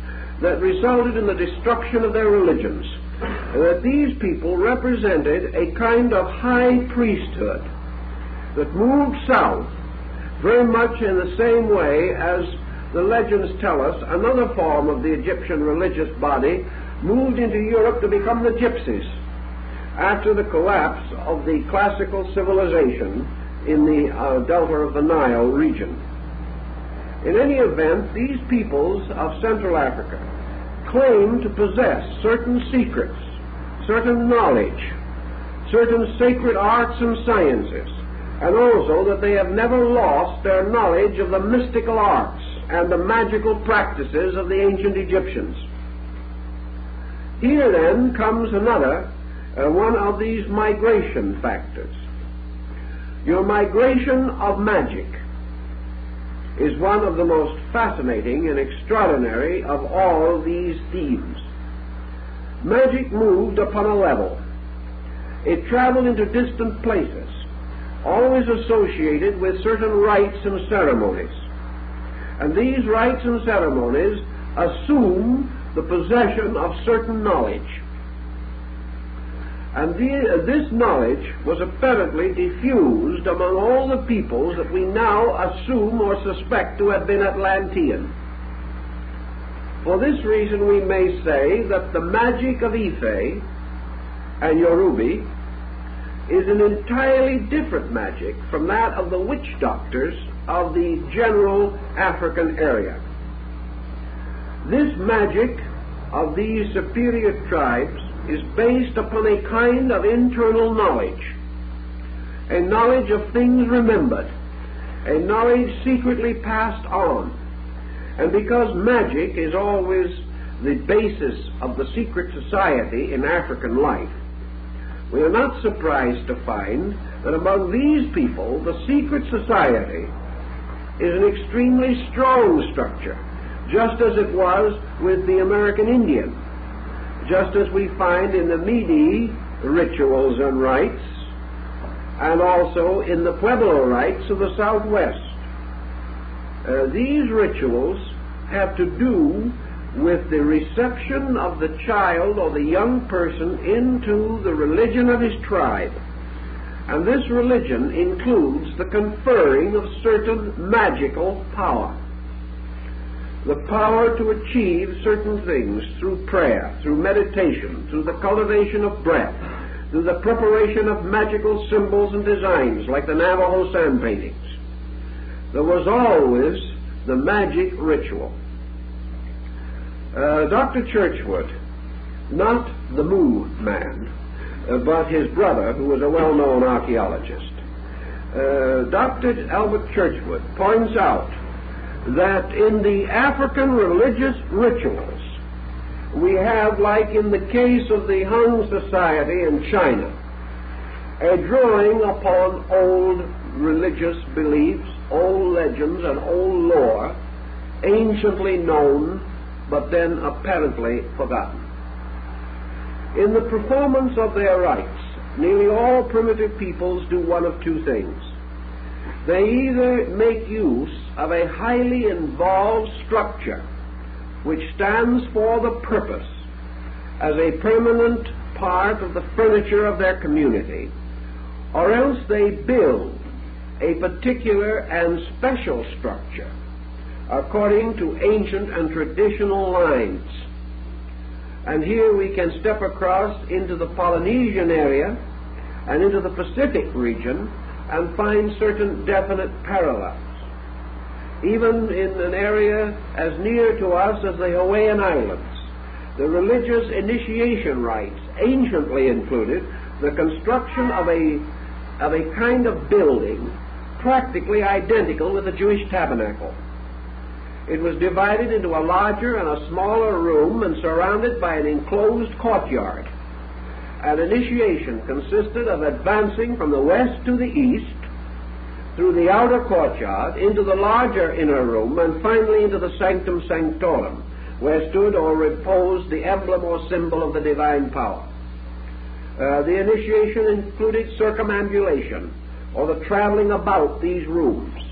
that resulted in the destruction of their religions, and that these people represented a kind of high priesthood that moved south very much in the same way as the legends tell us another form of the Egyptian religious body moved into Europe to become the gypsies after the collapse of the classical civilization in the delta of the Nile region. In any event, these peoples of Central Africa claim to possess certain secrets, certain knowledge, certain sacred arts and sciences, and also that they have never lost their knowledge of the mystical arts and the magical practices of the ancient Egyptians. Here then comes another one of these migration factors. Your migration of magic is one of the most fascinating and extraordinary of all these themes. Magic moved upon a level. It traveled into distant places, always associated with certain rites and ceremonies. And these rites and ceremonies assume the possession of certain knowledge. And this knowledge was apparently diffused among all the peoples that we now assume or suspect to have been Atlantean. For this reason we may say that the magic of Ife and Yoruba is an entirely different magic from that of the witch doctors of the general African area. This magic of these superior tribes is based upon a kind of internal knowledge, a knowledge of things remembered, a knowledge secretly passed on. And because magic is always the basis of the secret society in African life, we are not surprised to find that among these people the secret society is an extremely strong structure, just as it was with the American Indian, just as we find in the Mede rituals and rites, and also in the Pueblo rites of the Southwest. These rituals have to do with the reception of the child or the young person into the religion of his tribe. And this religion includes the conferring of certain magical power. The power to achieve certain things through prayer, through meditation, through the cultivation of breath, through the preparation of magical symbols and designs like the Navajo sand paintings. There was always the magic ritual. Dr. Churchward, not the moon man, but his brother, who was a well-known archaeologist, Dr. Albert Churchward points out that in the African religious rituals, we have, like in the case of the Han Society in China, a drawing upon old religious beliefs, old legends, and old lore, anciently known, but then apparently forgotten. In the performance of their rites, nearly all primitive peoples do one of two things. They either make use of a highly involved structure which stands for the purpose as a permanent part of the furniture of their community, or else they build a particular and special structure according to ancient and traditional lines. And here we can step across into the Polynesian area and into the Pacific region and find certain definite parallels. Even in an area as near to us as the Hawaiian Islands, the religious initiation rites anciently included the construction of a kind of building practically identical with the Jewish tabernacle. It was divided into a larger and a smaller room and surrounded by an enclosed courtyard. An initiation consisted of advancing from the west to the east through the outer courtyard into the larger inner room and finally into the sanctum sanctorum, where stood or reposed the emblem or symbol of the divine power. The initiation included circumambulation, or the traveling about these rooms,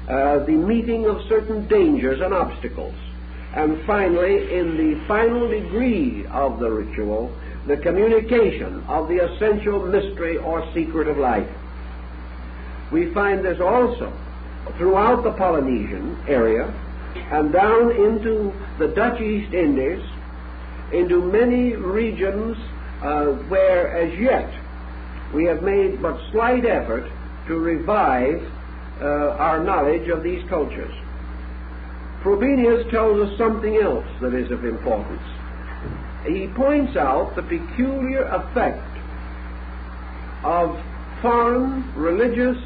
the meeting of certain dangers and obstacles, and finally, in the final degree of the ritual, the communication of the essential mystery or secret of life. We find this also throughout the Polynesian area and down into the Dutch East Indies, into many regions where as yet we have made but slight effort to revive our knowledge of these cultures. Frobenius tells us something else that is of importance. He points out the peculiar effect of foreign religious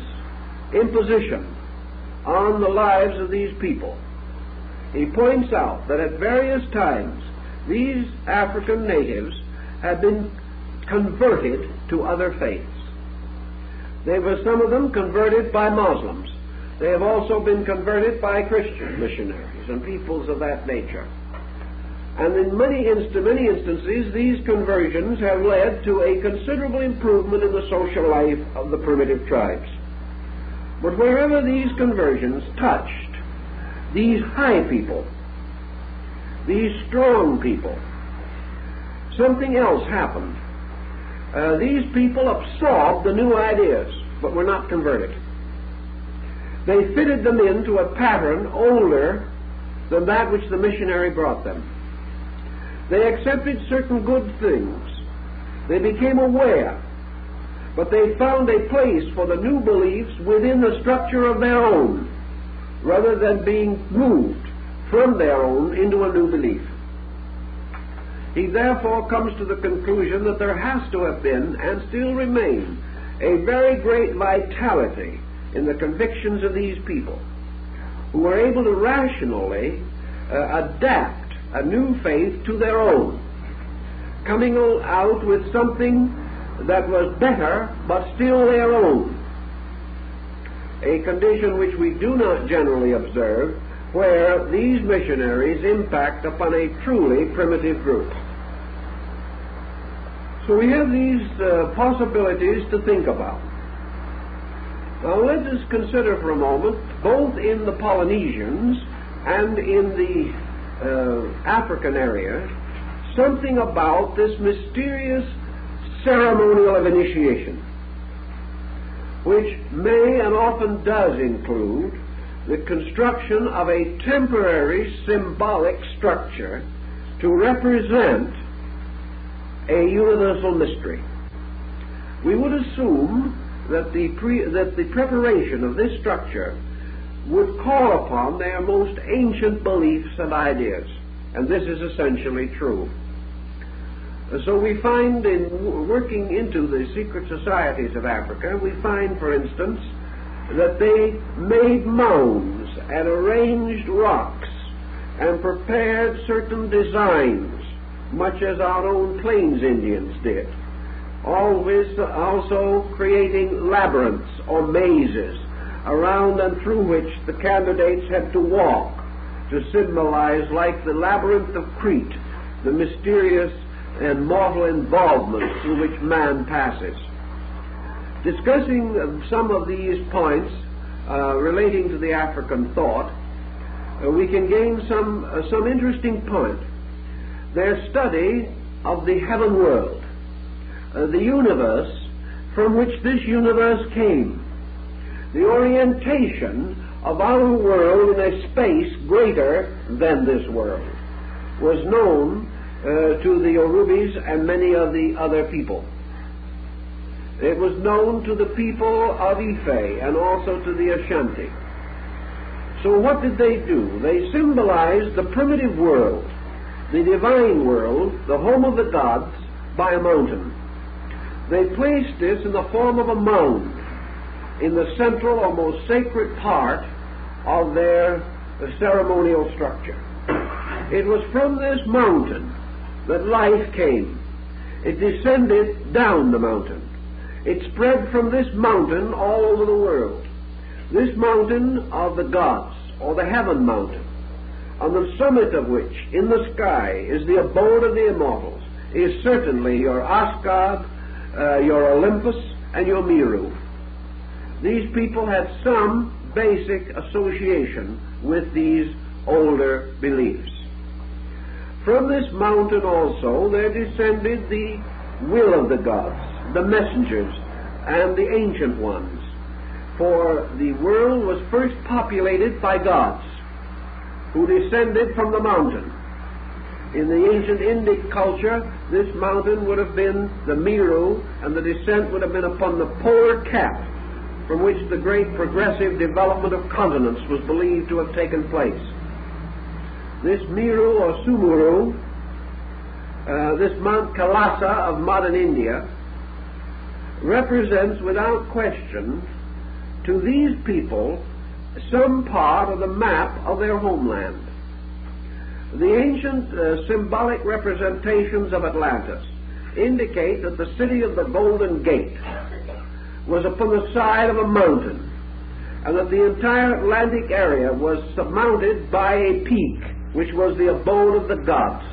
imposition on the lives of these people. He points out that at various times these African natives had been converted to other faiths. There were some of them converted by Muslims. They have also been converted by Christian missionaries and peoples of that nature. And in many instances, these conversions have led to a considerable improvement in the social life of the primitive tribes. But wherever these conversions touched these high people, these strong people, something else happened. These people absorbed the new ideas, but were not converted. They fitted them into a pattern older than that which the missionary brought them. They accepted certain good things. They became aware, but they found a place for the new beliefs within the structure of their own, rather than being moved from their own into a new belief. He therefore comes to the conclusion that there has to have been, and still remain, a very great vitality in the convictions of these people, who were able to rationally adapt a new faith to their own, coming out with something that was better, but still their own. A condition which we do not generally observe, where these missionaries impact upon a truly primitive group. So we have these possibilities to think about. Now let us consider for a moment, both in the Polynesians and in the African area, something about this mysterious ceremonial of initiation, which may and often does include the construction of a temporary symbolic structure to represent a universal mystery. We would assume that the preparation of this structure would call upon their most ancient beliefs and ideas, and this is essentially true. So we find in working into the secret societies of Africa, we find, for instance, that they made mounds and arranged rocks and prepared certain designs, much as our own Plains Indians did, always also creating labyrinths or mazes around and through which the candidates had to walk to symbolize, like the labyrinth of Crete, the mysterious and mortal involvement through which man passes. Discussing some of these points relating to the African thought, we can gain some interesting point. Their study of the heaven world, the universe from which this universe came, the orientation of our world in a space greater than this world, was known to the Yorubis and many of the other people. It was known to the people of Ife and also to the Ashanti. So what did they do? They symbolized the primitive world, the divine world, the home of the gods, by a mountain. They placed this in the form of a mound in the central or most sacred part of their ceremonial structure. It was from this mountain that life came. It descended down the mountain. It spread from this mountain all over the world. This mountain of the gods, or the heaven mountain, on the summit of which, in the sky, is the abode of the immortals, is certainly your Asgard, your Olympus, and your Meru. These people had some basic association with these older beliefs. From this mountain also there descended the will of the gods, the messengers, and the ancient ones. For the world was first populated by gods who descended from the mountain. In the ancient Indic culture, this mountain would have been the Meru, and the descent would have been upon the polar cap from which the great progressive development of continents was believed to have taken place. This Meru or Sumuru, this Mount Kailasa of modern India, represents without question to these people some part of the map of their homeland. The ancient symbolic representations of Atlantis indicate that the city of the Golden Gate was upon the side of a mountain, and that the entire Atlantic area was surmounted by a peak, which was the abode of the gods.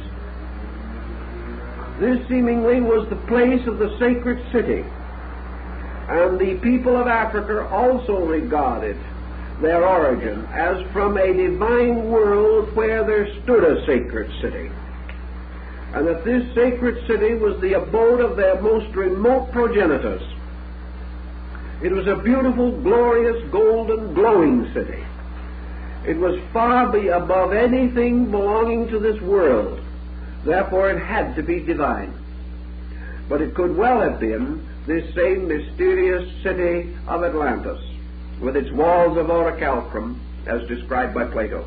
This seemingly was the place of the sacred city, and the people of Africa also regarded their origin as from a divine world where there stood a sacred city, and that this sacred city was the abode of their most remote progenitors. It was a beautiful, glorious, golden, glowing city. It was far above anything belonging to this world. Therefore it had to be divine. But it could well have been this same mysterious city of Atlantis, with its walls of orichalcum, as described by Plato.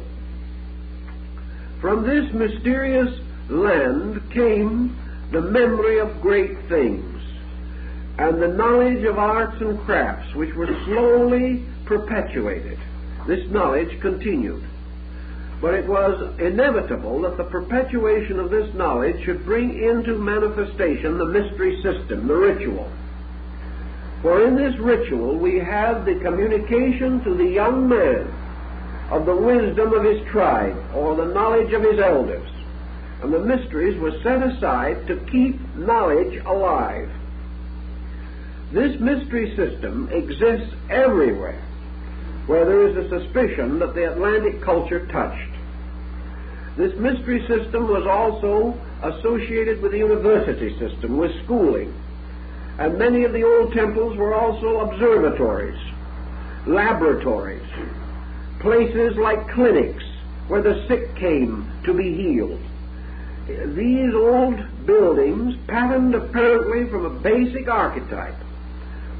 From this mysterious land came the memory of great things, and the knowledge of arts and crafts, which were slowly perpetuated. This knowledge continued. But it was inevitable that the perpetuation of this knowledge should bring into manifestation the mystery system, the ritual. For in this ritual we have the communication to the young man of the wisdom of his tribe, or the knowledge of his elders. And the mysteries were set aside to keep knowledge alive. This mystery system exists everywhere where there is a suspicion that the Atlantic culture touched. This mystery system was also associated with the university system, with schooling. And many of the old temples were also observatories, laboratories, places like clinics where the sick came to be healed. These old buildings, patterned apparently from a basic archetype,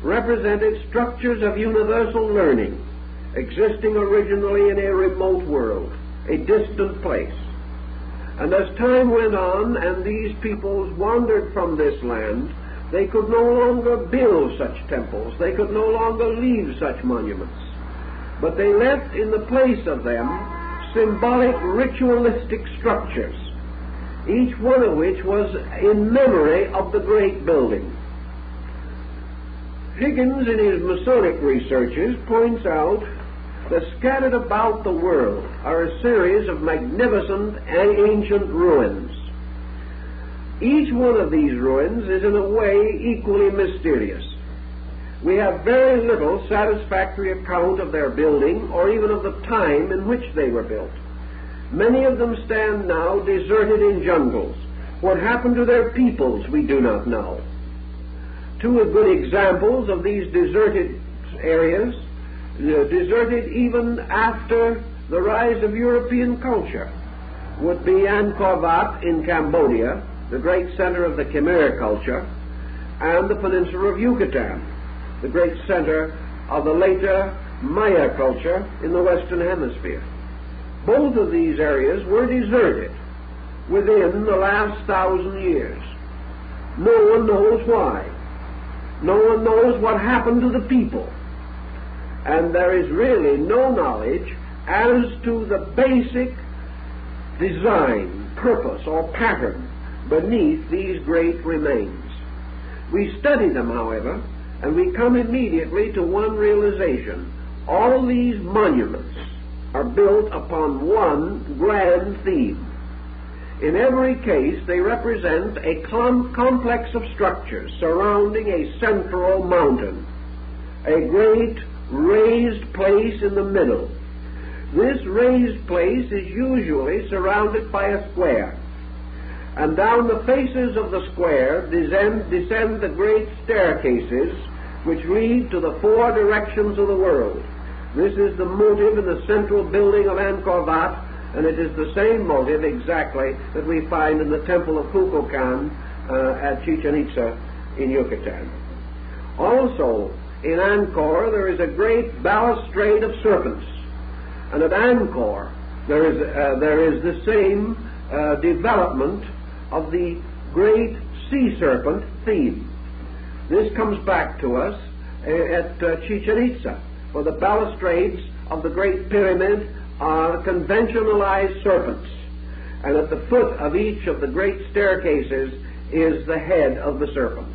represented structures of universal learning, existing originally in a remote world, a distant place. And as time went on and these peoples wandered from this land, they could no longer build such temples, they could no longer leave such monuments, but they left in the place of them symbolic ritualistic structures, each one of which was in memory of the great building. Higgins, in his Masonic researches, points out that scattered about the world are a series of magnificent and ancient ruins. Each one of these ruins is in a way equally mysterious. We have very little satisfactory account of their building, or even of the time in which they were built. Many of them stand now deserted in jungles. What happened to their peoples we do not know. Two good examples of these deserted areas, deserted even after the rise of European culture, would be Angkor Wat in Cambodia, the great center of the Khmer culture, and the peninsula of Yucatan, the great center of the later Maya culture in the Western Hemisphere. Both of these areas were deserted within the last 1,000 years. No one knows why. No one knows what happened to the people. And there is really no knowledge as to the basic design, purpose, or pattern beneath these great remains. We study them, however, and we come immediately to one realization. All these monuments are built upon one grand theme. In every case, they represent a complex of structures surrounding a central mountain, a great raised place in the middle. This raised place is usually surrounded by a square, and down the faces of the square descend the great staircases which lead to the four directions of the world. This is the motive in the central building of Angkor Wat, and it is the same motive exactly that we find in the temple of Kukulkan at Chichen Itza in Yucatan. Also, in Angkor there is a great balustrade of serpents, and at Angkor there is the same development of the great sea serpent theme. This comes back to us at Chichen Itza, for the balustrades of the Great Pyramid are conventionalized serpents, and at the foot of each of the great staircases is the head of the serpent.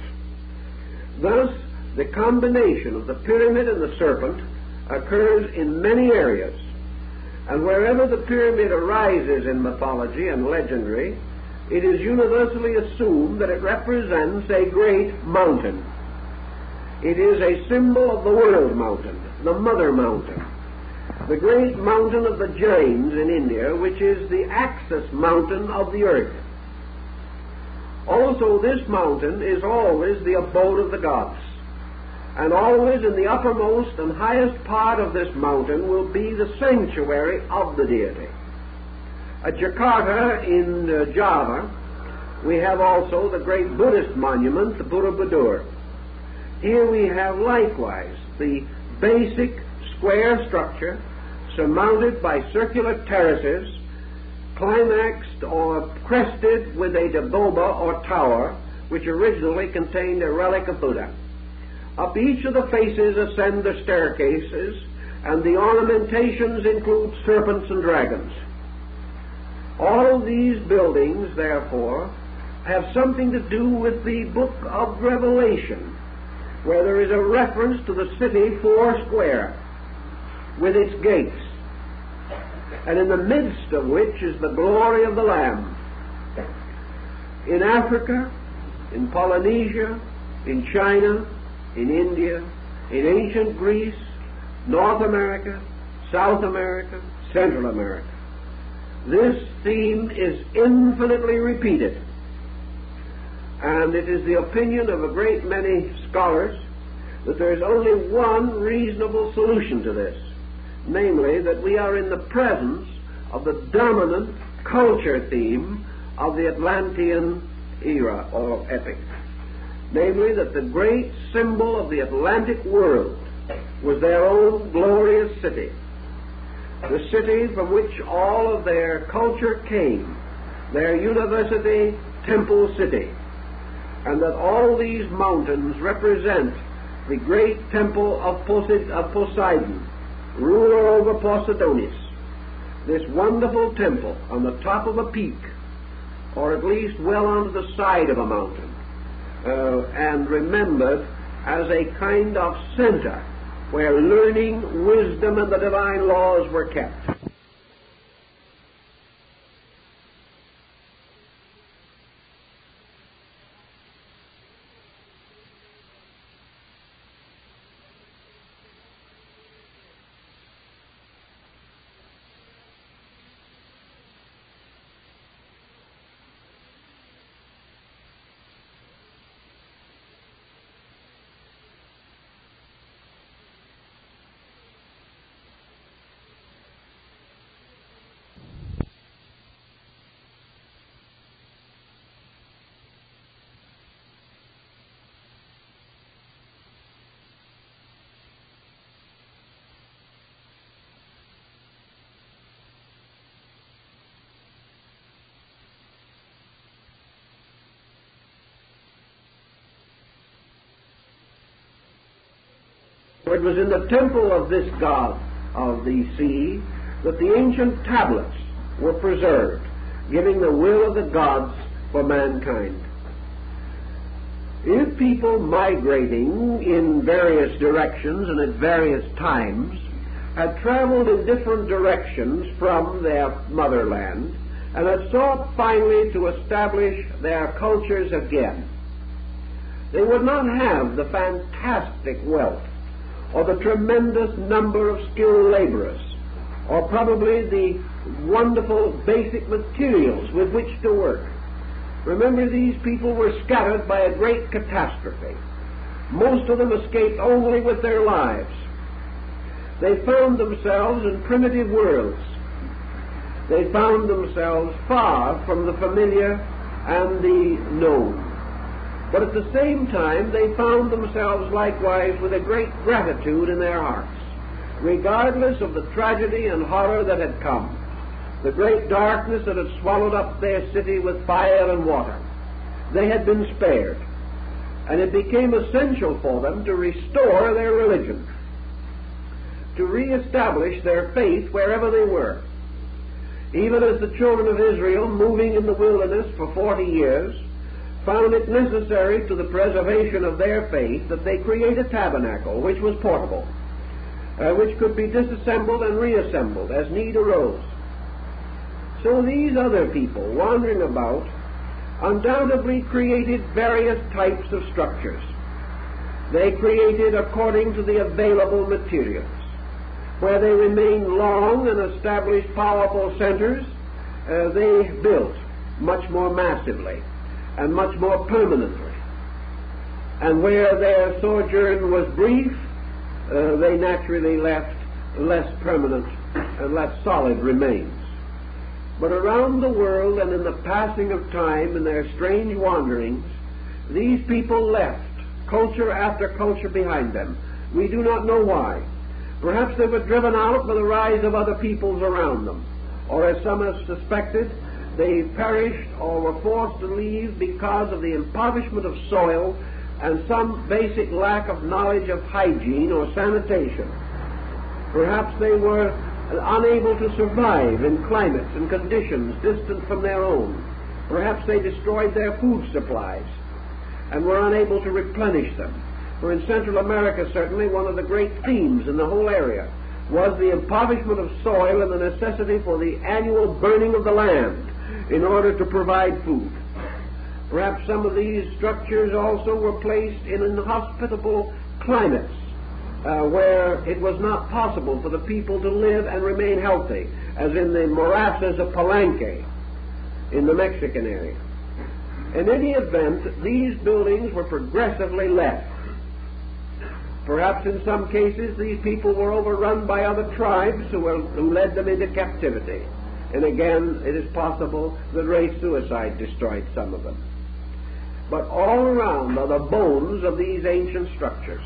Thus, the combination of the pyramid and the serpent occurs in many areas, and wherever the pyramid arises in mythology and legendary, it is universally assumed that it represents a great mountain. It is a symbol of the world mountain, the mother mountain, the great mountain of the Jains in India, which is the axis mountain of the earth. Also, this mountain is always the abode of the gods, and always in the uppermost and highest part of this mountain will be the sanctuary of the deity. At Jakarta in Java, we have also the great Buddhist monument, the Borobudur. Here we have likewise the basic square structure surmounted by circular terraces, climaxed or crested with a dagoba or tower, which originally contained a relic of Buddha. Up each of the faces ascend the staircases, and the ornamentations include serpents and dragons. All of these buildings, therefore, have something to do with the book of Revelation, where there is a reference to the city foursquare with its gates, and in the midst of which is the glory of the Lamb. In Africa, in Polynesia, in China, in India, in ancient Greece, North America, South America, Central America, this theme is infinitely repeated, and it is the opinion of a great many scholars that there is only one reasonable solution to this, namely that we are in the presence of the dominant culture theme of the Atlantean era or epic, namely that the great symbol of the Atlantic world was their own glorious city, the city from which all of their culture came, their university temple city, and that all these mountains represent the great temple of Poseidon, ruler over Poseidonis, this wonderful temple on the top of a peak, or at least well on the side of a mountain, and remembered as a kind of center where learning, wisdom, and the divine laws were kept. It was in the temple of this god of the sea that the ancient tablets were preserved, giving the will of the gods for mankind. If people migrating in various directions and at various times had traveled in different directions from their motherland and had sought finally to establish their cultures again, they would not have the fantastic wealth or the tremendous number of skilled laborers, or probably the wonderful basic materials with which to work. Remember, these people were scattered by a great catastrophe. Most of them escaped only with their lives. They found themselves in primitive worlds. They found themselves far from the familiar and the known. But at the same time, they found themselves likewise with a great gratitude in their hearts, regardless of the tragedy and horror that had come, the great darkness that had swallowed up their city with fire and water. They had been spared, and it became essential for them to restore their religion. to reestablish their faith wherever they were. Even as the children of Israel, moving in the wilderness for 40 years, found it necessary to the preservation of their faith that they create a tabernacle which was portable, which could be disassembled and reassembled as need arose. So these other people wandering about undoubtedly created various types of structures. They created according to the available materials. Where they remained long and established powerful centers, they built much more massively and much more permanently. And where their sojourn was brief, they naturally left less permanent and less solid remains. But around the world and in the passing of time in their strange wanderings, these people left culture after culture behind them. We do not know why. Perhaps they were driven out by the rise of other peoples around them, or as some have suspected, they perished or were forced to leave because of the impoverishment of soil and some basic lack of knowledge of hygiene or sanitation. Perhaps they were unable to survive in climates and conditions distant from their own. Perhaps they destroyed their food supplies and were unable to replenish them. For in Central America, certainly, one of the great themes in the whole area was the impoverishment of soil and the necessity for the annual burning of the land in order to provide food. Perhaps some of these structures also were placed in inhospitable climates where it was not possible for the people to live and remain healthy, as in the morasses of Palenque in the Mexican area. In any event, these buildings were progressively left. Perhaps in some cases these people were overrun by other tribes who led them into captivity. And again, it is possible that race suicide destroyed some of them. But all around are the bones of these ancient structures.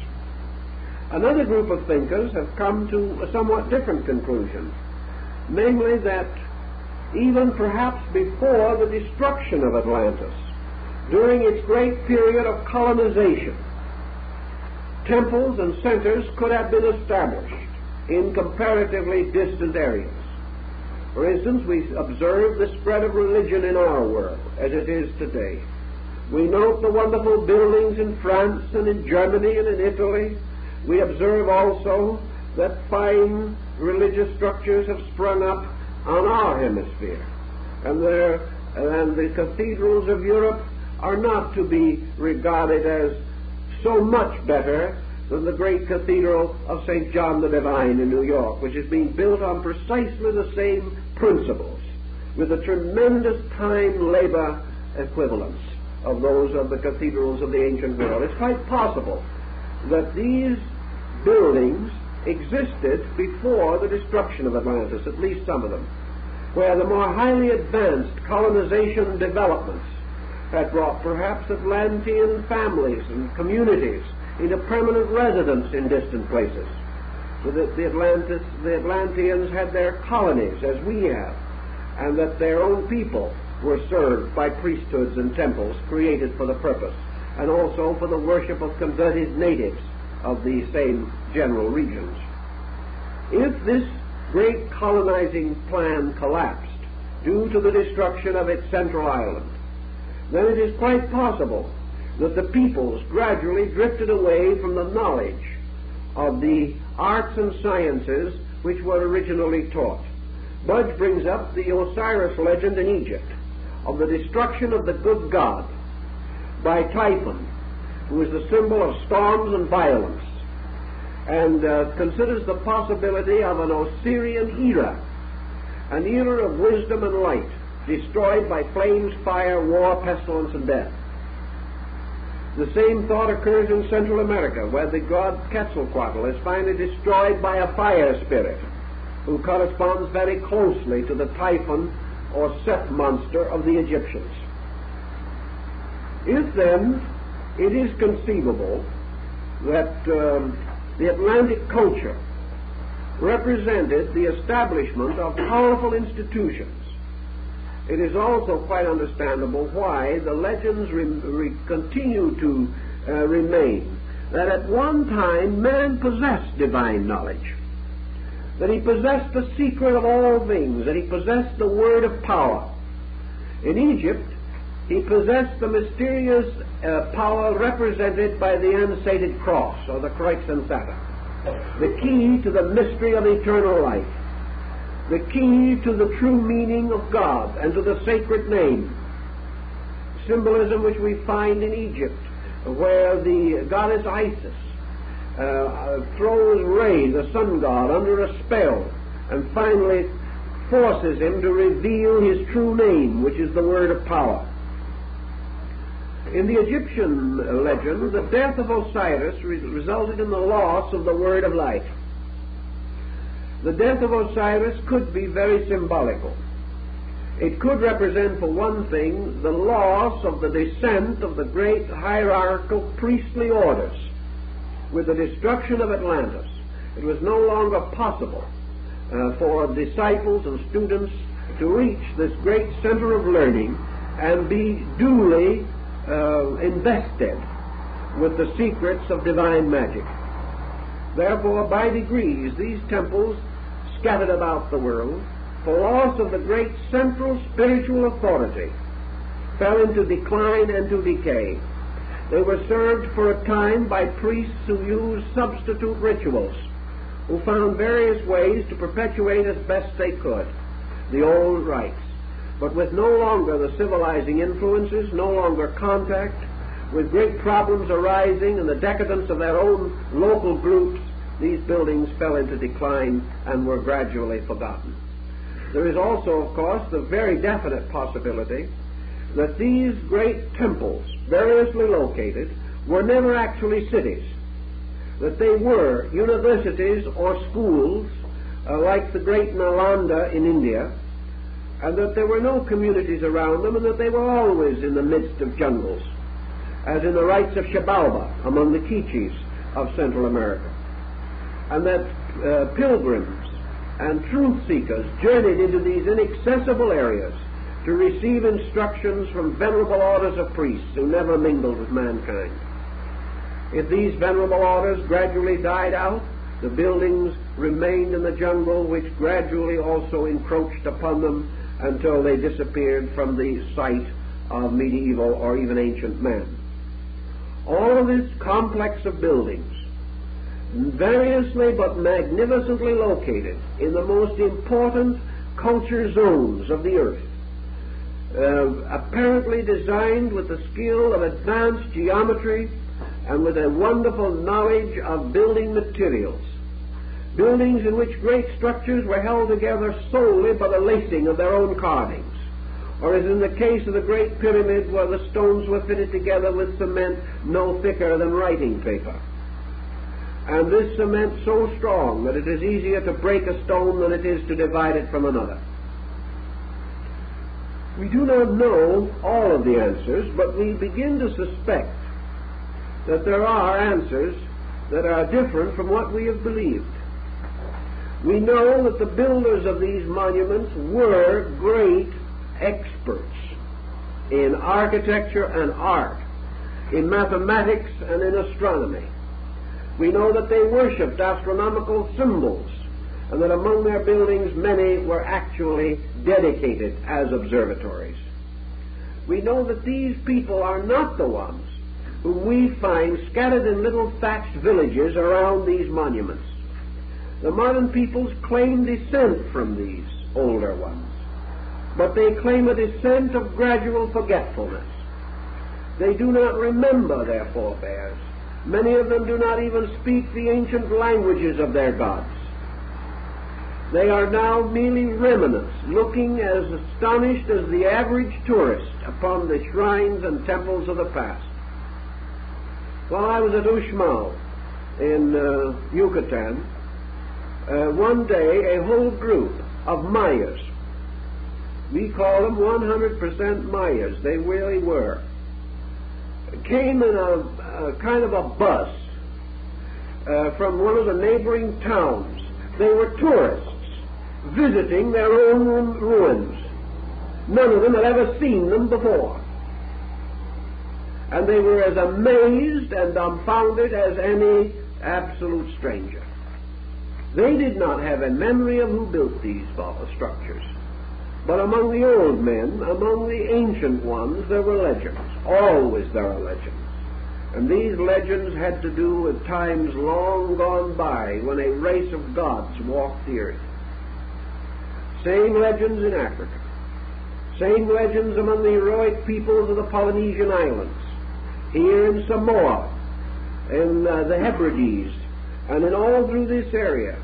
Another group of thinkers have come to a somewhat different conclusion, namely that even perhaps before the destruction of Atlantis, during its great period of colonization, temples and centers could have been established in comparatively distant areas. For instance, we observe the spread of religion in our world as it is today. We note the wonderful buildings in France and in Germany and in Italy. We observe also that fine religious structures have sprung up on our hemisphere. And the cathedrals of Europe are not to be regarded as so much better than the great cathedral of St. John the Divine in New York, which is being built on precisely the same principles, with a tremendous time-labor equivalence of those of the cathedrals of the ancient world. It's quite possible that these buildings existed before the destruction of Atlantis, at least some of them, where the more highly advanced colonization developments had brought perhaps Atlantean families and communities into permanent residence in distant places, so that the Atlanteans had their colonies as we have, and that their own people were served by priesthoods and temples created for the purpose, and also for the worship of converted natives of these same general regions. If this great colonizing plan collapsed due to the destruction of its central island, then it is quite possible that the peoples gradually drifted away from the knowledge of the arts and sciences which were originally taught. Budge brings up the Osiris legend in Egypt of the destruction of the good god by Typhon, who is the symbol of storms and violence, and considers the possibility of an Osirian era, an era of wisdom and light, destroyed by flames, fire, war, pestilence, and death. The same thought occurs in Central America, where the god Quetzalcoatl is finally destroyed by a fire spirit, who corresponds very closely to the Typhon or Set monster of the Egyptians. If then it is conceivable that the Atlantic culture represented the establishment of powerful institutions, it is also quite understandable why the legends continue to remain, that at one time man possessed divine knowledge, that he possessed the secret of all things, that he possessed the word of power. In Egypt, he possessed the mysterious power represented by the unsated cross, or the Kreuz and Satter, the key to the mystery of eternal life, the key to the true meaning of God and to the sacred name. Symbolism which we find in Egypt, where the goddess Isis throws Re, the sun god, under a spell, and finally forces him to reveal his true name, which is the word of power. In the Egyptian legend, the death of Osiris resulted in the loss of the word of life. The death of Osiris could be very symbolical. It could represent, for one thing, the loss of the descent of the great hierarchical priestly orders. With the destruction of Atlantis, it was no longer possible for disciples and students to reach this great center of learning and be duly invested with the secrets of divine magic. Therefore, by degrees, these temples scattered about the world, for loss of the great central spiritual authority, fell into decline and to decay. They were served for a time by priests who used substitute rituals, who found various ways to perpetuate as best they could the old rites, but with no longer the civilizing influences, no longer contact, with great problems arising and the decadence of their own local groups, these buildings fell into decline and were gradually forgotten. There is also, of course, the very definite possibility that these great temples, variously located, were never actually cities, that they were universities or schools, like the great Nalanda in India, and that there were no communities around them, and that they were always in the midst of jungles, as in the rites of Xibalba among the Quiches of Central America, and that pilgrims and truth seekers journeyed into these inaccessible areas to receive instructions from venerable orders of priests who never mingled with mankind. If these venerable orders gradually died out, the buildings remained in the jungle, which gradually also encroached upon them until they disappeared from the sight of medieval or even ancient man. All of this complex of buildings, variously but magnificently located in the most important culture zones of the earth, apparently designed with the skill of advanced geometry and with a wonderful knowledge of building materials. Buildings in which great structures were held together solely by the lacing of their own carvings, or as in the case of the Great Pyramid, where the stones were fitted together with cement no thicker than writing paper. And this cement so strong that it is easier to break a stone than it is to divide it from another. We do not know all of the answers, but we begin to suspect that there are answers that are different from what we have believed. We know that the builders of these monuments were great experts in architecture and art, in mathematics and in astronomy. We know that they worshipped astronomical symbols, and that among their buildings many were actually dedicated as observatories. We know that these people are not the ones whom we find scattered in little thatched villages around these monuments. The modern peoples claim descent from these older ones, but they claim a descent of gradual forgetfulness. They do not remember their forebears. Many of them do not even speak the ancient languages of their gods. They are now merely remnants, looking as astonished as the average tourist upon the shrines and temples of the past. While I was at Uxmal in Yucatan, one day a whole group of Mayas, we call them 100% Mayas, they really were, came in a kind of a bus from one of the neighboring towns. They were tourists visiting their own ruins. None of them had ever seen them before. And they were as amazed and dumbfounded as any absolute stranger. They did not have a memory of who built these structures. But among the old men, among the ancient ones, there were legends. Always there are legends. And these legends had to do with times long gone by when a race of gods walked the earth. Same legends in Africa. Same legends among the heroic peoples of the Polynesian islands. Here in Samoa, in the Hebrides, and in all through this area,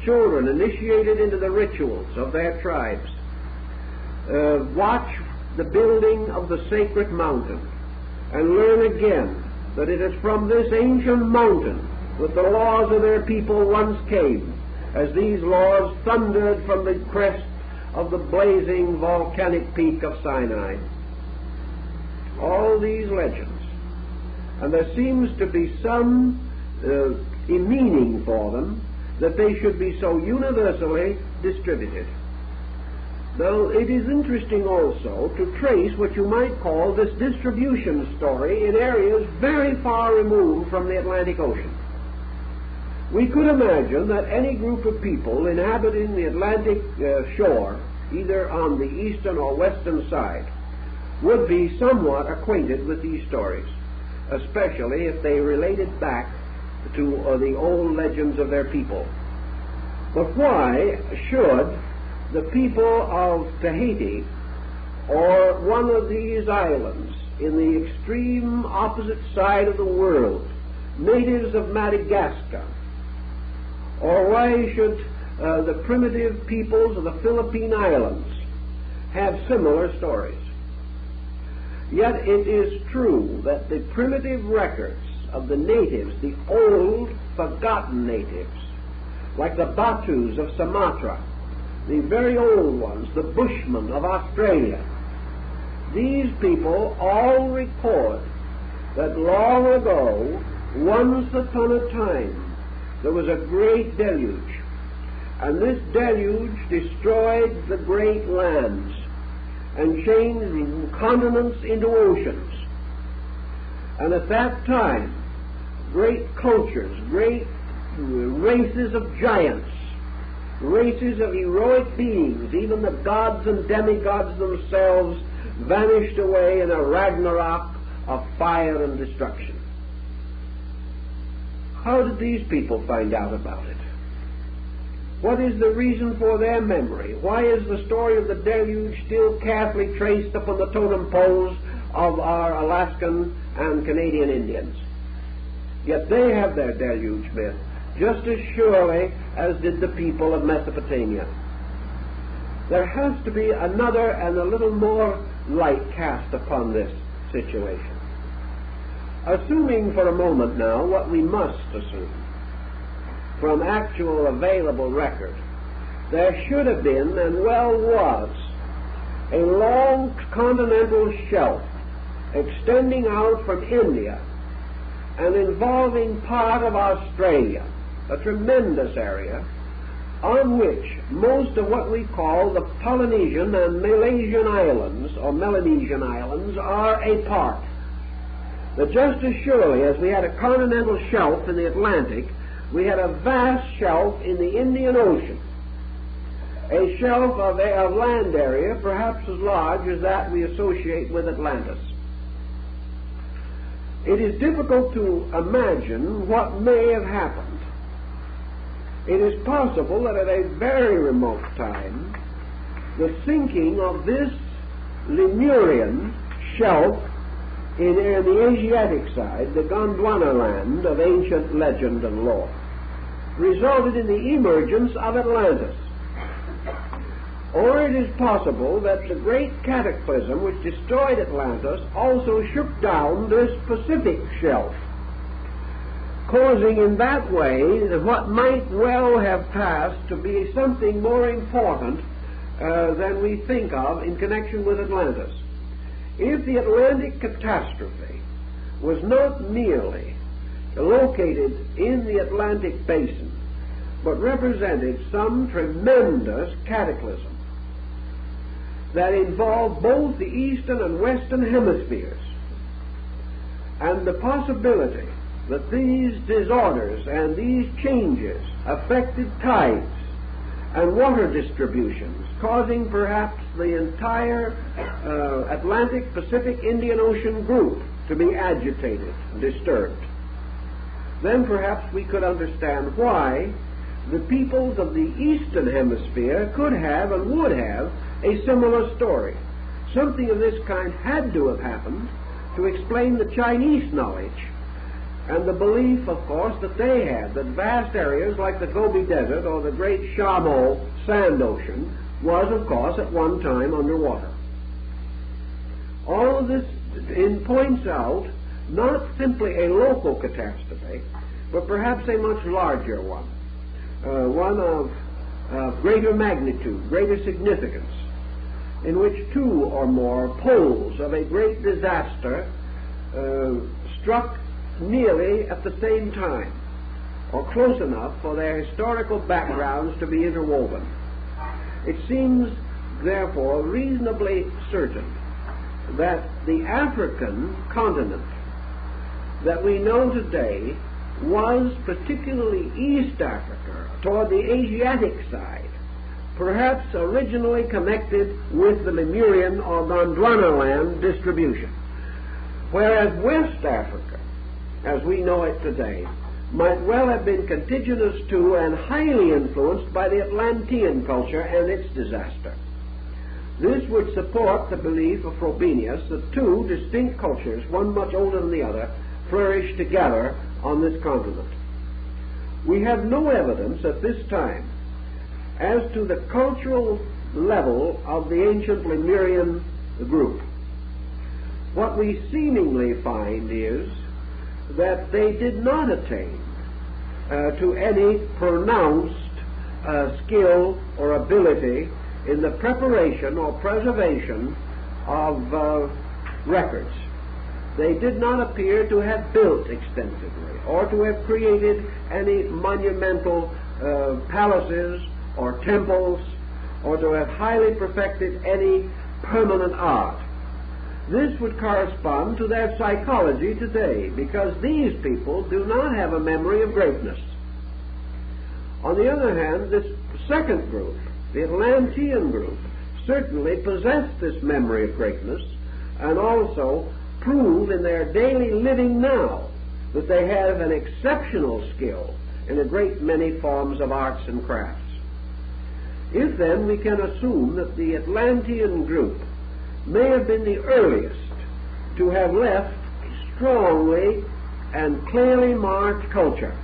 children initiated into the rituals of their tribes watch the building of the sacred mountain and learn again that it is from this ancient mountain that the laws of their people once came, as these laws thundered from the crest of the blazing volcanic peak of Sinai. All these legends. And there seems to be some meaning for them that they should be so universally distributed. Now, it is interesting also to trace what you might call this distribution story in areas very far removed from the Atlantic Ocean. We could imagine that any group of people inhabiting the Atlantic shore, either on the eastern or western side, would be somewhat acquainted with these stories, especially if they related back to the old legends of their people. But why should the people of Tahiti or one of these islands in the extreme opposite side of the world, natives of Madagascar, or why should the primitive peoples of the Philippine Islands have similar stories? Yet it is true that the primitive records of the natives, the old forgotten natives, like the Batus of Sumatra, the very old ones, the Bushmen of Australia, these people all record that long ago, once upon a time, there was a great deluge, and this deluge destroyed the great lands and changed continents into oceans. And at that time, great cultures, great races of giants, races of heroic beings, even the gods and demigods themselves, vanished away in a Ragnarok of fire and destruction. How did these people find out about it? What is the reason for their memory? Why is the story of the deluge still carefully traced upon the totem poles of our Alaskan and Canadian Indians? Yet they have their deluge myth, just as surely as did the people of Mesopotamia. There has to be another and a little more light cast upon this situation. Assuming for a moment now what we must assume from actual available record, there should have been, and well was, a long continental shelf extending out from India and involving part of Australia, a tremendous area, on which most of what we call the Polynesian and Malaysian islands, or Melanesian islands, are a part. But just as surely as we had a continental shelf in the Atlantic, we had a vast shelf in the Indian Ocean, a shelf of land area perhaps as large as that we associate with Atlantis. It is difficult to imagine what may have happened. It is possible that at a very remote time, the sinking of this Lemurian shelf in the Asiatic side, the Gondwana land of ancient legend and lore, resulted in the emergence of Atlantis. Or it is possible that the great cataclysm which destroyed Atlantis also shook down this Pacific shelf, causing in that way what might well have passed to be something more important than we think of in connection with Atlantis. If the Atlantic catastrophe was not merely located in the Atlantic basin, but represented some tremendous cataclysm that involved both the eastern and western hemispheres, and the possibility that these disorders and these changes affected tides and water distributions, causing perhaps the entire Atlantic, Pacific, Indian Ocean group to be agitated and disturbed, then perhaps we could understand why the peoples of the Eastern Hemisphere could have and would have a similar story. Something of this kind had to have happened to explain the Chinese knowledge and the belief, of course, that they had that vast areas like the Gobi Desert or the great Shamo sand ocean was, of course, at one time underwater. All of this points out not simply a local catastrophe, but perhaps a much larger one. One of greater magnitude, greater significance, in which two or more poles of a great disaster struck nearly at the same time, or close enough for their historical backgrounds to be interwoven. It seems, therefore, reasonably certain that the African continent that we know today was, particularly East Africa, toward the Asiatic side, perhaps originally connected with the Lemurian or Gondwanaland distribution, whereas West Africa, as we know it today, might well have been contiguous to and highly influenced by the Atlantean culture and its disaster. This would support the belief of Frobenius that two distinct cultures, one much older than the other, flourished together on this continent. We have no evidence at this time as to the cultural level of the ancient Lemurian group. What we seemingly find is that they did not attain to any pronounced skill or ability in the preparation or preservation of records. They did not appear to have built extensively or to have created any monumental palaces or temples or to have highly perfected any permanent art. This would correspond to their psychology today, because these people do not have a memory of greatness. On the other hand, this second group, the Atlantean group, certainly possessed this memory of greatness and also prove in their daily living now that they have an exceptional skill in a great many forms of arts and crafts. If then we can assume that the Atlantean group may have been the earliest to have left strongly and clearly marked culture,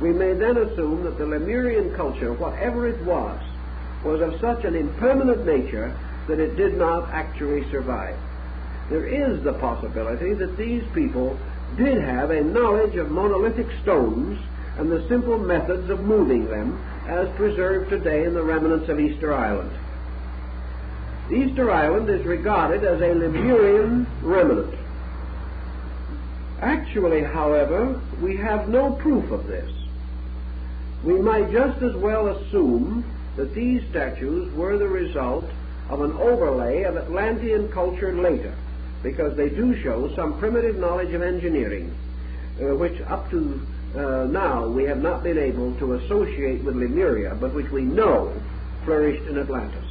we may then assume that the Lemurian culture, whatever it was of such an impermanent nature that it did not actually survive. There is the possibility that these people did have a knowledge of monolithic stones and the simple methods of moving them as preserved today in the remnants of Easter Island. Easter Island is regarded as a Lemurian remnant. Actually, however, we have no proof of this. We might just as well assume that these statues were the result of an overlay of Atlantean culture later, because they do show some primitive knowledge of engineering, which up to now we have not been able to associate with Lemuria, but which we know flourished in Atlantis.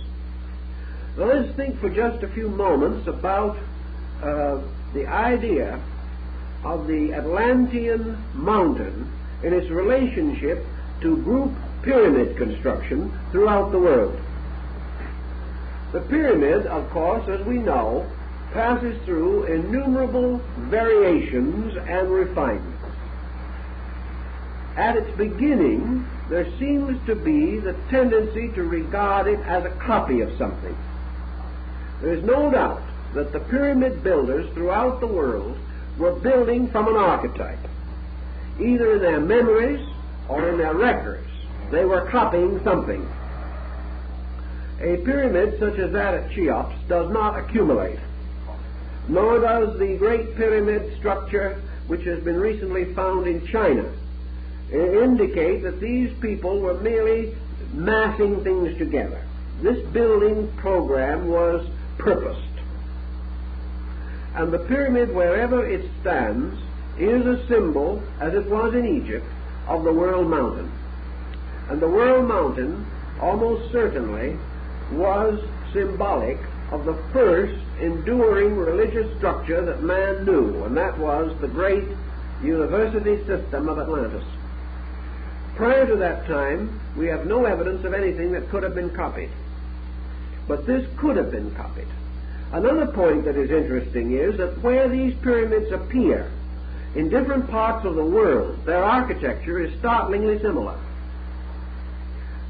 Now let's think for just a few moments about the idea of the Atlantean mountain in its relationship to group pyramid construction throughout the world. The pyramid, of course, as we know, passes through innumerable variations and refinements. At its beginning, there seems to be the tendency to regard it as a copy of something. There is no doubt that the pyramid builders throughout the world were building from an archetype. Either in their memories or in their records, they were copying something. A pyramid such as that at Cheops does not accumulate, nor does the great pyramid structure which has been recently found in China indicate that these people were merely massing things together. This building program was purposed. And the pyramid, wherever it stands, is a symbol, as it was in Egypt, of the world mountain. And the world mountain almost certainly was symbolic of the first enduring religious structure that man knew, and that was the great university system of Atlantis. Prior to that time, we have no evidence of anything that could have been copied. But this could have been copied. Another point that is interesting is that where these pyramids appear in different parts of the world, their architecture is startlingly similar.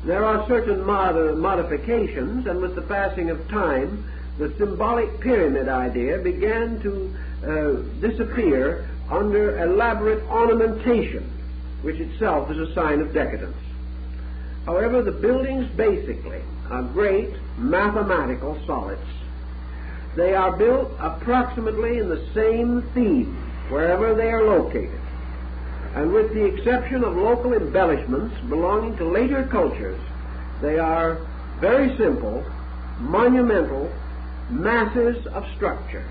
There are certain modifications, and with the passing of time, the symbolic pyramid idea began to disappear under elaborate ornamentation, which itself is a sign of decadence. However, the buildings basically are great mathematical solids. They are built approximately in the same theme wherever they are located, and with the exception of local embellishments belonging to later cultures, they are very simple, monumental masses of structure,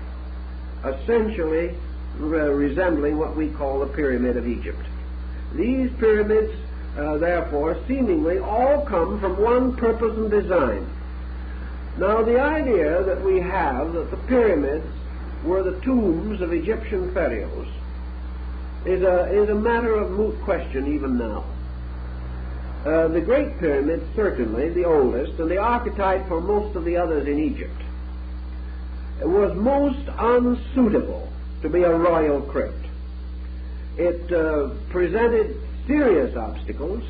essentially resembling what we call the Pyramid of Egypt. These pyramids, therefore, seemingly all come from one purpose and design. Now, the idea that we have that the pyramids were the tombs of Egyptian pharaohs is a matter of moot question even now. The Great Pyramid, certainly the oldest, and the archetype for most of the others in Egypt, was most unsuitable to be a royal crypt. It presented serious obstacles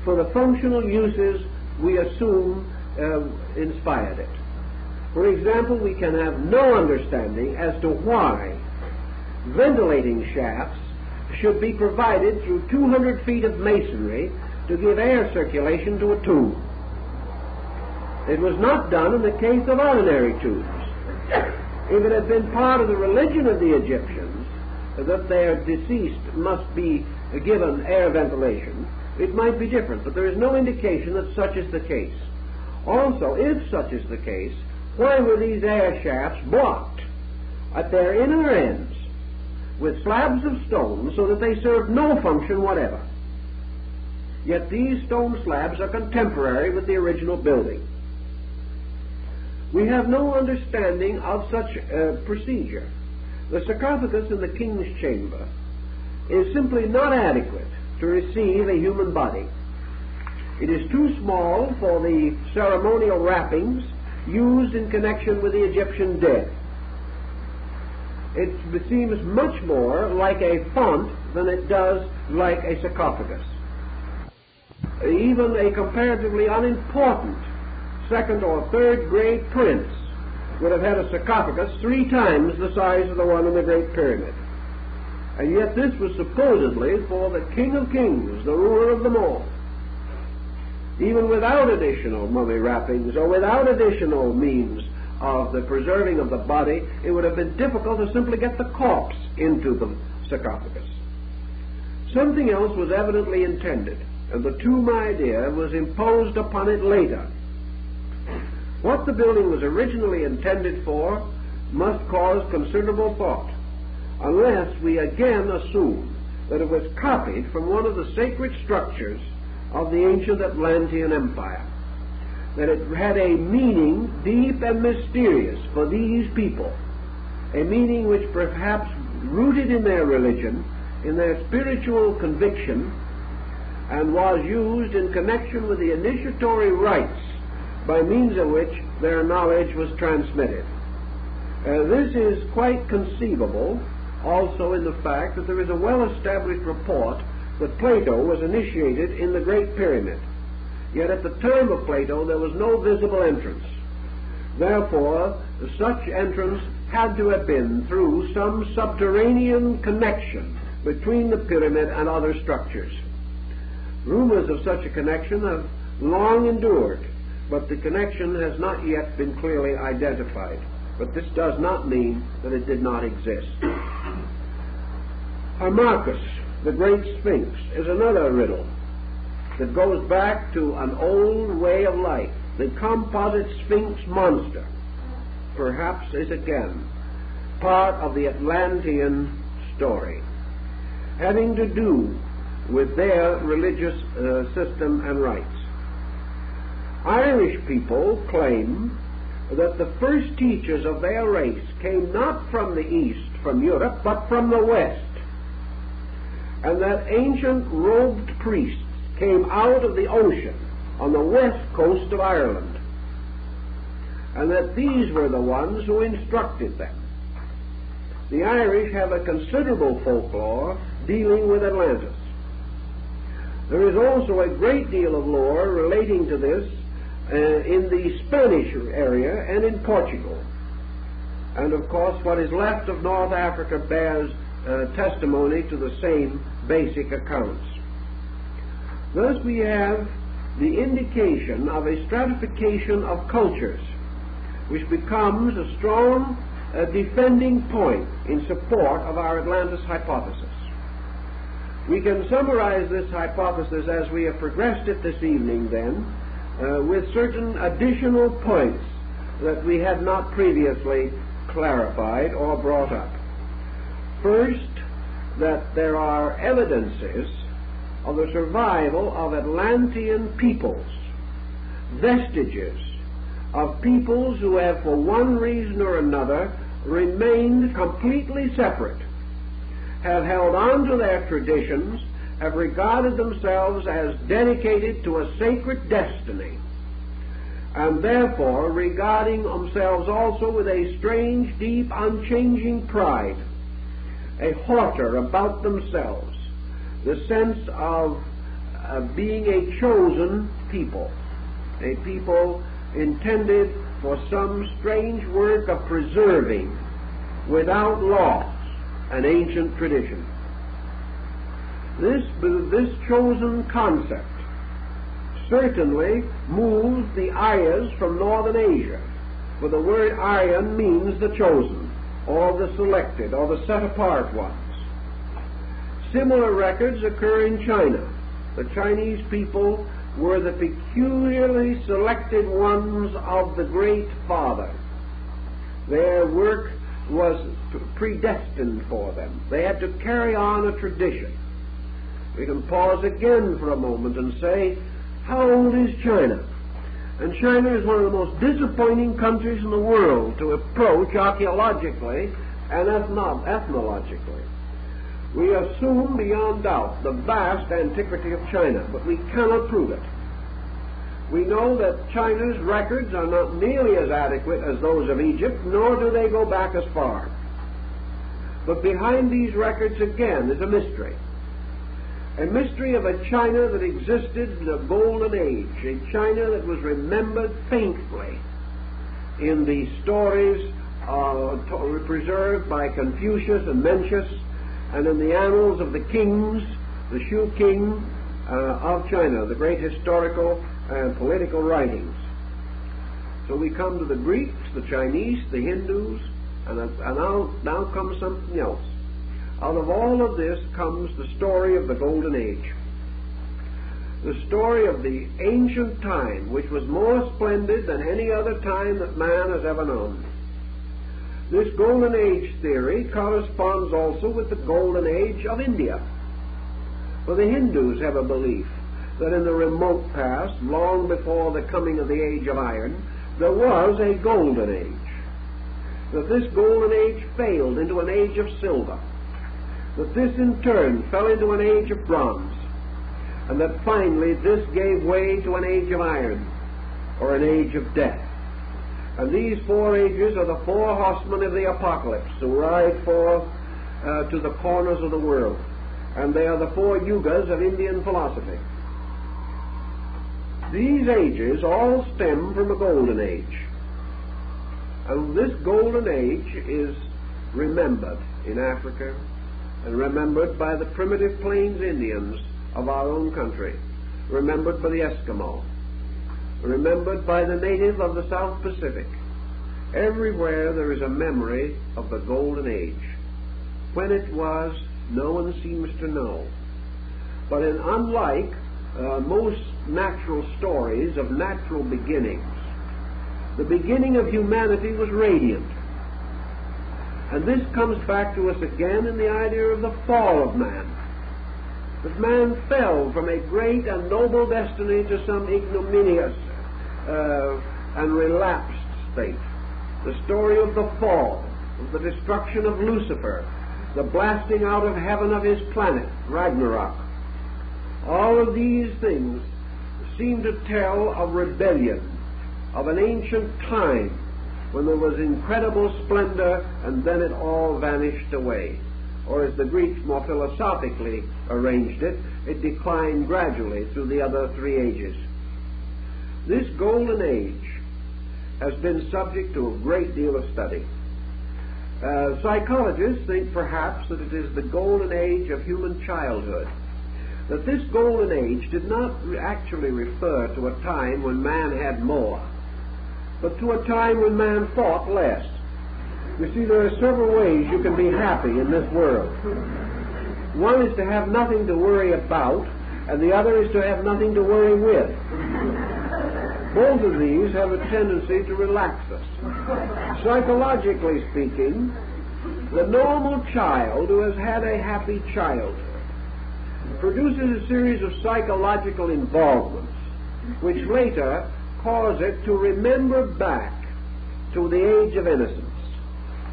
for the functional uses we assume inspired it. For example, we can have no understanding as to why ventilating shafts should be provided through 200 feet of masonry to give air circulation to a tomb. It was not done in the case of ordinary tombs. If it had been part of the religion of the Egyptians that their deceased must be given air ventilation, it might be different, but there is no indication that such is the case. Also, if such is the case, why were these air shafts blocked at their inner ends with slabs of stone so that they served no function whatever? Yet these stone slabs are contemporary with the original building. We have no understanding of such procedure. The sarcophagus in the king's chamber is simply not adequate to receive a human body. It is too small for the ceremonial wrappings used in connection with the Egyptian dead. It seems much more like a font than it does like a sarcophagus. Even a comparatively unimportant second or third grade prince would have had a sarcophagus 3 times the size of the one in the Great Pyramid. And yet this was supposedly for the King of Kings, the ruler of them all. Even without additional mummy wrappings or without additional means of the preserving of the body, it would have been difficult to simply get the corpse into the sarcophagus. Something else was evidently intended, and the tomb idea was imposed upon it later. What the building was originally intended for must cause considerable thought, unless we again assume that it was copied from one of the sacred structures of the ancient Atlantean Empire, that it had a meaning deep and mysterious for these people, a meaning which perhaps rooted in their religion, in their spiritual conviction, and was used in connection with the initiatory rites by means of which their knowledge was transmitted. This is quite conceivable also in the fact that there is a well-established report that Plato was initiated in the Great Pyramid. Yet at the time of Plato there was no visible entrance. Therefore, such entrance had to have been through some subterranean connection between the pyramid and other structures. Rumors of such a connection have long endured, but the connection has not yet been clearly identified. But this does not mean that it did not exist. Harmachis, the great Sphinx, is another riddle that goes back to an old way of life. The composite Sphinx monster perhaps is again part of the Atlantean story. having to do with their religious system and rites. Irish people claim that the first teachers of their race came not from the east, from Europe, but from the west, and that ancient robed priests came out of the ocean on the west coast of Ireland, and that these were the ones who instructed them. The Irish have a considerable folklore dealing with Atlantis. There is also a great deal of lore relating to this in the Spanish area and in Portugal. And of course, what is left of North Africa bears testimony to the same basic accounts. Thus we have the indication of a stratification of cultures, which becomes a strong defending point in support of our Atlantis hypothesis. We can summarize this hypothesis as we have progressed it this evening, then, with certain additional points that we had not previously clarified or brought up. First, that there are evidences of the survival of Atlantean peoples, vestiges of peoples who have for one reason or another remained completely separate, have held on to their traditions, have regarded themselves as dedicated to a sacred destiny, and therefore regarding themselves also with a strange, deep, unchanging pride, a hauteur about themselves, the sense of being a chosen people, a people intended for some strange work of preserving without loss an ancient tradition. This chosen concept certainly moves the Aryas from northern Asia, for the word Aryan means the chosen, or the selected, or the set-apart ones. Similar records occur in China. The Chinese people were the peculiarly selected ones of the Great Father. Their work was predestined for them. They had to carry on a tradition. We can pause again for a moment and say, how old is China? And China is one of the most disappointing countries in the world to approach archaeologically and ethnologically. We assume beyond doubt the vast antiquity of China, but we cannot prove it. We know that China's records are not nearly as adequate as those of Egypt, nor do they go back as far. But behind these records again is a mystery of a China that existed in a golden age, a China that was remembered faintly in the stories preserved by Confucius and Mencius, and in the annals of the kings, the Shu King of China, the great historical and political writings. So we come to the Greeks, the Chinese, the Hindus, and now comes something else. Out of all of this comes the story of the Golden Age, the story of the ancient time, which was more splendid than any other time that man has ever known. This Golden Age theory corresponds also with the Golden Age of India. For the Hindus have a belief that in the remote past, long before the coming of the Age of Iron, there was a Golden Age. That this Golden Age failed into an Age of Silver. That this in turn fell into an Age of Bronze. And that finally this gave way to an Age of Iron, or an Age of Death. And these four ages are the four horsemen of the apocalypse who ride forth to the corners of the world. And they are the four yugas of Indian philosophy. These ages all stem from a golden age. And this golden age is remembered in Africa and remembered by the primitive Plains Indians of our own country, remembered by the Eskimo, remembered by the native of the South Pacific. Everywhere there is a memory of the golden age. When it was, no one seems to know. But unlike most natural stories of natural beginnings, the beginning of humanity was radiant. And this comes back to us again in the idea of the fall of man. that man fell from a great and noble destiny to some ignominious and relapsed state. The story of the fall, of the destruction of Lucifer, the blasting out of heaven of his planet, Ragnarok. All of these things seem to tell of rebellion, of an ancient time when there was incredible splendor and then it all vanished away. Or as the Greeks more philosophically arranged it, it declined gradually through the other three ages. This golden age has been subject to a great deal of study. Psychologists think perhaps that it is the golden age of human childhood. That this golden age did not actually refer to a time when man had more, but to a time when man thought less. You see, there are several ways you can be happy in this world. One is to have nothing to worry about, and the other is to have nothing to worry with. Both of these have a tendency to relax us. Psychologically speaking, the normal child who has had a happy childhood produces a series of psychological involvements which later cause it to remember back to the age of innocence,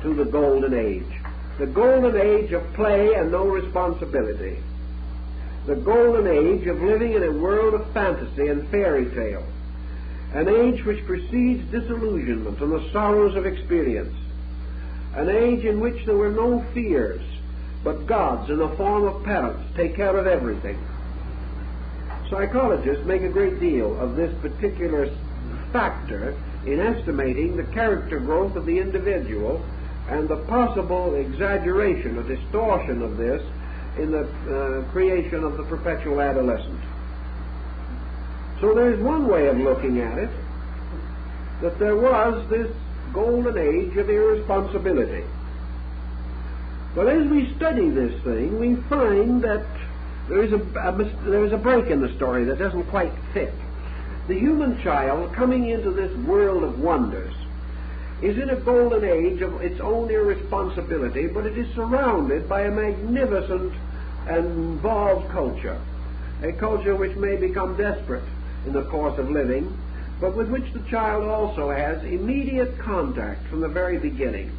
to the golden age of play and no responsibility, the golden age of living in a world of fantasy and fairy tale, an age which precedes disillusionment and the sorrows of experience, an age in which there were no fears, but gods in the form of parents take care of everything. Psychologists make a great deal of this particular factor in estimating the character growth of the individual and the possible exaggeration or distortion of this in the creation of the perpetual adolescent. So there's one way of looking at it, that there was this golden age of irresponsibility. But as we study this thing, we find that there is a break in the story that doesn't quite fit. The human child coming into this world of wonders is in a golden age of its own irresponsibility, but it is surrounded by a magnificent and involved culture, a culture which may become desperate in the course of living, but with which the child also has immediate contact from the very beginning.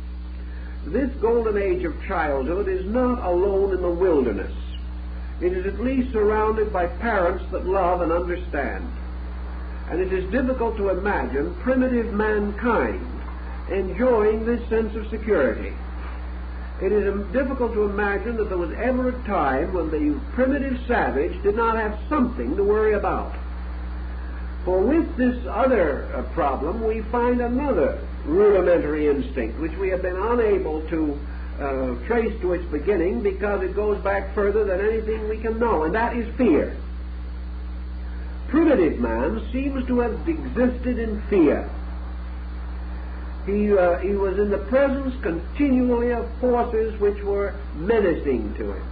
This golden age of childhood is not alone in the wilderness. It is at least surrounded by parents that love and understand. And it is difficult to imagine primitive mankind enjoying this sense of security. It is difficult to imagine that there was ever a time when the primitive savage did not have something to worry about. For with this other problem, we find another rudimentary instinct, which we have been unable to trace to its beginning because it goes back further than anything we can know, and that is fear. Primitive man seems to have existed in fear. He was in the presence continually of forces which were menacing to him.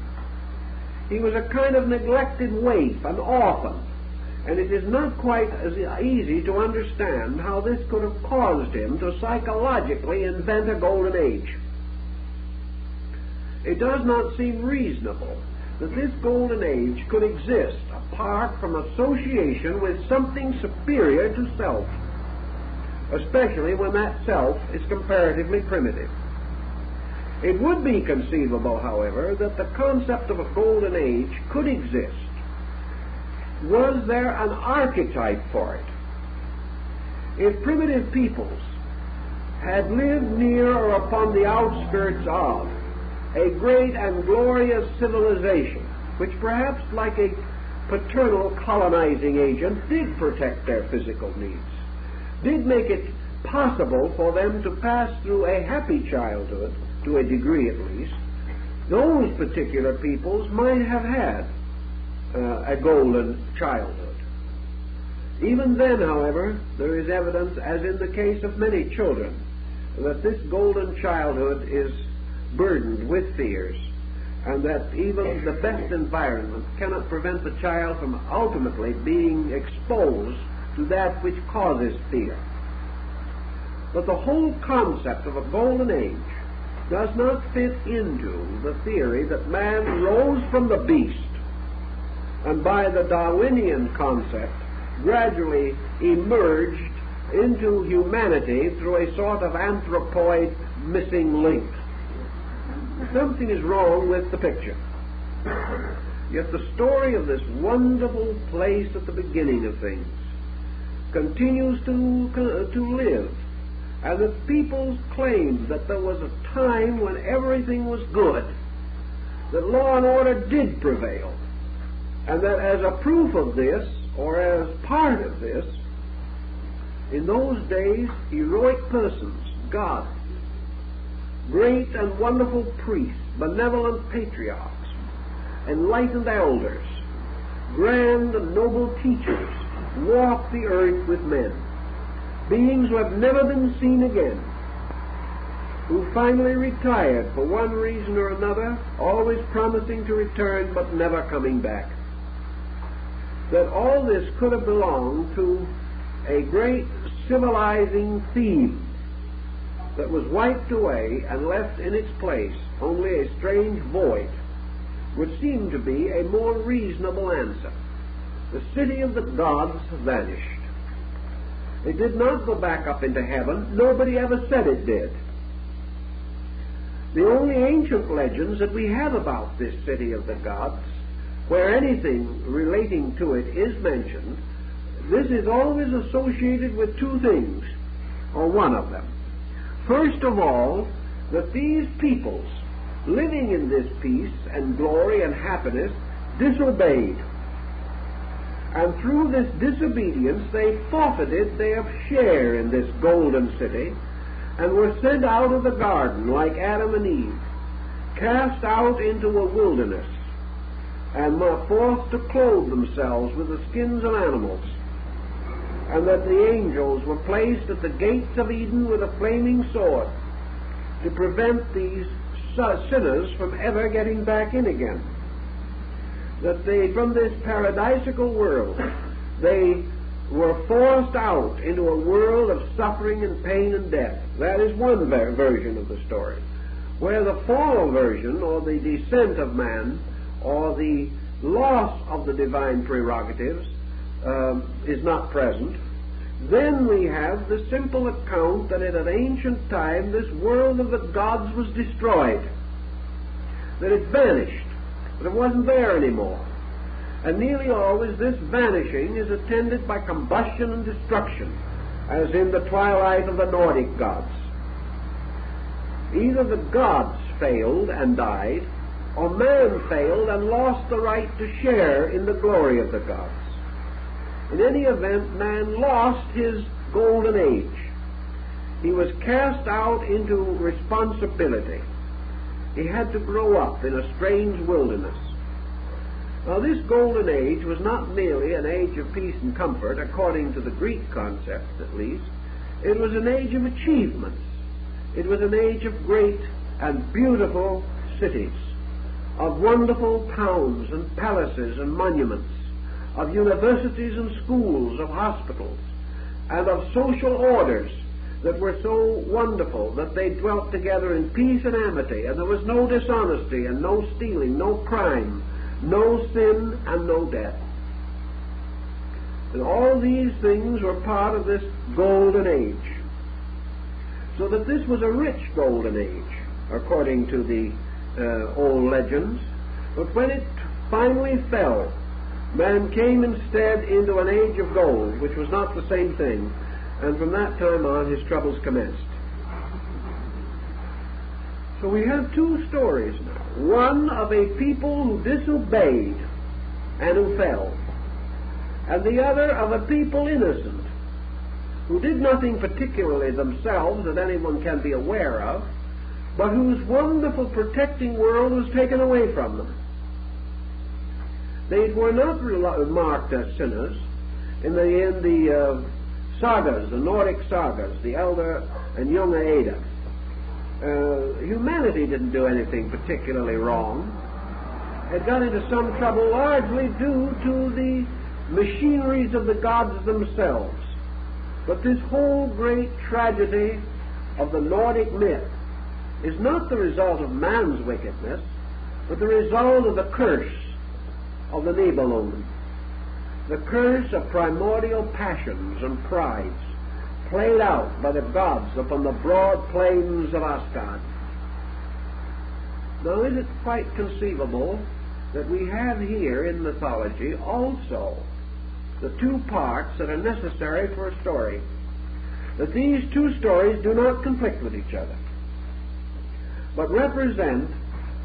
He was a kind of neglected waif, an orphan, and it is not quite as easy to understand how this could have caused him to psychologically invent a golden age. It does not seem reasonable that this golden age could exist apart from association with something superior to self, especially when that self is comparatively primitive. It would be conceivable, however, that the concept of a golden age could exist. Was there an archetype for it? If primitive peoples had lived near or upon the outskirts of a great and glorious civilization, which perhaps like a paternal colonizing agent did protect their physical needs, did make it possible for them to pass through a happy childhood, to a degree at least, those particular peoples might have had a golden childhood. Even then, however, there is evidence, as in the case of many children, that this golden childhood is burdened with fears, and that even the best environment cannot prevent the child from ultimately being exposed to that which causes fear. But the whole concept of a golden age does not fit into the theory that man rose from the beast and by the Darwinian concept gradually emerged into humanity through a sort of anthropoid missing link. Something is wrong with the picture. Yet the story of this wonderful place at the beginning of things continues to live, and the people claim that there was a time when everything was good, that law and order did prevail, and that as a proof of this, or as part of this, in those days heroic persons, gods, great and wonderful priests, benevolent patriarchs, enlightened elders, grand and noble teachers walk the earth with men, beings who have never been seen again, who finally retired for one reason or another, always promising to return but never coming back. That all this could have belonged to a great civilizing theme that was wiped away and left in its place only a strange void, would seem to be a more reasonable answer. The city of the gods vanished. It did not go back up into heaven. Nobody ever said it did. The only ancient legends that we have about this city of the gods, where anything relating to it is mentioned, this is always associated with two things, or one of them. First of all, that these peoples, living in this peace and glory and happiness, disobeyed. And through this disobedience they forfeited their share in this golden city and were sent out of the garden like Adam and Eve, cast out into a wilderness, and were forced to clothe themselves with the skins of animals, and that the angels were placed at the gates of Eden with a flaming sword to prevent these sinners from ever getting back in again. That they, from this paradisical world, they were forced out into a world of suffering and pain and death. That is one version of the story. Where the fall version, or the descent of man, or the loss of the divine prerogatives is not present, then we have the simple account that at an ancient time this world of the gods was destroyed, that it vanished, that it wasn't there anymore. And nearly always this vanishing is attended by combustion and destruction, as in the twilight of the Nordic gods. Either the gods failed and died, or man failed and lost the right to share in the glory of the gods. In any event, man lost his golden age. He was cast out into responsibility. He had to grow up in a strange wilderness. Now, this golden age was not merely an age of peace and comfort, according to the Greek concepts at least. It was an age of achievements. It was an age of great and beautiful cities, of wonderful towns and palaces and monuments, of universities and schools, of hospitals, and of social orders that were so wonderful that they dwelt together in peace and amity, and there was no dishonesty and no stealing, no crime, no sin and no death. And all these things were part of this golden age. So that this was a rich golden age, according to the old legends. But when it finally fell, man came instead into an age of gold, which was not the same thing, and from that time on his troubles commenced. So we have two stories now. One of a people who disobeyed and who fell, and the other of a people innocent, who did nothing particularly themselves that anyone can be aware of, but whose wonderful protecting world was taken away from them. They were not marked as sinners. In the sagas, the Nordic sagas, the Elder and Young Edda, humanity didn't do anything particularly wrong. It got into some trouble largely due to the machineries of the gods themselves. But this whole great tragedy of the Nordic myth is not the result of man's wickedness, but the result of the curse of the Nibelungen, the curse of primordial passions and prides played out by the gods upon the broad plains of Asgard. Now, is it quite conceivable that we have here in mythology also the two parts that are necessary for a story, that these two stories do not conflict with each other, but represent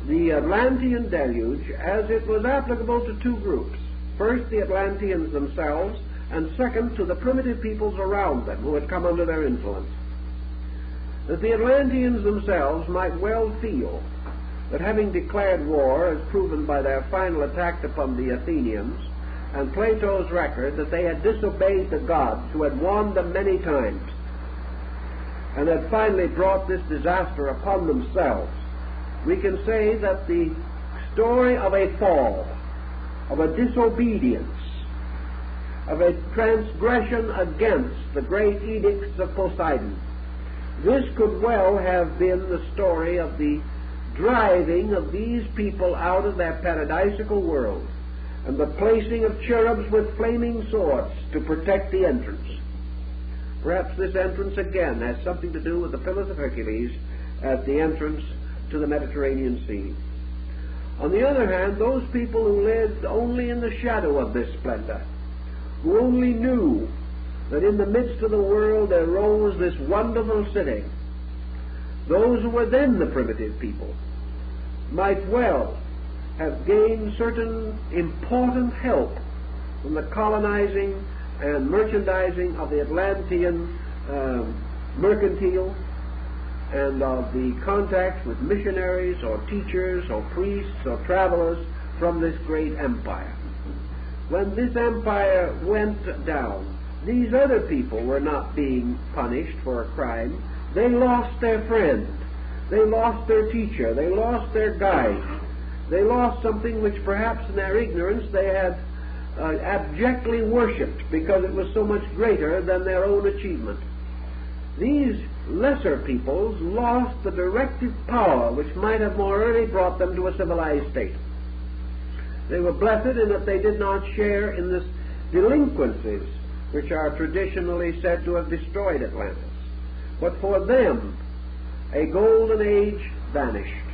the Atlantean deluge as it was applicable to two groups. First, the Atlanteans themselves, and second, to the primitive peoples around them who had come under their influence. That the Atlanteans themselves might well feel that, having declared war, as proven by their final attack upon the Athenians, and Plato's record that they had disobeyed the gods who had warned them many times, and had finally brought this disaster upon themselves, we can say that the story of a fall, of a disobedience, of a transgression against the great edicts of Poseidon, this could well have been the story of the driving of these people out of their paradisical world, and the placing of cherubs with flaming swords to protect the entrance. Perhaps this entrance again has something to do with the Pillars of Hercules as the entrance to the Mediterranean Sea. On the other hand, those people who lived only in the shadow of this splendor, who only knew that in the midst of the world there rose this wonderful city, those who were then the primitive people, might well have gained certain important help from the colonizing and merchandising of the Atlantean mercantile, and of the contacts with missionaries or teachers or priests or travelers from this great empire. When this empire went down, these other people were not being punished for a crime. They lost their friend. They lost their teacher. They lost their guide. They lost something which perhaps in their ignorance they had abjectly worshipped because it was so much greater than their own achievement. These lesser peoples lost the directive power which might have more early brought them to a civilized state. They were blessed in that they did not share in the delinquencies which are traditionally said to have destroyed Atlantis. But for them, a golden age vanished.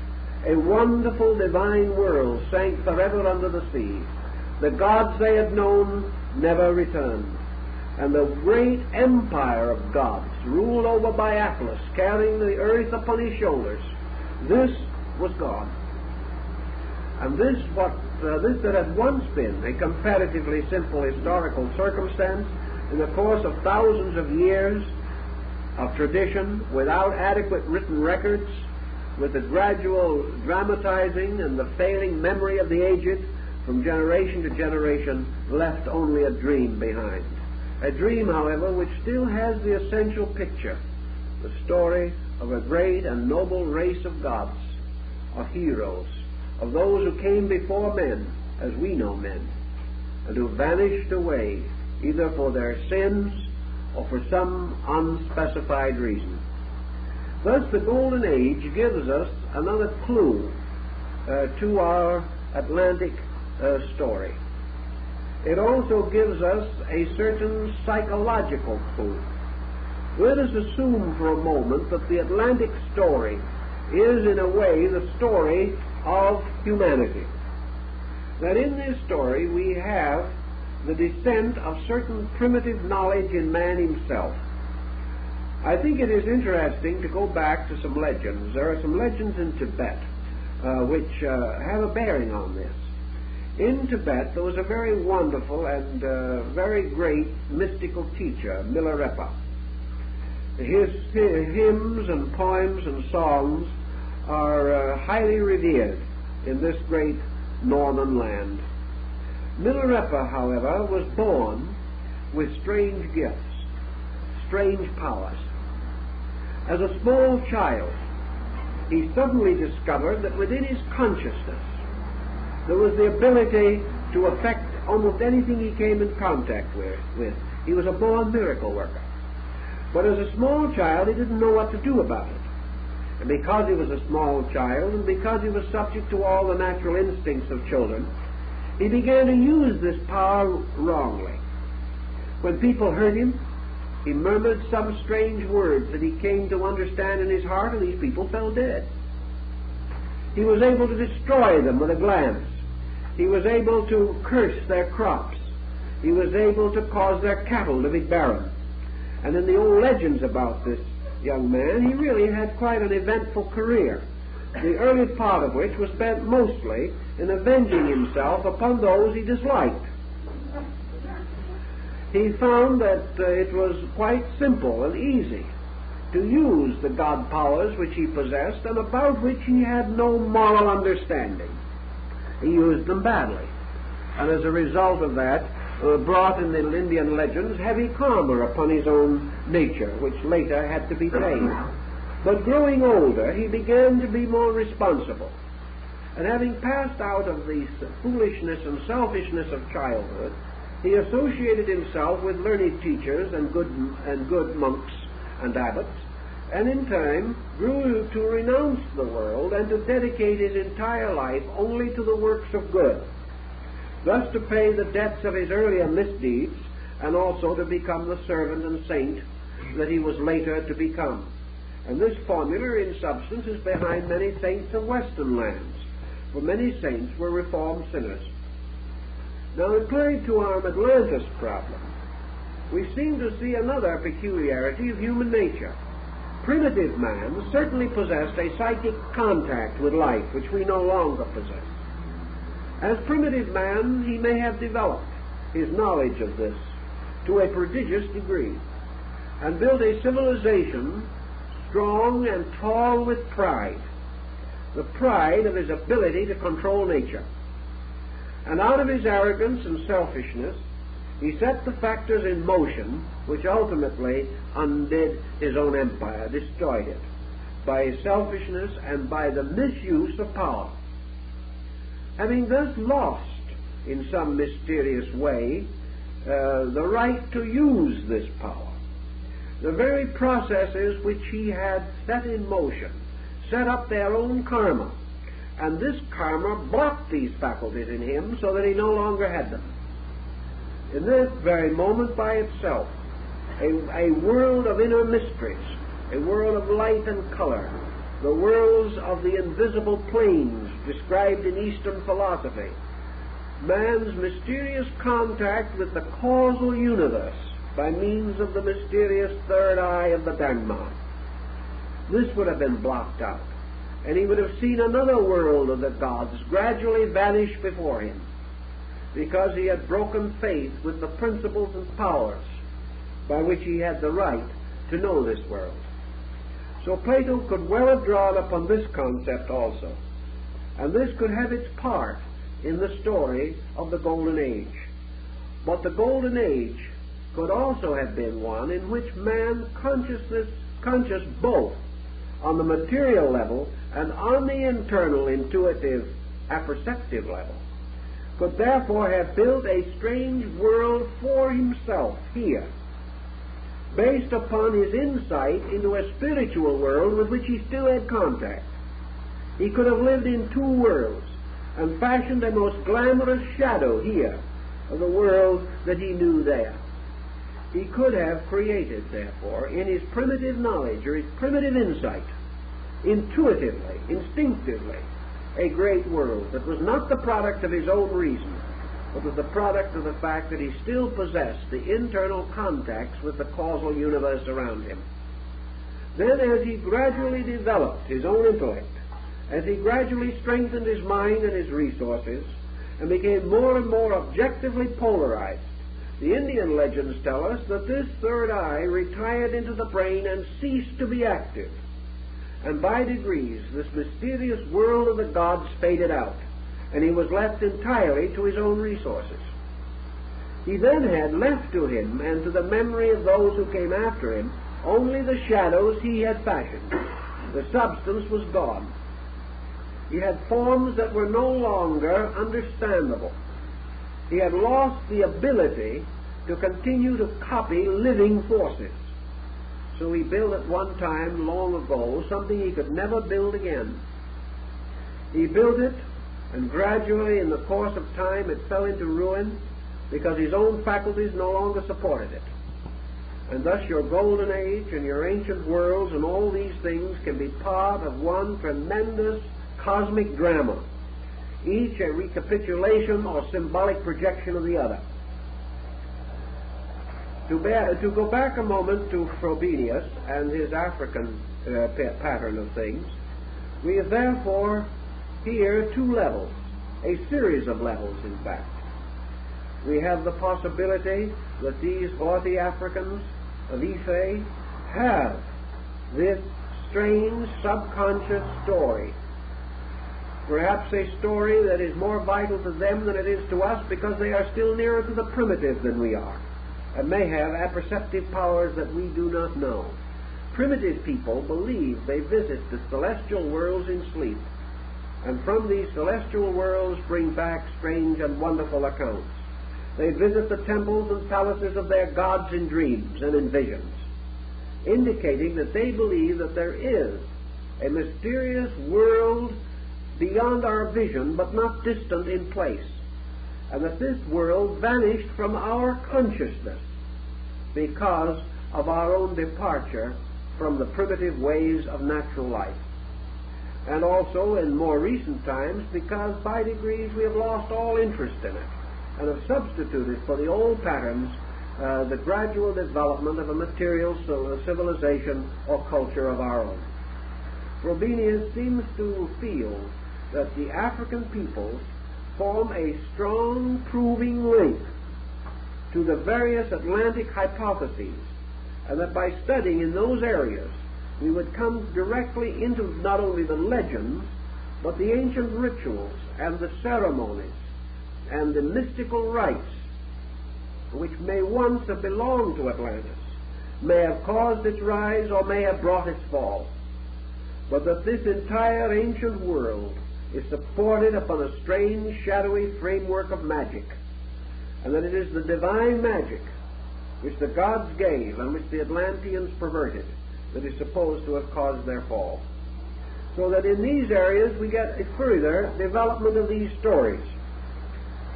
A wonderful divine world sank forever under the sea. The gods they had known never returned. And the great empire of gods, ruled over by Atlas, carrying the earth upon his shoulders, this was gone. And this that had once been a comparatively simple historical circumstance, in the course of thousands of years of tradition, without adequate written records, with the gradual dramatizing and the failing memory of the aged, from generation to generation, left only a dream behind. A dream, however, which still has the essential picture, the story of a great and noble race of gods, of heroes, of those who came before men, as we know men, and who vanished away, either for their sins or for some unspecified reason. Thus, the Golden Age gives us another clue to our Atlantic story. It also gives us a certain psychological clue. Let us assume for a moment that the Atlantic story is, in a way, the story of humanity. That in this story we have the descent of certain primitive knowledge in man himself. I think it is interesting to go back to some legends. There are some legends in Tibet which have a bearing on this. In Tibet there was a very wonderful and very great mystical teacher, Milarepa. His hymns and poems and songs are highly revered in this great northern land. Milarepa, however, was born with strange gifts, strange powers. As a small child, he suddenly discovered that within his consciousness there was the ability to affect almost anything he came in contact with. He was a born miracle worker. But as a small child, he didn't know what to do about it. And because he was a small child, and because he was subject to all the natural instincts of children, he began to use this power wrongly. When people heard him, he murmured some strange words that he came to understand in his heart, and these people fell dead. He was able to destroy them with a glance. He was able to curse their crops. He was able to cause their cattle to be barren. And in the old legends about this young man, he really had quite an eventful career, the early part of which was spent mostly in avenging himself upon those he disliked. He found that it was quite simple and easy to use the God powers which he possessed and about which he had no moral understanding. He used them badly, and as a result of that brought in the Indian legends heavy karma upon his own nature, which later had to be paid. But growing older, he began to be more responsible, and having passed out of the foolishness and selfishness of childhood, he associated himself with learned teachers and good monks and abbots, and in time grew to renounce the world and to dedicate his entire life only to the works of good, thus to pay the debts of his earlier misdeeds and also to become the servant and saint that he was later to become. And this formula in substance is behind many saints of Western lands, for many saints were reformed sinners. Now, applied to our Atlantis problem, we seem to see another peculiarity of human nature. Primitive man certainly possessed a psychic contact with life, which we no longer possess. As primitive man, he may have developed his knowledge of this to a prodigious degree, and built a civilization strong and tall with pride, the pride of his ability to control nature. And out of his arrogance and selfishness, he set the factors in motion which ultimately undid his own empire, destroyed it, by his selfishness and by the misuse of power. Having thus lost, in some mysterious way, the right to use this power, the very processes which he had set in motion set up their own karma, and this karma blocked these faculties in him so that he no longer had them. In this very moment by itself, a world of inner mysteries, a world of light and color, the worlds of the invisible planes described in Eastern philosophy, man's mysterious contact with the causal universe by means of the mysterious third eye of the Dharma. This would have been blocked out, and he would have seen another world of the gods gradually vanish before him, because he had broken faith with the principles and powers by which he had the right to know this world. So Plato could well have drawn upon this concept also, and this could have its part in the story of the Golden Age. But the Golden Age could also have been one in which man, conscious both on the material level and on the internal, intuitive, apperceptive level, could therefore have built a strange world for himself here, based upon his insight into a spiritual world with which he still had contact. He could have lived in two worlds and fashioned a most glamorous shadow here of the world that he knew there. He could have created, therefore, in his primitive knowledge or his primitive insight, intuitively, instinctively, a great world that was not the product of his own reason, but was the product of the fact that he still possessed the internal contacts with the causal universe around him. Then, as he gradually developed his own intellect, as he gradually strengthened his mind and his resources, and became more and more objectively polarized, the Indian legends tell us that this third eye retired into the brain and ceased to be active. And by degrees, this mysterious world of the gods faded out, and he was left entirely to his own resources. He then had left to him and to the memory of those who came after him only the shadows he had fashioned. The substance was gone. He had forms that were no longer understandable. He had lost the ability to continue to copy living forces. So he built at one time, long ago, something he could never build again. He built it, and gradually in the course of time it fell into ruin because his own faculties no longer supported it. And thus your golden age and your ancient worlds and all these things can be part of one tremendous cosmic drama, each a recapitulation or symbolic projection of the other. To go back a moment to Frobenius and his African pattern of things, we have therefore here two levels, a series of levels in fact. We have the possibility that these haughty Africans of Ife have this strange subconscious story, perhaps a story that is more vital to them than it is to us because they are still nearer to the primitive than we are, and may have apperceptive powers that we do not know. Primitive people believe they visit the celestial worlds in sleep, and from these celestial worlds bring back strange and wonderful accounts. They visit the temples and palaces of their gods in dreams and in visions, indicating that they believe that there is a mysterious world beyond our vision but not distant in place, and that this world vanished from our consciousness because of our own departure from the primitive ways of natural life. And also in more recent times because by degrees we have lost all interest in it and have substituted for the old patterns the gradual development of a material civilization or culture of our own. Frobenius seems to feel that the African peoples form a strong proving link to the various Atlantic hypotheses, and that by studying in those areas we would come directly into not only the legends but the ancient rituals and the ceremonies and the mystical rites which may once have belonged to Atlantis, may have caused its rise or may have brought its fall, but that this entire ancient world is supported upon a strange shadowy framework of magic, and that it is the divine magic which the gods gave and which the Atlanteans perverted that is supposed to have caused their fall. So that in these areas we get a further development of these stories.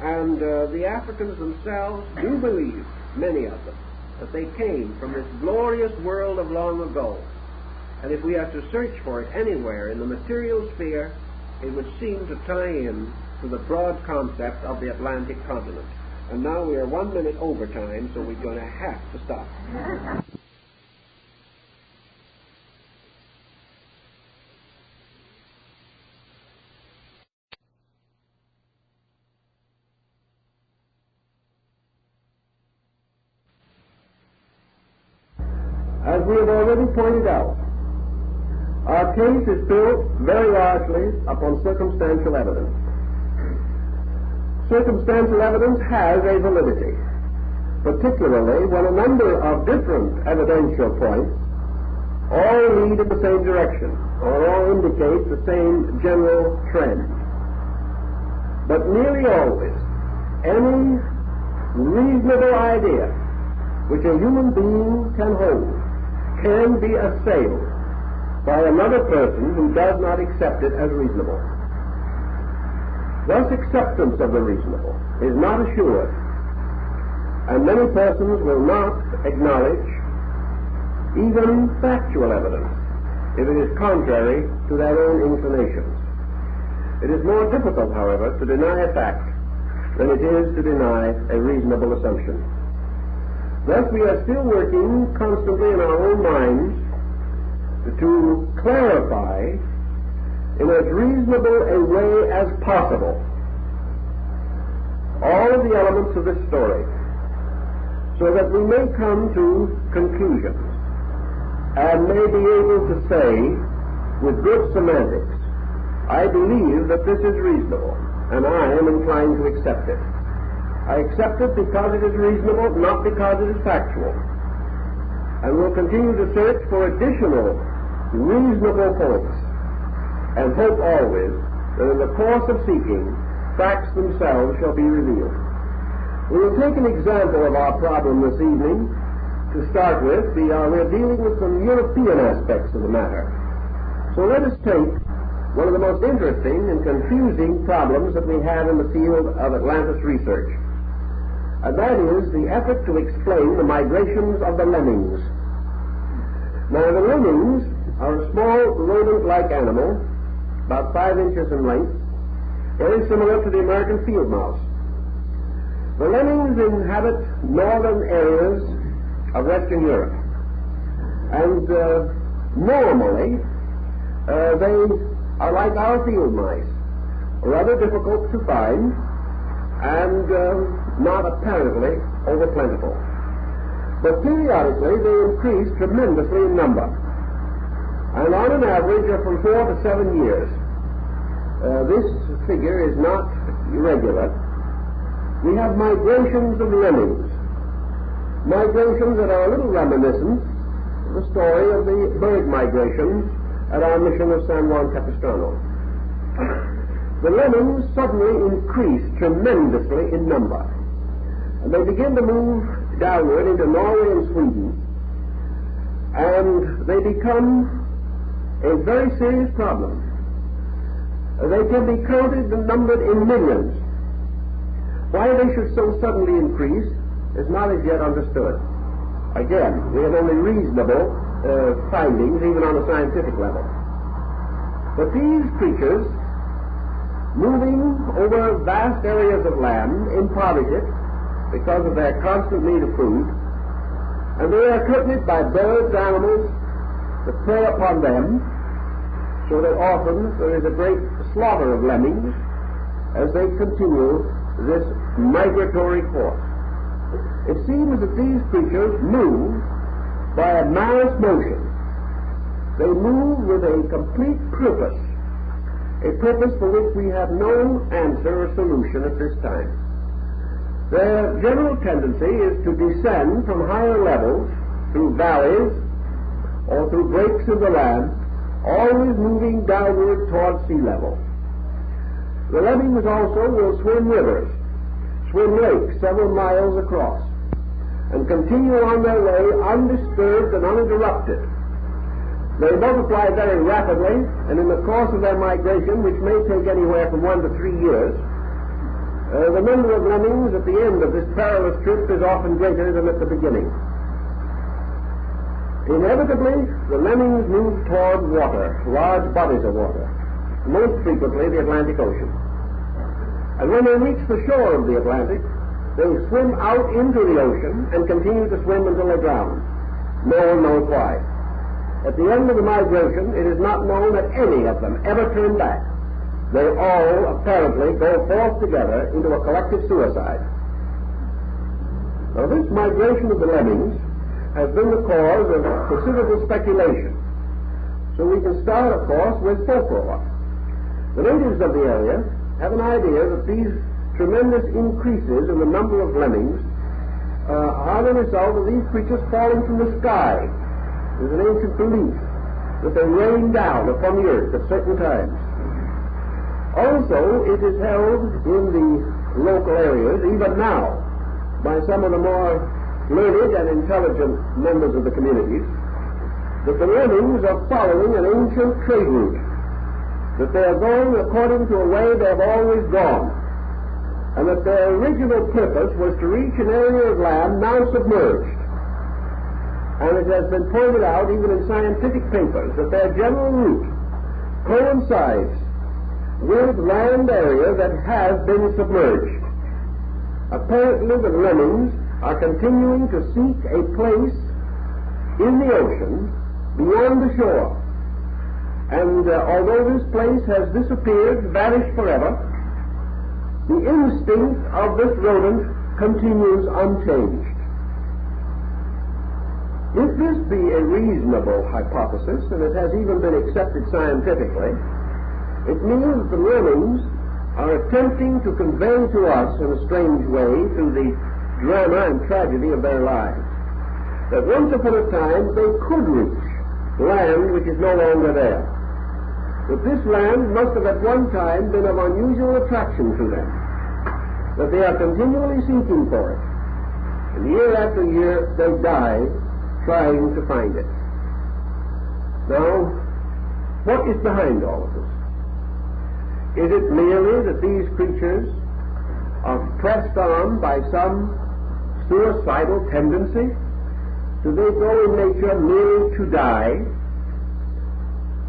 And the Africans themselves do believe, many of them, that they came from this glorious world of long ago. And if we are to search for it anywhere in the material sphere, it would seem to tie in to the broad concept of the Atlantic continent. And now we are 1 minute over time, so we're going to have to stop. As we have already pointed out, our case is built very largely upon circumstantial evidence. Circumstantial evidence has a validity, particularly when a number of different evidential points all lead in the same direction, or all indicate the same general trend. But nearly always, any reasonable idea which a human being can hold can be assailed by another person who does not accept it as reasonable. Thus, acceptance of the reasonable is not assured, and many persons will not acknowledge even factual evidence if it is contrary to their own inclinations. It is more difficult, however, to deny a fact than it is to deny a reasonable assumption. Thus, we are still working constantly in our own minds to clarify in as reasonable a way as possible all of the elements of this story, so that we may come to conclusions and may be able to say with good semantics, I believe that this is reasonable, and I am inclined to accept it. I accept it because it is reasonable, not because it is factual. And we'll continue to search for additional reasonable points, and hope always that in the course of seeking, facts themselves shall be revealed. We will take an example of our problem this evening. To start with, we're dealing with some European aspects of the matter. So let us take one of the most interesting and confusing problems that we have in the field of Atlantis research. And that is the effort to explain the migrations of the lemmings. Now, the lemmings are a small rodent-like animal, about 5 inches in length, very similar to the American field mouse. The lemmings inhabit northern areas of Western Europe, and normally they are like our field mice, rather difficult to find and not apparently over-plentiful. But periodically they increase tremendously in number, and on an average of from 4 to 7 years. This figure is not irregular. We have migrations of lemmings, migrations that are a little reminiscent of the story of the bird migrations at our mission of San Juan Capistrano. The lemmings suddenly increase tremendously in number, and they begin to move downward into Norway and Sweden, and they become a very serious problem. They can be counted and numbered in millions. Why they should so suddenly increase is not as yet understood. Again, we have only reasonable findings, even on a scientific level. But these creatures, moving over vast areas of land, impoverish it because of their constant need of food, and they are accompanied by birds, animals that prey upon them, so that often there is a great slaughter of lemmings as they continue this migratory course. It seems that these creatures move by a mass motion. They move with a complete purpose, a purpose for which we have no answer or solution at this time. Their general tendency is to descend from higher levels through valleys or through breaks in the land, always moving downward toward sea level. The lemmings also will swim rivers, swim lakes several miles across, and continue on their way undisturbed and uninterrupted. They multiply very rapidly, and in the course of their migration, which may take anywhere from 1 to 3 years, the number of lemmings at the end of this perilous trip is often greater than at the beginning. Inevitably, the lemmings move toward water, large bodies of water, most frequently the Atlantic Ocean. And when they reach the shore of the Atlantic, they swim out into the ocean and continue to swim until they drown. No one knows why. At the end of the migration, it is not known that any of them ever turn back. They all apparently go forth together into a collective suicide. Now, this migration of the lemmings has been the cause of considerable speculation. So we can start, of course, with folklore. The natives of the area have an idea that these tremendous increases in the number of lemmings are the result of these creatures falling from the sky. There's an ancient belief that they rain down upon the earth at certain times. Also, it is held in the local areas, even now, by some of the more learned and intelligent members of the communities, that the lemmings are following an ancient trade route, that they are going according to a way they have always gone, and that their original purpose was to reach an area of land now submerged. And it has been pointed out, even in scientific papers, that their general route coincides with land area that has been submerged. Apparently, the lemmings are continuing to seek a place in the ocean beyond the shore. And although this place has disappeared, vanished forever, the instinct of this rodent continues unchanged. If this be a reasonable hypothesis, and it has even been accepted scientifically, it means the lemmings are attempting to convey to us in a strange way, through the drama and tragedy of their lives, that once upon a time they could reach land which is no longer there. That this land must have at one time been of unusual attraction to them, that they are continually seeking for it, and year after year they die trying to find it. Now, what is behind all of this? Is it merely that these creatures are pressed on by some suicidal tendency? Do they go in nature merely to die?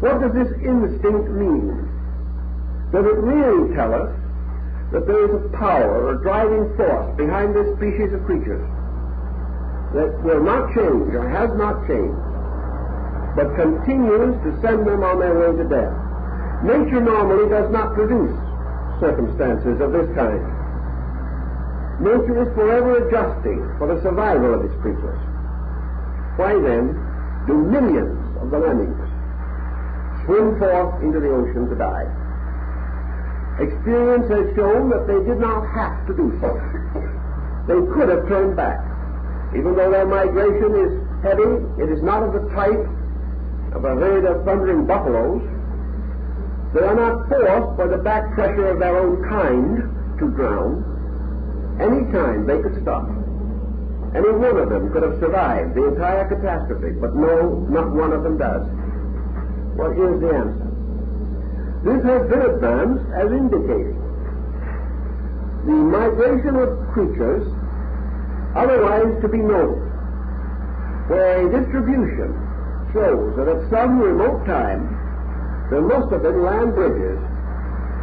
What does this instinct mean? Does it really tell us that there is a power or driving force behind this species of creatures that will not change or has not changed, but continues to send them on their way to death? Nature normally does not produce circumstances of this kind. Nature is forever adjusting for the survival of its creatures. Why then do millions of the lemmings swim forth into the ocean to die? Experience has shown that they did not have to do so. They could have turned back. Even though their migration is heavy, it is not of the type of a herd of thundering buffaloes. They are not forced by the back pressure of their own kind to drown. Any time they could stop. Any one of them could have survived the entire catastrophe, but no, not one of them does. What is the answer? This has been advanced as indicating the migration of creatures otherwise to be noted, where a distribution shows that at some remote time there must have been land bridges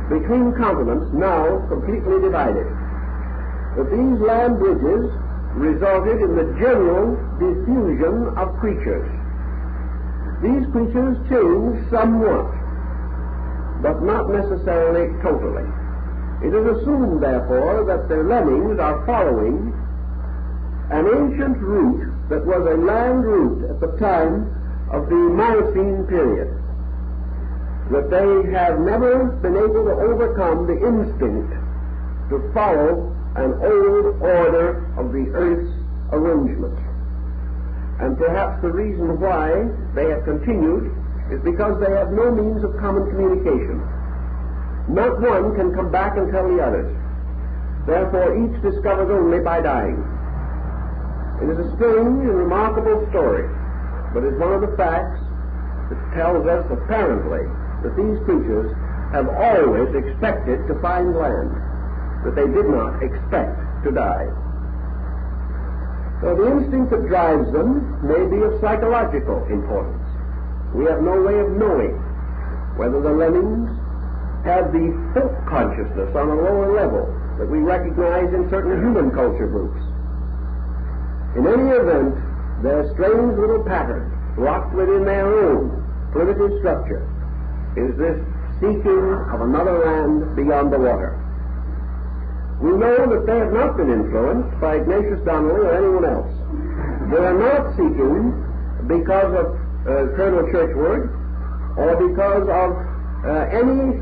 between continents now completely divided. That these land bridges resulted in the general diffusion of creatures. These creatures change somewhat, but not necessarily totally. It is assumed, therefore, that the lemmings are following an ancient route that was a land route at the time of the Miocene period, that they have never been able to overcome the instinct to follow an old order of the earth's arrangement. And perhaps the reason why they have continued is because they have no means of common communication. Not one can come back and tell the others. Therefore, each discovers only by dying. It is a strange and remarkable story, but it's one of the facts that tells us apparently that these creatures have always expected to find land, that they did not expect to die. So the instinct that drives them may be of psychological importance. We have no way of knowing whether the lemmings have the folk consciousness on a lower level that we recognize in certain human culture groups. In any event, their strange little pattern, locked within their own primitive structure, is this seeking of another land beyond the water. We know that they have not been influenced by Ignatius Donnelly or anyone else. They are not seeking because of Colonel Churchward or because of any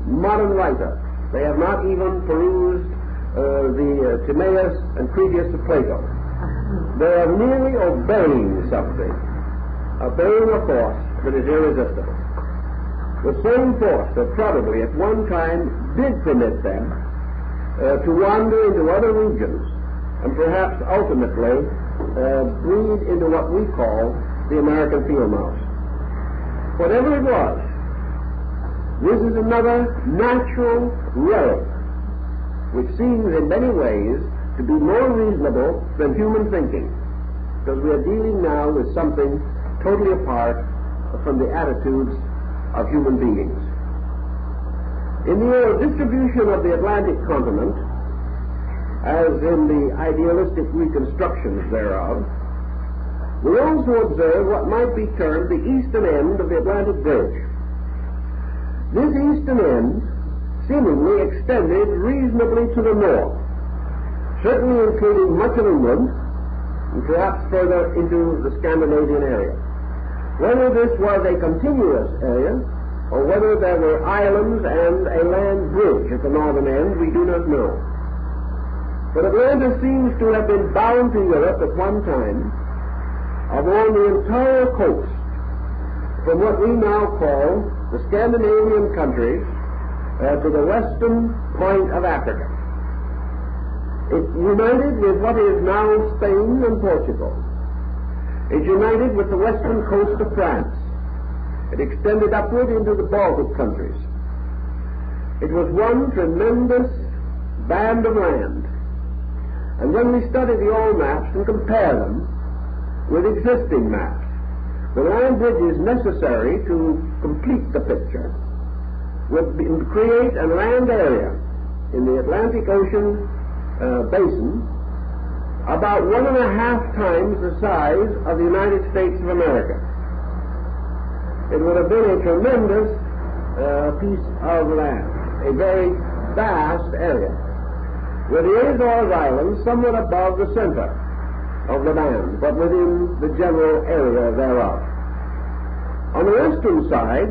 modern writer. They have not even perused the Timaeus and Critias of Plato. They are merely obeying something, obeying a force that is irresistible. The same force that probably at one time did permit them to wander into other regions and perhaps ultimately breed into what we call the American field mouse. Whatever it was, this is another natural relic which seems in many ways to be more reasonable than human thinking, because we are dealing now with something totally apart from the attitudes of human beings. In the distribution of the Atlantic continent, as in the idealistic reconstructions thereof, we also observe what might be termed the eastern end of the Atlantic Bridge. This eastern end seemingly extended reasonably to the north, certainly including much of England, and perhaps further into the Scandinavian area. Whether this was a continuous area, or whether there were islands and a land bridge at the northern end, we do not know. But Atlantis seems to have been bound to Europe at one time along the entire coast, from what we now call the Scandinavian countries to the western point of Africa. It united with what is now Spain and Portugal. It united with the western coast of France. It extended upward into the Baltic countries. It was one tremendous band of land. And when we study the old maps and compare them with existing maps, the land bridges necessary to complete the picture would create a land area in the Atlantic Ocean basin about 1.5 times the size of the United States of America. It would have been a tremendous piece of land, a very vast area, with the Azores Islands somewhat above the center of the band, but within the general area thereof. On the western side,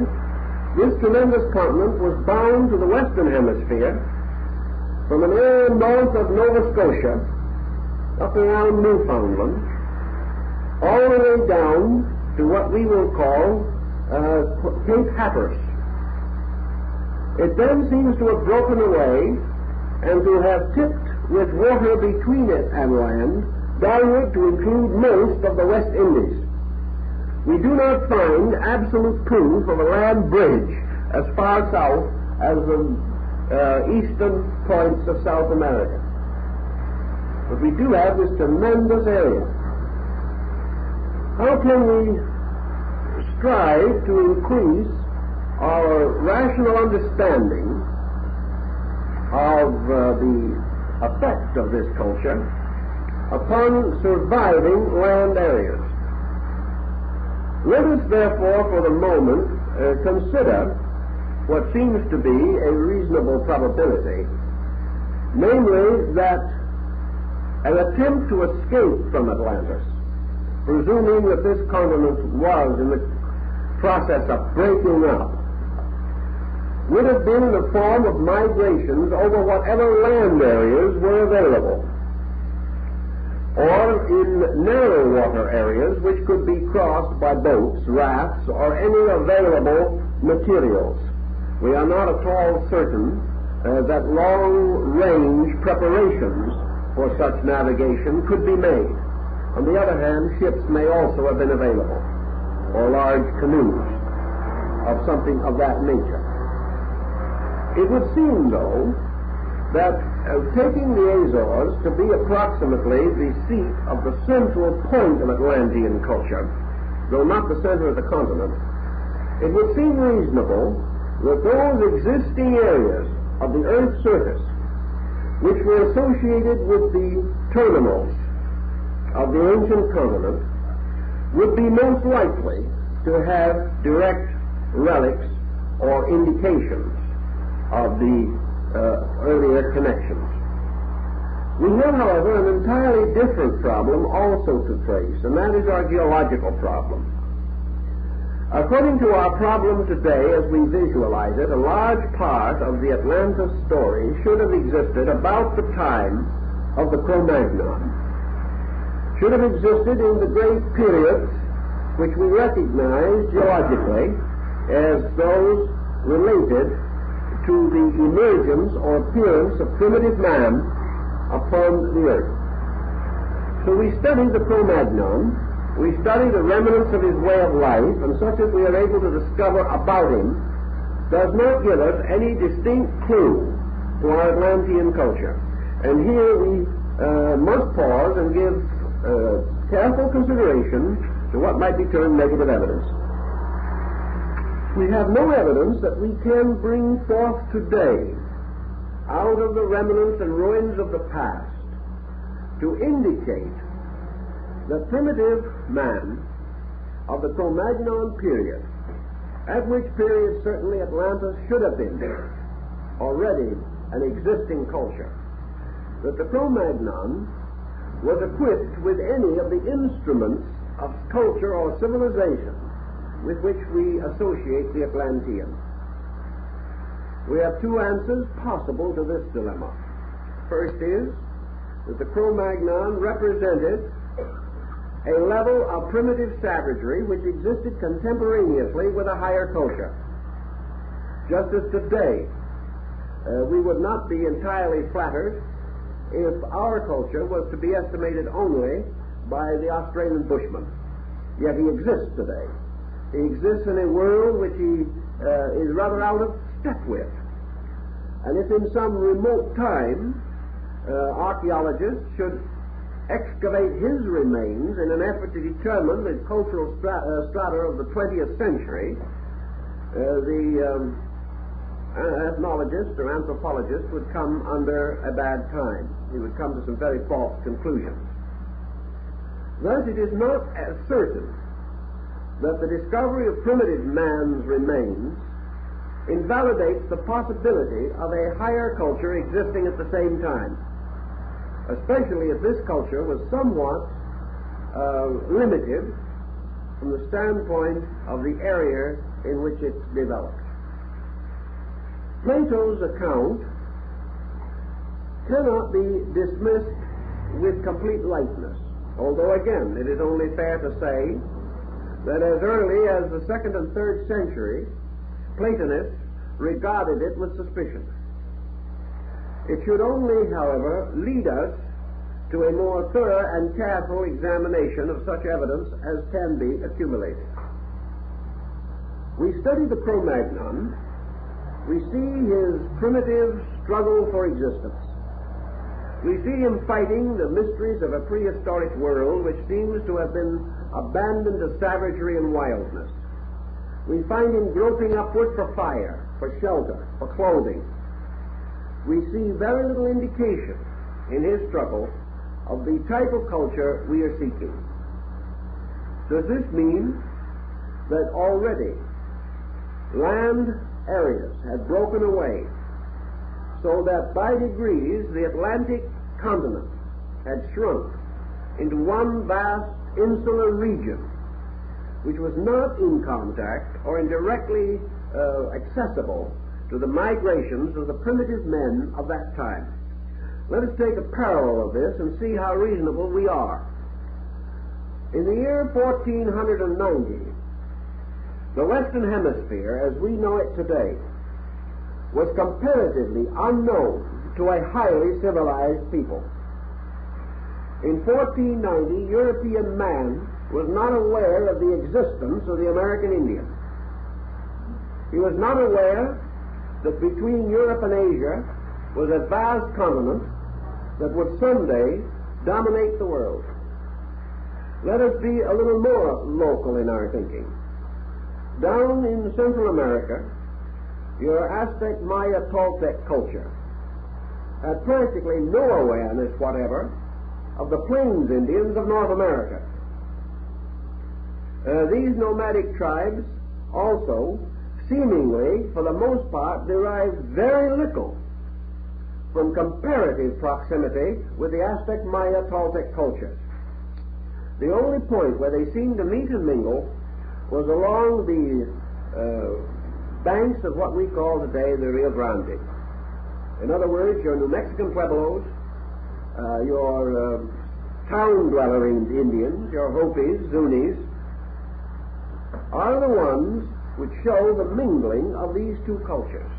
this tremendous continent was bound to the western hemisphere from an area north of Nova Scotia up around Newfoundland, all the way down to what we will call Cape Hatteras. It then seems to have broken away and to have tipped with water between it and land downward to include most of the West Indies. We do not find absolute proof of a land bridge as far south as the eastern points of South America. But we do have this tremendous area. How can we strive to increase our rational understanding of the effect of this culture upon surviving land areas? Let us therefore for the moment consider what seems to be a reasonable probability, namely that an attempt to escape from Atlantis, presuming that this continent was in the process of breaking up, would have been in the form of migrations over whatever land areas were available, or in narrow water areas which could be crossed by boats, rafts, or any available materials. We are not at all certain that long-range preparations for such navigation could be made. On the other hand, ships may also have been available, or large canoes of something of that nature. It would seem, though, that taking the Azores to be approximately the seat of the central point of Atlantean culture, though not the center of the continent, it would seem reasonable that those existing areas of the Earth's surface which were associated with the terminals of the ancient continent would be most likely to have direct relics or indications of the earlier connections. We have, however, an entirely different problem also to face, and that is our geological problem. According to our problem today, as we visualize it, a large part of the Atlantis story should have existed about the time of the Cro-Magnon, should have existed in the great periods which we recognize geologically as those related to the emergence or appearance of primitive man upon the earth. So we study the Cro-Magnon, we study the remnants of his way of life, and such as we are able to discover about him does not give us any distinct clue to our Atlantean culture. And here we must pause and give careful consideration to what might be termed negative evidence. We have no evidence that we can bring forth today out of the remnants and ruins of the past to indicate the primitive man of the Cro-Magnon period, at which period certainly Atlantis should have been already an existing culture, that the Cro-Magnon was equipped with any of the instruments of culture or civilization with which we associate the Atlantean. We have two answers possible to this dilemma. First is that the Cro-Magnon represented a level of primitive savagery which existed contemporaneously with a higher culture. Just as today, we would not be entirely flattered if our culture was to be estimated only by the Australian bushman. Yet he exists today. He exists in a world which he is rather out of step with. And if in some remote time archaeologists should excavate his remains in an effort to determine the cultural strata of the 20th century, the ethnologist or anthropologist would come under a bad time. He would come to some very false conclusions. Thus, it is not as certain that the discovery of primitive man's remains invalidates the possibility of a higher culture existing at the same time, especially if this culture was somewhat limited from the standpoint of the area in which it developed. Plato's account cannot be dismissed with complete lightness, although again it is only fair to say that as early as the 2nd and 3rd century, Platonists regarded it with suspicion. It should only, however, lead us to a more thorough and careful examination of such evidence as can be accumulated. We study the Cro-Magnon, we see his primitive struggle for existence. We see him fighting the mysteries of a prehistoric world which seems to have been abandoned to savagery and wildness. We find him groping upward for fire, for shelter, for clothing. We see very little indication in his struggle of the type of culture we are seeking. Does this mean that already land areas had broken away so that by degrees the Atlantic continent had shrunk into one vast insular region which was not in contact or indirectly accessible to the migrations of the primitive men of that time? Let us take a parallel of this and see how reasonable we are. In the year 1490, the Western Hemisphere, as we know it today, was comparatively unknown to a highly civilized people. In 1490, European man was not aware of the existence of the American Indian. He was not aware that between Europe and Asia was a vast continent that would someday dominate the world. Let us be a little more local in our thinking. Down in Central America, your Aztec, Maya, Toltec culture had practically no awareness whatever of the Plains Indians of North America. These nomadic tribes also, seemingly, for the most part, derived very little from comparative proximity with the Aztec, Maya, Toltec cultures. The only point where they seemed to meet and mingle was along the banks of what we call today the Rio Grande. In other words, your New Mexican Pueblos, your town-dweller Indians, your Hopis, Zunis, are the ones which show the mingling of these two cultures.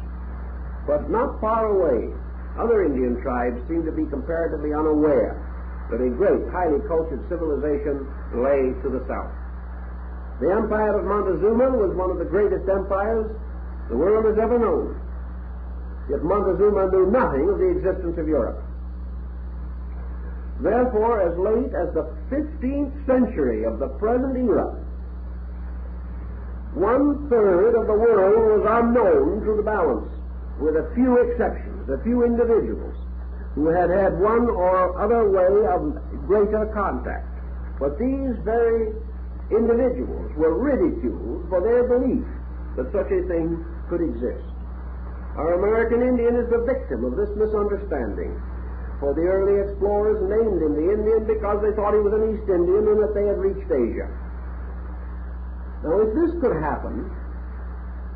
But not far away, other Indian tribes seem to be comparatively unaware that a great, highly cultured civilization lay to the south. The empire of Montezuma was one of the greatest empires the world has ever known. Yet Montezuma knew nothing of the existence of Europe. Therefore, as late as the 15th century of the present era, 1/3 of the world was unknown to the balance, with a few exceptions, a few individuals who had had one or other way of greater contact. But these very individuals were ridiculed for their belief that such a thing could exist. Our American Indian is the victim of this misunderstanding, for the early explorers named him the Indian because they thought he was an East Indian and that they had reached Asia. Now, if this could happen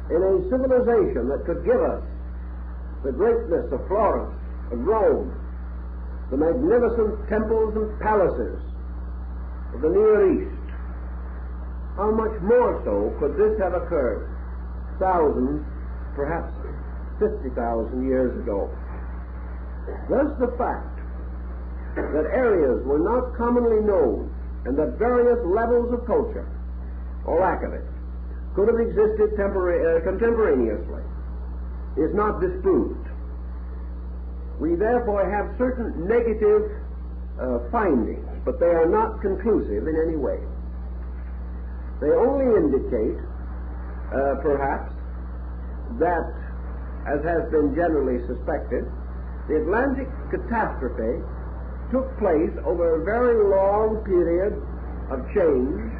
in a civilization that could give us the greatness of Florence, of Rome, the magnificent temples and palaces of the Near East, how much more so could this have occurred thousands, perhaps 50,000 years ago? Thus the fact that areas were not commonly known and that various levels of culture, or lack of it, could have existed contemporaneously is not disproved. We therefore have certain negative findings, but they are not conclusive in any way. They only indicate, perhaps, that, as has been generally suspected, the Atlantic catastrophe took place over a very long period of change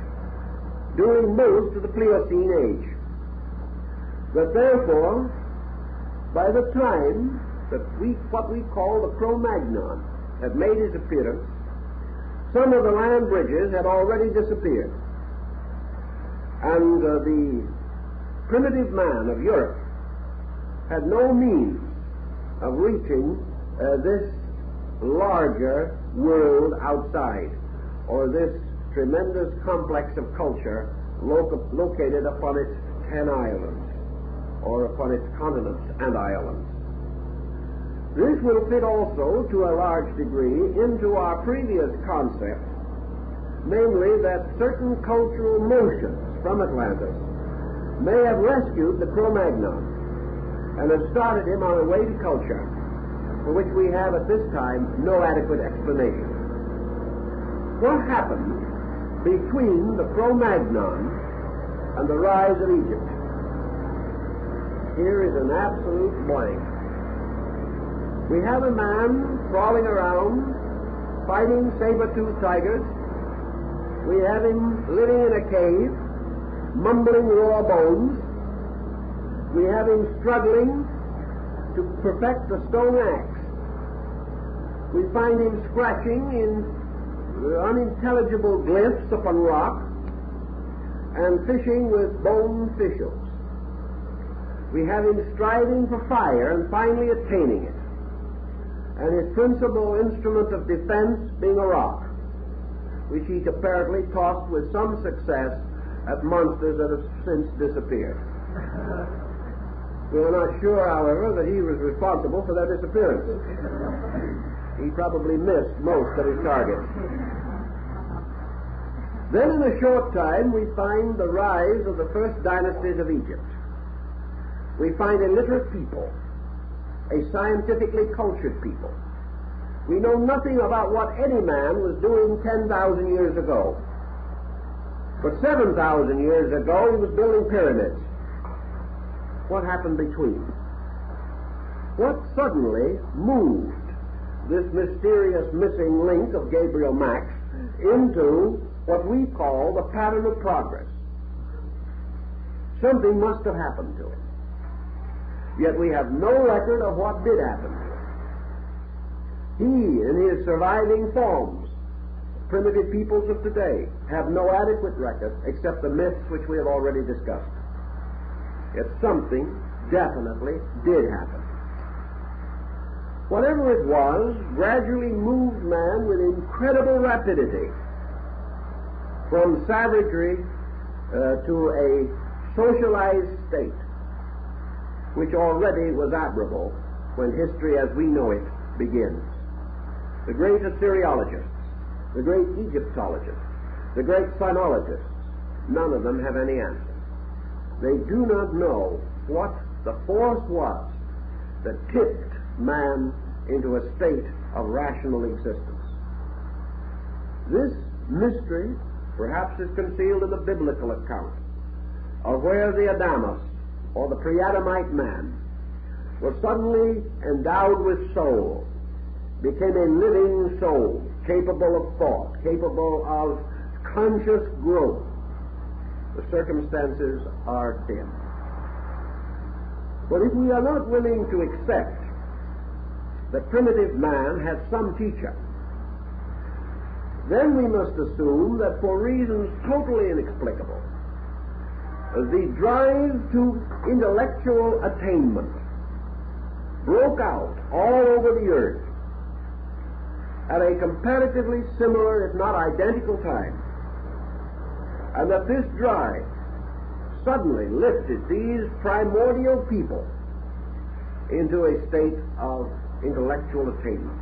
during most of the Pliocene age. That therefore, by the time that what we call the Cro-Magnon had made his appearance, some of the land bridges had already disappeared. And the primitive man of Europe had no means of reaching this larger world outside, or this tremendous complex of culture located upon its 10 islands, or upon its continents and islands. This will fit also, to a large degree, into our previous concept, namely that certain cultural motions from Atlantis may have rescued the Cro-Magnon and have started him on a way to culture for which we have at this time no adequate explanation. What happened between the Cro-Magnon and the rise of Egypt? Here is an absolute blank. We have a man crawling around, fighting saber-toothed tigers. We have him living in a cave, mumbling raw bones. We have him struggling to perfect the stone axe. We find him scratching in unintelligible glyphs upon rock and fishing with bone fishhooks. We have him striving for fire and finally attaining it, and his principal instrument of defense being a rock, which he apparently tossed with some success at monsters that have since disappeared. We are not sure, however, that he was responsible for their disappearance. He probably missed most of his targets. Then in a short time we find the rise of the first dynasties of Egypt. We find a literate people, a scientifically cultured people. We know nothing about what any man was doing 10,000 years ago. But 7,000 years ago he was building pyramids. What happened between? What suddenly moved this mysterious missing link of Gabriel Max into what we call the pattern of progress? Something must have happened to it. Yet we have no record of what did happen to it. He and his surviving forms, primitive peoples of today, have no adequate record except the myths which we have already discussed. Yet something definitely did happen. Whatever it was gradually moved man with incredible rapidity from savagery to a socialized state, which already was admirable when history as we know it begins. The great Assyriologists, the great Egyptologists, the great Sinologists, none of them have any answer. They do not know what the force was that tipped man into a state of rational existence. This mystery perhaps is concealed in the biblical account of where the Adamus, or the pre-Adamite man, was suddenly endowed with soul, became a living soul, capable of thought, capable of conscious growth. The circumstances are dim. But if we are not willing to accept that primitive man had some teacher, then we must assume that for reasons totally inexplicable, the drive to intellectual attainment broke out all over the earth at a comparatively similar, if not identical time, and that this drive suddenly lifted these primordial people into a state of intellectual attainment.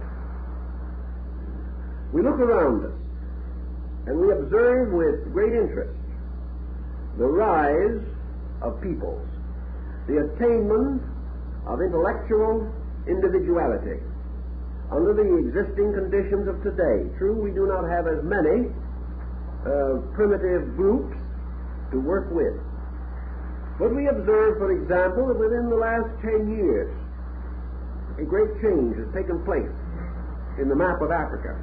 We look around us and we observe with great interest the rise of peoples, the attainment of intellectual individuality, under the existing conditions of today. True, we do not have as many primitive groups to work with. But we observe, for example, that within the last 10 years, a great change has taken place in the map of Africa.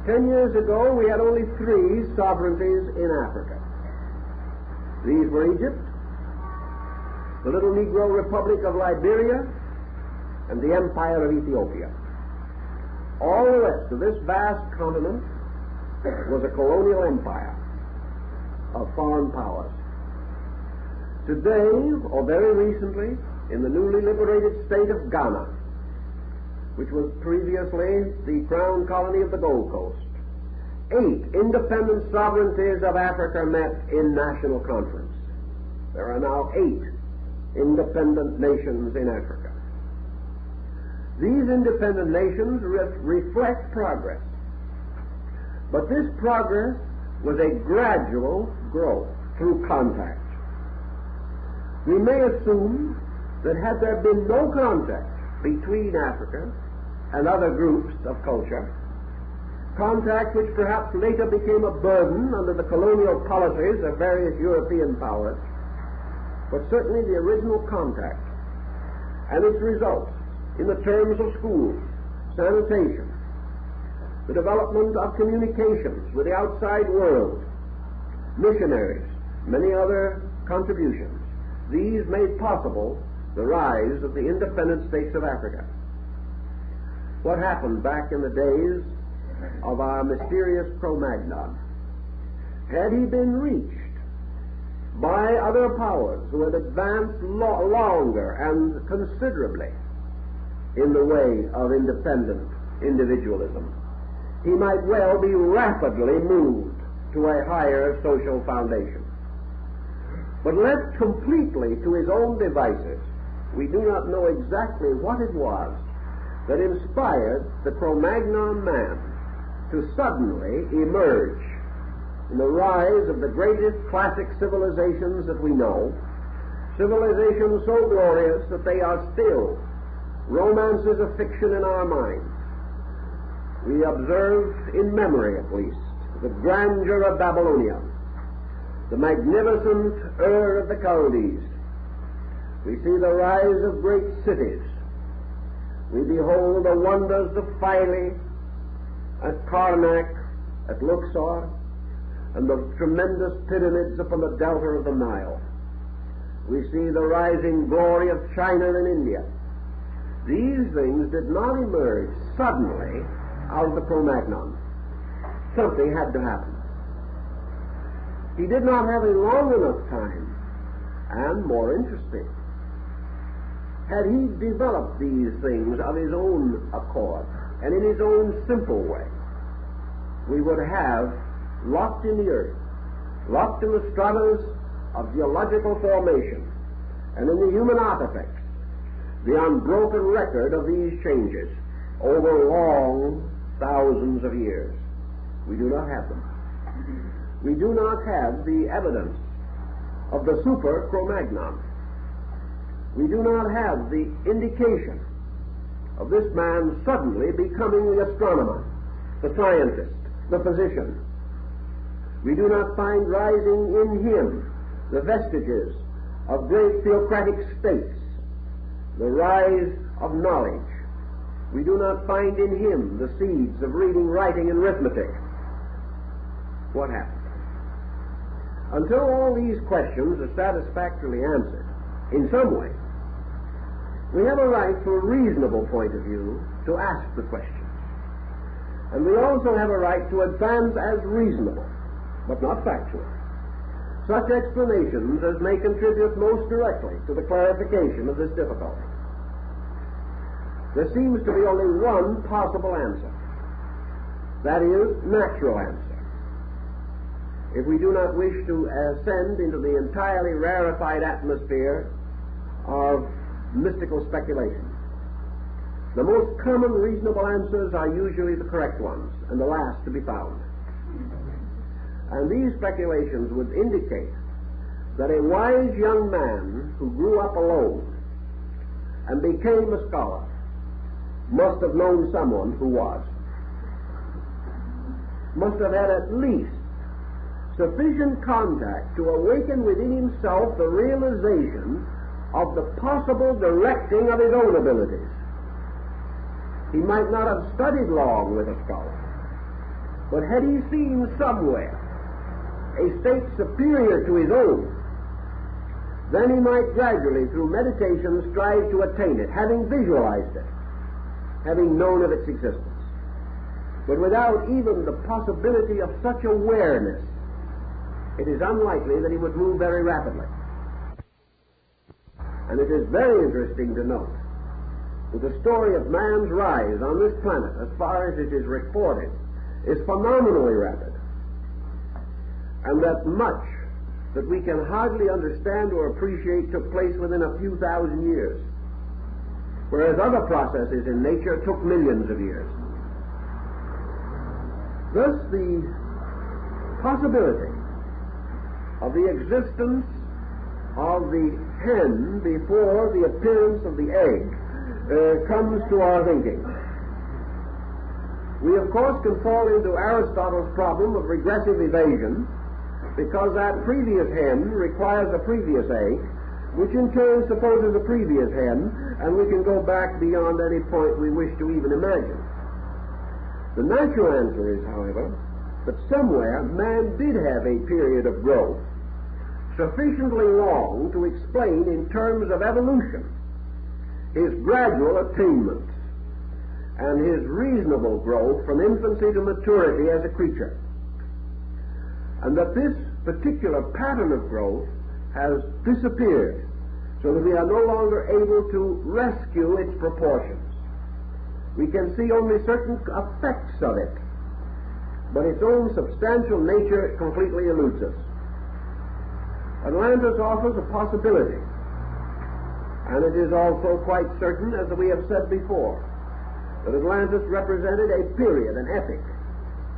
10 years ago, we had only 3 sovereignties in Africa. These were Egypt, the little Negro Republic of Liberia, and the Empire of Ethiopia. All the rest of this vast continent was a colonial empire of foreign powers. Today, or very recently, in the newly liberated state of Ghana, which was previously the crown colony of the Gold Coast, 8 independent sovereignties of Africa met in national conference. There are now 8 independent nations in Africa. These independent nations reflect progress. But this progress was a gradual growth through contact. We may assume that had there been no contact between Africa and other groups of culture, contact which perhaps later became a burden under the colonial policies of various European powers, but certainly the original contact and its results in the terms of schools, sanitation, the development of communications with the outside world, missionaries, many other contributions, these made possible the rise of the independent states of Africa. What happened back in the days of our mysterious Cro-Magnon? Had he been reached by other powers who had advanced longer and considerably in the way of independent individualism, he might well be rapidly moved to a higher social foundation. But left completely to his own devices, we do not know exactly what it was that inspired the Cro-Magnon man to suddenly emerge in the rise of the greatest classic civilizations that we know, civilizations so glorious that they are still romances of fiction in our minds. We observe, in memory at least, the grandeur of Babylonia, the magnificent Ur of the Chaldees. We see the rise of great cities. We behold the wonders of Philae, at Karnak, at Luxor, and the tremendous pyramids upon the delta of the Nile. We see the rising glory of China and India. These things did not emerge suddenly out of the Cro-Magnon. Something had to happen. He did not have a long enough time, and more interesting, had he developed these things of his own accord and in his own simple way, we would have locked in the earth, locked in the stratas of geological formation, and in the human artifacts, the unbroken record of these changes over long thousands of years. We do not have them. We do not have the evidence of the super Cro-Magnon. We do not have the indication of this man suddenly becoming the astronomer, the scientist, the physician. We do not find rising in him the vestiges of great theocratic states, the rise of knowledge. We do not find in him the seeds of reading, writing, and arithmetic. What happened? Until all these questions are satisfactorily answered, in some way, we have a right, from a reasonable point of view, to ask the questions. And we also have a right to advance as reasonable, but not factual, such explanations as may contribute most directly to the clarification of this difficulty. There seems to be only one possible answer. That is, natural answer. If we do not wish to ascend into the entirely rarefied atmosphere of mystical speculation. The most common reasonable answers are usually the correct ones, and the last to be found. And these speculations would indicate that a wise young man who grew up alone and became a scholar must have known someone who was. Must have had at least sufficient contact to awaken within himself the realization of the possible directing of his own abilities. He might not have studied long with a scholar, but had he seen somewhere a state superior to his own, then he might gradually, through meditation, strive to attain it, having visualized it, having known of its existence. But without even the possibility of such awareness, it is unlikely that he would move very rapidly. And it is very interesting to note that the story of man's rise on this planet, as far as it is recorded, is phenomenally rapid. And that much that we can hardly understand or appreciate took place within a few thousand years, whereas other processes in nature took millions of years. Thus, the possibility of the existence of the hen before the appearance of the egg comes to our thinking. We, of course, can fall into Aristotle's problem of regressive evasion, because that previous hen requires a previous egg, which in turn supposes a previous hen, and we can go back beyond any point we wish to even imagine. The natural answer is, however, that somewhere man did have a period of growth sufficiently long to explain in terms of evolution his gradual attainments and his reasonable growth from infancy to maturity as a creature. And that this particular pattern of growth has disappeared, so that we are no longer able to rescue its proportions. We can see only certain effects of it, but its own substantial nature completely eludes us. Atlantis offers a possibility, and it is also quite certain, as we have said before, that Atlantis represented a period, an epoch,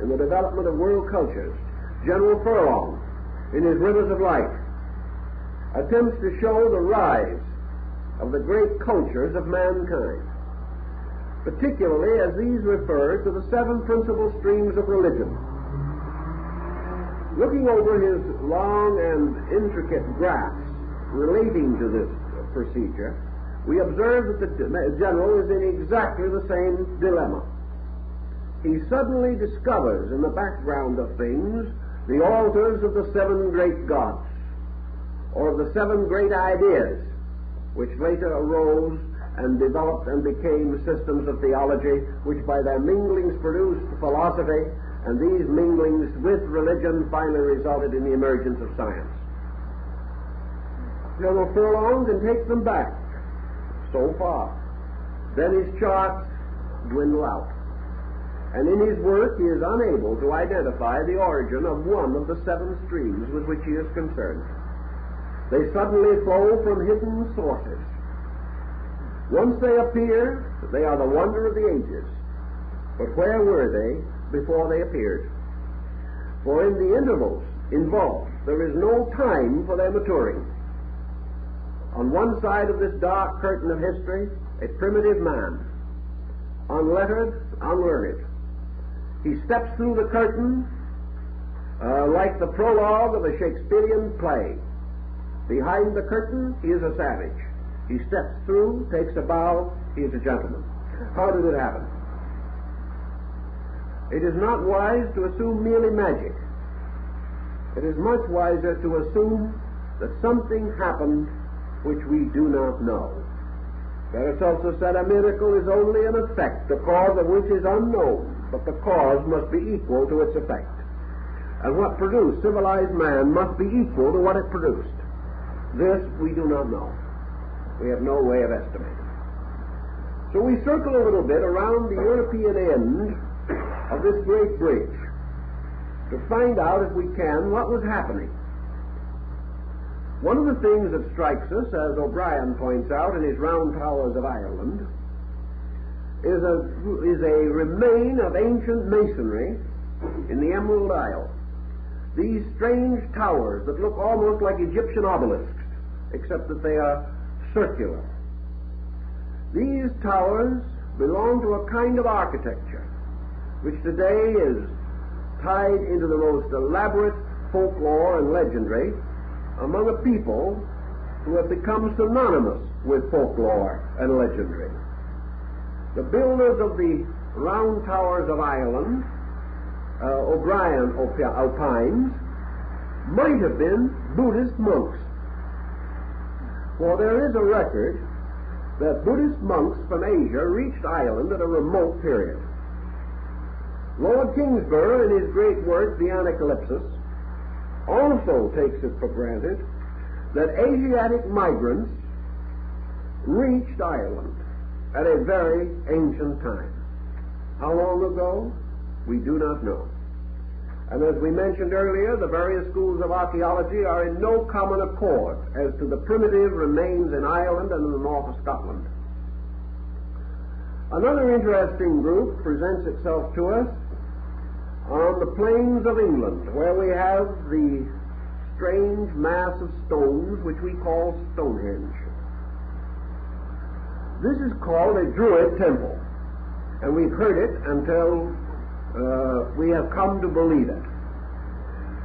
in the development of world cultures. General Furlong, in his Rivers of Light, attempts to show the rise of the great cultures of mankind, particularly as these refer to the 7 principal streams of religion. Looking over his long and intricate graphs relating to this procedure, we observe that the general is in exactly the same dilemma. He suddenly discovers in the background of things the altars of the 7 great gods, or of the 7 great ideas, which later arose and developed and became systems of theology, which by their minglings produced philosophy, and these minglings with religion finally resulted in the emergence of science. General Furlong can take them back so far. Then his charts dwindle out. And in his work he is unable to identify the origin of one of the 7 streams with which he is concerned. They suddenly flow from hidden sources. Once they appear, they are the wonder of the ages. But where were they before they appeared? For in the intervals involved, there is no time for their maturing. On one side of this dark curtain of history, a primitive man, unlettered, unlearned. He steps through the curtain like the prologue of a Shakespearean play. Behind the curtain, he is a savage. He steps through, takes a bow, he is a gentleman. How did it happen? It is not wise to assume merely magic. It is much wiser to assume that something happened which we do not know. Paracelsus said a miracle is only an effect, the cause of which is unknown, but the cause must be equal to its effect. And what produced civilized man must be equal to what it produced. This we do not know. We have no way of estimating. So we circle a little bit around the European end of this great bridge to find out, if we can, what was happening. One of the things that strikes us, as O'Brien points out in his Round Towers of Ireland, is a remain of ancient masonry in the Emerald Isle. These strange towers that look almost like Egyptian obelisks, except that they are circular. These towers belong to a kind of architecture which today is tied into the most elaborate folklore and legendary among a people who have become synonymous with folklore and legendary. The builders of the round towers of Ireland, O'Brien opines, might have been Buddhist monks. For there is a record that Buddhist monks from Asia reached Ireland at a remote period. Lord Kingsborough, in his great work, The Anacalypsis, also takes it for granted that Asiatic migrants reached Ireland at a very ancient time. How long ago? We do not know. And as we mentioned earlier, the various schools of archaeology are in no common accord as to the primitive remains in Ireland and in the north of Scotland. Another interesting group presents itself to us on the plains of England, where we have the strange mass of stones which we call Stonehenge. This is called a Druid temple, and we've heard it until we have come to believe it.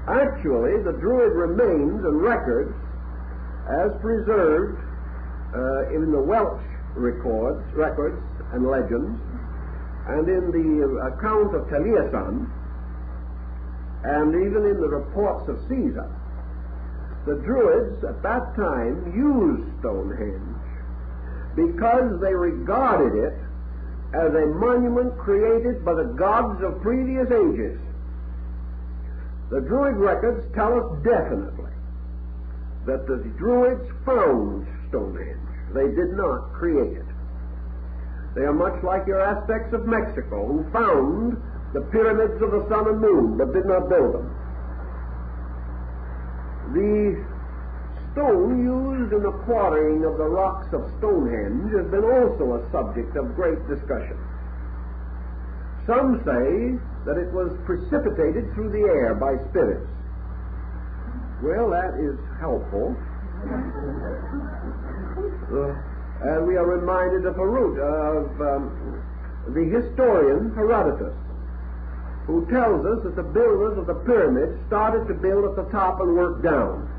Actually, the Druid remains and records, as preserved in the Welsh records and legends, and in the account of Taliesin, and even in the reports of Caesar, the Druids at that time used Stonehenge because they regarded it as a monument created by the gods of previous ages. The Druid records tell us definitely that the Druids found Stonehenge. They did not create it. They are much like your Aztecs of Mexico, who found the pyramids of the sun and moon, but did not build them. The stone used in the quarrying of the rocks of Stonehenge has been also a subject of great discussion. Some say that it was precipitated through the air by spirits. Well, that is helpful. And we are reminded of the historian Herodotus, who tells us that the builders of the pyramids started to build at the top and work down.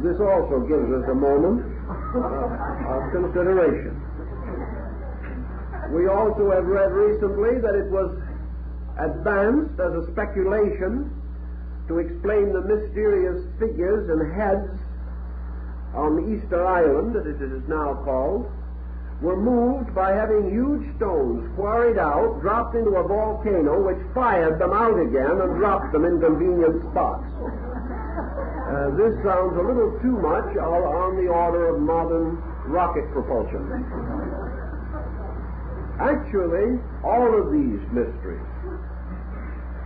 This also gives us a moment of consideration. We also have read recently that it was advanced as a speculation to explain the mysterious figures and heads on Easter Island, as it is now called, were moved by having huge stones quarried out, dropped into a volcano, which fired them out again and dropped them in convenient spots. This sounds a little too much on the order of modern rocket propulsion. Actually, all of these mysteries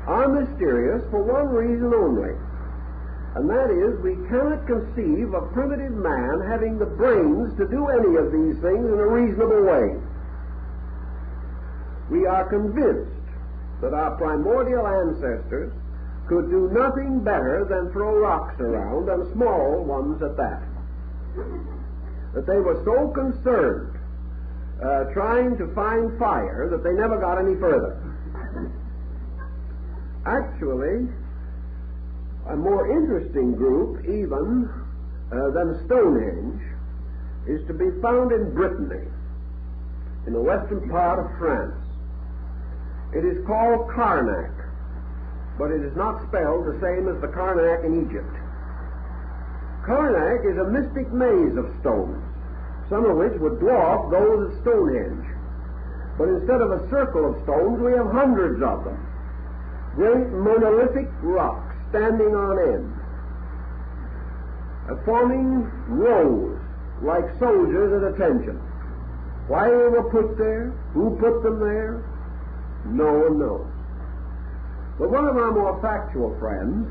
are mysterious for one reason only, and that is we cannot conceive of primitive man having the brains to do any of these things in a reasonable way. We are convinced that our primordial ancestors could do nothing better than throw rocks around, and small ones at that. That they were so concerned trying to find fire that they never got any further. Actually, a more interesting group even than Stonehenge is to be found in Brittany, in the western part of France. It is called Karnak, but it is not spelled the same as the Karnak in Egypt. Karnak is a mystic maze of stones, some of which would dwarf those of Stonehenge. But instead of a circle of stones, we have hundreds of them. Great monolithic rocks standing on end, forming rows like soldiers at attention. Why they were put there, who put them there, no one knows. But one of our more factual friends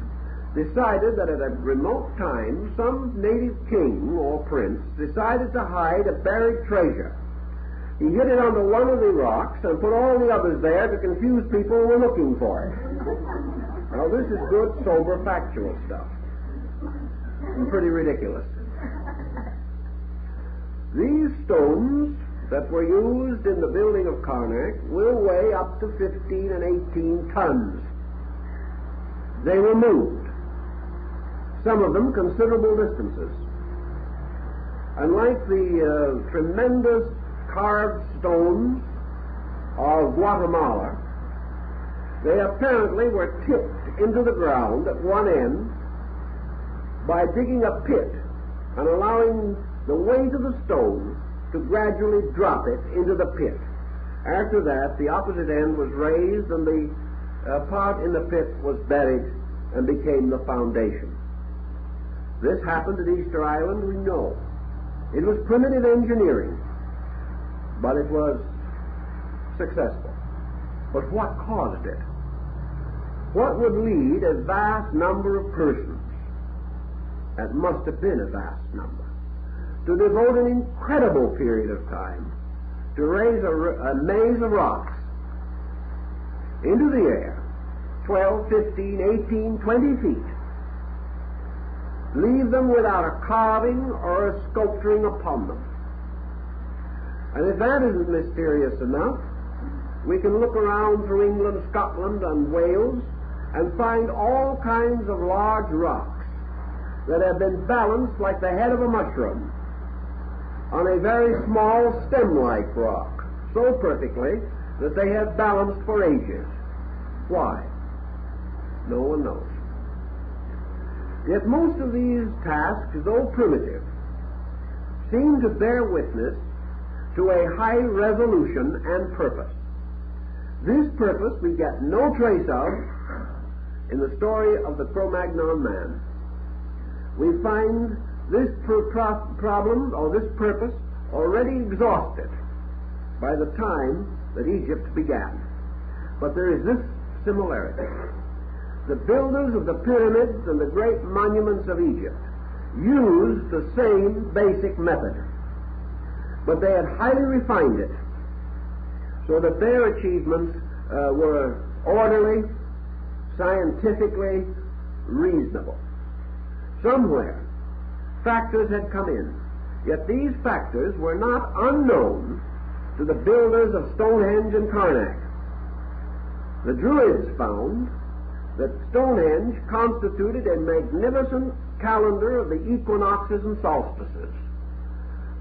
decided that at a remote time some native king or prince decided to hide a buried treasure. He hid it under one of the rocks and put all the others there to confuse people who were looking for it. Now this is good, sober, factual stuff. And pretty ridiculous. These stones that were used in the building of Karnak will weigh up to 15 and 18 tons. They were moved, some of them considerable distances. And like the tremendous carved stones of Guatemala, they apparently were tipped into the ground at one end by digging a pit and allowing the weight of the stone to gradually drop it into the pit. After that, the opposite end was raised and the part in the pit was buried and became the foundation. This happened at Easter Island, we know. It was primitive engineering, but it was successful. But what caused it? What would lead a vast number of persons, that must have been a vast number, to devote an incredible period of time to raise a maze of rocks into the air, 12, 15, 18, 20 feet, leave them without a carving or a sculpturing upon them? And if that isn't mysterious enough, we can look around through England, Scotland, and Wales and find all kinds of large rocks that have been balanced like the head of a mushroom on a very small stem-like rock, so perfectly that they have balanced for ages. Why? No one knows. Yet most of these tasks, though primitive, seem to bear witness to a high resolution and purpose. This purpose we get no trace of in the story of the Cro-Magnon man. We find this problem, or this purpose, already exhausted by the time that Egypt began. But there is this similarity. The builders of the pyramids and the great monuments of Egypt used the same basic method, but they had highly refined it so that their achievements were orderly, scientifically reasonable. Somewhere, factors had come in, yet these factors were not unknown to the builders of Stonehenge and Karnak. The Druids found that Stonehenge constituted a magnificent calendar of the equinoxes and solstices.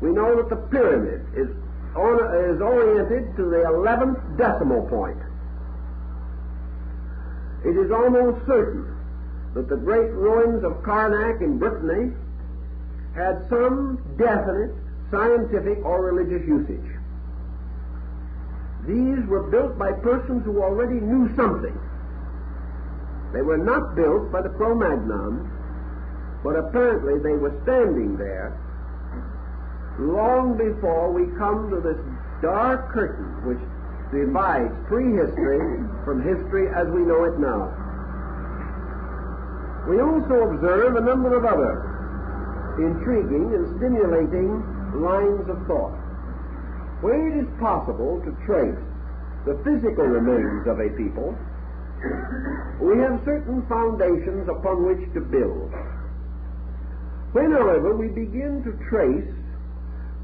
We know that the pyramid is oriented to the 11th decimal point. It is almost certain that the great ruins of Karnak in Brittany had some definite scientific or religious usage. These were built by persons who already knew something. They were not built by the Cro-Magnon, but apparently they were standing there long before we come to this dark curtain which divides prehistory from history as we know it now. We also observe a number of other intriguing and stimulating lines of thought. Where it is possible to trace the physical remains of a people, we have certain foundations upon which to build. When, however, we begin to trace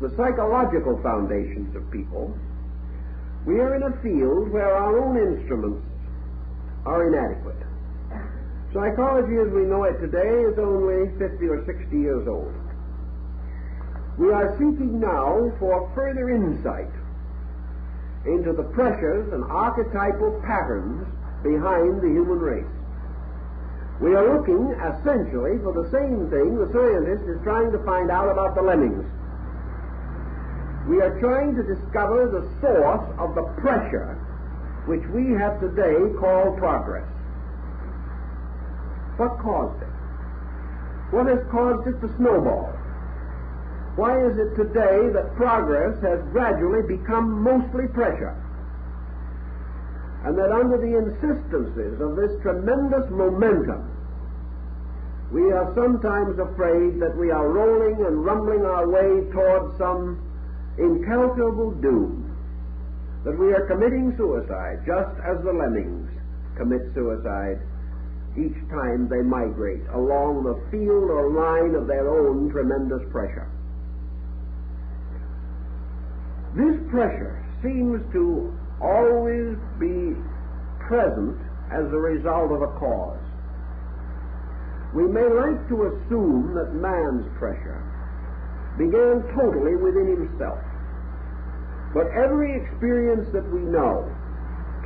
the psychological foundations of people, we are in a field where our own instruments are inadequate. Psychology as we know it today is only 50 or 60 years old. We are seeking now for further insight into the pressures and archetypal patterns behind the human race. We are looking essentially for the same thing the scientist is trying to find out about the lemmings. We are trying to discover the source of the pressure which we have today called progress. What caused it? What has caused it to snowball? Why is it today that progress has gradually become mostly pressure? And that under the insistences of this tremendous momentum, we are sometimes afraid that we are rolling and rumbling our way towards some incalculable doom, that we are committing suicide just as the lemmings commit suicide each time they migrate along the field or line of their own tremendous pressure. This pressure seems to always be present as a result of a cause. We may like to assume that man's pressure began totally within himself. But every experience that we know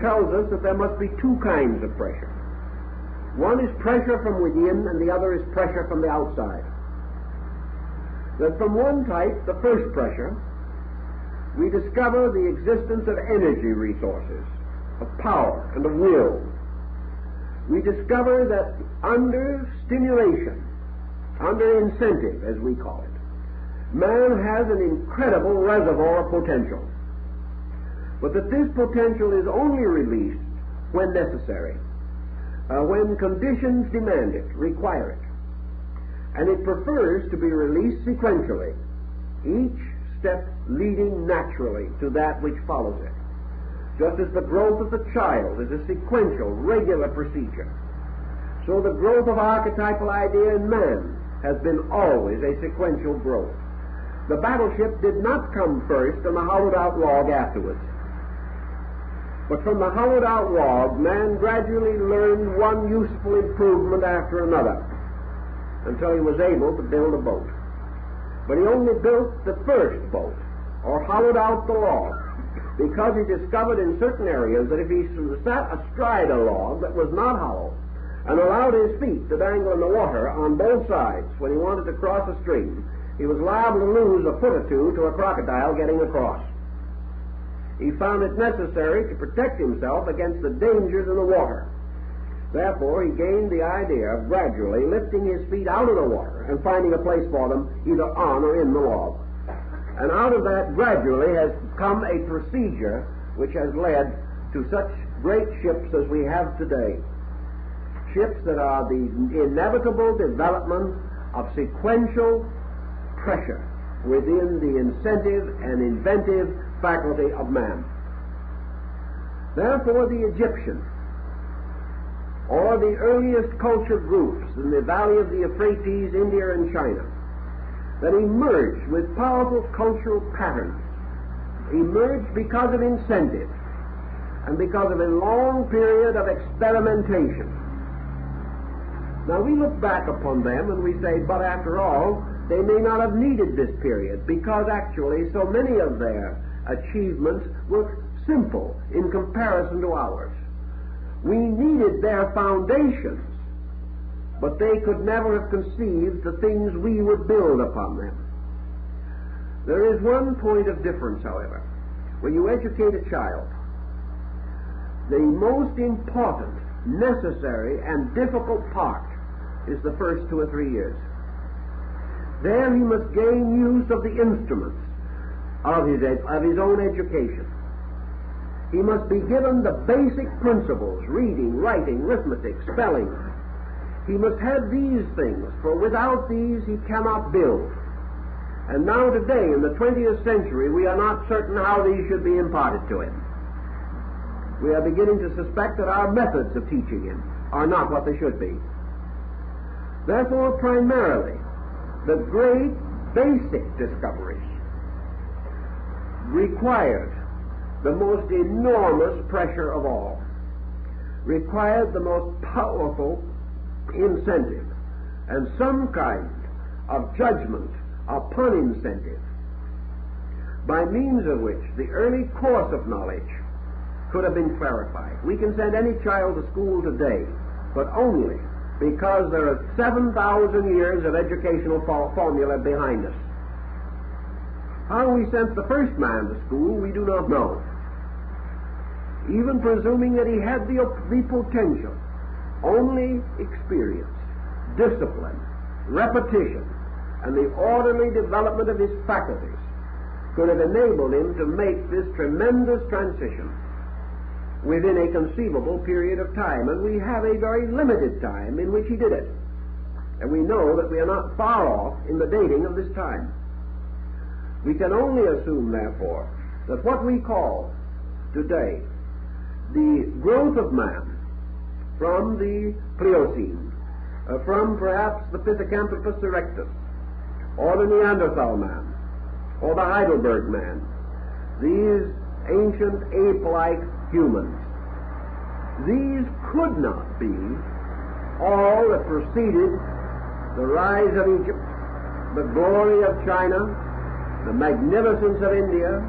tells us that there must be two kinds of pressure. One is pressure from within, and the other is pressure from the outside. That from one type, the first pressure, we discover the existence of energy resources, of power and of will. We discover that under stimulation, under incentive, as we call it, man has an incredible reservoir of potential. But that this potential is only released when necessary, when conditions demand it, require it. And it prefers to be released sequentially, each step leading naturally to that which follows it. Just as the growth of the child is a sequential, regular procedure, so the growth of archetypal idea in man has been always a sequential growth. The battleship did not come first and the hollowed-out log afterwards. But from the hollowed-out log, man gradually learned one useful improvement after another, until he was able to build a boat. But he only built the first boat, or hollowed out the log, because he discovered in certain areas that if he sat astride a log that was not hollow, and allowed his feet to dangle in the water on both sides when he wanted to cross a stream, he was liable to lose a foot or two to a crocodile getting across. He found it necessary to protect himself against the dangers in the water. Therefore, he gained the idea of gradually lifting his feet out of the water and finding a place for them either on or in the log. And out of that gradually has come a procedure which has led to such great ships as we have today. Ships that are the inevitable development of sequential pressure within the incentive and inventive faculty of man. Therefore, the Egyptian, or the earliest culture groups in the valley of the Euphrates, India and China, that emerged with powerful cultural patterns, emerged because of incentive and because of a long period of experimentation. Now we look back upon them and we say, but after all, they may not have needed this period, because actually so many of their achievements were simple in comparison to ours. We needed their foundations, but they could never have conceived the things we would build upon them. There is one point of difference, however. When you educate a child, the most important, necessary, and difficult part is the first 2 or 3 years. There he must gain use of the instruments of his own education. He must be given the basic principles, reading, writing, arithmetic, spelling. He must have these things, for without these he cannot build. And now today, in the 20th century, we are not certain how these should be imparted to him. We are beginning to suspect that our methods of teaching him are not what they should be. Therefore, primarily, the great basic discoveries required the most enormous pressure of all, required the most powerful incentive, and some kind of judgment upon incentive, by means of which the early course of knowledge could have been clarified. We can send any child to school today, but only because there are 7,000 years of educational formula behind us. How we sent the first man to school, we do not know. Even presuming that he had the potential, only experience, discipline, repetition, and the orderly development of his faculties could have enabled him to make this tremendous transition within a conceivable period of time. And we have a very limited time in which he did it. And we know that we are not far off in the dating of this time. We can only assume, therefore, that what we call today the growth of man from the Pliocene, from perhaps the Pithecanthropus erectus, or the Neanderthal man, or the Heidelberg man, these ancient ape-like humans. These could not be all that preceded the rise of Egypt, the glory of China, the magnificence of India,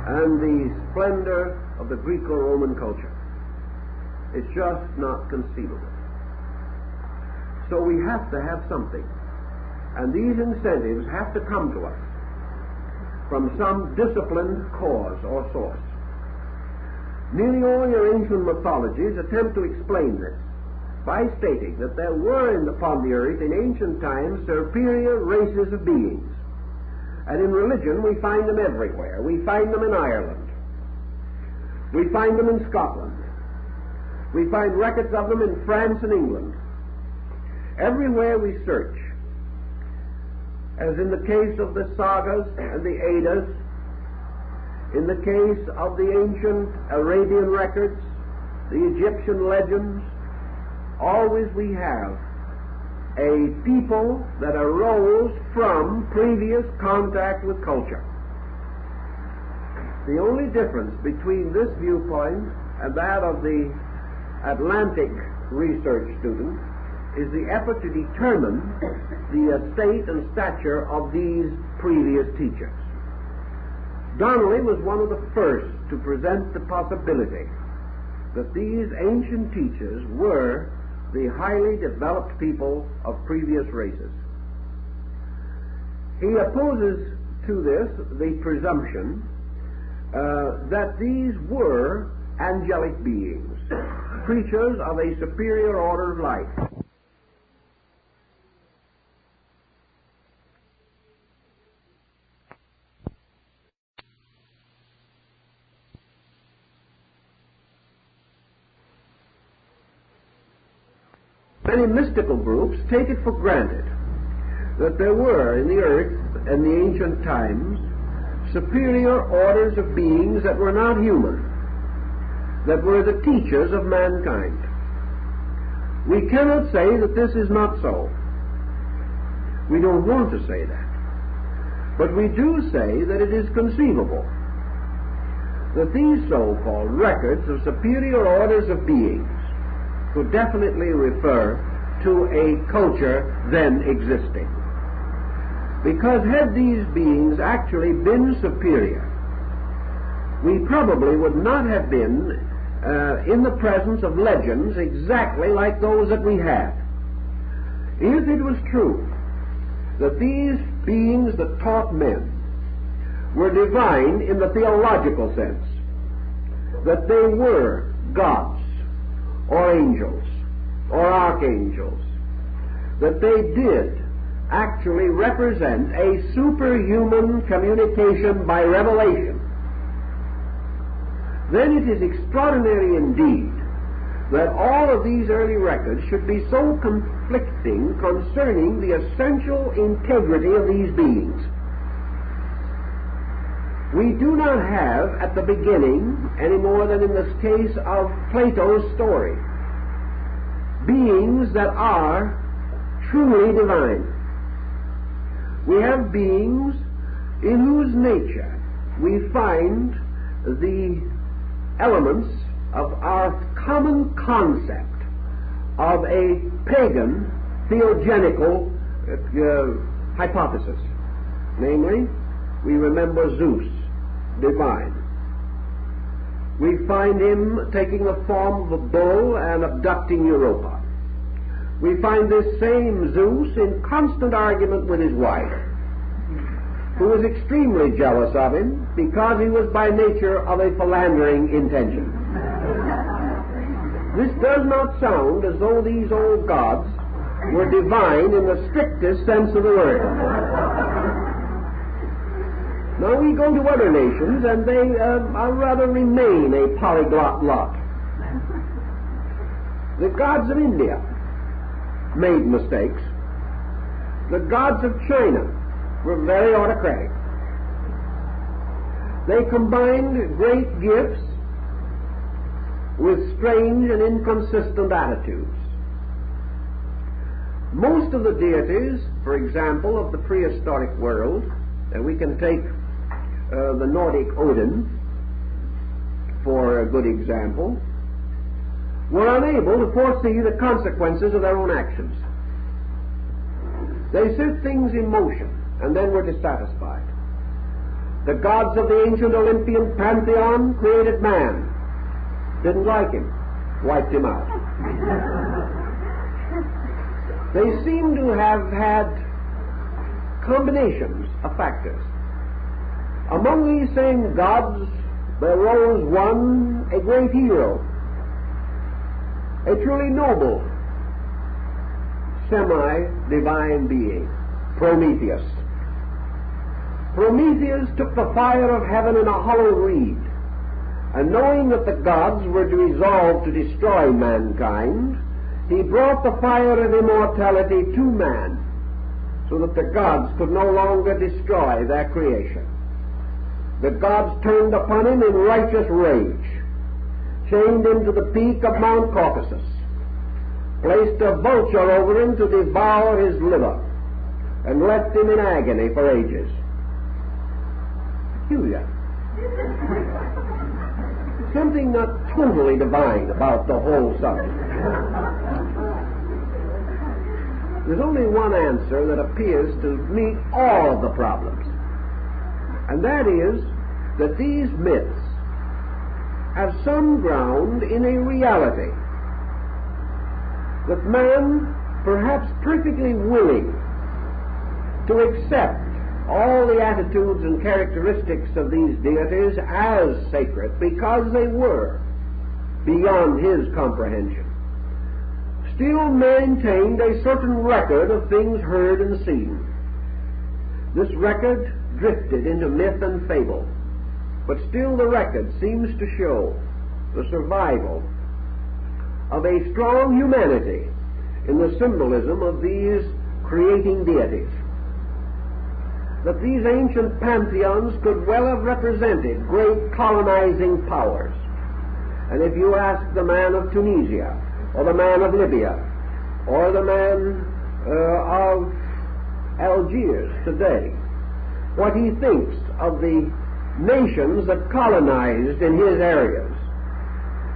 and the splendor of the Greco-Roman culture. It's just not conceivable. So we have to have something. And these incentives have to come to us from some disciplined cause or source. Nearly all your ancient mythologies attempt to explain this by stating that there were upon the earth in ancient times superior races of beings. And in religion we find them everywhere. We find them in Ireland. We find them in Scotland. We find records of them in France and England. Everywhere we search, as in the case of the sagas and the Eddas, in the case of the ancient Arabian records, the Egyptian legends, always we have a people that arose from previous contact with culture. The only difference between this viewpoint and that of the Atlantic research student is the effort to determine the state and stature of these previous teachers. Donnelly was one of the first to present the possibility that these ancient teachers were the highly developed people of previous races. He opposes to this the presumption that these were angelic beings, creatures of a superior order of life. Many mystical groups take it for granted that there were in the earth in the ancient times superior orders of beings that were not human, that were the teachers of mankind. We cannot say that this is not so. We don't want to say that. But we do say that it is conceivable that these so-called records of superior orders of beings could definitely refer to a culture then existing. Because had these beings actually been superior, we probably would not have been in the presence of legends exactly like those that we have. If it was true that these beings that taught men were divine in the theological sense, that they were gods, or angels, or archangels, that they did actually represent a superhuman communication by revelation, then it is extraordinary indeed that all of these early records should be so conflicting concerning the essential integrity of these beings. We do not have at the beginning, any more than in the case of Plato's story, beings that are truly divine. We have beings in whose nature we find the elements of our common concept of a pagan theogenical hypothesis. Namely, we remember Zeus, divine. We find him taking the form of a bull and abducting Europa. We find this same Zeus in constant argument with his wife, who was extremely jealous of him because he was by nature of a philandering intention. This does not sound as though these old gods were divine in the strictest sense of the word. Now we go to other nations, and they rather remain a polyglot lot. The gods of India made mistakes. The gods of China were very autocratic. They combined great gifts with strange and inconsistent attitudes. Most of the deities, for example, of the prehistoric world, and we can take the Nordic Odin, for a good example, were unable to foresee the consequences of their own actions. They set things in motion and then were dissatisfied. The gods of the ancient Olympian pantheon created man. Didn't like him. Wiped him out. They seem to have had combinations of factors. Among these same gods, there rose one, a great hero, a truly noble, semi-divine being, Prometheus. Prometheus took the fire of heaven in a hollow reed, and knowing that the gods were resolved to destroy mankind, he brought the fire of immortality to man, so that the gods could no longer destroy their creation. The gods turned upon him in righteous rage, chained him to the peak of Mount Caucasus, placed a vulture over him to devour his liver, and left him in agony for ages. Peculiar. Something not totally divine about the whole subject. There's only one answer that appears to meet all of the problems, and that is that these myths have some ground in a reality that man, perhaps perfectly willing to accept all the attitudes and characteristics of these deities as sacred because they were beyond his comprehension, still maintained a certain record of things heard and seen. This record drifted into myth and fable, but still the record seems to show the survival of a strong humanity in the symbolism of these creating deities. That these ancient pantheons could well have represented great colonizing powers. And if you ask the man of Tunisia, or the man of Libya, or the man of Algiers today, what he thinks of the nations that colonized in his areas,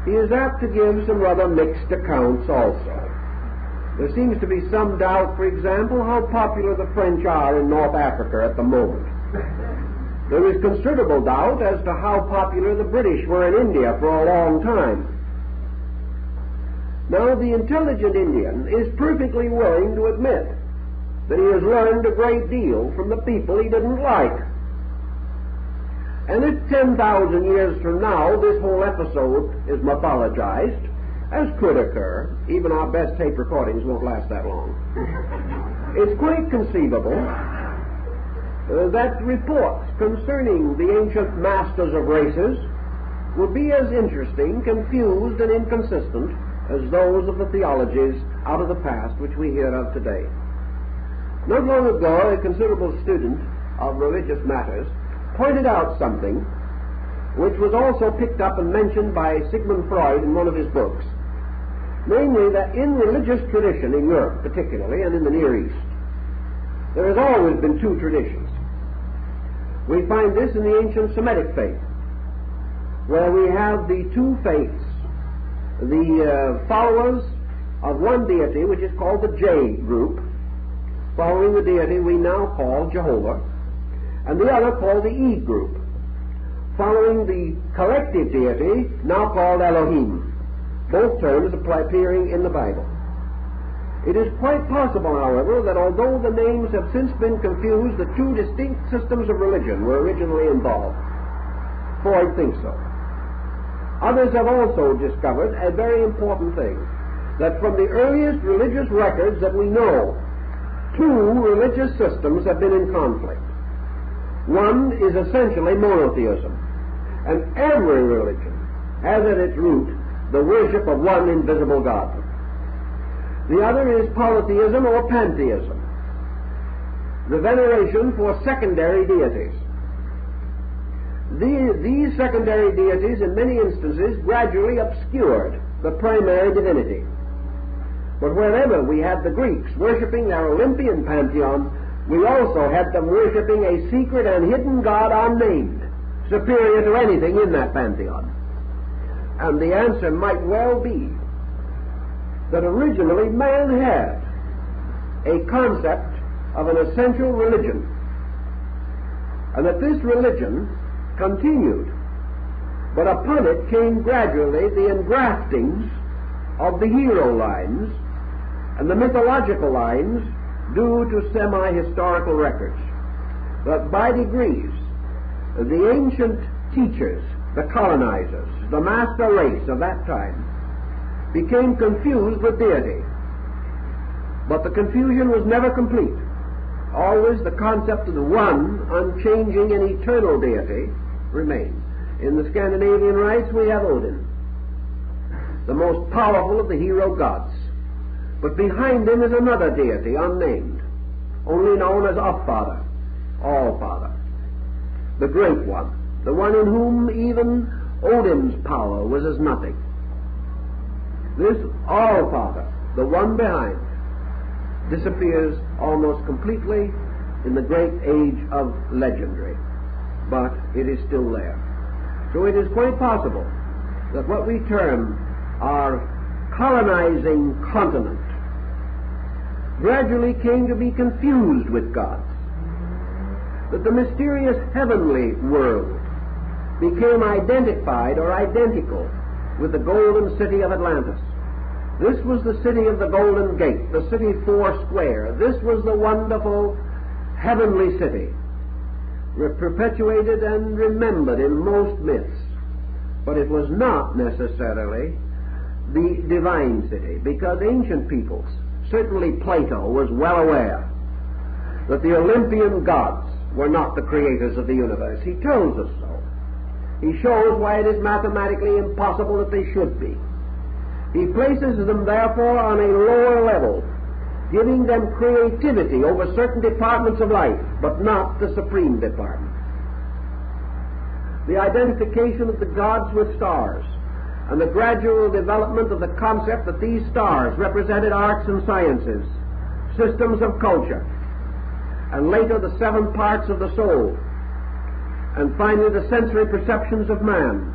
he is apt to give some rather mixed accounts also. There seems to be some doubt, for example, how popular the French are in North Africa at the moment. There is considerable doubt as to how popular the British were in India for a long time. Now, the intelligent Indian is perfectly willing to admit that he has learned a great deal from the people he didn't like. And if 10,000 years from now this whole episode is mythologized, as could occur, even our best tape recordings won't last that long, it's quite conceivable that reports concerning the ancient masters of races would be as interesting, confused, and inconsistent as those of the theologies out of the past which we hear of today. Not long ago, a considerable student of religious matters pointed out something which was also picked up and mentioned by Sigmund Freud in one of his books, namely that in religious tradition in Europe particularly and in the Near East, there has always been two traditions. We find this in the ancient Semitic faith, where we have the two faiths, the followers of one deity which is called the J group, following the deity we now call Jehovah, and the other called the E group, following the collective deity now called Elohim, both terms appearing in the Bible. It is quite possible, however, that although the names have since been confused, the two distinct systems of religion were originally involved. Freud thinks so. Others have also discovered a very important thing, that from the earliest religious records that we know, two religious systems have been in conflict. One is essentially monotheism, and every religion has at its root the worship of one invisible God. The other is polytheism or pantheism, the veneration for secondary deities. These secondary deities, in many instances, gradually obscured the primary divinity. But wherever we had the Greeks worshipping their Olympian pantheon, we also had them worshipping a secret and hidden God unnamed, superior to anything in that pantheon. And the answer might well be that originally man had a concept of an essential religion, and that this religion continued, but upon it came gradually the engraftings of the hero lines and the mythological lines due to semi-historical records. But by degrees, the ancient teachers, the colonizers, the master race of that time, became confused with deity. But the confusion was never complete. Always the concept of the one, unchanging and eternal deity remained. In the Scandinavian rites we have Odin, the most powerful of the hero gods. But behind him is another deity, unnamed, only known as All-Father, All-Father, the Great One, the one in whom even Odin's power was as nothing. This All-Father, the one behind, disappears almost completely in the great age of legendary, but it is still there. So it is quite possible that what we term our colonizing continent gradually came to be confused with gods, that the mysterious heavenly world became identified or identical with the golden city of Atlantis. This was the city of the Golden Gate, the city foursquare. This was the wonderful heavenly city, perpetuated and remembered in most myths. But it was not necessarily the divine city, because ancient peoples, certainly Plato, was well aware that the Olympian gods were not the creators of the universe. He tells us so. He shows why it is mathematically impossible that they should be. He places them, therefore, on a lower level, giving them creativity over certain departments of life, but not the supreme department. The identification of the gods with stars, and the gradual development of the concept that these stars represented arts and sciences, systems of culture, and later the seven parts of the soul, and finally the sensory perceptions of man.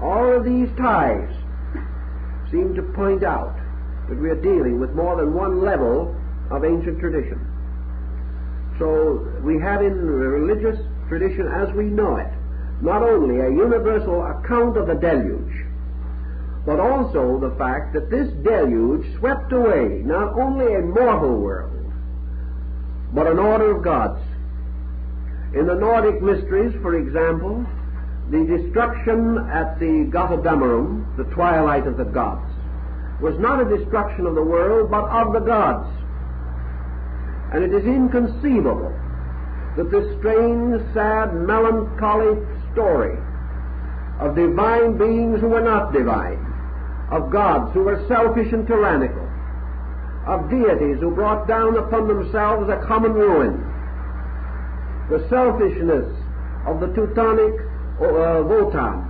All of these ties seem to point out that we are dealing with more than one level of ancient tradition. So we have in religious tradition as we know it not only a universal account of the deluge, but also the fact that this deluge swept away not only a mortal world, but an order of gods. In the Nordic mysteries, for example, the destruction at the Götterdämmerung, the twilight of the gods, was not a destruction of the world, but of the gods. And it is inconceivable that this strange, sad, melancholy story of divine beings who were not divine, of gods who were selfish and tyrannical, of deities who brought down upon themselves a common ruin, the selfishness of the Teutonic Wotan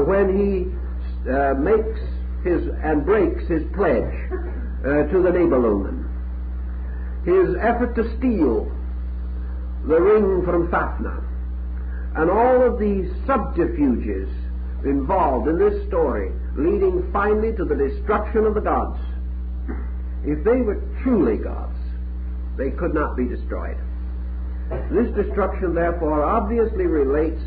when he makes his and breaks his pledge to the Nibelungen, his effort to steal the ring from Fafnir, and all of the subterfuges involved in this story, leading finally to the destruction of the gods. If they were truly gods, they could not be destroyed. This destruction, therefore, obviously relates,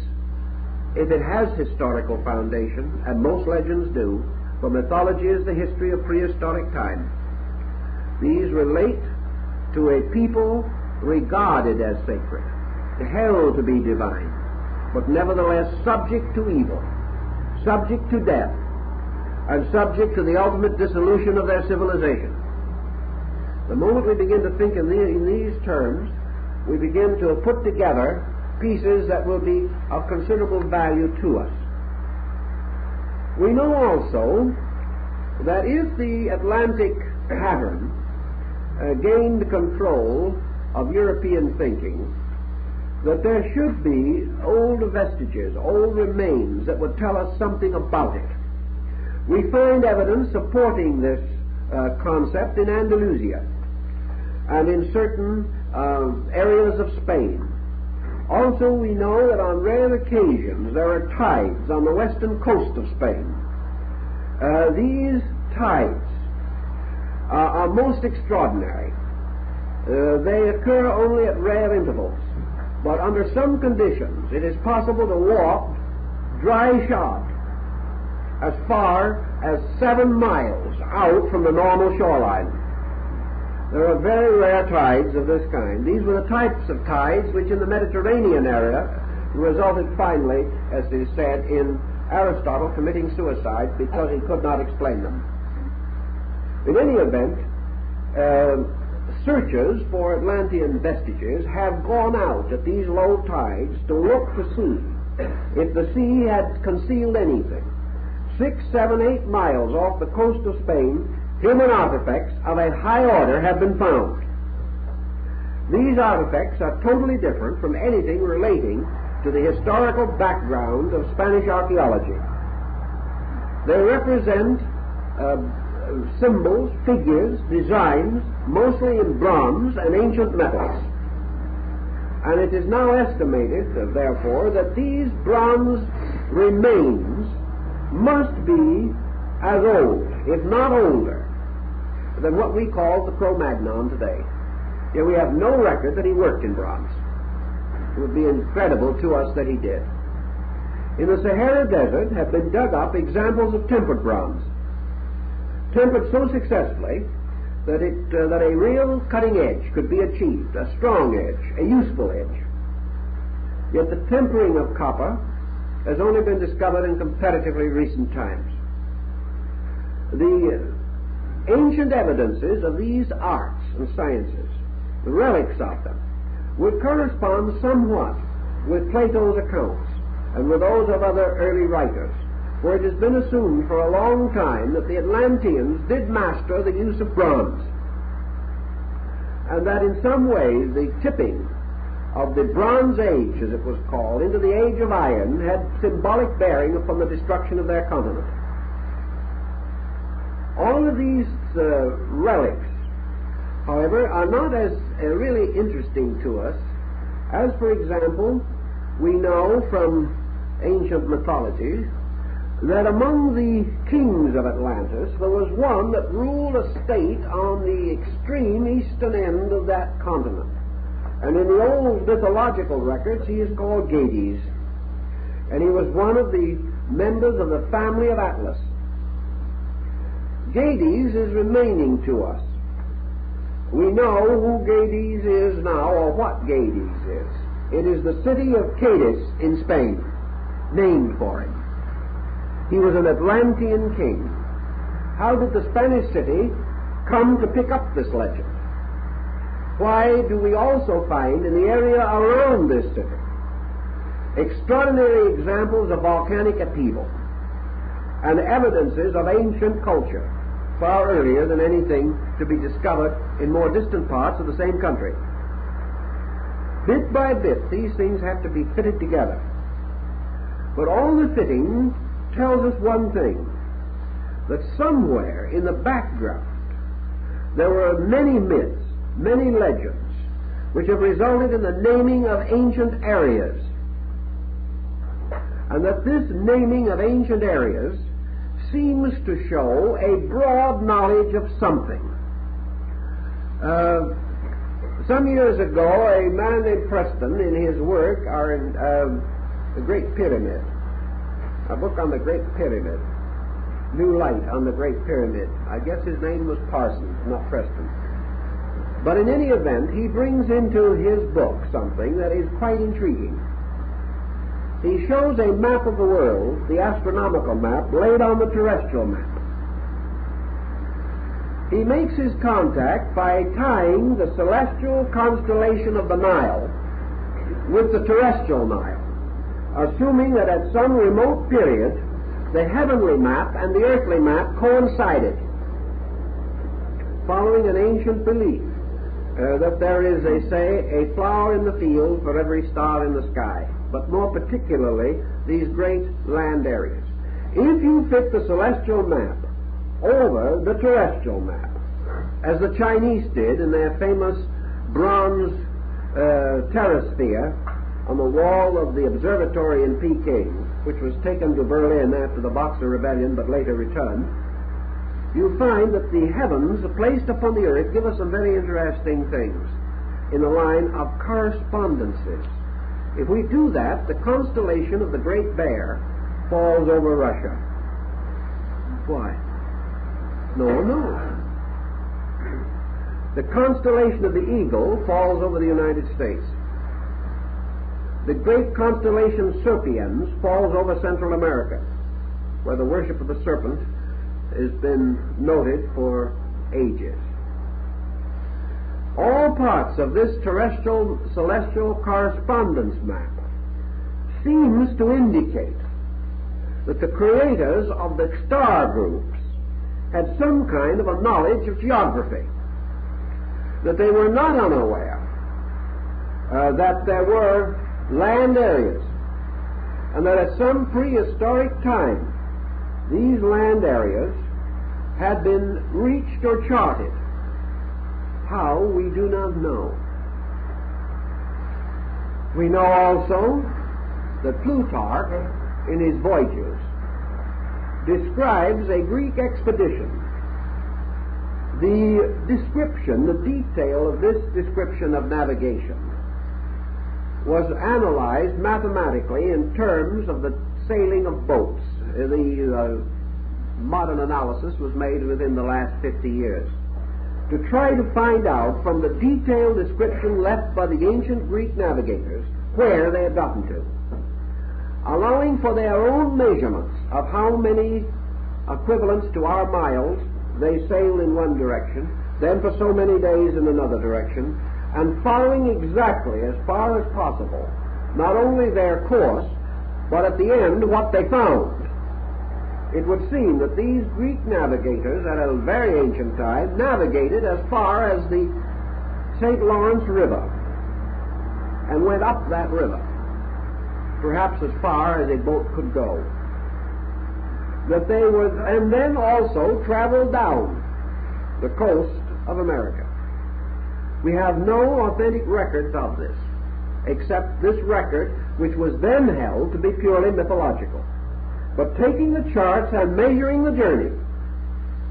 if it has historical foundation, and most legends do, for mythology is the history of prehistoric time. These relate to a people regarded as sacred, held to be divine, but nevertheless subject to evil, subject to death, and subject to the ultimate dissolution of their civilization. The moment we begin to think in these terms, we begin to put together pieces that will be of considerable value to us. We know also that if the Atlantic pattern gained control of European thinking, that there should be old vestiges, old remains that would tell us something about it. We find evidence supporting this concept in Andalusia and in certain rivers of Spain. Also, we know that on rare occasions there are tides on the western coast of Spain. These tides are most extraordinary. They occur only at rare intervals, but under some conditions it is possible to walk dry shod as far as 7 miles out from the normal shoreline. There are very rare tides of this kind. These were the types of tides which in the Mediterranean area resulted finally, as it is said, in Aristotle committing suicide because he could not explain them. In any event, searchers for Atlantean vestiges have gone out at these low tides to look to see if the sea had concealed anything. 6, 7, 8 miles off the coast of Spain, human artifacts of a high order have been found. These artifacts are totally different from anything relating to the historical background of Spanish archaeology. They represent symbols, figures, designs, mostly in bronze and ancient metals. And it is now estimated, therefore, that these bronze remains must be as old, if not older, than what we call the Cro-Magnon today. Yet we have no record that he worked in bronze. It would be incredible to us that he did. In the Sahara Desert have been dug up examples of tempered bronze, tempered so successfully that a real cutting edge could be achieved, a strong edge, a useful edge. Yet the tempering of copper has only been discovered in comparatively recent times. The ancient evidences of these arts and sciences, the relics of them, would correspond somewhat with Plato's accounts and with those of other early writers, for it has been assumed for a long time that the Atlanteans did master the use of bronze, and that in some ways the tipping of the Bronze Age, as it was called, into the Age of Iron had symbolic bearing upon the destruction of their continent. All of these relics, however, are not as really interesting to us as, for example, we know from ancient mythology that among the kings of Atlantis there was one that ruled a state on the extreme eastern end of that continent. And in the old mythological records he is called Getty, and he was one of the members of the family of Atlas. Getty is remaining to us. We know who Getty is now, or what Getty is. It is the city of Cadiz in Spain, named for him. He was an Atlantean king. How did the Spanish city come to pick up this legend? Why do we also find in the area around this city extraordinary examples of volcanic upheaval and evidences of ancient culture far earlier than anything to be discovered in more distant parts of the same country? Bit by bit, these things have to be fitted together. But all the fitting tells us one thing, that somewhere in the background there were many myths, many legends, which have resulted in the naming of ancient areas, and that this naming of ancient areas seems to show a broad knowledge of something. Some years ago, a man named Preston, in his work, The Great Pyramid, a book on the Great Pyramid, New Light on the Great Pyramid. I guess his name was Parsons, not Preston. But in any event, he brings into his book something that is quite intriguing. He shows a map of the world, the astronomical map, laid on the terrestrial map. He makes his contact by tying the celestial constellation of the Nile with the terrestrial Nile, assuming that at some remote period the heavenly map and the earthly map coincided, following an ancient belief that there is, they say, a flower in the field for every star in the sky, but more particularly these great land areas. If you fit the celestial map over the terrestrial map, as the Chinese did in their famous bronze terrasphere on the wall of the observatory in Peking, which was taken to Berlin after the Boxer Rebellion but later returned, you find that the heavens placed upon the earth give us some very interesting things in the line of correspondences. If we do that, the constellation of the Great Bear falls over Russia. Why? No. The constellation of the Eagle falls over the United States. The great constellation Serpiens falls over Central America, where the worship of the serpent has been noted for ages. All parts of this terrestrial celestial correspondence map seems to indicate that the creators of the star groups had some kind of a knowledge of geography, that they were not unaware that there were land areas, and that at some prehistoric time these land areas had been reached or charted. How, we do not know. We know also that Plutarch, in his Voyages, describes a Greek expedition. The description, the detail of this description of navigation was analyzed mathematically in terms of the sailing of boats. The modern analysis was made within the last 50 years to try to find out from the detailed description left by the ancient Greek navigators where they had gotten to, allowing for their own measurements of how many equivalents to our miles they sailed in one direction, then for so many days in another direction, and following exactly as far as possible not only their course, but at the end what they found. It would seem that these Greek navigators at a very ancient time navigated as far as the St. Lawrence River and went up that river, perhaps as far as a boat could go. That they would, and then also traveled down the coast of America. We have no authentic records of this, except this record, which was then held to be purely mythological. But taking the charts and measuring the journey,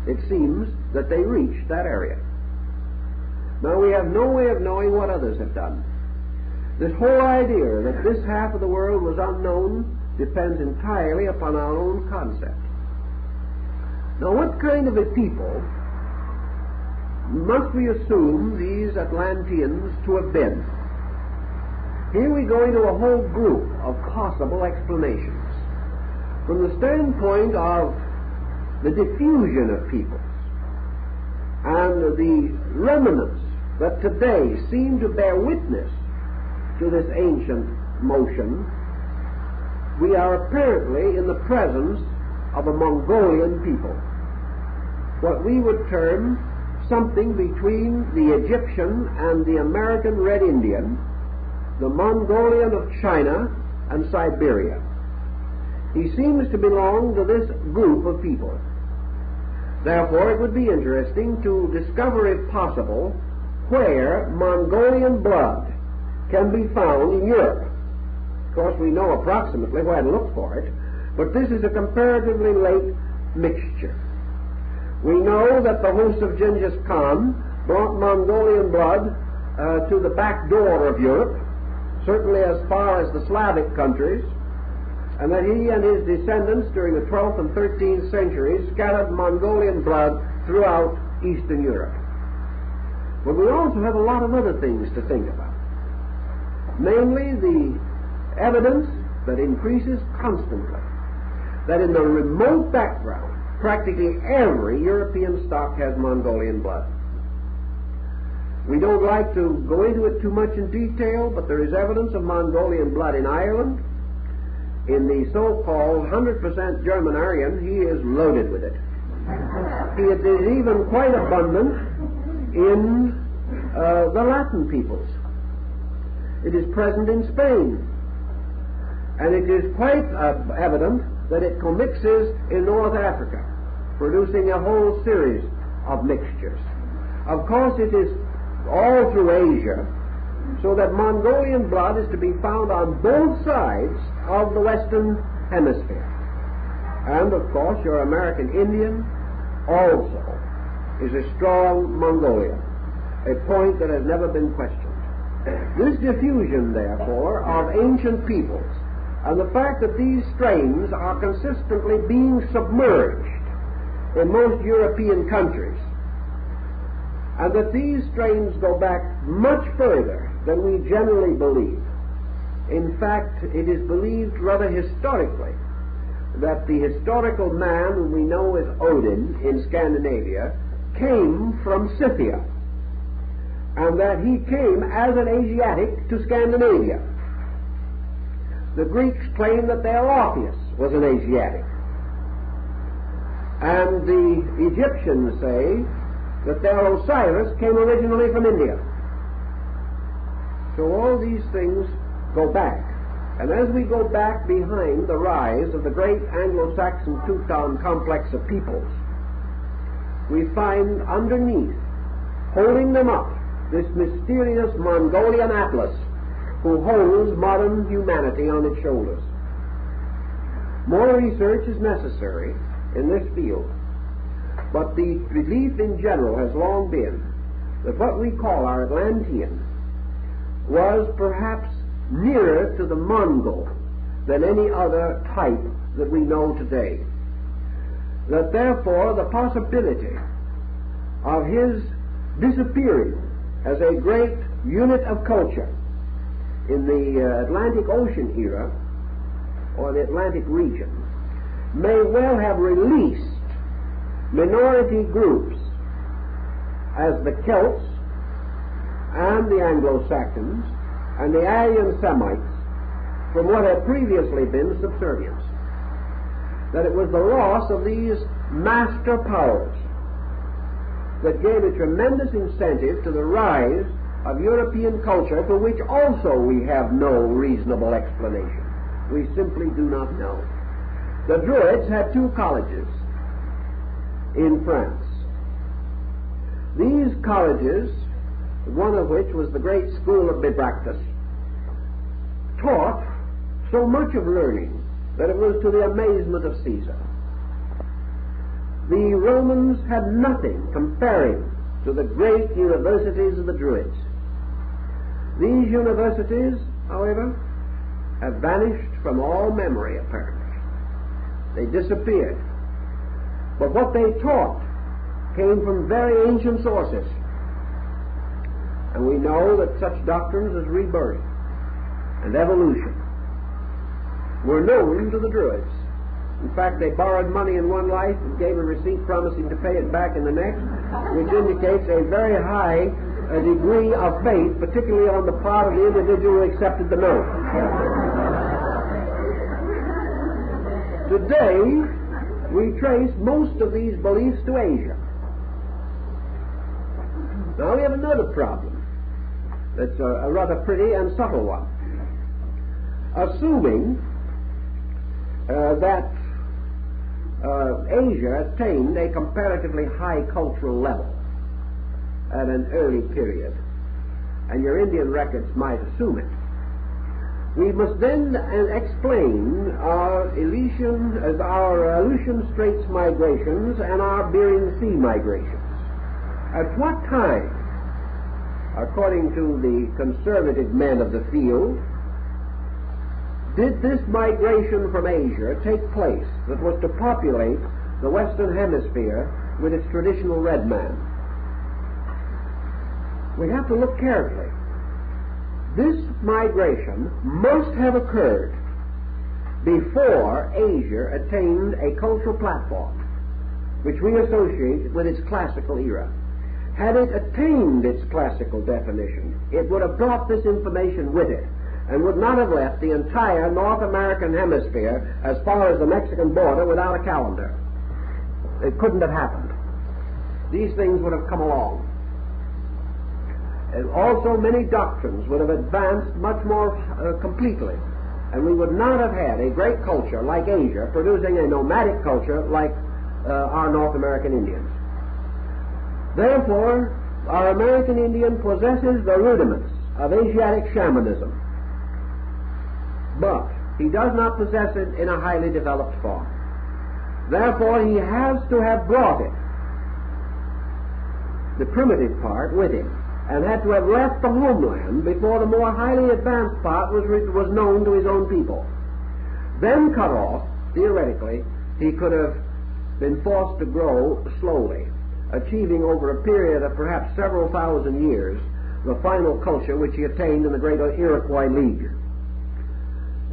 it seems that they reached that area. Now we have no way of knowing what others have done. This whole idea that this half of the world was unknown depends entirely upon our own concept. Now what kind of a people must we assume these Atlanteans to have been? Here we go into a whole group of possible explanations. From the standpoint of the diffusion of peoples and the remnants that today seem to bear witness to this ancient motion, we are apparently in the presence of a Mongolian people, what we would term something between the Egyptian and the American Red Indian, the Mongolian of China and Siberia. He seems to belong to this group of people. Therefore, it would be interesting to discover, if possible, where Mongolian blood can be found in Europe. Of course, we know approximately where to look for it, but this is a comparatively late mixture. We know that the host of Genghis Khan brought Mongolian blood to the back door of Europe, certainly as far as the Slavic countries, and that he and his descendants during the 12th and 13th centuries scattered Mongolian blood throughout Eastern Europe. But we also have a lot of other things to think about, namely the evidence that increases constantly that in the remote background practically every European stock has Mongolian blood. We don't like to go into it too much in detail, but there is evidence of Mongolian blood in Ireland. In the so-called 100% German Aryan, he is loaded with it. It is even quite abundant in the Latin peoples. It is present in Spain. And it is quite evident that it commixes in North Africa, producing a whole series of mixtures. Of course, it is all through Asia so that Mongolian blood is to be found on both sides of the Western Hemisphere. And, of course, your American Indian also is a strong Mongolian, a point that has never been questioned. This diffusion, therefore, of ancient peoples, and the fact that these strains are consistently being submerged in most European countries, and that these strains go back much further than we generally believe. In fact, it is believed rather historically that the historical man whom we know as Odin in Scandinavia came from Scythia, and that he came as an Asiatic to Scandinavia. The Greeks claim that their Orpheus was an Asiatic, and the Egyptians say that their Osiris came originally from India. So all these things go back. And as we go back behind the rise of the great Anglo-Saxon Teuton complex of peoples, we find underneath, holding them up, this mysterious Mongolian Atlas who holds modern humanity on its shoulders. More research is necessary in this field, but the belief in general has long been that what we call our Atlantean was perhaps nearer to the Mongol than any other type that we know today. That therefore the possibility of his disappearing as a great unit of culture in the Atlantic Ocean era, or the Atlantic region, may well have released minority groups as the Celts and the Anglo-Saxons and the Aryan Semites from what had previously been subservience. That it was the loss of these master powers that gave a tremendous incentive to the rise of European culture, for which also we have no reasonable explanation. We simply do not know. The Druids had 2 colleges in France. These colleges, one of which was the great school of Bibractus, taught so much of learning that it was to the amazement of Caesar. The Romans had nothing comparing to the great universities of the Druids. These universities, however, have vanished from all memory, apparently. They disappeared. But what they taught came from very ancient sources. And we know that such doctrines as rebirth and evolution were known to the Druids. In fact, they borrowed money in one life and gave a receipt promising to pay it back in the next, which indicates a very high degree of faith, particularly on the part of the individual who accepted the note. Today, we trace most of these beliefs to Asia. Now we have another problem that's a rather pretty and subtle one. Assuming that Asia attained a comparatively high cultural level at an early period, and your Indian records might assume it, we must then explain our Aleutian Straits migrations and our Bering Sea migrations. At what time, according to the conservative men of the field, did this migration from Asia take place that was to populate the Western Hemisphere with its traditional red man? We have to look carefully. This migration must have occurred before Asia attained a cultural platform which we associate with its classical era. Had it attained its classical definition, it would have brought this information with it and would not have left the entire North American hemisphere as far as the Mexican border without a calendar. It couldn't have happened. These things would have come along. And also many doctrines would have advanced much more completely, and we would not have had a great culture like Asia producing a nomadic culture like our North American Indians. Therefore, our American Indian possesses the rudiments of Asiatic shamanism, but he does not possess it in a highly developed form. Therefore, he has to have brought it, the primitive part, with him, and had to have left the homeland before the more highly advanced part was known to his own people. Then cut off, theoretically, he could have been forced to grow slowly, achieving over a period of perhaps several thousand years the final culture which he attained in the great Iroquois League.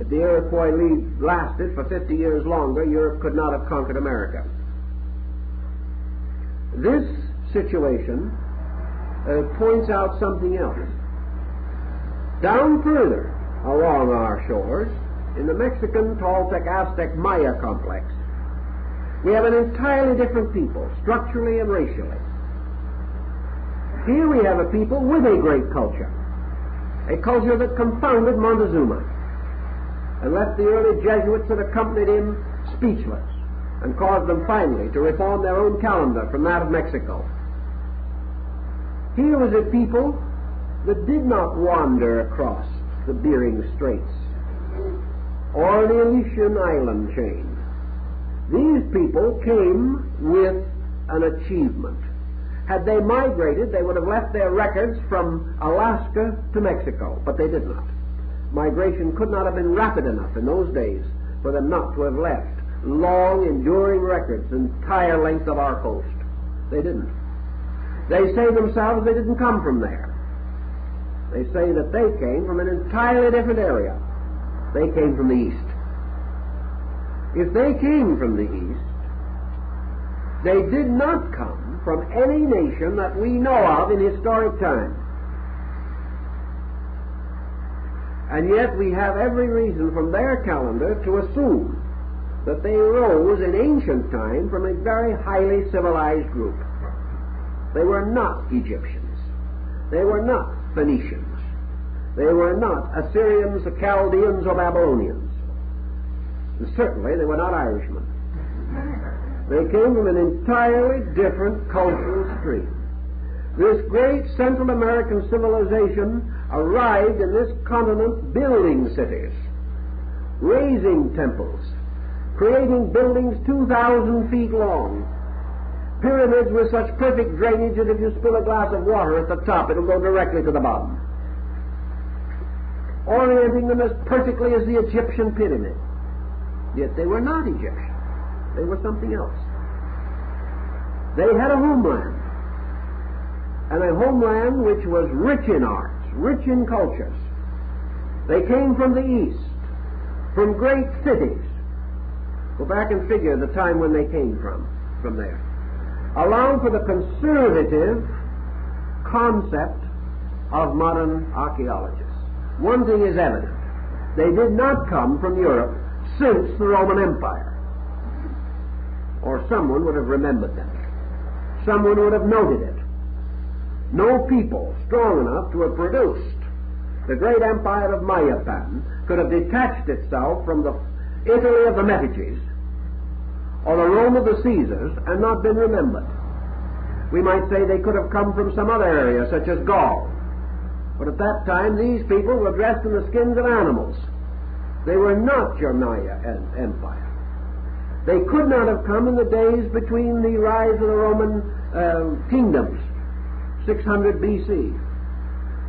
If the Iroquois League lasted for 50 years longer, Europe could not have conquered America. This situation points out something else. Down further along our shores, in the Mexican, Toltec, Aztec, Maya complex, we have an entirely different people, structurally and racially. Here we have a people with a great culture, a culture that confounded Montezuma and left the early Jesuits that accompanied him speechless and caused them finally to reform their own calendar from that of Mexico. Here was a people that did not wander across the Bering Straits or the Aleutian Island chain. These people came with an achievement. Had they migrated, they would have left their records from Alaska to Mexico, but they did not. Migration could not have been rapid enough in those days for them not to have left long, enduring records the entire length of our coast. They didn't. They say themselves they didn't come from there. They say that they came from an entirely different area. They came from the East. If they came from the East, they did not come from any nation that we know of in historic time. And yet we have every reason from their calendar to assume that they arose in ancient time from a very highly civilized group. They were not Egyptians. They were not Phoenicians. They were not Assyrians, or Chaldeans, or Babylonians. And certainly they were not Irishmen. They came from an entirely different cultural stream. This great Central American civilization arrived in this continent building cities, raising temples, creating buildings 2,000 feet long, pyramids with such perfect drainage that if you spill a glass of water at the top, it'll go directly to the bottom, orienting them as perfectly as the Egyptian pyramid. Yet they were not Egyptian. They were something else. They had a homeland, and a homeland which was rich in arts, rich in cultures. They came from the East, from great cities. Go back and figure the time when they came from there. Allow for the conservative concept of modern archaeologists. One thing is evident. They did not come from Europe since the Roman Empire. Or someone would have remembered them. Someone would have noted it. No people strong enough to have produced the great empire of Mayapan could have detached itself from the Italy of the Medicis or the Rome of the Caesars and not been remembered. We might say they could have come from some other area, such as Gaul. But at that time, these people were dressed in the skins of animals. They were not your Maya Empire. They could not have come in the days between the rise of the Roman kingdoms, 600 B.C.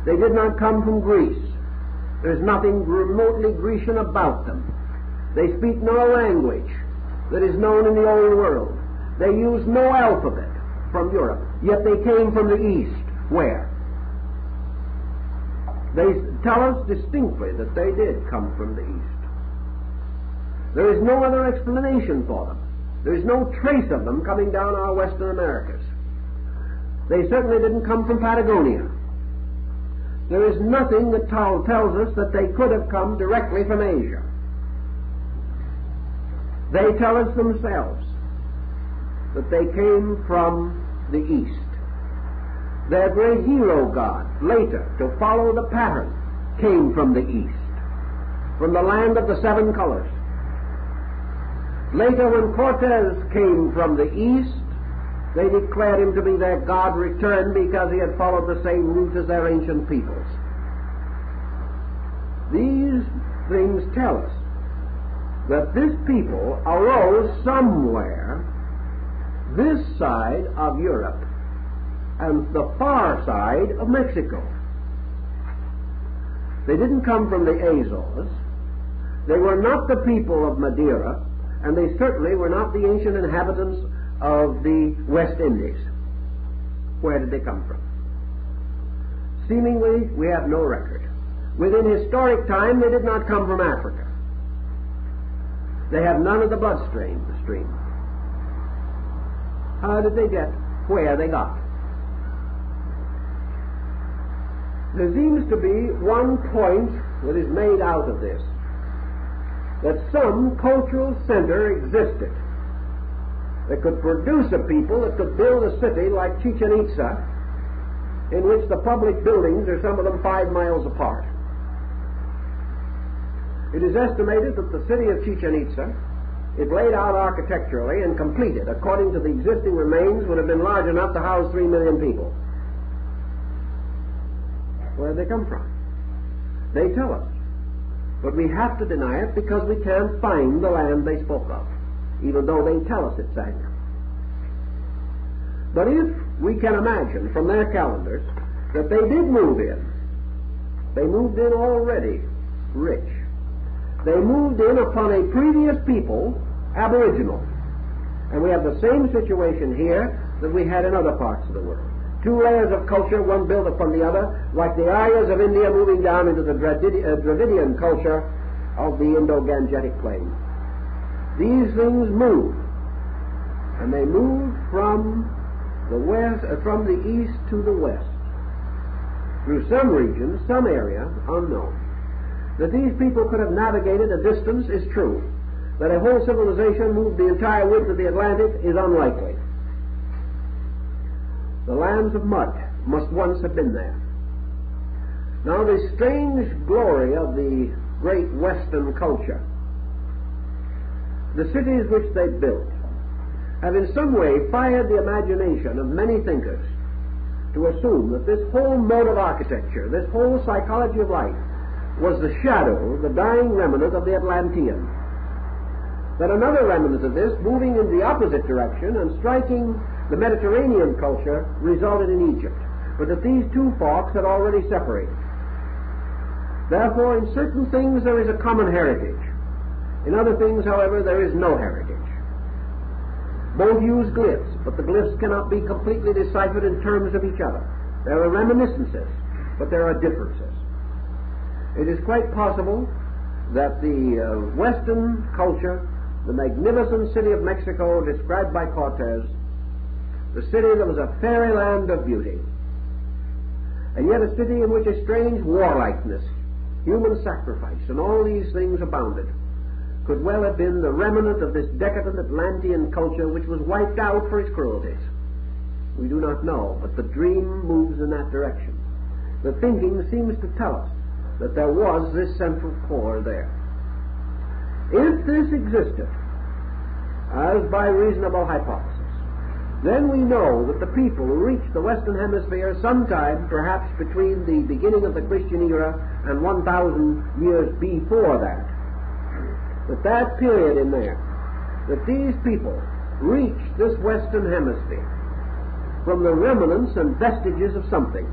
They did not come from Greece. There's nothing remotely Grecian about them. They speak no language that is known in the old world. They use no alphabet from Europe, yet they came from the East. Where? They tell us distinctly that they did come from the East. There is no other explanation for them. There is no trace of them coming down our Western Americas. They certainly didn't come from Patagonia. There is nothing that tells us that they could have come directly from Asia. They tell us themselves that they came from the East. Their great hero god, later, to follow the pattern, came from the East, from the land of the seven colors. Later, when Cortez came from the East, they declared him to be their god returned because he had followed the same route as their ancient peoples. things tell us that this people arose somewhere this side of Europe and the far side of Mexico. They didn't come from the Azores. They were not the people of Madeira, and they certainly were not the ancient inhabitants of the West Indies. Where did they come from? Seemingly, we have no record. Within historic time, they did not come from Africa. They have none of the bloodstream. How did they get where they got? There seems to be one point that is made out of this, that some cultural center existed that could produce a people that could build a city like Chichen Itza, in which the public buildings are some of them 5 miles apart. It is estimated that the city of Chichen Itza, if laid out architecturally and completed according to the existing remains, would have been large enough to house 3 million people. Where did they come from? They tell us. But we have to deny it because we can't find the land they spoke of, even though they tell us it's there. But if we can imagine from their calendars that they did move in, they moved in already rich. They moved in upon a previous people, aboriginal. And we have the same situation here that we had in other parts of the world. 2 layers of culture, one built upon the other, like the Aryas of India moving down into the Dravidian culture of the Indo-Gangetic plain. These things moved, and they moved from the west, from the east to the west, through some region, some area, unknown. That these people could have navigated a distance is true. That a whole civilization moved the entire width of the Atlantic is unlikely. The lands of mud must once have been there. Now, the strange glory of the great Western culture, the cities which they built, have in some way fired the imagination of many thinkers to assume that this whole mode of architecture, this whole psychology of life, was the shadow, the dying remnant of the Atlantean. That another remnant of this, moving in the opposite direction and striking the Mediterranean culture, resulted in Egypt, but that these 2 forks had already separated. Therefore, in certain things there is a common heritage. In other things, however, there is no heritage. Both use glyphs, but the glyphs cannot be completely deciphered in terms of each other. There are reminiscences, but there are differences. It is quite possible that the Western culture, the magnificent city of Mexico described by Cortez, the city that was a fairyland of beauty, and yet a city in which a strange warlikeness, human sacrifice, and all these things abounded, could well have been the remnant of this decadent Atlantean culture which was wiped out for its cruelties. We do not know, but the dream moves in that direction. The thinking seems to tell us that there was this central core there. If this existed, as by reasonable hypothesis, then we know that the people who reached the Western Hemisphere sometime perhaps between the beginning of the Christian era and 1,000 years before that period in there, that these people reached this Western Hemisphere from the remnants and vestiges of something.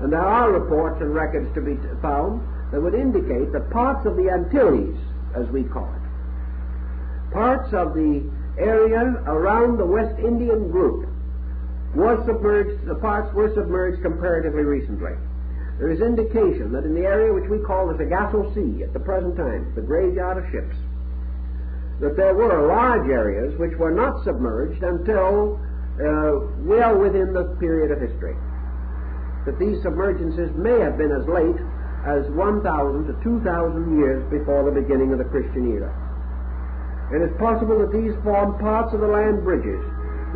And there are reports and records to be found that would indicate that parts of the Antilles, as we call it, parts of the area around the West Indian group was submerged, the parts were submerged comparatively recently. There is indication that in the area which we call the Sargasso Sea at the present time, the graveyard of ships, that there were large areas which were not submerged until well within the period of history. That these submergences may have been as late as 1,000 to 2,000 years before the beginning of the Christian era. It is possible that these formed parts of the land bridges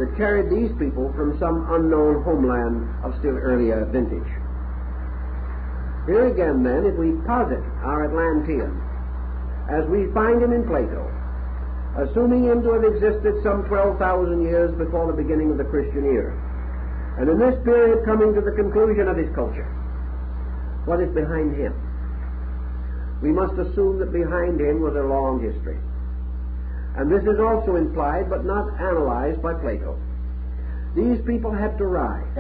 that carried these people from some unknown homeland of still earlier vintage. Here again, then, if we posit our Atlantean, as we find him in Plato, assuming him to have existed some 12,000 years before the beginning of the Christian era, and in this period coming to the conclusion of his culture, what is behind him? we must assume that behind him was a long history. And this is also implied but not analyzed by Plato. These people had to rise.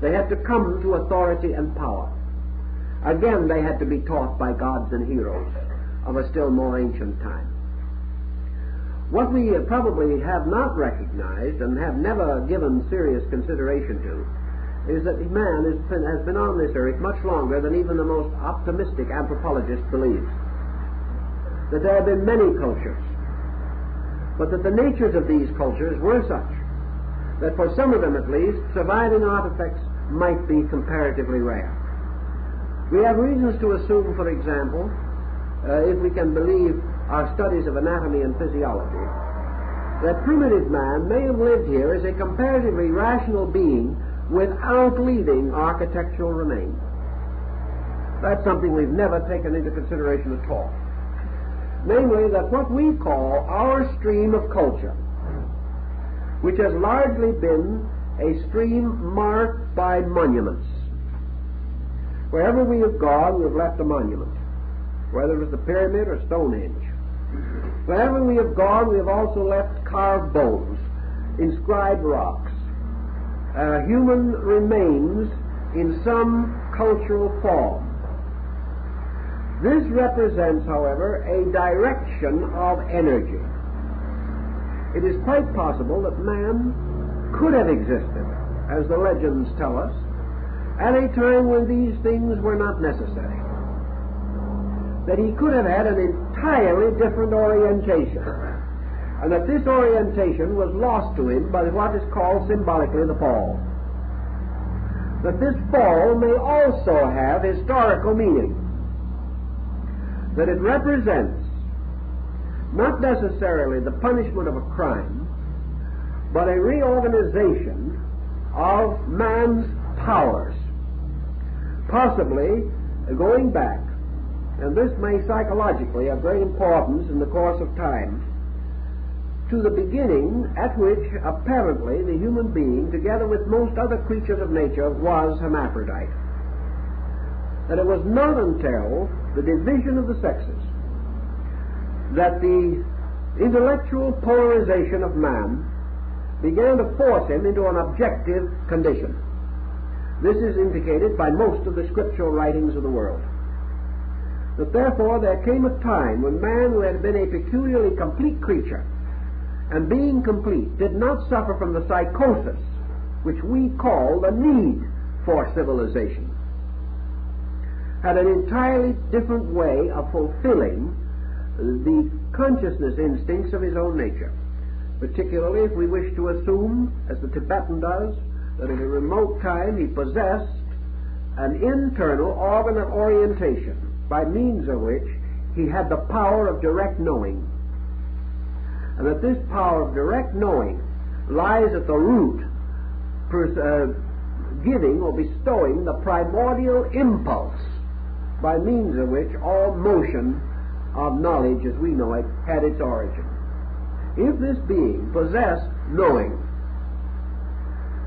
They had to come to authority and power. Again, they had to be taught by gods and heroes of a still more ancient time. What we probably have not recognized and have never given serious consideration to is that man has been on this earth much longer than even the most optimistic anthropologist believes. That there have been many cultures, but that the natures of these cultures were such that for some of them at least, surviving artifacts might be comparatively rare. We have reasons to assume, for example, if we can believe our studies of anatomy and physiology, that primitive man may have lived here as a comparatively rational being without leaving architectural remains. That's something we've never taken into consideration at all. Namely, that what we call our stream of culture, which has largely been a stream marked by monuments. Wherever we have gone, we've left a monument, whether it was the pyramid or Stonehenge. Wherever we have gone, we have also left carved bones, inscribed rocks, human remains in some cultural form. This represents, however, a direction of energy. It is quite possible that man could have existed, as the legends tell us, at a time when these things were not necessary. That he could have had an entirely different orientation, and that this orientation was lost to him by what is called symbolically the fall. That this fall may also have historical meaning. That it represents not necessarily the punishment of a crime, but a reorganization of man's powers, possibly going back, and this may psychologically have great importance in the course of time, to the beginning at which apparently the human being, together with most other creatures of nature, was hermaphrodite. That it was not until the division of the sexes that the intellectual polarization of man began to force him into an objective condition. This is indicated by most of the scriptural writings of the world. That therefore there came a time when man, who had been a peculiarly complete creature, and being complete, did not suffer from the psychosis which we call the need for civilization, had an entirely different way of fulfilling the consciousness instincts of his own nature. Particularly if we wish to assume, as the Tibetan does, that at a remote time he possessed an internal organ of orientation by means of which he had the power of direct knowing. And that this power of direct knowing lies at the root, giving or bestowing the primordial impulse by means of which all motion of knowledge as we know it had its origin. If this being possessed knowing,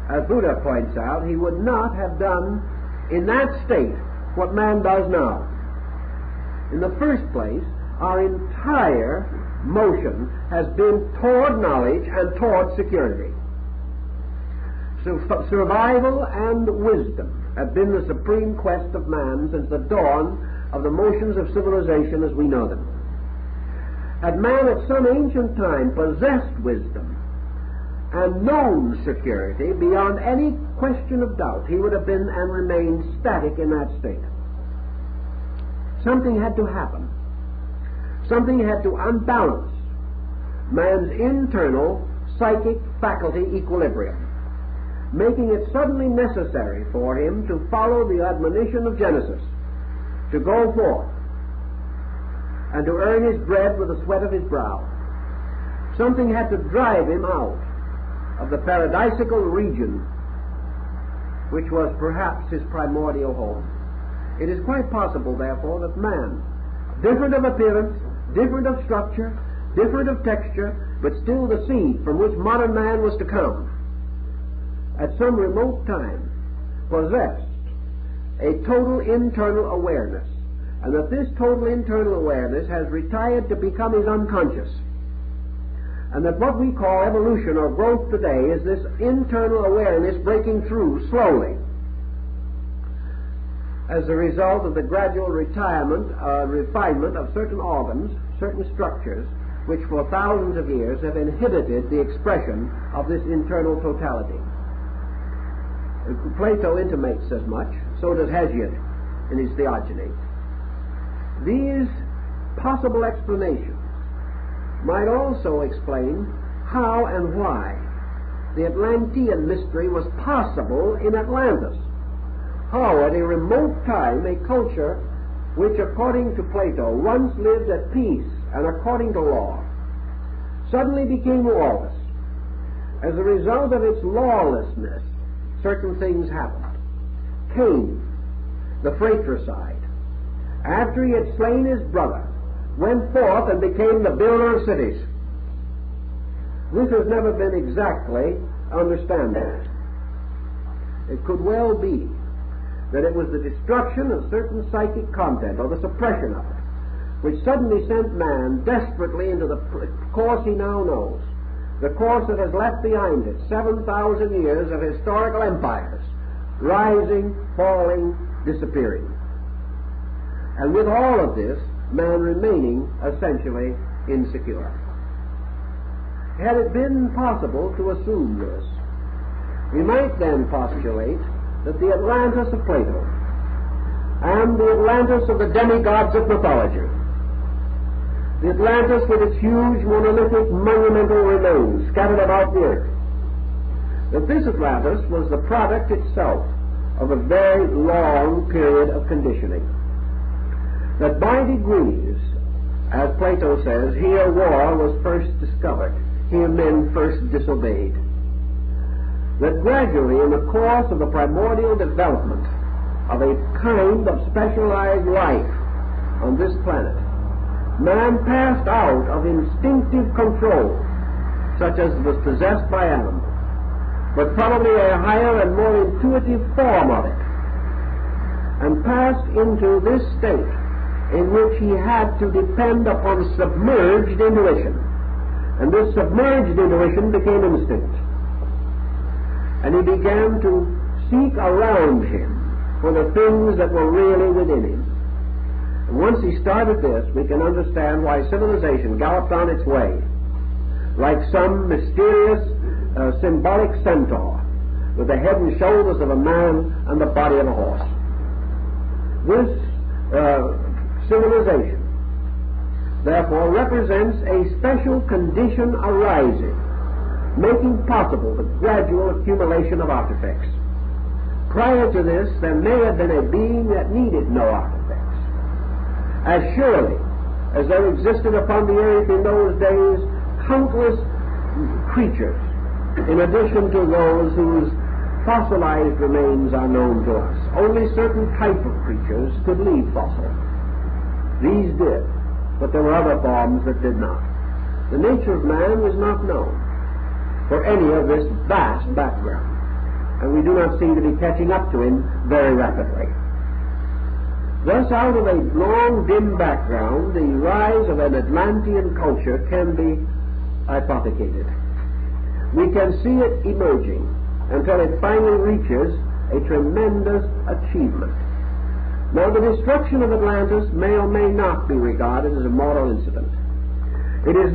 as Buddha points out, he would not have done in that state what man does now. In the first place, our entire motion has been toward knowledge and toward security. So survival and wisdom have been the supreme quest of man since the dawn of the motions of civilization as we know them. Had man at some ancient time possessed wisdom and known security beyond any question of doubt, he would have been and remained static in that state. Something had to happen. Something had to unbalance man's internal psychic faculty equilibrium, making it suddenly necessary for him to follow the admonition of Genesis, to go forth and to earn his bread with the sweat of his brow. Something had to drive him out of the paradisical region which was perhaps his primordial home. It is quite possible, therefore, that man, different of appearance, different of structure, different of texture, but still the seed from which modern man was to come, at some remote time possessed a total internal awareness and that this total internal awareness has retired to become his unconscious, and that what we call evolution or growth today is this internal awareness breaking through slowly as a result of the gradual refinement of certain organs, certain structures, which for thousands of years have inhibited the expression of this internal totality. Plato intimates as much, so does Hesiod in his Theogony. These possible explanations might also explain how and why the Atlantean mystery was possible in Atlantis. How at a remote time a culture which, according to Plato, once lived at peace and according to law, suddenly became lawless. As a result of its lawlessness, certain things happened. Cain, the fratricide, after he had slain his brother, went forth and became the builder of cities. This has never been exactly understandable. It could well be that it was the destruction of certain psychic content, or the suppression of it, which suddenly sent man desperately into the course he now knows, the course that has left behind it 7,000 years of historical empires, rising, falling, disappearing. And with all of this, man remaining essentially insecure. Had it been possible to assume this, we might then postulate that the Atlantis of Plato and the Atlantis of the demigods of mythology, the Atlantis with its huge monolithic monumental remains scattered about the earth, that this Atlantis was the product itself of a very long period of conditioning. That by degrees, as Plato says, here war was first discovered, here men first disobeyed. That gradually, in the course of the primordial development of a kind of specialized life on this planet, man passed out of instinctive control, such as was possessed by animals, but probably a higher and more intuitive form of it, and passed into this state in which he had to depend upon submerged intuition. And this submerged intuition became instinct. And he began to seek around him for the things that were really within him. And once he started this, we can understand why civilization galloped on its way, like some mysterious symbolic centaur, with the head and shoulders of a man and the body of a horse. This civilization, therefore, represents a special condition arising, making possible the gradual accumulation of artifacts. Prior to this, there may have been a being that needed no artifacts. As surely as there existed upon the earth in those days countless creatures, in addition to those whose fossilized remains are known to us. Only certain type of creatures could leave fossil. These did, but there were other forms that did not. The nature of man was not known for any of this vast background, and we do not seem to be catching up to him very rapidly. Thus, out of a long, dim background, the rise of an Atlantean culture can be hypothecated. We can see it emerging until it finally reaches a tremendous achievement. Now, the destruction of Atlantis may or may not be regarded as a mortal incident. It is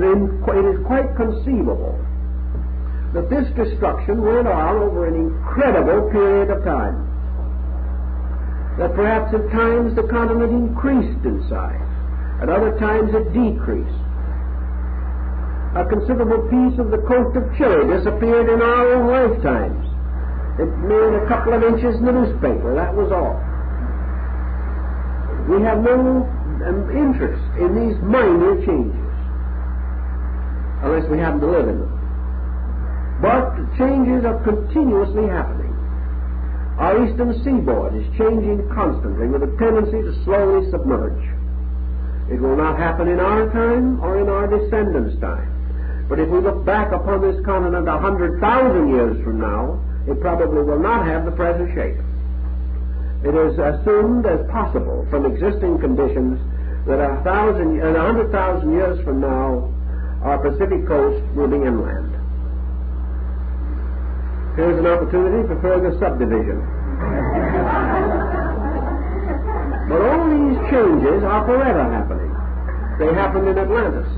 quite conceivable that this destruction went on over an incredible period of time. That perhaps at times the continent increased in size, at other times it decreased. A considerable piece of the coast of Chile disappeared in our own lifetimes. It made a couple of inches in the newspaper, that was all. We have no interest in these minor changes, unless we happen to live in them. But changes are continuously happening. Our eastern seaboard is changing constantly with a tendency to slowly submerge. It will not happen in our time or in our descendants' time. But if we look back upon this continent 100,000 years from now, it probably will not have the present shape. It is assumed as possible from existing conditions that 100,000 years from now, our Pacific coast will be inland. Here's an opportunity for further subdivision. But all these changes are forever happening. They happened in Atlantis.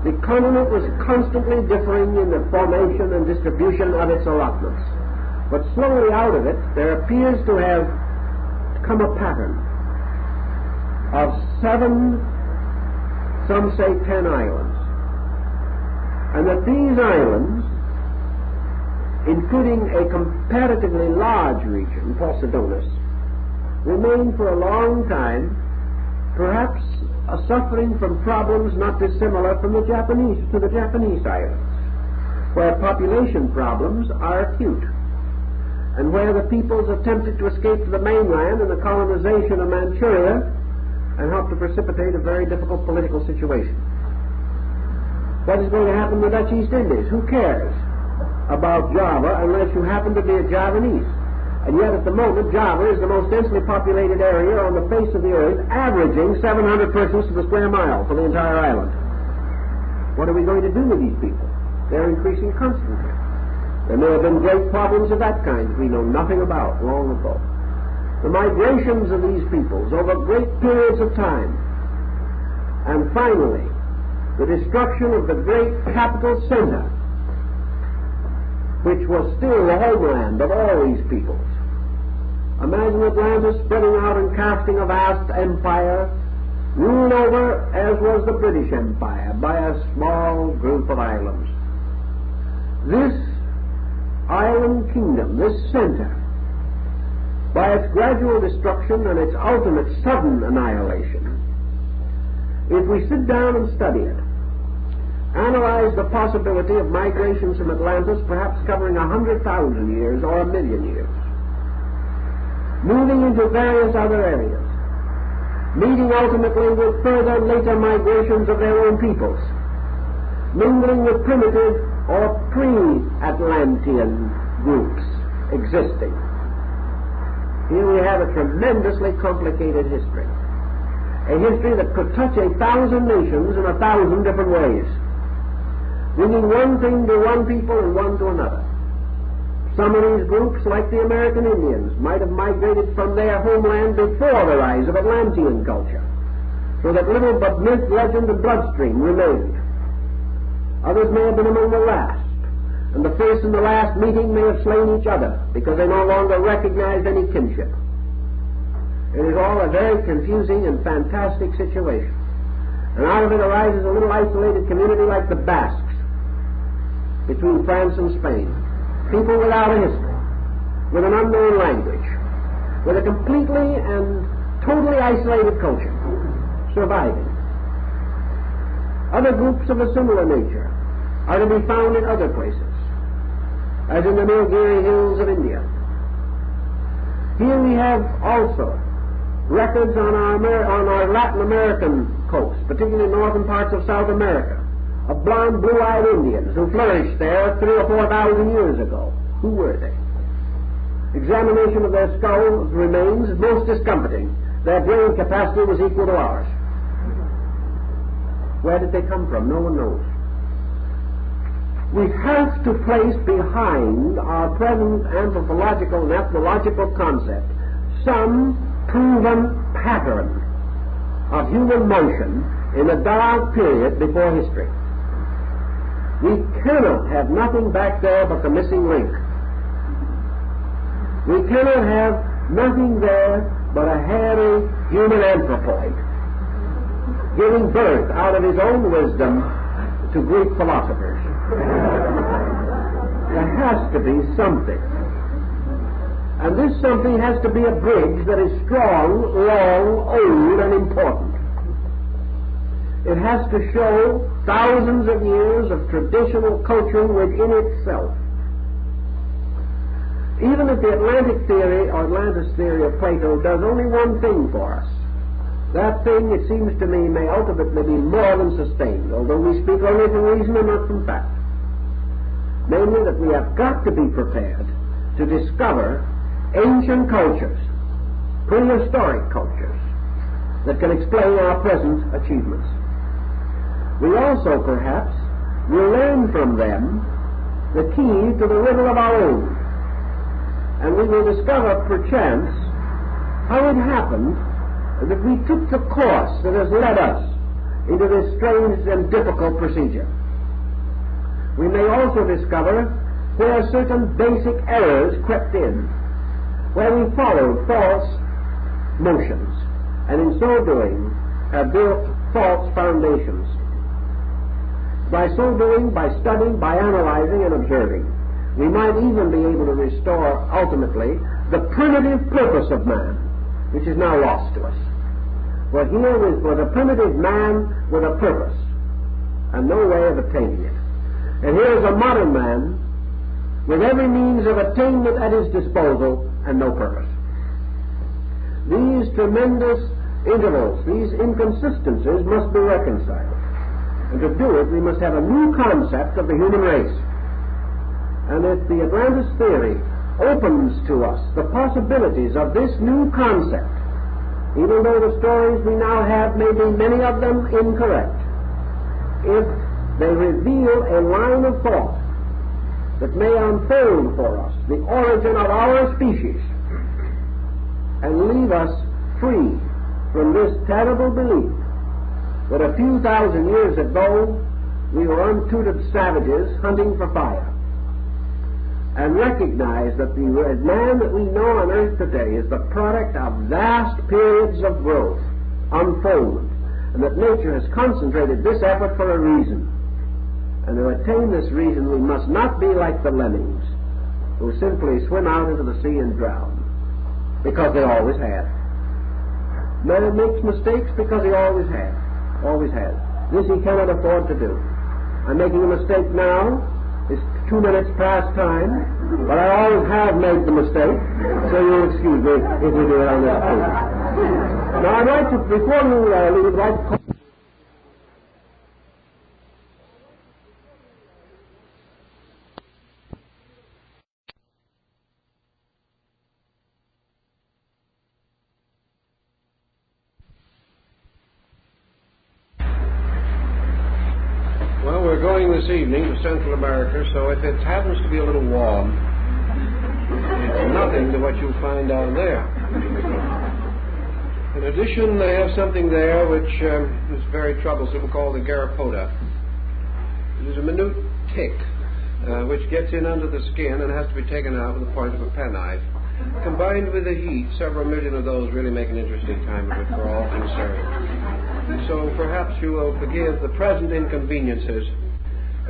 The continent was constantly differing in the formation and distribution of its allotments. But slowly out of it, there appears to have come a pattern of 7, some say 10 islands. And that these islands, including a comparatively large region, Posidonis, remain for a long time, perhaps suffering from problems not dissimilar from the Japanese islands, where population problems are acute, and where the peoples attempted to escape to the mainland in the colonization of Manchuria and helped to precipitate a very difficult political situation. What is going to happen to the Dutch East Indies? Who cares about Java unless you happen to be a Javanese? And yet at the moment, Java is the most densely populated area on the face of the earth, averaging 700 persons to the square mile for the entire island. What are we going to do with these people? They're increasing constantly. There may have been great problems of that kind we know nothing about long ago. The migrations of these peoples over great periods of time, and finally, the destruction of the great capital center, which was still the homeland of all these peoples. Imagine Atlantis spreading out and casting a vast empire, ruled over, as was the British Empire, by a small group of islands. This island kingdom, this center, by its gradual destruction and its ultimate sudden annihilation, if we sit down and study it, analyze the possibility of migrations from Atlantis perhaps covering 100,000 years or 1,000,000 years, moving into various other areas, meeting ultimately with further later migrations of their own peoples, mingling with primitive or pre-Atlantean groups existing. Here we have a tremendously complicated history, a history that could touch 1,000 nations in 1,000 different ways, bringing one thing to one people and one to another. Some of these groups, like the American Indians, might have migrated from their homeland before the rise of Atlantean culture, so that little but myth, legend, and bloodstream remained. Others may have been among the last, and the first and the last meeting may have slain each other because they no longer recognized any kinship. It is all a very confusing and fantastic situation. And out of it arises a little isolated community like the Basques, between France and Spain. People without a history, with an unknown language, with a completely and totally isolated culture, surviving. Other groups of a similar nature are to be found in other places, as in the Nilgiri hills of India. Here we have also records on our Latin American coast, particularly northern parts of South America, of blonde, blue-eyed Indians who flourished there 3,000 or 4,000 years ago. Who were they? Examination of their skull remains is most discomforting. Their brain capacity was equal to ours. Where did they come from? No one knows. We have to place behind our present anthropological and ethnological concept some proven pattern of human motion in a dark period before history. We cannot have nothing back there but the missing link. We cannot have nothing there but a hairy human anthropoid giving birth out of his own wisdom to Greek philosophers. There has to be something. And this something has to be a bridge that is strong, long, old, and important. It has to show thousands of years of traditional culture within itself. Even if the Atlantic theory, or Atlantis theory of Plato, does only one thing for us, that thing, it seems to me, may ultimately be more than sustained, although we speak only from reason and not from fact. Namely, that we have got to be prepared to discover ancient cultures prehistoric cultures that can explain our present achievements. We also, perhaps, will learn from them the key to the riddle of our own, and we will discover, perchance, how it happened that we took the course that has led us into this strange and difficult procedure. We may also discover where certain basic errors crept in, where we followed false motions, and in so doing have built false foundations. By so doing, by studying, by analyzing and observing, we might even be able to restore, ultimately, the primitive purpose of man, which is now lost to us. For here was a primitive man with a purpose, and no way of attaining it. And here is a modern man with every means of attainment at his disposal and no purpose. These tremendous intervals, these inconsistencies must be reconciled. And to do it, we must have a new concept of the human race. And if the Atlantis theory opens to us the possibilities of this new concept, even though the stories we now have may be many of them incorrect, if they reveal a line of thought that may unfold for us the origin of our species and leave us free from this terrible belief that a few thousand years ago we were untutored savages hunting for fire, and recognize that the man that we know on earth today is the product of vast periods of growth, unfoldment, and that nature has concentrated this effort for a reason. And to attain this reason, we must not be like the lemmings who simply swim out into the sea and drown, because they always have. Man makes mistakes because he always has. Always has. This he cannot afford to do. I'm making a mistake now. It's 2 minutes past time, but I always have made the mistake, so you'll excuse me if we do it on this occasion. Now, I'd like to, before you leave, I'd like to call. This evening to Central America, so if it happens to be a little warm, it's nothing to what you'll find down there. In addition, they have something there which is very troublesome called the garrapoda. It is a minute tick which gets in under the skin and has to be taken out with the point of a penknife. Combined with the heat, several million of those really make an interesting time of it for all concerned. So perhaps you will forgive the present inconveniences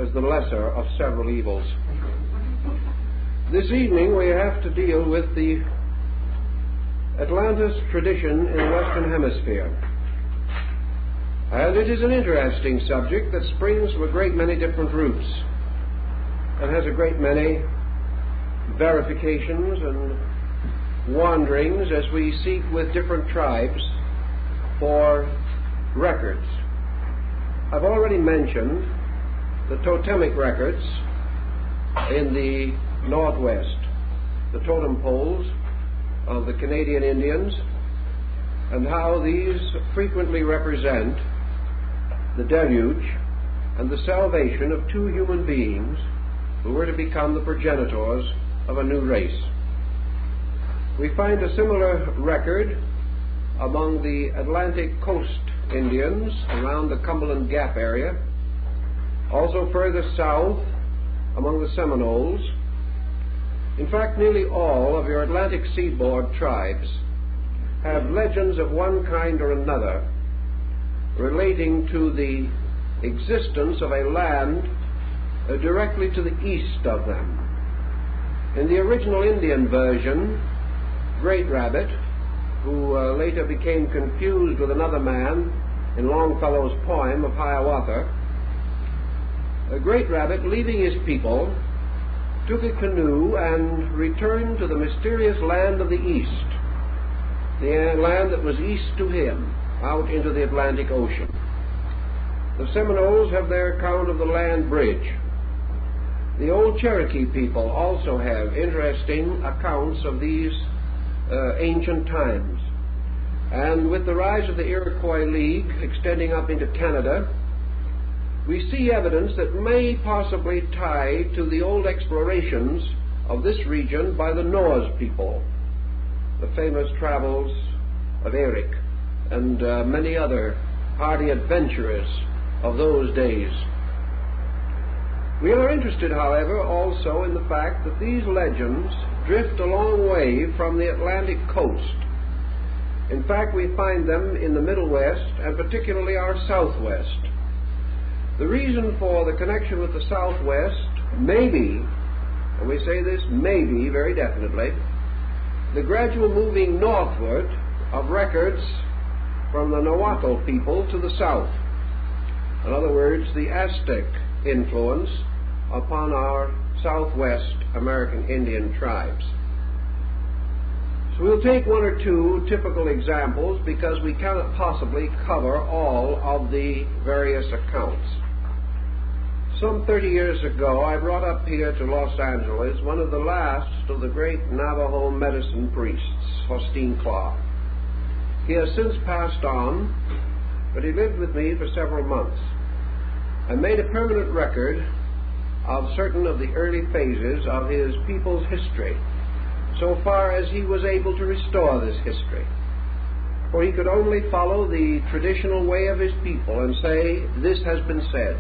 as the lesser of several evils. This evening we have to deal with the Atlantis tradition in the Western Hemisphere. And it is an interesting subject that springs from a great many different roots and has a great many verifications and wanderings as we seek with different tribes for records. I've already mentioned the totemic records in the Northwest, the totem poles of the Canadian Indians, and how these frequently represent the deluge and the salvation of two human beings who were to become the progenitors of a new race. We find a similar record among the Atlantic coast Indians around the Cumberland Gap area, also further south among the Seminoles. In fact, nearly all of your Atlantic seaboard tribes have legends of one kind or another relating to the existence of a land directly to the east of them. In the original Indian version, Great Rabbit, who later became confused with another man in Longfellow's poem of Hiawatha, Great Rabbit, leaving his people, took a canoe and returned to the mysterious land of the east, the land that was east to him, out into the Atlantic Ocean. The Seminoles have their account of the land bridge. The old Cherokee people also have interesting accounts of these ancient times. and with the rise of the Iroquois League extending up into Canada, we see evidence that may possibly tie to the old explorations of this region by the Norse people, the famous travels of Eric and many other hardy adventurers of those days. We are interested, however, also in the fact that these legends drift a long way from the Atlantic coast. In fact, we find them in the Middle West, and particularly our Southwest. The reason for the connection with the Southwest may be, and we say this may be very definitely, the gradual moving northward of records from the Nahuatl people to the south. In other words, the Aztec influence upon our Southwest American Indian tribes. So we'll take one or two typical examples because we cannot possibly cover all of the various accounts. Some 30 years ago, I brought up here to Los Angeles one of the last of the great Navajo medicine priests, Faustin Claw. He has since passed on, but he lived with me for several months and made a permanent record of certain of the early phases of his people's history, so far as he was able to restore this history. For he could only follow the traditional way of his people and say, this has been said,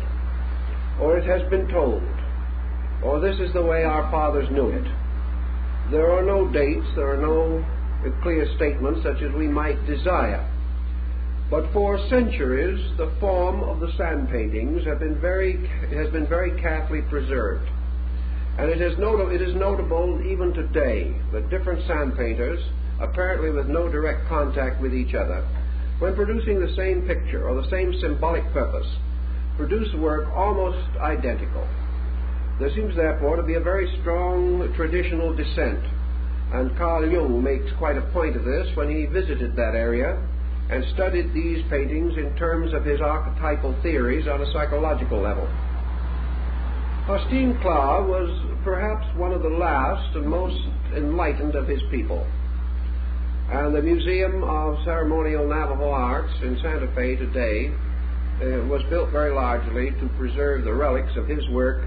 or it has been told, or this is the way our fathers knew it. There are no dates, there are no clear statements such as we might desire. But for centuries, the form of the sand paintings has been very carefully preserved. And it is notable even today that different sand painters, apparently with no direct contact with each other, when producing the same picture or the same symbolic purpose, produce work almost identical. There seems therefore to be a very strong traditional descent, and Carl Jung makes quite a point of this when he visited that area and studied these paintings in terms of his archetypal theories on a psychological level. Faustin Claw was perhaps one of the last and most enlightened of his people, and the Museum of Ceremonial Navajo Arts in Santa Fe today was built very largely to preserve the relics of his work,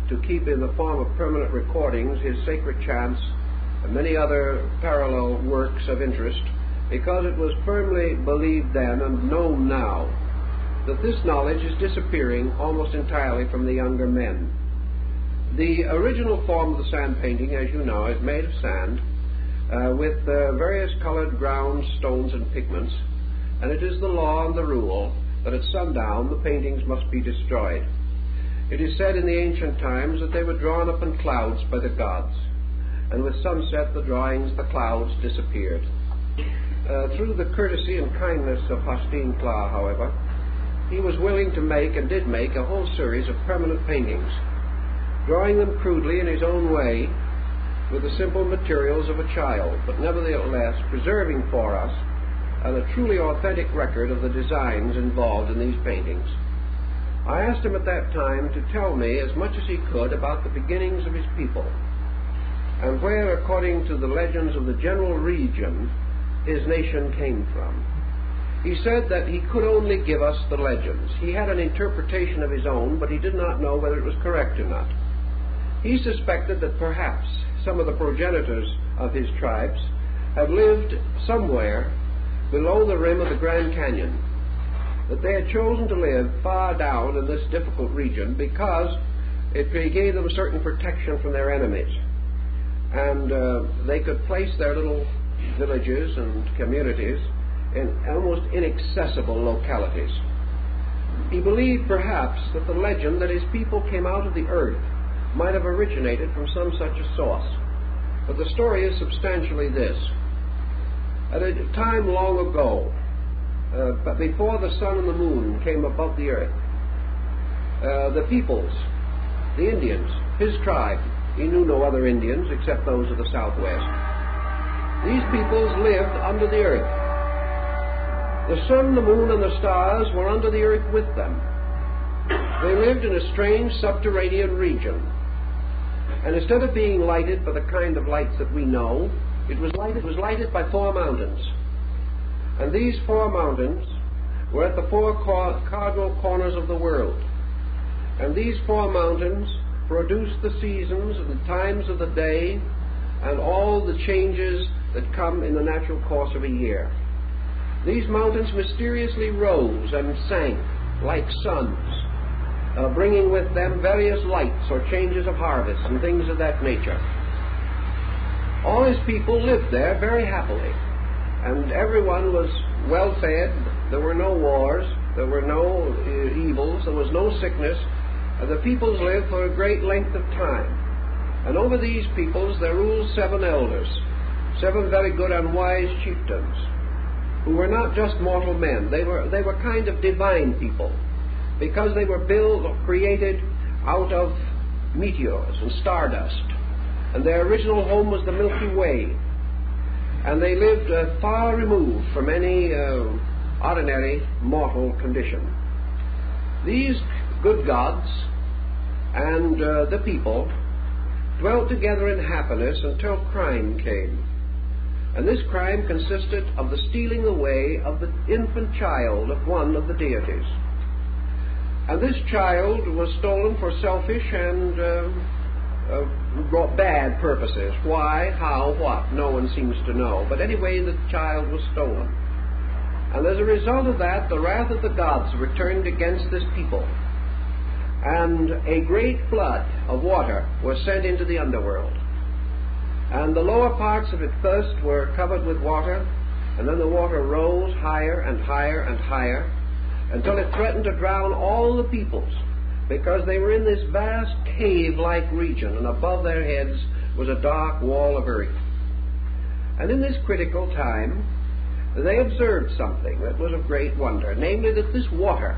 to keep in the form of permanent recordings his sacred chants and many other parallel works of interest, because it was firmly believed then and known now that this knowledge is disappearing almost entirely from the younger men. The original form of the sand painting, as you know, is made of sand with various colored ground stones and pigments, and it is the law and the rule that at sundown the paintings must be destroyed. It is said in the ancient times that they were drawn up in clouds by the gods, and with sunset the drawings, the clouds disappeared. Through the courtesy and kindness of Faustin Claw, however, he was willing to make, and did make, a whole series of permanent paintings, drawing them crudely in his own way with the simple materials of a child, but nevertheless preserving for us a truly authentic record of the designs involved in these paintings. I asked him at that time to tell me as much as he could about the beginnings of his people, and where, according to the legends of the general region, his nation came from. He said that he could only give us the legends. He had an interpretation of his own, but he did not know whether it was correct or not. He suspected that perhaps some of the progenitors of his tribes had lived somewhere below the rim of the Grand Canyon, that they had chosen to live far down in this difficult region because it gave them a certain protection from their enemies, and they could place their little villages and communities in almost inaccessible localities. He believed perhaps that the legend that his people came out of the earth might have originated from some such a source, but the story is substantially this. At a time long ago, but before the sun and the moon came above the earth, the peoples, the Indians, his tribe, he knew no other Indians except those of the Southwest, these peoples lived under the earth. The sun, the moon, and the stars were under the earth with them. They lived in a strange subterranean region, and instead of being lighted by the kind of lights that we know, it was lighted by 4 mountains. And these 4 mountains were at the 4 cardinal corners of the world. And these 4 mountains produced the seasons and the times of the day and all the changes that come in the natural course of a year. These mountains mysteriously rose and sank like suns, bringing with them various lights or changes of harvest and things of that nature. All his people lived there very happily, and everyone was well fed. There were no wars, there were no evils, there was no sickness. The peoples lived for a great length of time. And over these peoples there ruled 7 elders, 7 very good and wise chieftains, who were not just mortal men. They were kind of divine people, because they were built or created out of meteors and stardust. And their original home was the Milky Way. And they lived far removed from any ordinary mortal condition. These good gods and the people dwelt together in happiness until crime came. And this crime consisted of the stealing away of the infant child of one of the deities. And this child was stolen for selfish and bad purposes. Why, how, what, no one seems to know. But anyway, the child was stolen. And as a result of that, the wrath of the gods returned against this people. And a great flood of water was sent into the underworld. And the lower parts of it first were covered with water, and then the water rose higher and higher and higher, until it threatened to drown all the peoples, because they were in this vast cave-like region, and above their heads was a dark wall of earth. And in this critical time, they observed something that was of great wonder, namely that this water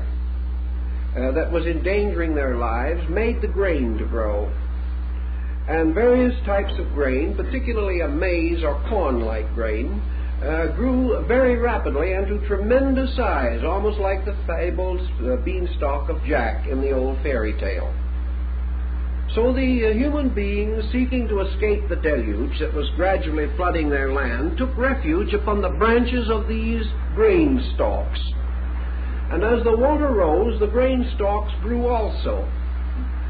that was endangering their lives made the grain to grow. And various types of grain, particularly a maize or corn-like grain, grew very rapidly and to tremendous size, almost like the fabled beanstalk of Jack in the old fairy tale. So the human beings, seeking to escape the deluge that was gradually flooding their land, took refuge upon the branches of these grain stalks. And as the water rose, the grain stalks grew also,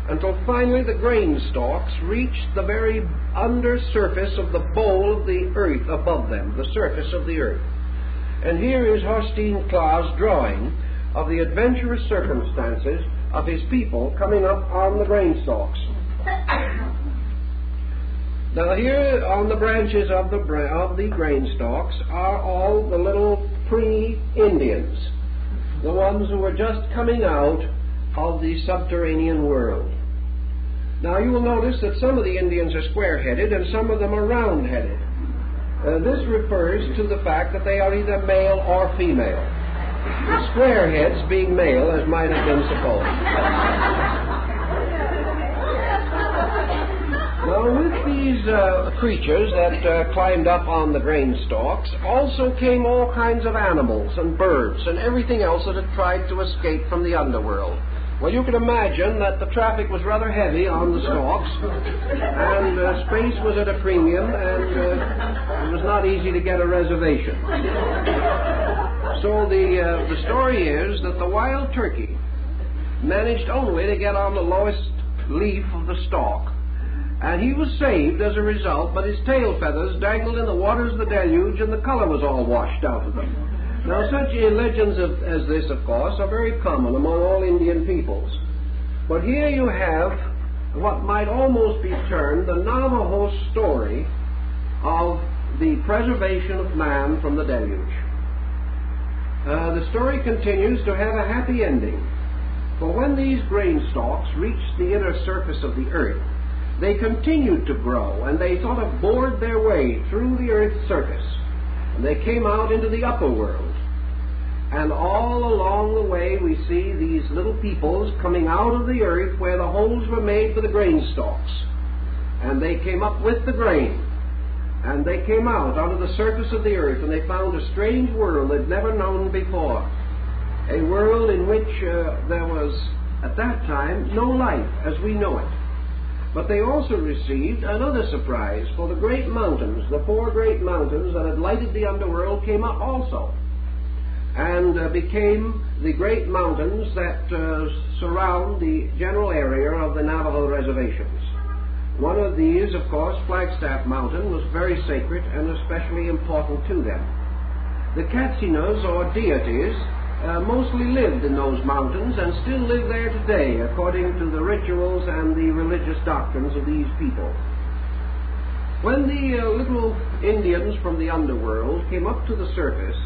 until finally the grain stalks reached the very under surface of the bowl of the earth above them, the surface of the earth. And here is Horstein Claus' drawing of the adventurous circumstances of his people coming up on the grain stalks. Now here on the branches of the grain stalks are all the little pre-Indians, the ones who were just coming out of the subterranean world. Now you will notice that some of the Indians are square-headed and some of them are round-headed. This refers to the fact that they are either male or female. The square-heads being male, as might have been supposed. Now with these creatures that climbed up on the grain stalks also came all kinds of animals and birds and everything else that had tried to escape from the underworld. Well, you can imagine that the traffic was rather heavy on the stalks, and space was at a premium, and it was not easy to get a reservation. So the story is that the wild turkey managed only to get on the lowest leaf of the stalk, and he was saved as a result, but his tail feathers dangled in the waters of the deluge, and the color was all washed out of them. Now, such legends as this, of course, are very common among all Indian peoples. But here you have what might almost be termed the Navajo story of the preservation of man from the deluge. The story continues to have a happy ending. For when these grain stalks reached the inner surface of the earth, they continued to grow, and they sort of bored their way through the earth's surface. And they came out into the upper world. And all along the way we see these little peoples coming out of the earth where the holes were made for the grain stalks. And they came up with the grain. And they came out onto the surface of the earth, and they found a strange world they'd never known before. A world in which there was, at that time, no life as we know it. But they also received another surprise, for the great mountains, the 4 great mountains that had lighted the underworld, came up also. and became the great mountains that surround the general area of the Navajo reservations. One of these, of course, Flagstaff Mountain, was very sacred and especially important to them. The Katsinas, or deities, mostly lived in those mountains and still live there today, according to the rituals and the religious doctrines of these people. When the little Indians from the underworld came up to the surface,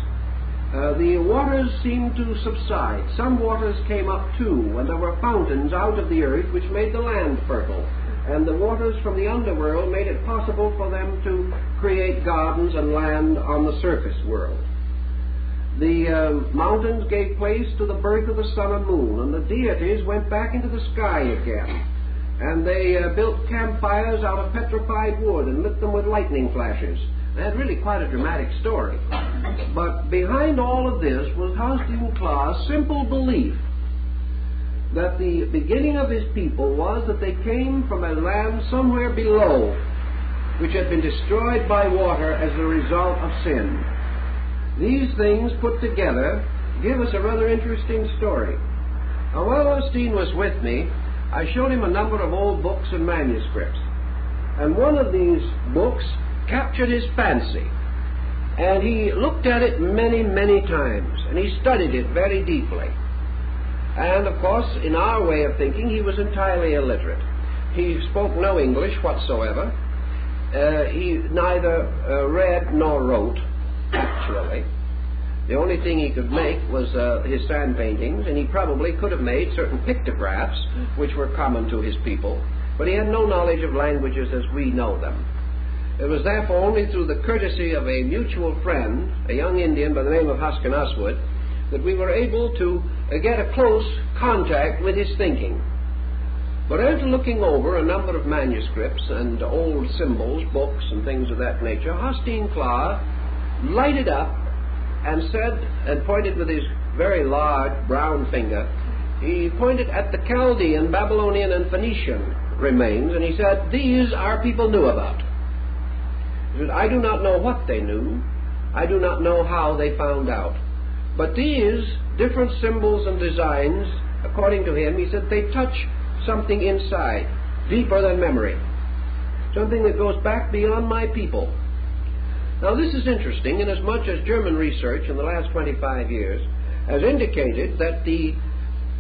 the waters seemed to subside. Some waters came up too, and there were fountains out of the earth which made the land fertile. And the waters from the underworld made it possible for them to create gardens and land on the surface world. The mountains gave place to the birth of the sun and moon, and the deities went back into the sky again. And they built campfires out of petrified wood and lit them with lightning flashes. They had really quite a dramatic story. But behind all of this was Hosteen Claw's simple belief that the beginning of his people was that they came from a land somewhere below, which had been destroyed by water as a result of sin. These things put together give us a rather interesting story. Now, while Hosteen was with me, I showed him a number of old books and manuscripts. And one of these books captured his fancy. And he looked at it many, many times, and he studied it very deeply. And, of course, in our way of thinking, he was entirely illiterate. He spoke no English whatsoever. He neither read nor wrote, actually. The only thing he could make was his sand paintings, and he probably could have made certain pictographs, which were common to his people, but he had no knowledge of languages as we know them. It was therefore only through the courtesy of a mutual friend, a young Indian by the name of Hoskin Oswood, that we were able to get a close contact with his thinking. But after looking over a number of manuscripts and old symbols, books, and things of that nature, Hosteen Claw lighted up and said, and pointed with his very large brown finger, he pointed at the Chaldean, Babylonian, and Phoenician remains, and he said, "These our people knew about." He said, "I do not know what they knew. I do not know how they found out. But these different symbols and designs, according to him," he said, "they touch something inside, deeper than memory, something that goes back beyond my people." Now, this is interesting inasmuch as German research in the last 25 years has indicated that the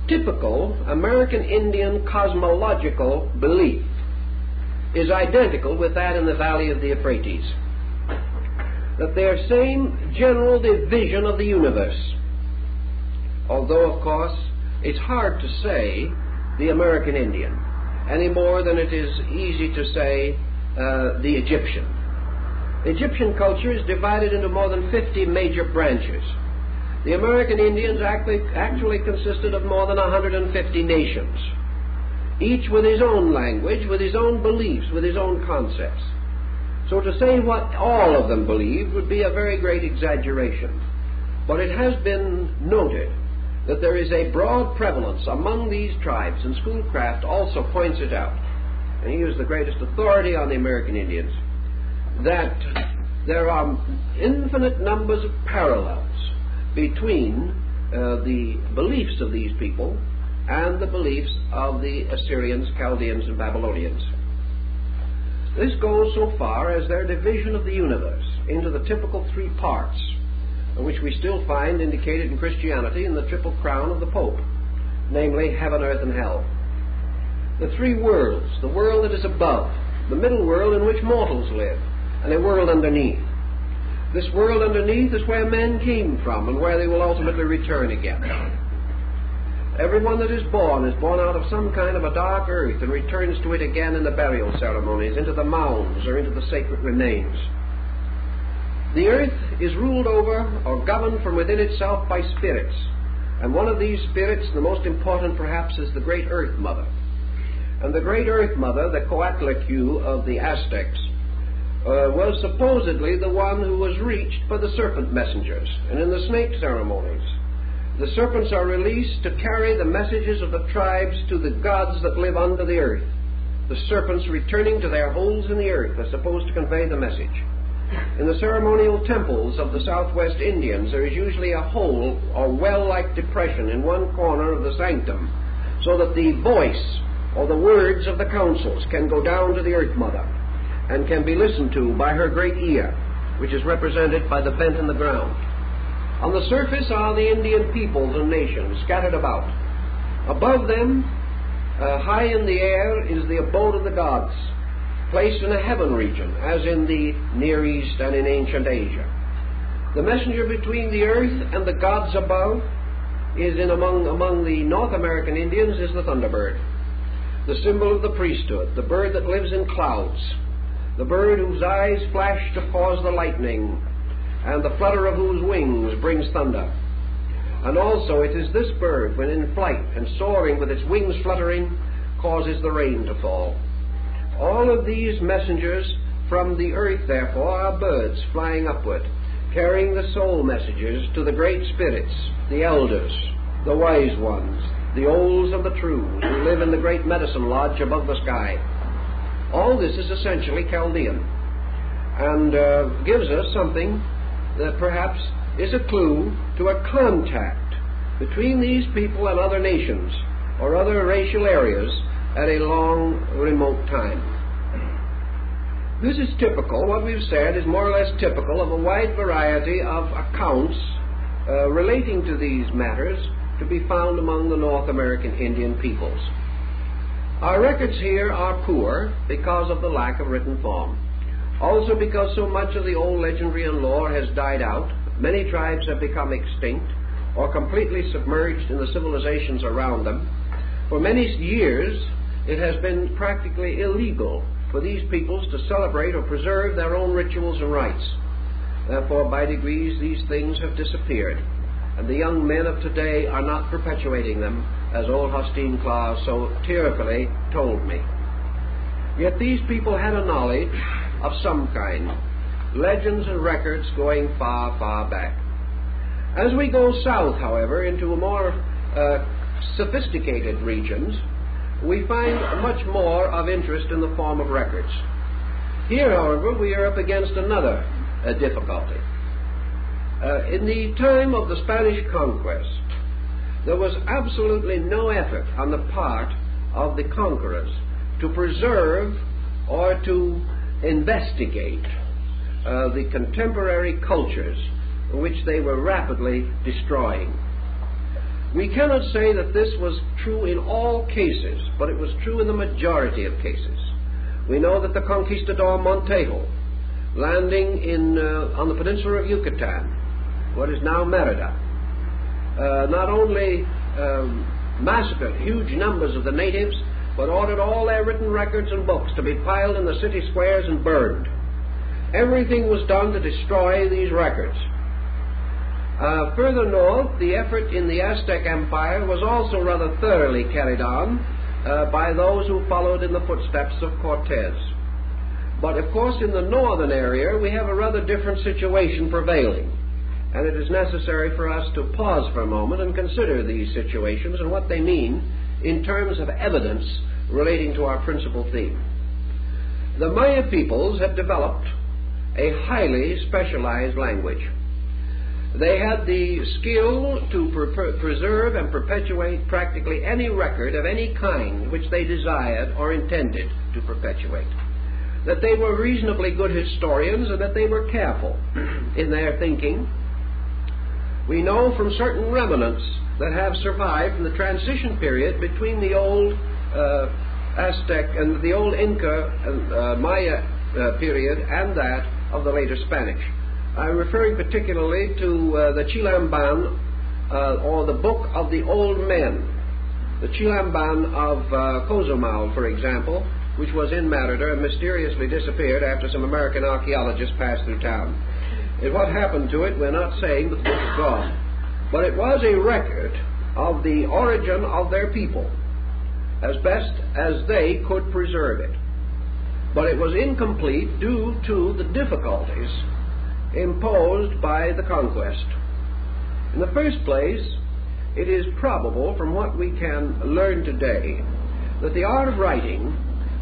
typical American Indian cosmological belief is identical with that in the Valley of the Euphrates. That their same general division of the universe, although, of course, it's hard to say the American Indian any more than it is easy to say the Egyptian. Egyptian culture is divided into more than 50 major branches. The American Indians actually consisted of more than 150 nations, each with his own language, with his own beliefs, with his own concepts. So to say what all of them believed would be a very great exaggeration. But it has been noted that there is a broad prevalence among these tribes, and Schoolcraft also points it out, and he is the greatest authority on the American Indians, that there are infinite numbers of parallels between the beliefs of these people and the beliefs of the Assyrians, Chaldeans, and Babylonians. This goes so far as their division of the universe into the typical three parts, which we still find indicated in Christianity in the triple crown of the Pope, namely heaven, earth, and hell. The three worlds: the world that is above, the middle world in which mortals live, and a world underneath. This world underneath is where men came from and where they will ultimately return again. Everyone that is born out of some kind of a dark earth and returns to it again in the burial ceremonies, into the mounds or into the sacred remains. The earth is ruled over or governed from within itself by spirits, and one of these spirits, the most important perhaps, is the Great Earth Mother. And the Great Earth Mother, the Coatlicue of the Aztecs, was supposedly the one who was reached by the serpent messengers. And in the snake ceremonies, the serpents are released to carry the messages of the tribes to the gods that live under the earth. The serpents returning to their holes in the earth are supposed to convey the message. In the ceremonial temples of the Southwest Indians, there is usually a hole or well-like depression in one corner of the sanctum, so that the voice or the words of the councils can go down to the Earth Mother and can be listened to by her great ear, which is represented by the vent in the ground. On the surface are the Indian peoples and nations scattered about. Above them, high in the air, is the abode of the gods, placed in a heaven region, as in the Near East and in ancient Asia. The messenger between the earth and the gods above is among the North American Indians is the thunderbird, the symbol of the priesthood, the bird that lives in clouds, the bird whose eyes flash to cause the lightning, and the flutter of whose wings brings thunder. And also it is this bird, when in flight and soaring with its wings fluttering, causes the rain to fall. All of these messengers from the earth, therefore, are birds flying upward, carrying the soul messages to the great spirits, the elders, the wise ones, the olds of the truths, who live in the great medicine lodge above the sky. All this is essentially Chaldean, and gives us something that perhaps is a clue to a contact between these people and other nations or other racial areas at a long, remote time. This is typical, what we've said is more or less typical of a wide variety of accounts relating to these matters to be found among the North American Indian peoples. Our records here are poor because of the lack of written form. Also because so much of the old legendary and lore has died out, many tribes have become extinct or completely submerged in the civilizations around them. For many years, it has been practically illegal for these peoples to celebrate or preserve their own rituals and rites. Therefore, by degrees, these things have disappeared, and the young men of today are not perpetuating them, as old Hostine Claus so tearfully told me. Yet these people had a knowledge of some kind, legends and records going far, far back. As we go south, however, into more sophisticated regions, we find much more of interest in the form of records. Here, however, we are up against another difficulty. In the time of the Spanish conquest, there was absolutely no effort on the part of the conquerors to preserve or to investigate the contemporary cultures which they were rapidly destroying. We cannot say that this was true in all cases, but it was true in the majority of cases. We know that the conquistador Montejo, landing on the peninsula of Yucatan, what is now Merida, not only massacred huge numbers of the natives, but ordered all their written records and books to be piled in the city squares and burned. Everything was done to destroy these records. Further north, the effort in the Aztec Empire was also rather thoroughly carried on by those who followed in the footsteps of Cortez. But of course, in the northern area, we have a rather different situation prevailing, and it is necessary for us to pause for a moment and consider these situations and what they mean in terms of evidence relating to our principal theme. The Maya peoples had developed a highly specialized language. They had the skill to preserve and perpetuate practically any record of any kind which they desired or intended to perpetuate. That they were reasonably good historians and that they were careful in their thinking. We know from certain remnants that have survived from the transition period between the old Aztec and the old Inca and Maya period and that of the later Spanish. I'm referring particularly to the Chilamban, or the Book of the Old Men, the Chilamban of Cozumel, for example, which was in Merida and mysteriously disappeared after some American archaeologists passed through town. And what happened to it, we're not saying, but the book is gone. But it was a record of the origin of their people, as best as they could preserve it. But it was incomplete due to the difficulties imposed by the conquest. In the first place, it is probable from what we can learn today that the art of writing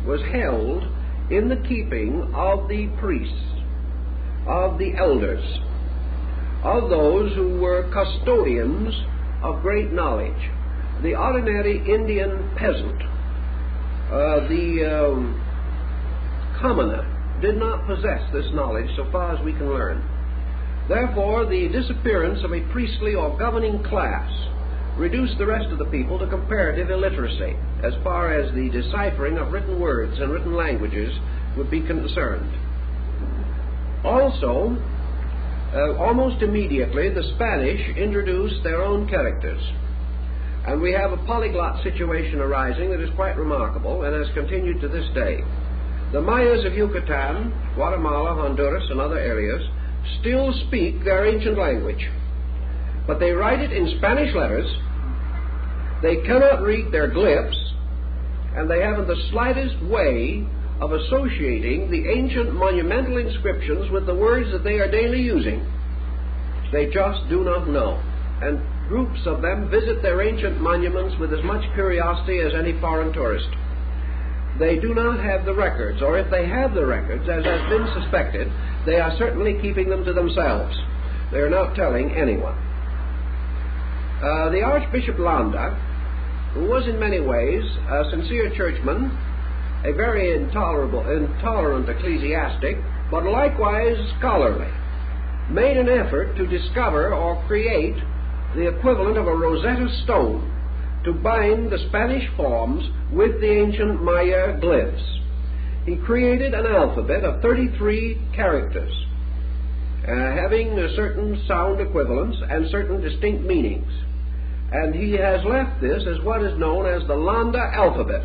was held in the keeping of the priests. of the elders, of those who were custodians of great knowledge. The ordinary Indian peasant, the commoner, did not possess this knowledge so far as we can learn. Therefore, the disappearance of a priestly or governing class reduced the rest of the people to comparative illiteracy as far as the deciphering of written words and written languages would be concerned. Also, almost immediately, the Spanish introduced their own characters. And we have a polyglot situation arising that is quite remarkable and has continued to this day. The Mayas of Yucatan, Guatemala, Honduras, and other areas still speak their ancient language, but they write it in Spanish letters. They cannot read their glyphs, and they haven't the slightest way of associating the ancient monumental inscriptions with the words that they are daily using. They just do not know. And groups of them visit their ancient monuments with as much curiosity as any foreign tourist. They do not have the records, or if they have the records, as has been suspected, they are certainly keeping them to themselves. They are not telling anyone. The Archbishop Landa, who was in many ways a sincere churchman, a very intolerant ecclesiastic, but likewise scholarly, made an effort to discover or create the equivalent of a Rosetta Stone to bind the Spanish forms with the ancient Maya glyphs. He created an alphabet of 33 characters, having certain sound equivalents and certain distinct meanings. And he has left this as what is known as the Landa alphabet.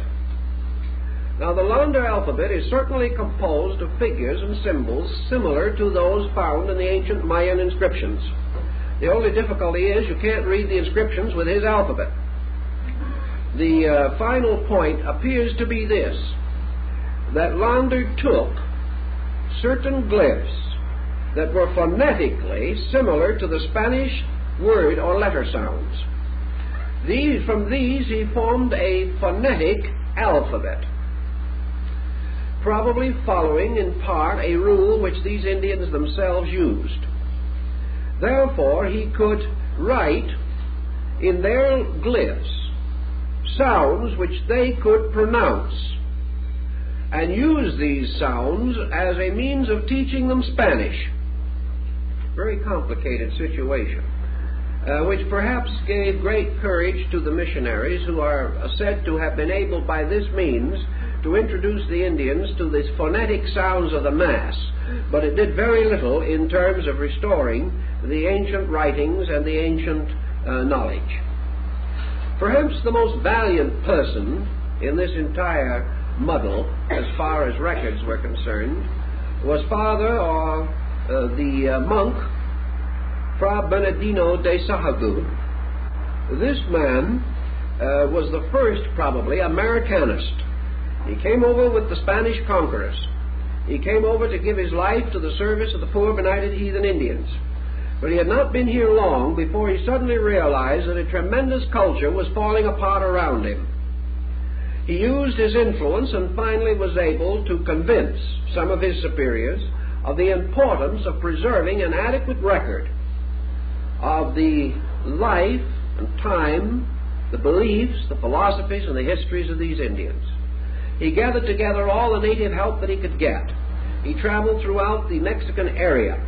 Now, the Landa alphabet is certainly composed of figures and symbols similar to those found in the ancient Mayan inscriptions. The only difficulty is you can't read the inscriptions with his alphabet. The final point appears to be this, that Landa took certain glyphs that were phonetically similar to the Spanish word or letter sounds. From these he formed a phonetic alphabet, probably following in part a rule which these Indians themselves used. Therefore, he could write in their glyphs sounds which they could pronounce, and use these sounds as a means of teaching them Spanish. Very complicated situation, which perhaps gave great courage to the missionaries who are said to have been able by this means to introduce the Indians to the phonetic sounds of the Mass, but it did very little in terms of restoring the ancient writings and the ancient knowledge. Perhaps the most valiant person in this entire muddle, as far as records were concerned, was Father or the monk Fra Bernardino de Sahagún. This man was the first, probably, Americanist. He came over with the Spanish conquerors. He came over to give his life to the service of the poor benighted heathen Indians. But he had not been here long before he suddenly realized that a tremendous culture was falling apart around him. He used his influence and finally was able to convince some of his superiors of the importance of preserving an adequate record of the life and time, the beliefs, the philosophies, and the histories of these Indians. He gathered together all the native help that he could get. He traveled throughout the Mexican area.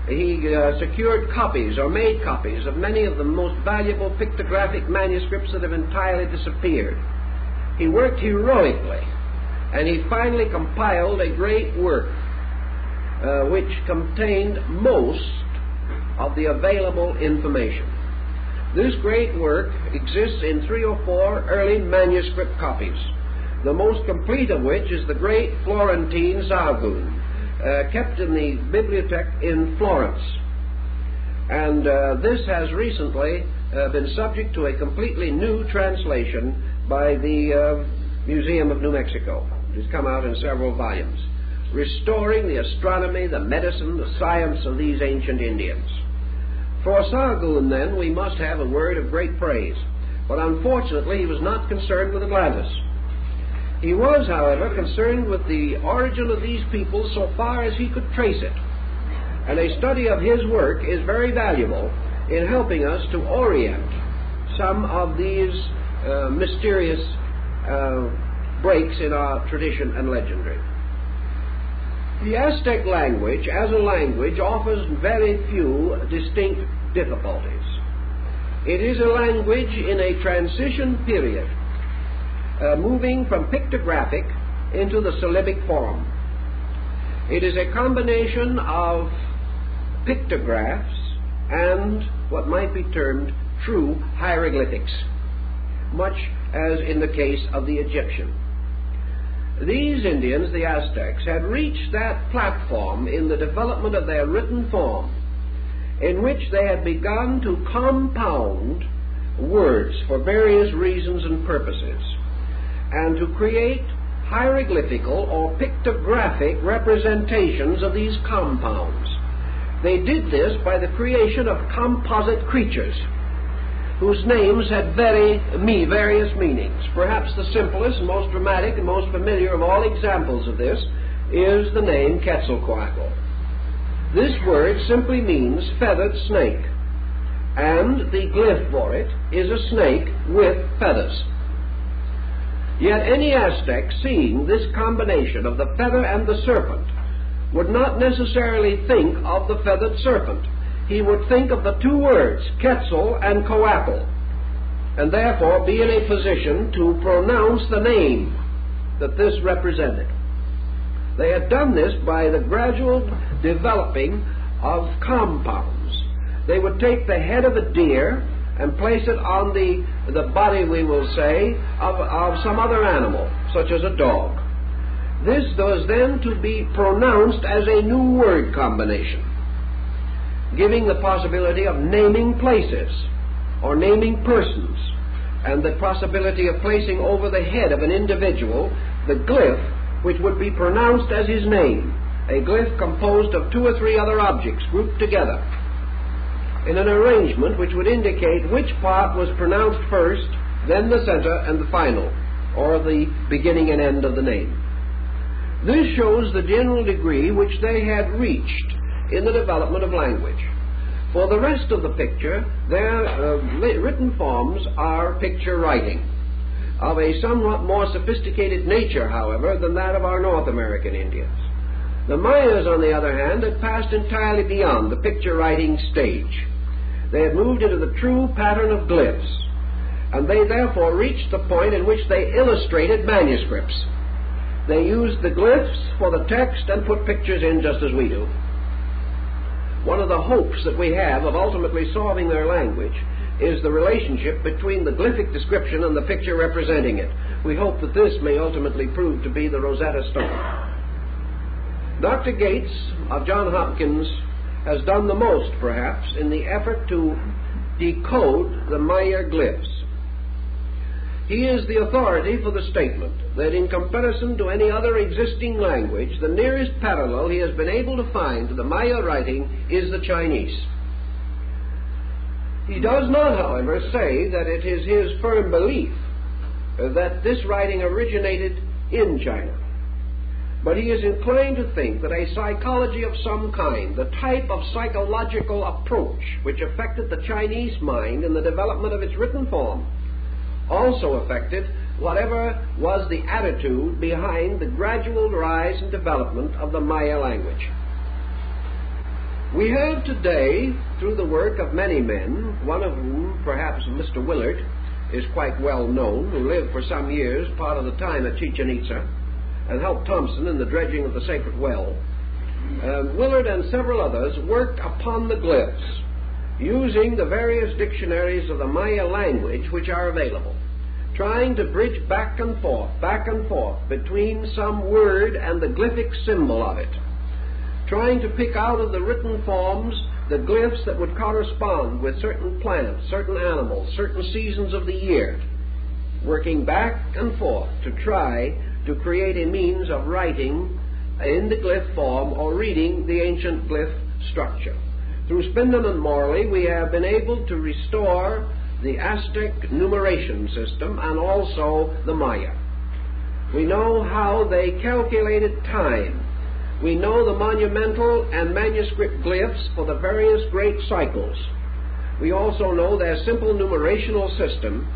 He secured copies or made copies of many of the most valuable pictographic manuscripts that have entirely disappeared. He worked heroically, and he finally compiled a great work which contained most of the available information. This great work exists in 3 or 4 early manuscript copies, the most complete of which is the great Florentine Sahagún, kept in the Bibliothèque in Florence. And this has recently been subject to a completely new translation by the Museum of New Mexico. It has come out in several volumes, restoring the astronomy, the medicine, the science of these ancient Indians. For Sahagún, then, we must have a word of great praise. But unfortunately, he was not concerned with Atlantis. He was, however, concerned with the origin of these people so far as he could trace it. And a study of his work is very valuable in helping us to orient some of these mysterious breaks in our tradition and legendary. The Aztec language, as a language, offers very few distinct difficulties. It is a language in a transition period, moving from pictographic into the syllabic form. It is a combination of pictographs and what might be termed true hieroglyphics, much as in the case of the Egyptian. These Indians, the Aztecs, had reached that platform in the development of their written form in which they had begun to compound words for various reasons and purposes, and to create hieroglyphical or pictographic representations of these compounds. They did this by the creation of composite creatures whose names had various meanings. Perhaps the simplest and most dramatic and most familiar of all examples of this is the name Quetzalcoatl. This word simply means feathered snake, and the glyph for it is a snake with feathers. Yet any Aztec seeing this combination of the feather and the serpent would not necessarily think of the feathered serpent. He would think of the two words, Quetzal and Coatl, and therefore be in a position to pronounce the name that this represented. They had done this by the gradual developing of compounds. They would take the head of a deer and place it on the body, we will say, of some other animal, such as a dog. This was then to be pronounced as a new word combination, giving the possibility of naming places or naming persons, and the possibility of placing over the head of an individual the glyph which would be pronounced as his name, a glyph composed of two or three other objects grouped together in an arrangement which would indicate which part was pronounced first, then the center and the final, or the beginning and end of the name. This shows the general degree which they had reached in the development of language. For the rest of the picture, their written forms are picture writing, of a somewhat more sophisticated nature, however, than that of our North American Indians. The Mayas, on the other hand, had passed entirely beyond the picture writing stage. They had moved into the true pattern of glyphs, and they therefore reached the point in which they illustrated manuscripts. They used the glyphs for the text and put pictures in just as we do. One of the hopes that we have of ultimately solving their language is the relationship between the glyphic description and the picture representing it. We hope that this may ultimately prove to be the Rosetta Stone. Dr. Gates of Johns Hopkins has done the most, perhaps, in the effort to decode the Maya glyphs. He is the authority for the statement that in comparison to any other existing language, the nearest parallel he has been able to find to the Maya writing is the Chinese. He does not, however, say that it is his firm belief that this writing originated in China. But he is inclined to think that a psychology of some kind, the type of psychological approach which affected the Chinese mind in the development of its written form, also affected whatever was the attitude behind the gradual rise and development of the Maya language. We have today, through the work of many men, one of whom, perhaps Mr. Willard, is quite well known, who lived for some years, part of the time at Chichen Itza, and helped Thompson in the dredging of the sacred well. Willard and several others worked upon the glyphs, using the various dictionaries of the Maya language which are available, trying to bridge back and forth between some word and the glyphic symbol of it, trying to pick out of the written forms the glyphs that would correspond with certain plants, certain animals, certain seasons of the year, working back and forth to try to create a means of writing in the glyph form or reading the ancient glyph structure. Through Spindon and Morley, we have been able to restore the Aztec numeration system and also the Maya. We know how they calculated time We know the monumental and manuscript glyphs for the various great cycles. We also know their simple numerational system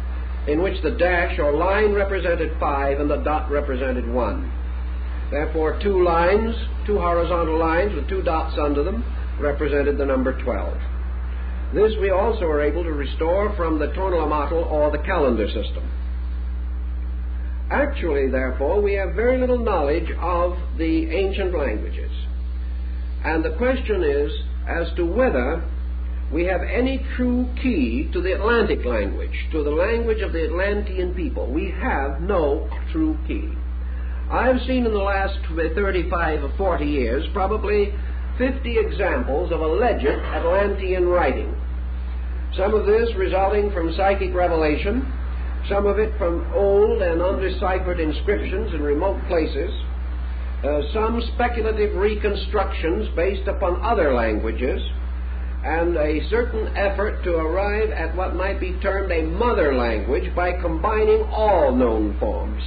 in which the dash or line represented 5 and the dot represented 1. Therefore, 2 lines, 2 horizontal lines with 2 dots under them, represented the number 12. This we also are able to restore from the tonalamatl or the calendar system. Actually, therefore, we have very little knowledge of the ancient languages. And the question is as to whether we have any true key to the Atlantic language, to the language of the Atlantean people. We have no true key. I've seen in the last 35 or 40 years probably 50 examples of alleged Atlantean writing. Some of this resulting from psychic revelation, some of it from old and undeciphered inscriptions in remote places, some speculative reconstructions based upon other languages, and a certain effort to arrive at what might be termed a mother language by combining all known forms.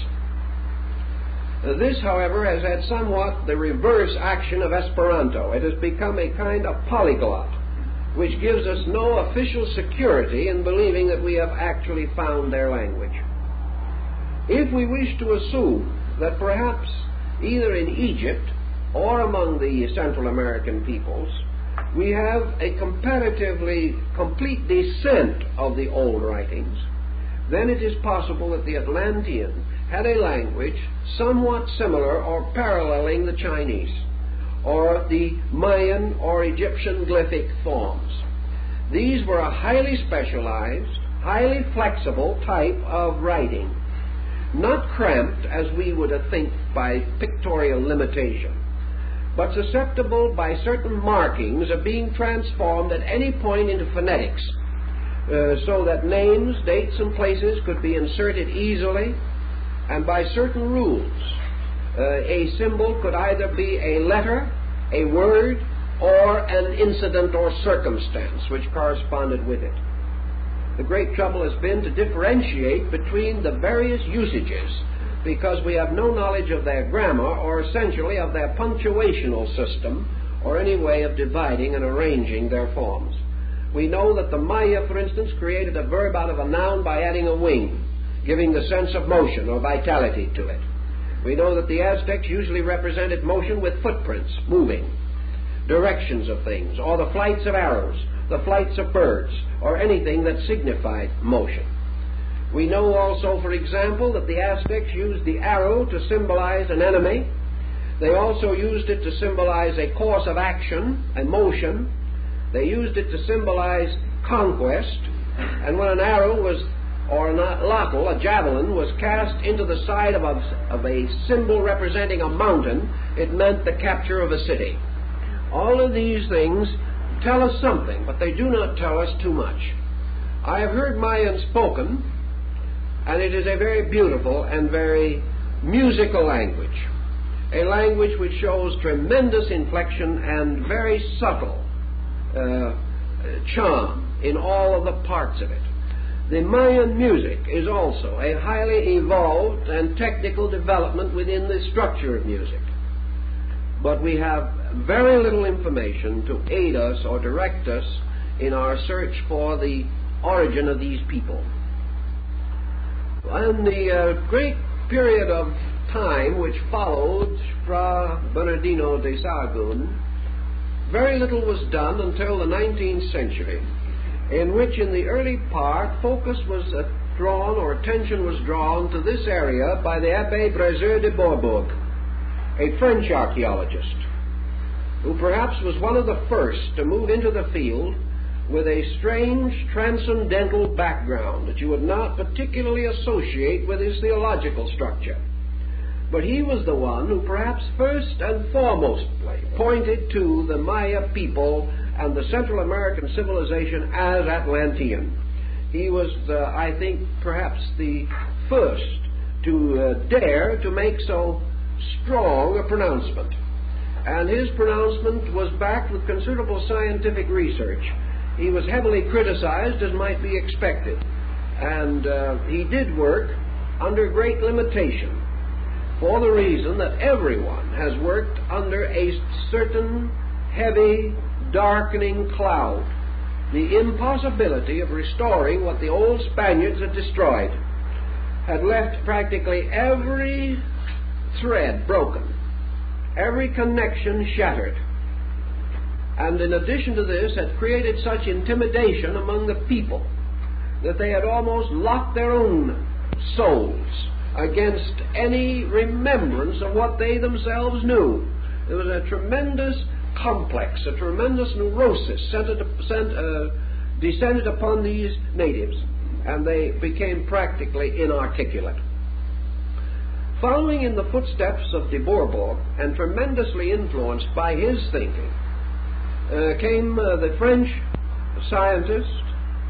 This, however, has had somewhat the reverse action of Esperanto. It has become a kind of polyglot, which gives us no official security in believing that we have actually found their language. If we wish to assume that perhaps either in Egypt or among the Central American peoples we have a comparatively complete descent of the old writings, then it is possible that the Atlantean had a language somewhat similar or paralleling the Chinese, or the Mayan or Egyptian glyphic forms. These were a highly specialized, highly flexible type of writing, not cramped as we would think by pictorial limitation, but susceptible by certain markings of being transformed at any point into phonetics, so that names, dates, and places could be inserted easily, and by certain rules. A symbol could either be a letter, a word, or an incident or circumstance which corresponded with it. The great trouble has been to differentiate between the various usages, because we have no knowledge of their grammar or essentially of their punctuational system or any way of dividing and arranging their forms. We know that the Maya, for instance, created a verb out of a noun by adding a wing, giving the sense of motion or vitality to it. We know that the Aztecs usually represented motion with footprints, moving, directions of things, or the flights of arrows, the flights of birds, or anything that signified motion. We know also, for example, that the Aztecs used the arrow to symbolize an enemy. They also used it to symbolize a course of action, a motion. They used it to symbolize conquest. And when an arrow was, or an atlatl, a javelin, was cast into the side of a symbol representing a mountain, it meant the capture of a city. All of these things tell us something, but they do not tell us too much. I have heard Mayan spoken, and it is a very beautiful and very musical language, a language which shows tremendous inflection and very subtle charm in all of the parts of it. The Mayan music is also a highly evolved and technical development within the structure of music. But we have very little information to aid us or direct us in our search for the origin of these people. In the great period of time which followed Fra Bernardino de Sahagún, very little was done until the 19th century, in which in the early part focus was drawn, or attention was drawn to this area by the Abbé Brasseur de Bourbourg, a French archaeologist, who perhaps was one of the first to move into the field with a strange transcendental background that you would not particularly associate with his theological structure. But he was the one who perhaps first and foremost pointed to the Maya people and the Central American civilization as Atlantean. He was, I think, perhaps the first to dare to make so strong a pronouncement. And his pronouncement was backed with considerable scientific research. He was heavily criticized, as might be expected, and he did work under great limitation. for the reason that everyone has worked under a certain heavy, darkening cloud, the impossibility of restoring what the old Spaniards had destroyed, had left practically every thread broken, every connection shattered, and in addition to this had created such intimidation among the people that they had almost locked their own souls against any remembrance of what they themselves knew. There was a tremendous complex, a tremendous neurosis descended upon these natives, and they became practically inarticulate. Following in the footsteps of de Bourbourg, and tremendously influenced by his thinking, came the French scientist,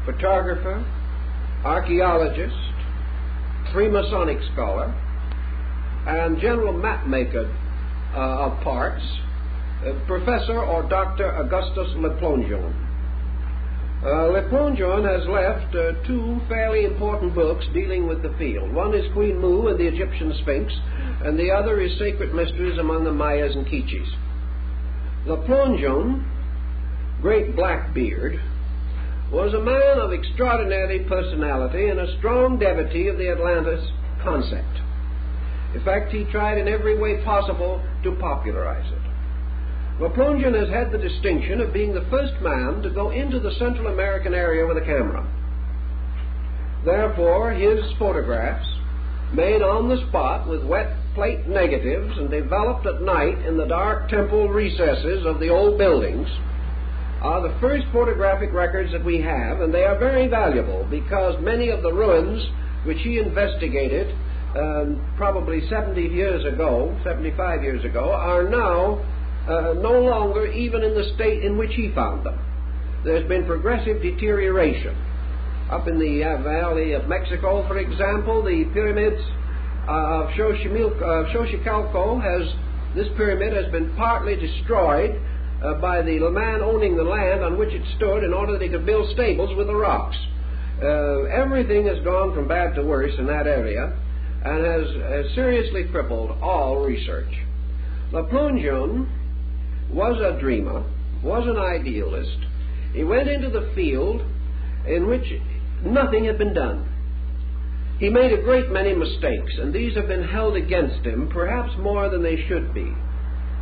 photographer, archaeologist, Freemasonic scholar, and general mapmaker of parts, Professor or Dr. Augustus Le Plongeon. Le Plongeon has left two fairly important books dealing with the field. One is Queen Mu and the Egyptian Sphinx, and the other is Sacred Mysteries Among the Mayas and Quiches. Le Plongeon, great black beard, was a man of extraordinary personality and a strong devotee of the Atlantis concept. In fact, he tried in every way possible to popularize it. Le Plongeon has had the distinction of being the first man to go into the Central American area with a camera. Therefore, his photographs, made on the spot with wet plate negatives and developed at night in the dark temple recesses of the old buildings, are the first photographic records that we have, and they are very valuable because many of the ruins which he investigated probably 75 years ago, are now no longer even in the state in which he found them. There's been progressive deterioration. Up in the Valley of Mexico, for example, the pyramids of Xochicalco this pyramid has been partly destroyed by the man owning the land on which it stood in order that he could build stables with the rocks. Everything has gone from bad to worse in that area and has seriously crippled all research. Le Plongeon was a dreamer, was an idealist. He went into the field in which nothing had been done. He made a great many mistakes, and these have been held against him, perhaps more than they should be,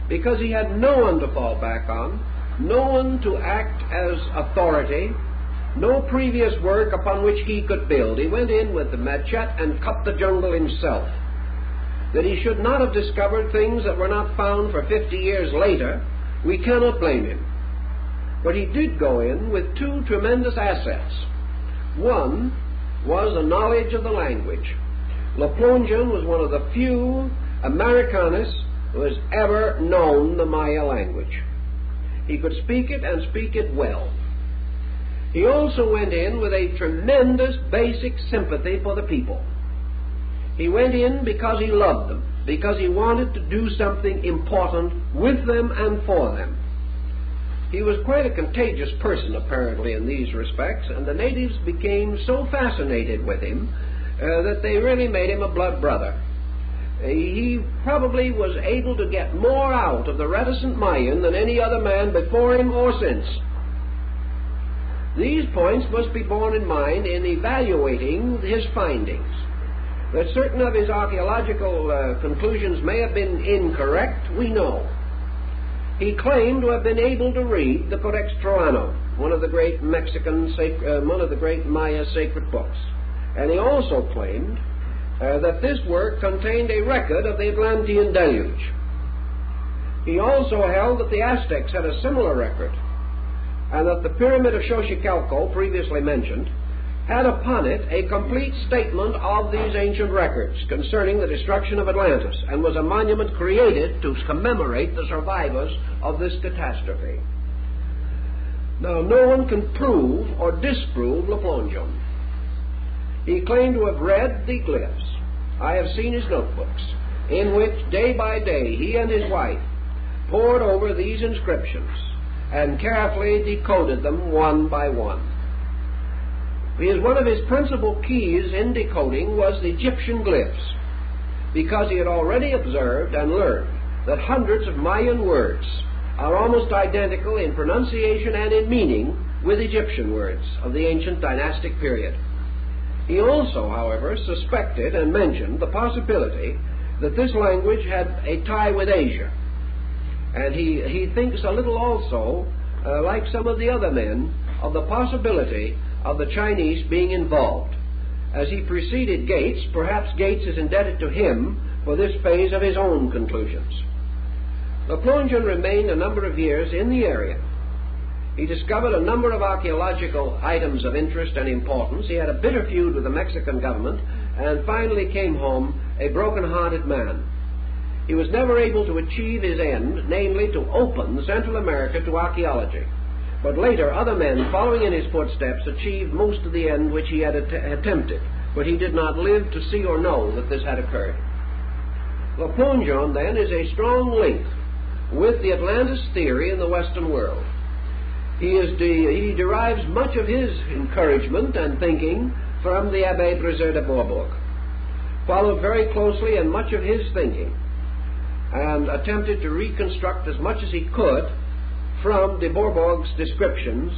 because he had no one to fall back on, no one to act as authority, no previous work upon which he could build. He went in with the machete and cut the jungle himself. That he should not have discovered things that were not found for 50 years later, we cannot blame him. But he did go in with two tremendous assets. One was a knowledge of the language. Le Plongeon was one of the few Americanus who has ever known the Maya language. He could speak it and speak it well. He also went in with a tremendous basic sympathy for the people. He went in because he loved them, because he wanted to do something important with them and for them. He was quite a contagious person, apparently, in these respects, and the natives became so fascinated with him that they really made him a blood brother. He probably was able to get more out of the reticent Mayan than any other man before him or since. These points must be borne in mind in evaluating his findings. That certain of his archaeological conclusions may have been incorrect, we know. He claimed to have been able to read the Codex Troano, one of the great Maya sacred books. And he also claimed that this work contained a record of the Atlantean deluge. He also held that the Aztecs had a similar record, and that the pyramid of Xochicalco, previously mentioned, had upon it a complete statement of these ancient records concerning the destruction of Atlantis, and was a monument created to commemorate the survivors of this catastrophe. Now, no one can prove or disprove Le Plongeon. He claimed to have read the glyphs. I have seen his notebooks, in which day by day he and his wife pored over these inscriptions and carefully decoded them one by one. Because one of his principal keys in decoding was the Egyptian glyphs. because he had already observed and learned that hundreds of Mayan words are almost identical in pronunciation and in meaning with Egyptian words of the ancient dynastic period. He also, however, suspected and mentioned the possibility that this language had a tie with Asia. And he thinks a little also, like some of the other men, of the possibility of the Chinese being involved. As he preceded Gates, perhaps Gates is indebted to him for this phase of his own conclusions. Le Plongeon remained a number of years in the area. He discovered a number of archaeological items of interest and importance. He had a bitter feud with the Mexican government and finally came home a broken-hearted man. He was never able to achieve his end, namely to open Central America to archaeology. But later, other men following in his footsteps achieved most of the end which he had attempted, but he did not live to see or know that this had occurred. Le Plongeon, then, is a strong link with the Atlantis theory in the Western world. He derives much of his encouragement and thinking from the Abbé Brézé de Bourbourg, followed very closely in much of his thinking, and attempted to reconstruct as much as he could from de Bourbourg's descriptions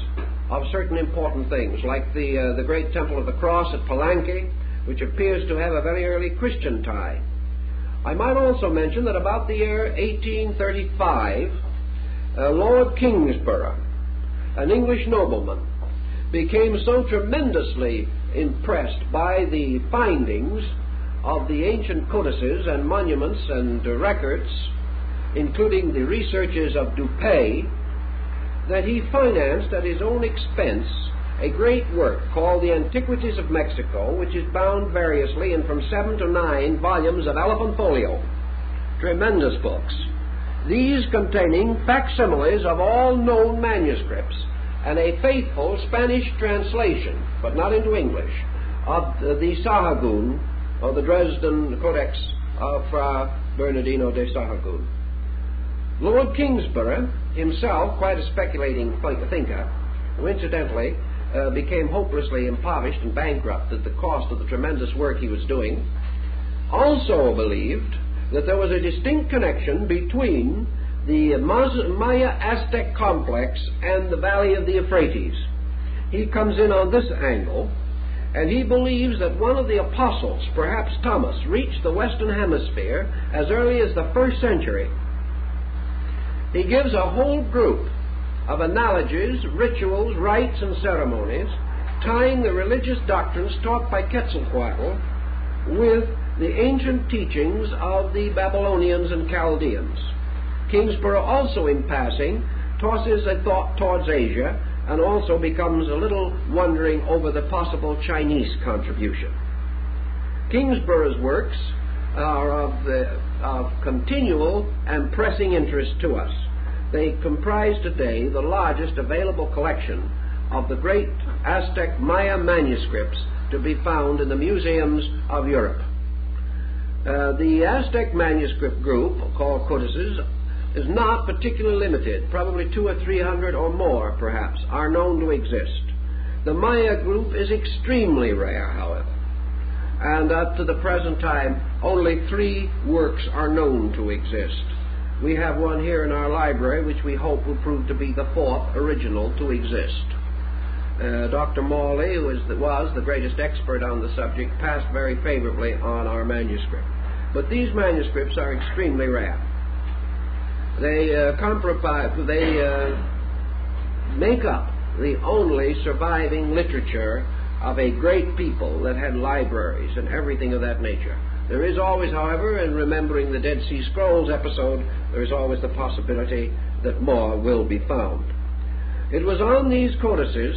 of certain important things, like the great Temple of the Cross at Palenque, which appears to have a very early Christian tie. I might also mention that about the year 1835, Lord Kingsborough, an English nobleman, became so tremendously impressed by the findings of the ancient codices and monuments and records, including the researches of Dupuy, that he financed at his own expense a great work called the Antiquities of Mexico, which is bound variously in from 7 to 9 volumes of elephant folio. Tremendous books. These containing facsimiles of all known manuscripts and a faithful Spanish translation, but not into English, of the Sahagún, or the Dresden Codex of Fra Bernardino de Sahagún. Lord Kingsborough, himself quite a speculating thinker, who incidentally became hopelessly impoverished and bankrupt at the cost of the tremendous work he was doing, also believed that there was a distinct connection between the Maya-Aztec complex and the valley of the Euphrates. He comes in on this angle, and he believes that one of the apostles, perhaps Thomas, reached the Western Hemisphere as early as the 1st century. He gives a whole group of analogies, rituals, rites, and ceremonies, tying the religious doctrines taught by Quetzalcoatl with the ancient teachings of the Babylonians and Chaldeans. Kingsborough also, in passing, tosses a thought towards Asia and also becomes a little wondering over the possible Chinese contribution. Kingsborough's works are of continual and pressing interest to us. They comprise today the largest available collection of the great Aztec Maya manuscripts to be found in the museums of Europe. The Aztec manuscript group, called codices, is not particularly limited. Probably 200 or 300 or more, perhaps, are known to exist. The Maya group is extremely rare, however, and up to the present time, only 3 works are known to exist. We have one here in our library, which we hope will prove to be the 4th original to exist. Dr. Morley, who was the greatest expert on the subject, passed very favorably on our manuscript. But these manuscripts are extremely rare. They make up the only surviving literature of a great people that had libraries and everything of that nature. There is always, however, in remembering the Dead Sea Scrolls episode, there is always the possibility that more will be found. It was on these codices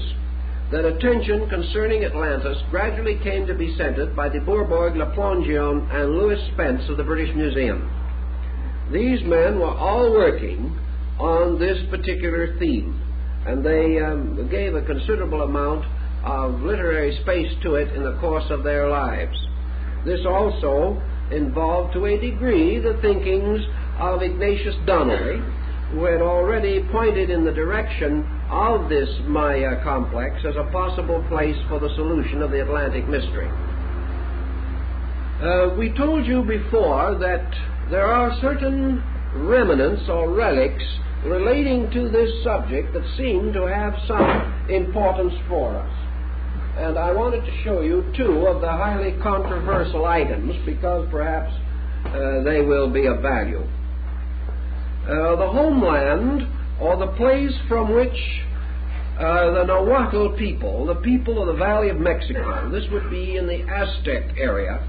that attention concerning Atlantis gradually came to be centered by de Bourbourg, Le Plongeon, and Louis Spence of the British Museum. These men were all working on this particular theme, and they gave a considerable amount of literary space to it in the course of their lives. This also involved to a degree the thinkings of Ignatius Donnelly, who had already pointed in the direction of this Maya complex as a possible place for the solution of the Atlantic mystery. We told you before that there are certain remnants or relics relating to this subject that seem to have some importance for us. And I wanted to show you two of the highly controversial items because perhaps they will be of value. The homeland, or the place from which the Nahuatl people, the people of the Valley of Mexico, this would be in the Aztec area,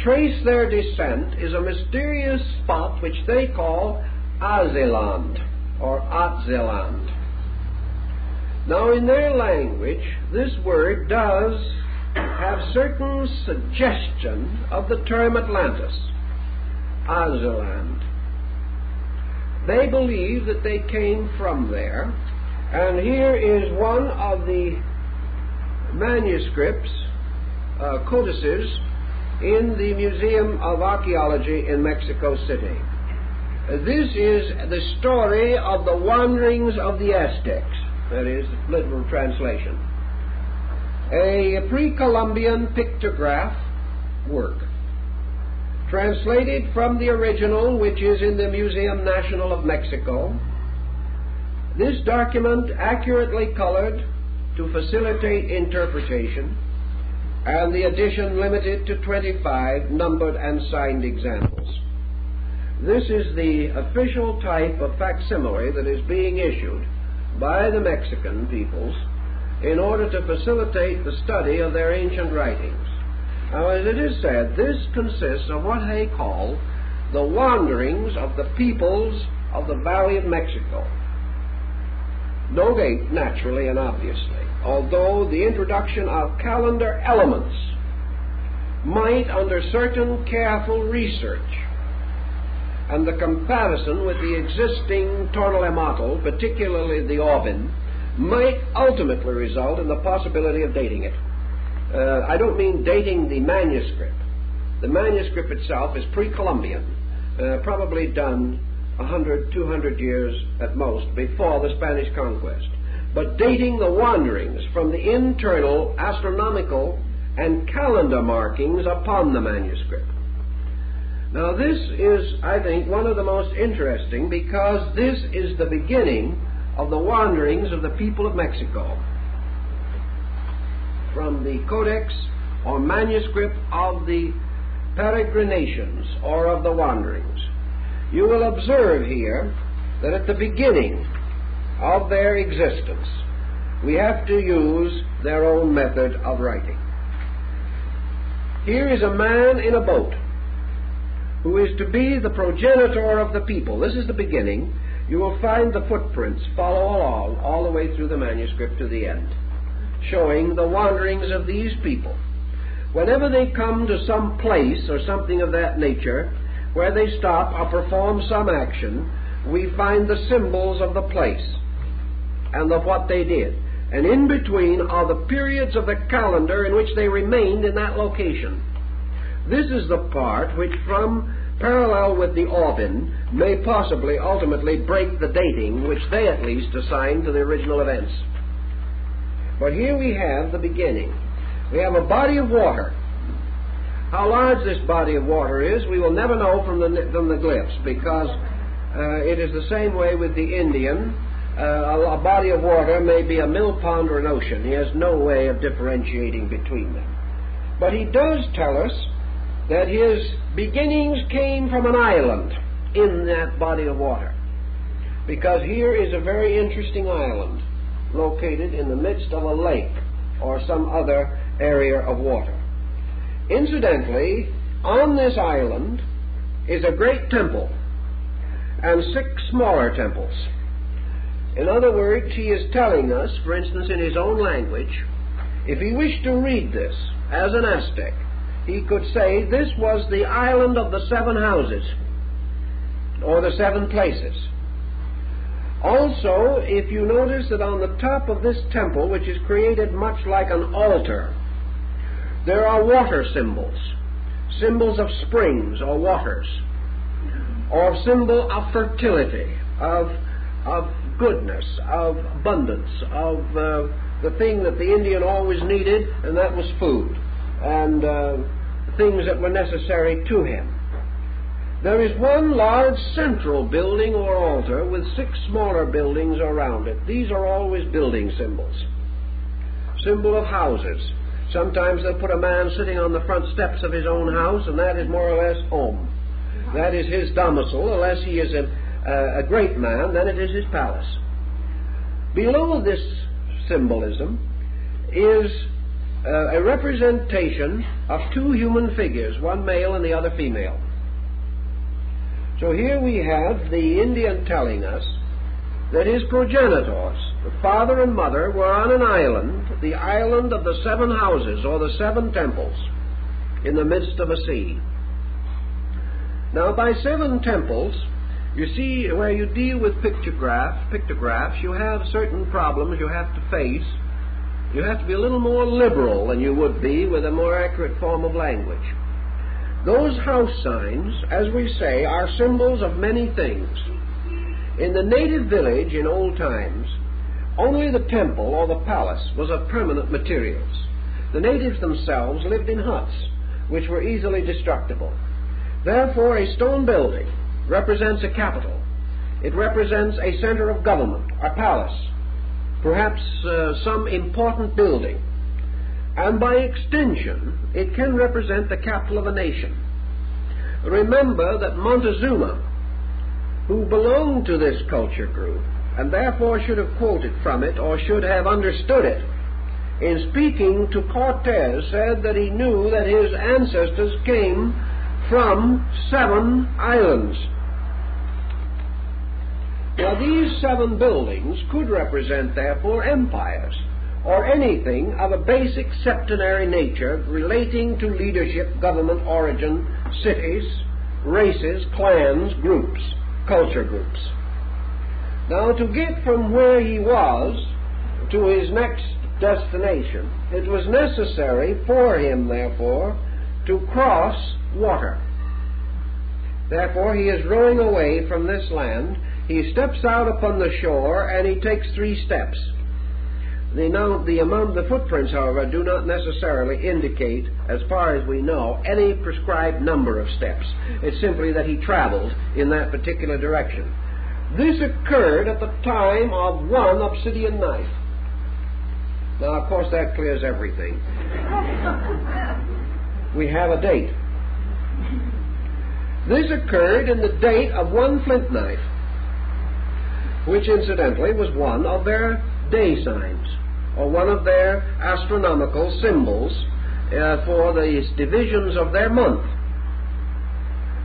trace their descent, is a mysterious spot which they call Azeland or Atzeland. Now, in their language, this word does have certain suggestion of the term Atlantis, Azeland. They believe that they came from there, and here is one of the manuscripts, codices, in the Museum of Archaeology in Mexico City. This is the story of the wanderings of the Aztecs. That is the literal translation. A pre-Columbian pictograph work, translated from the original, which is in the Museum National of Mexico. This document accurately colored to facilitate interpretation, and the edition limited to 25 numbered and signed examples. This is the official type of facsimile that is being issued by the Mexican peoples in order to facilitate the study of their ancient writings. Now, as it is said, this consists of what they call the wanderings of the peoples of the Valley of Mexico. No date, naturally and obviously, although the introduction of calendar elements might, under certain careful research and the comparison with the existing Tonalematl, particularly the Aubin, might ultimately result in the possibility of dating it. I don't mean dating the manuscript. The manuscript itself is pre-Columbian, probably done 100, 200 years at most before the Spanish conquest. But dating the wanderings from the internal astronomical and calendar markings upon the manuscript. Now this is, I think, one of the most interesting because this is the beginning of the wanderings of the people of Mexico. From the codex or manuscript of the peregrinations or of the wanderings. You will observe here that at the beginning of their existence we have to use their own method of writing. Here is a man in a boat who is to be the progenitor of the people. This is the beginning. You will find the footprints follow along all the way through the manuscript to the end, showing the wanderings of these people. Whenever they come to some place or something of that nature, where they stop or perform some action, we find the symbols of the place and of what they did. And in between are the periods of the calendar in which they remained in that location. This is the part which, from parallel with the Aubin, may possibly ultimately break the dating which they at least assign to the original events. But here we have the beginning. We have a body of water. How large this body of water is, we will never know from the glyphs, because it is the same way with the Indian. A body of water may be a mill pond or an ocean. He has no way of differentiating between them. But he does tell us that his beginnings came from an island in that body of water, because here is a very interesting island located in the midst of a lake or some other area of water. Incidentally, on this island is a great temple and 6 smaller temples. In other words, he is telling us, for instance, in his own language, if he wished to read this as an Aztec, he could say this was the island of the 7 houses, or the 7 places. Also, if you notice that on the top of this temple, which is created much like an altar, there are water symbols, symbols of springs or waters, or symbol of fertility, of goodness, of abundance, of the thing that the Indian always needed, and that was food. And things that were necessary to him. There is one large central building or altar with 6 smaller buildings around it. These are always building symbols. Symbol of houses. Sometimes they'll put a man sitting on the front steps of his own house, and that is more or less home. That is his domicile. Unless he is a great man, then it is his palace. Below this symbolism is a representation of 2 human figures, one male and the other female. So here we have the Indian telling us that his progenitors, the father and mother, were on an island, the island of the 7 houses, or the 7 temples, in the midst of a sea. Now, by 7 temples, you see, where you deal with pictographs, you have certain problems you have to face. You have to be a little more liberal than you would be with a more accurate form of language. Those house signs, as we say, are symbols of many things. In the native village in old times, only the temple or the palace was of permanent materials. The natives themselves lived in huts, which were easily destructible. Therefore, a stone building represents a capital. It represents a center of government, a palace, perhaps some important building. And by extension, it can represent the capital of a nation. Remember that Montezuma, who belonged to this culture group, and therefore should have quoted from it or should have understood it, in speaking to Cortez, said that he knew that his ancestors came from 7 islands. Now, these 7 buildings could represent, therefore, empires, or anything of a basic septenary nature relating to leadership, government, origin, cities, races, clans, groups, culture groups. Now, to get from where he was to his next destination, it was necessary for him, therefore, to cross water. Therefore, he is rowing away from this land. He steps out upon the shore, and he takes 3 steps. The footprints, however, do not necessarily indicate, as far as we know, any prescribed number of steps. It's simply that he traveled in that particular direction. This occurred at the time of 1 obsidian knife. Now, of course, that clears everything. We have a date. This occurred in the date of 1 flint knife, which incidentally was one of their day signs, or one of their astronomical symbols for the divisions of their month.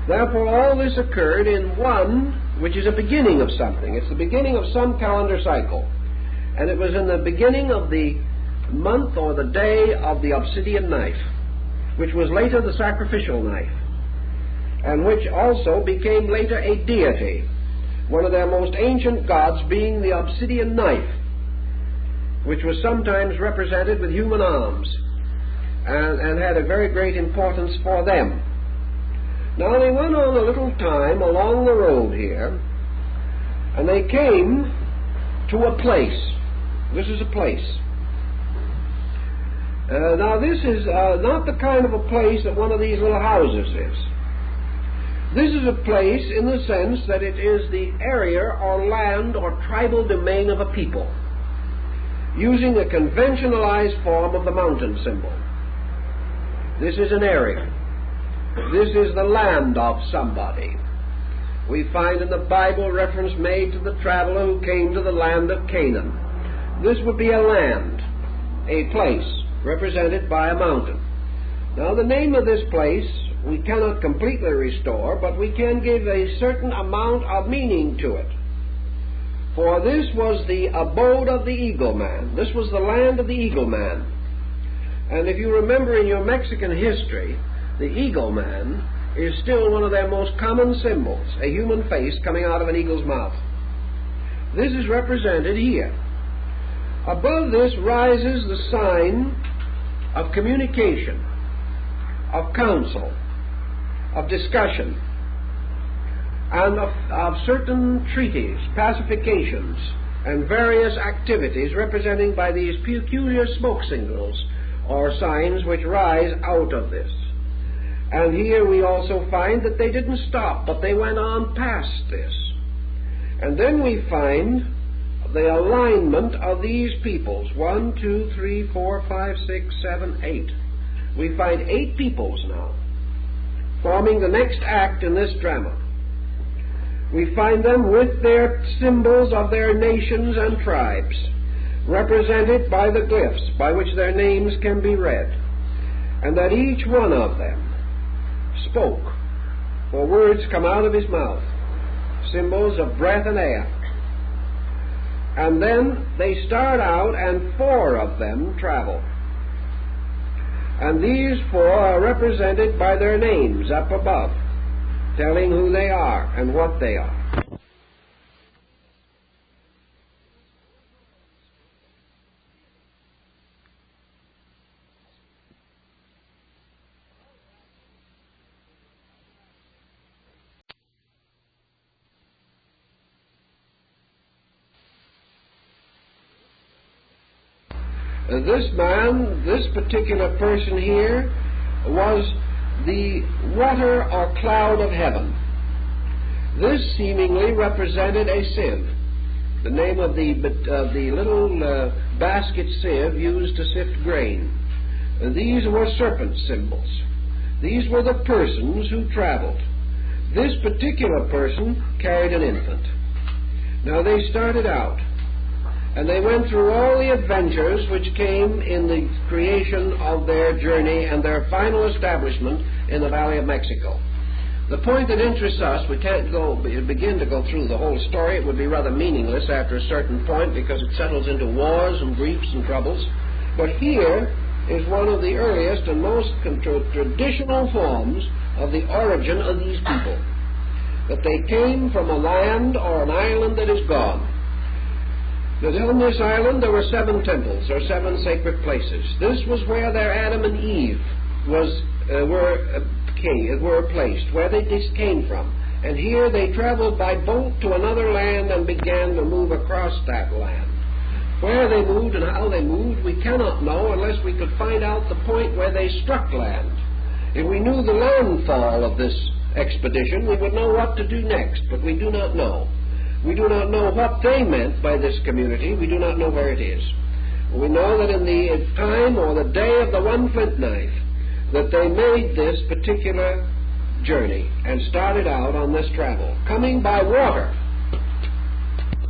Therefore, all this occurred in 1, which is a beginning of something. It's the beginning of some calendar cycle. And it was in the beginning of the month or the day of the obsidian knife, which was later the sacrificial knife, and which also became later a deity, one of their most ancient gods being the obsidian knife, which was sometimes represented with human arms and had a very great importance for them. Now, they went on a little time along the road here, and they came to a place. This is a place. Now, this is not the kind of a place that one of these little houses is. This is a place in the sense that it is the area or land or tribal domain of a people, using a conventionalized form of the mountain symbol. This is an area. This is the land of somebody. We find in the Bible reference made to the traveler who came to the land of Canaan. This would be a land, a place, represented by a mountain. Now, the name of this place we cannot completely restore, but we can give a certain amount of meaning to it. For this was the abode of the eagle man. This was the land of the eagle man. And if you remember in your Mexican history, the eagle man is still one of their most common symbols, a human face coming out of an eagle's mouth. This is represented here. Above this rises the sign of communication, of counsel, of discussion, and of certain treaties, pacifications, and various activities representing by these peculiar smoke signals or signs which rise out of this. And here we also find that they didn't stop, but they went on past this. And then we find the alignment of these peoples. 1, 2, 3, 4, 5, 6, 7, 8. We find 8 peoples now, forming the next act in this drama. We find them with their symbols of their nations and tribes, represented by the glyphs by which their names can be read, and that each one of them spoke, for words come out of his mouth, symbols of breath and air. And then they start out, and 4 of them travel. And these 4 are represented by their names up above, telling who they are and what they are. This man, this particular person here, was the water or cloud of heaven. This seemingly represented a sieve, the name of the little basket sieve used to sift grain. These were serpent symbols. These were the persons who traveled. This particular person carried an infant. Now they started out, and they went through all the adventures which came in the creation of their journey and their final establishment in the Valley of Mexico. The point that interests us, we can't begin to go through the whole story. It would be rather meaningless after a certain point because it settles into wars and griefs and troubles. But here is one of the earliest and most traditional forms of the origin of these people. That they came from a land or an island that is gone. That on this island there were 7 temples, or 7 sacred places. This was where their Adam and Eve were placed, where they came from. And here they traveled by boat to another land and began to move across that land. Where they moved and how they moved, we cannot know unless we could find out the point where they struck land. If we knew the landfall of this expedition, we would know what to do next, but we do not know. We do not know what they meant by this community. We do not know where it is. We know that in the time or the day of the one flint knife, that they made this particular journey and started out on this travel, coming by water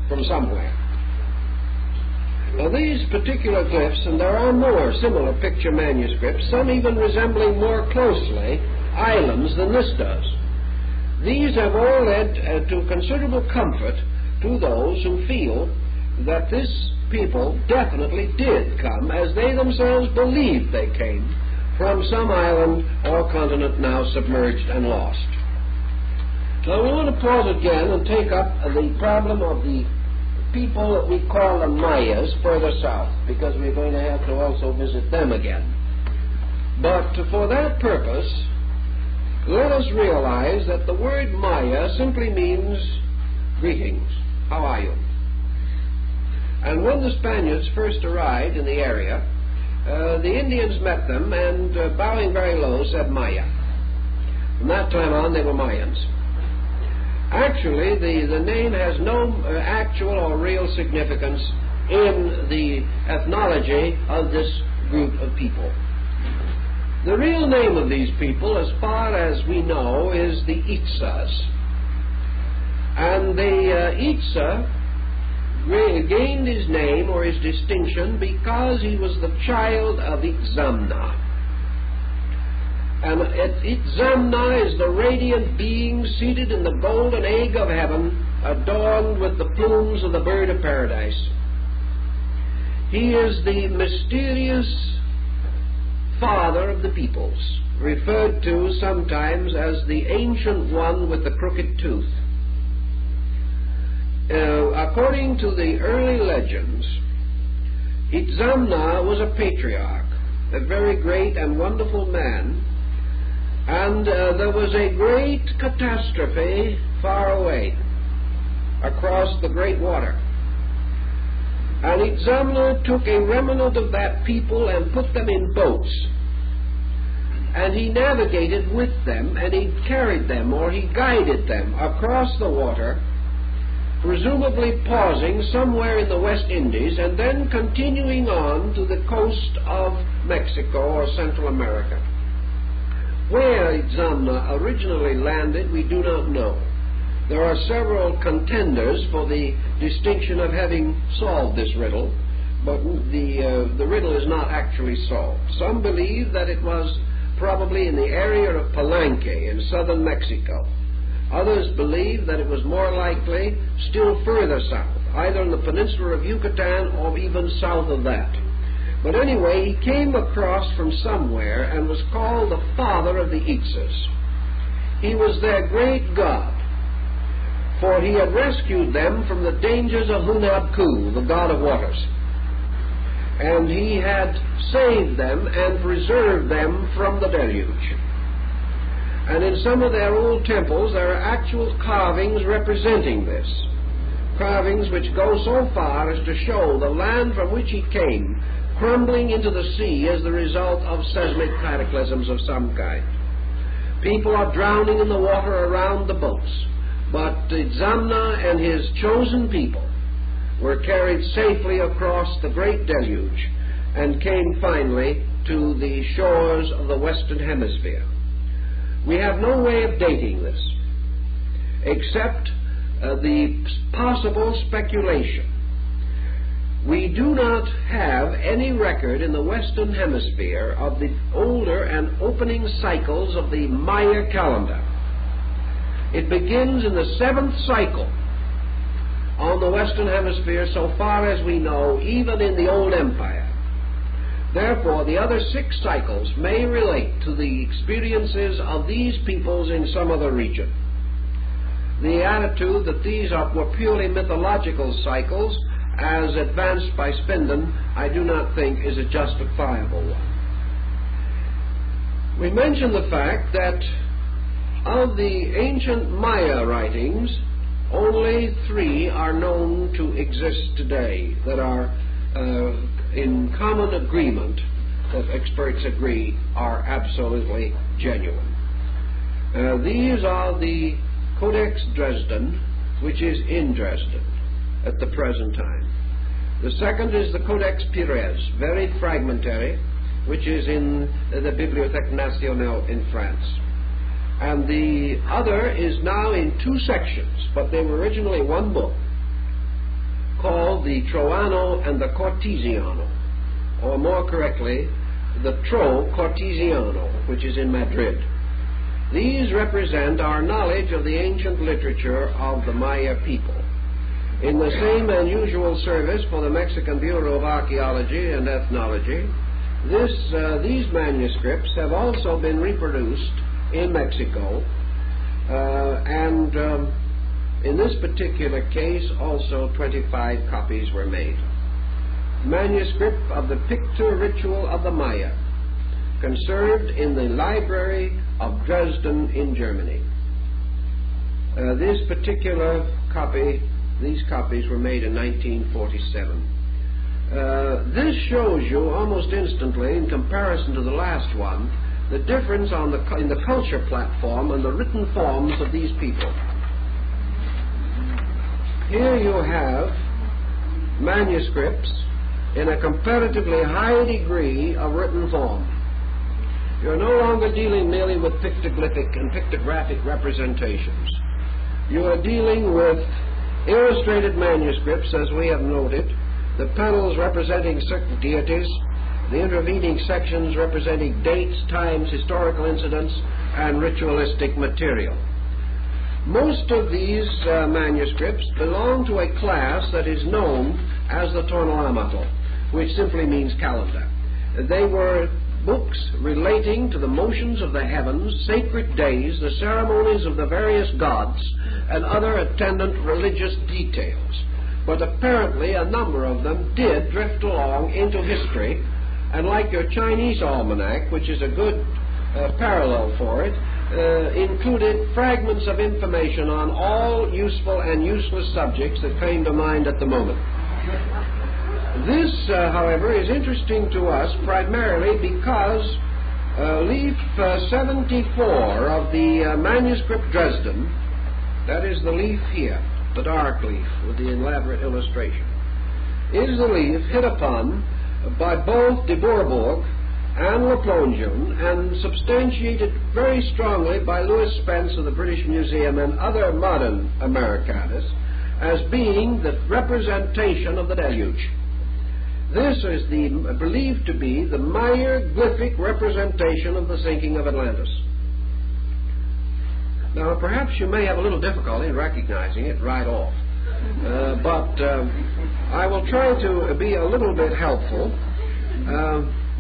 from somewhere. Now these particular glyphs, and there are more similar picture manuscripts, some even resembling more closely islands than this does. These have all led to considerable comfort to those who feel that this people definitely did come, as they themselves believed they came, from some island or continent now submerged and lost. Now we want to pause again and take up the problem of the people that we call the Mayas further south, because we're going to have to also visit them again. But for that purpose, let us realize that the word Maya simply means greetings. How are you? And when the Spaniards first arrived in the area, the Indians met them and, bowing very low, said Maya. From that time on, they were Mayans. Actually, the name has no actual or real significance in the ethnology of this group of people. The real name of these people, as far as we know, is the Itzas. And the Itza gained his name or his distinction because he was the child of Itzamna. And Itzamna is the radiant being seated in the golden egg of heaven, adorned with the plumes of the bird of paradise. He is the mysterious father of the peoples, referred to sometimes as the ancient one with the crooked tooth. According to the early legends, Itzamna was a patriarch, a very great and wonderful man, and there was a great catastrophe far away across the great water. And Itzamna took a remnant of that people and put them in boats and he navigated with them, and he carried them, or he guided them across the water, presumably pausing somewhere in the West Indies and then continuing on to the coast of Mexico or Central America. Where Zamna originally landed, we do not know. There are several contenders for the distinction of having solved this riddle, but the riddle is not actually solved. Some believe that it was probably in the area of Palenque in southern Mexico. Others believe that it was more likely still further south, either in the peninsula of Yucatan or even south of that. But anyway, he came across from somewhere and was called the father of the Itzes. He was their great god, for he had rescued them from the dangers of Hunab-Ku, the god of waters. And he had saved them and preserved them from the deluge. And in some of their old temples there are actual carvings representing this. Carvings which go so far as to show the land from which he came crumbling into the sea as the result of seismic cataclysms of some kind. People are drowning in the water around the boats, but Zamna and his chosen people were carried safely across the great deluge and came finally to the shores of the Western Hemisphere. We have no way of dating this, except the possible speculation. We do not have any record in the Western Hemisphere of the older and opening cycles of the Maya calendar. It begins in the 7th cycle on the Western Hemisphere, so far as we know, even in the Old Empire. Therefore, the other 6 cycles may relate to the experiences of these peoples in some other region. The attitude that these were purely mythological cycles, as advanced by Spindon, I do not think is a justifiable one. We mention the fact that of the ancient Maya writings, only 3 are known to exist today that are in common agreement, that experts agree are absolutely genuine. These are the Codex Dresden, which is in Dresden at the present time. The second is the Codex Pires, very fragmentary, which is in the Bibliothèque Nationale in France. And the other is now in 2 sections, but they were originally one book, called the Troano and the Cortesiano, or more correctly, the Tro Cortesiano, which is in Madrid. These represent our knowledge of the ancient literature of the Maya people. In the same unusual service for the Mexican Bureau of Archaeology and Ethnology, these manuscripts have also been reproduced in Mexico, and in this particular case also 25 copies were made. Manuscript of the Picture Ritual of the Maya, conserved in the Library of Dresden in Germany. This particular copy, these copies were made in 1947. This shows you almost instantly, in comparison to the last one, the difference in the culture platform and the written forms of these people. Here you have manuscripts in a comparatively high degree of written form. You're no longer dealing merely with pictoglyphic and pictographic representations. You are dealing with illustrated manuscripts, as we have noted, the panels representing certain deities, the intervening sections representing dates, times, historical incidents, and ritualistic material. Most of these manuscripts belong to a class that is known as the Tornolamato, which simply means calendar. They were books relating to the motions of the heavens, sacred days, the ceremonies of the various gods, and other attendant religious details. But apparently a number of them did drift along into history, and like your Chinese almanac, which is a good parallel for it, included fragments of information on all useful and useless subjects that came to mind at the moment. This, however, is interesting to us primarily because Leaf 74 of the manuscript Dresden, that is the leaf here, the dark leaf with the elaborate illustration, is the leaf hit upon by both de Bourbourg and Le Plongeon and substantiated very strongly by Louis Spence of the British Museum and other modern Americanists as being the representation of the deluge. This is believed to be the Maya-glyphic representation of the sinking of Atlantis. Now, perhaps you may have a little difficulty in recognizing it right off, but I will try to be a little bit helpful.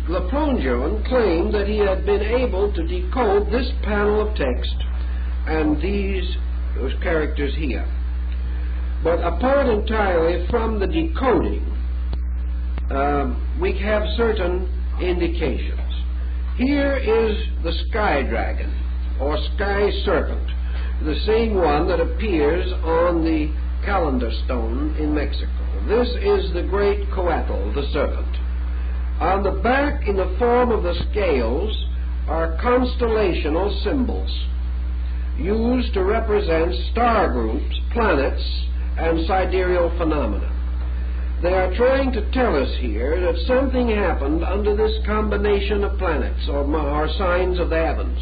Le Plongeon claimed that he had been able to decode this panel of text and those characters here. But apart entirely from the decoding, we have certain indications. Here is the sky dragon, or sky serpent, the same one that appears on the calendar stone in Mexico. This is the great Coatl, the serpent. On the back, in the form of the scales, are constellational symbols used to represent star groups, planets, and sidereal phenomena. They are trying to tell us here that something happened under this combination of planets or signs of the heavens.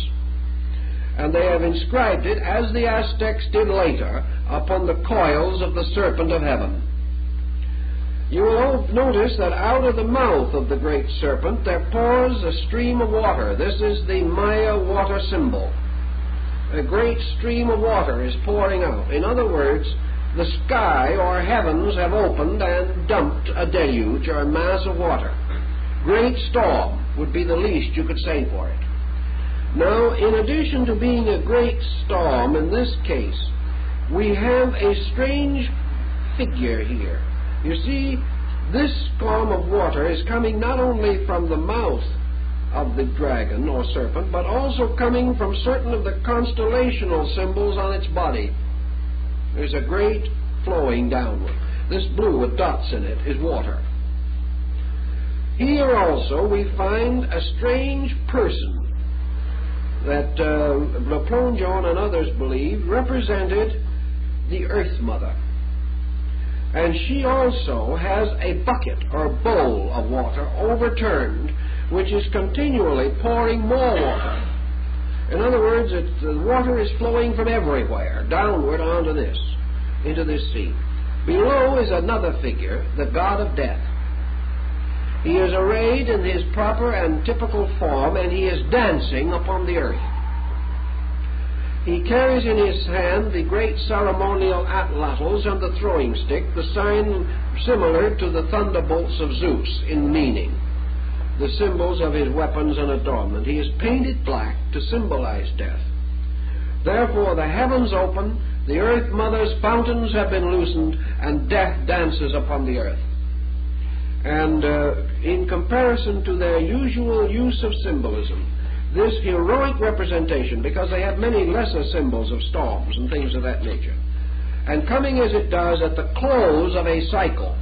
And they have inscribed it, as the Aztecs did later, upon the coils of the serpent of heaven. You will notice that out of the mouth of the great serpent there pours a stream of water. This is the Maya water symbol. A great stream of water is pouring out. In other words, the sky or heavens have opened and dumped a deluge or a mass of water. Great storm would be the least you could say for it. Now, in addition to being a great storm in this case, we have a strange figure here. You see, this storm of water is coming not only from the mouth of the dragon or serpent, but also coming from certain of the constellational symbols on its body. There's a great flowing downward. This blue with dots in it is water. Here also we find a strange person that Le Plongeon and others believe represented the Earth Mother. And she also has a bucket or bowl of water overturned, which is continually pouring more water. In other words, the water is flowing from everywhere downward onto this, into this sea. Below is another figure, the god of death. He is arrayed in his proper and typical form, and he is dancing upon the earth. He carries in his hand the great ceremonial atlatls and the throwing stick, the sign similar to the thunderbolts of Zeus in meaning, the symbols of his weapons and adornment. He is painted black to symbolize death. Therefore the heavens open, the earth mother's fountains have been loosened, and death dances upon the earth. And in comparison to their usual use of symbolism, this heroic representation, because they have many lesser symbols of storms and things of that nature, and coming as it does at the close of a cycle,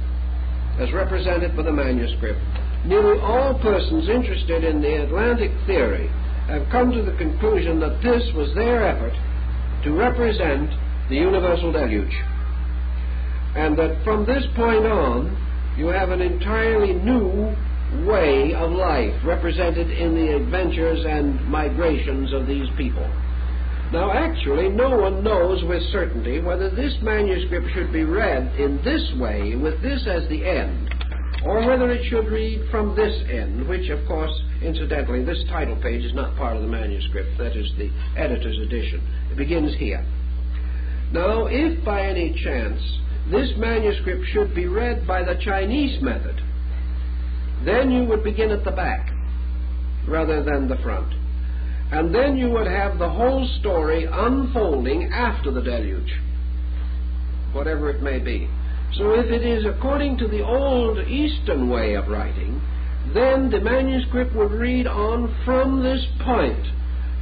as represented by the manuscript, nearly all persons interested in the Atlantic theory have come to the conclusion that this was their effort to represent the universal deluge, and that from this point on you have an entirely new way of life represented in the adventures and migrations of these people. Now, actually, no one knows with certainty whether this manuscript should be read in this way, with this as the end, or whether it should read from this end, which, of course, incidentally, this title page is not part of the manuscript. That is the editor's edition. It begins here. Now, if by any chance this manuscript should be read by the Chinese method, then you would begin at the back rather than the front. And then you would have the whole story unfolding after the deluge, whatever it may be. So if it is according to the old Eastern way of writing, then the manuscript would read on from this point,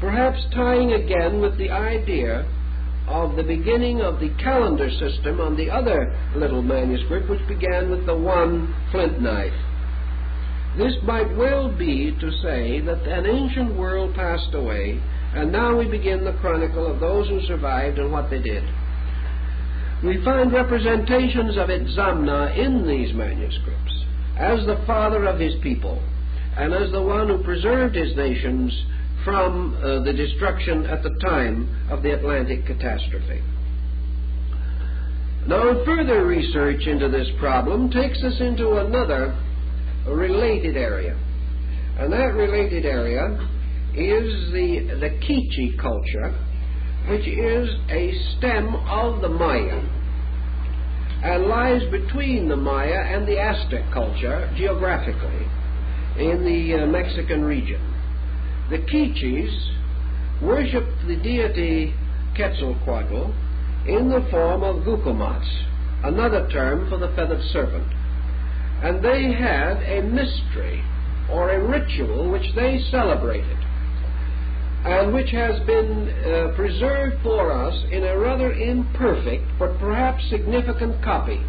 perhaps tying again with the idea of the beginning of the calendar system on the other little manuscript, which began with the one flint knife. This might well be to say that an ancient world passed away, and now we begin the chronicle of those who survived and what they did. We find representations of Itzamna in these manuscripts as the father of his people and as the one who preserved his nations from the destruction at the time of the Atlantic catastrophe. Now, further research into this problem takes us into another related area, and that related area is the Quiche culture, which is a stem of the Maya and lies between the Maya and the Aztec culture geographically in the Mexican region. The Quiches worshipped the deity Quetzalcoatl in the form of Gucumats, another term for the feathered serpent. And they had a mystery or a ritual which they celebrated and which has been preserved for us in a rather imperfect but perhaps significant copy.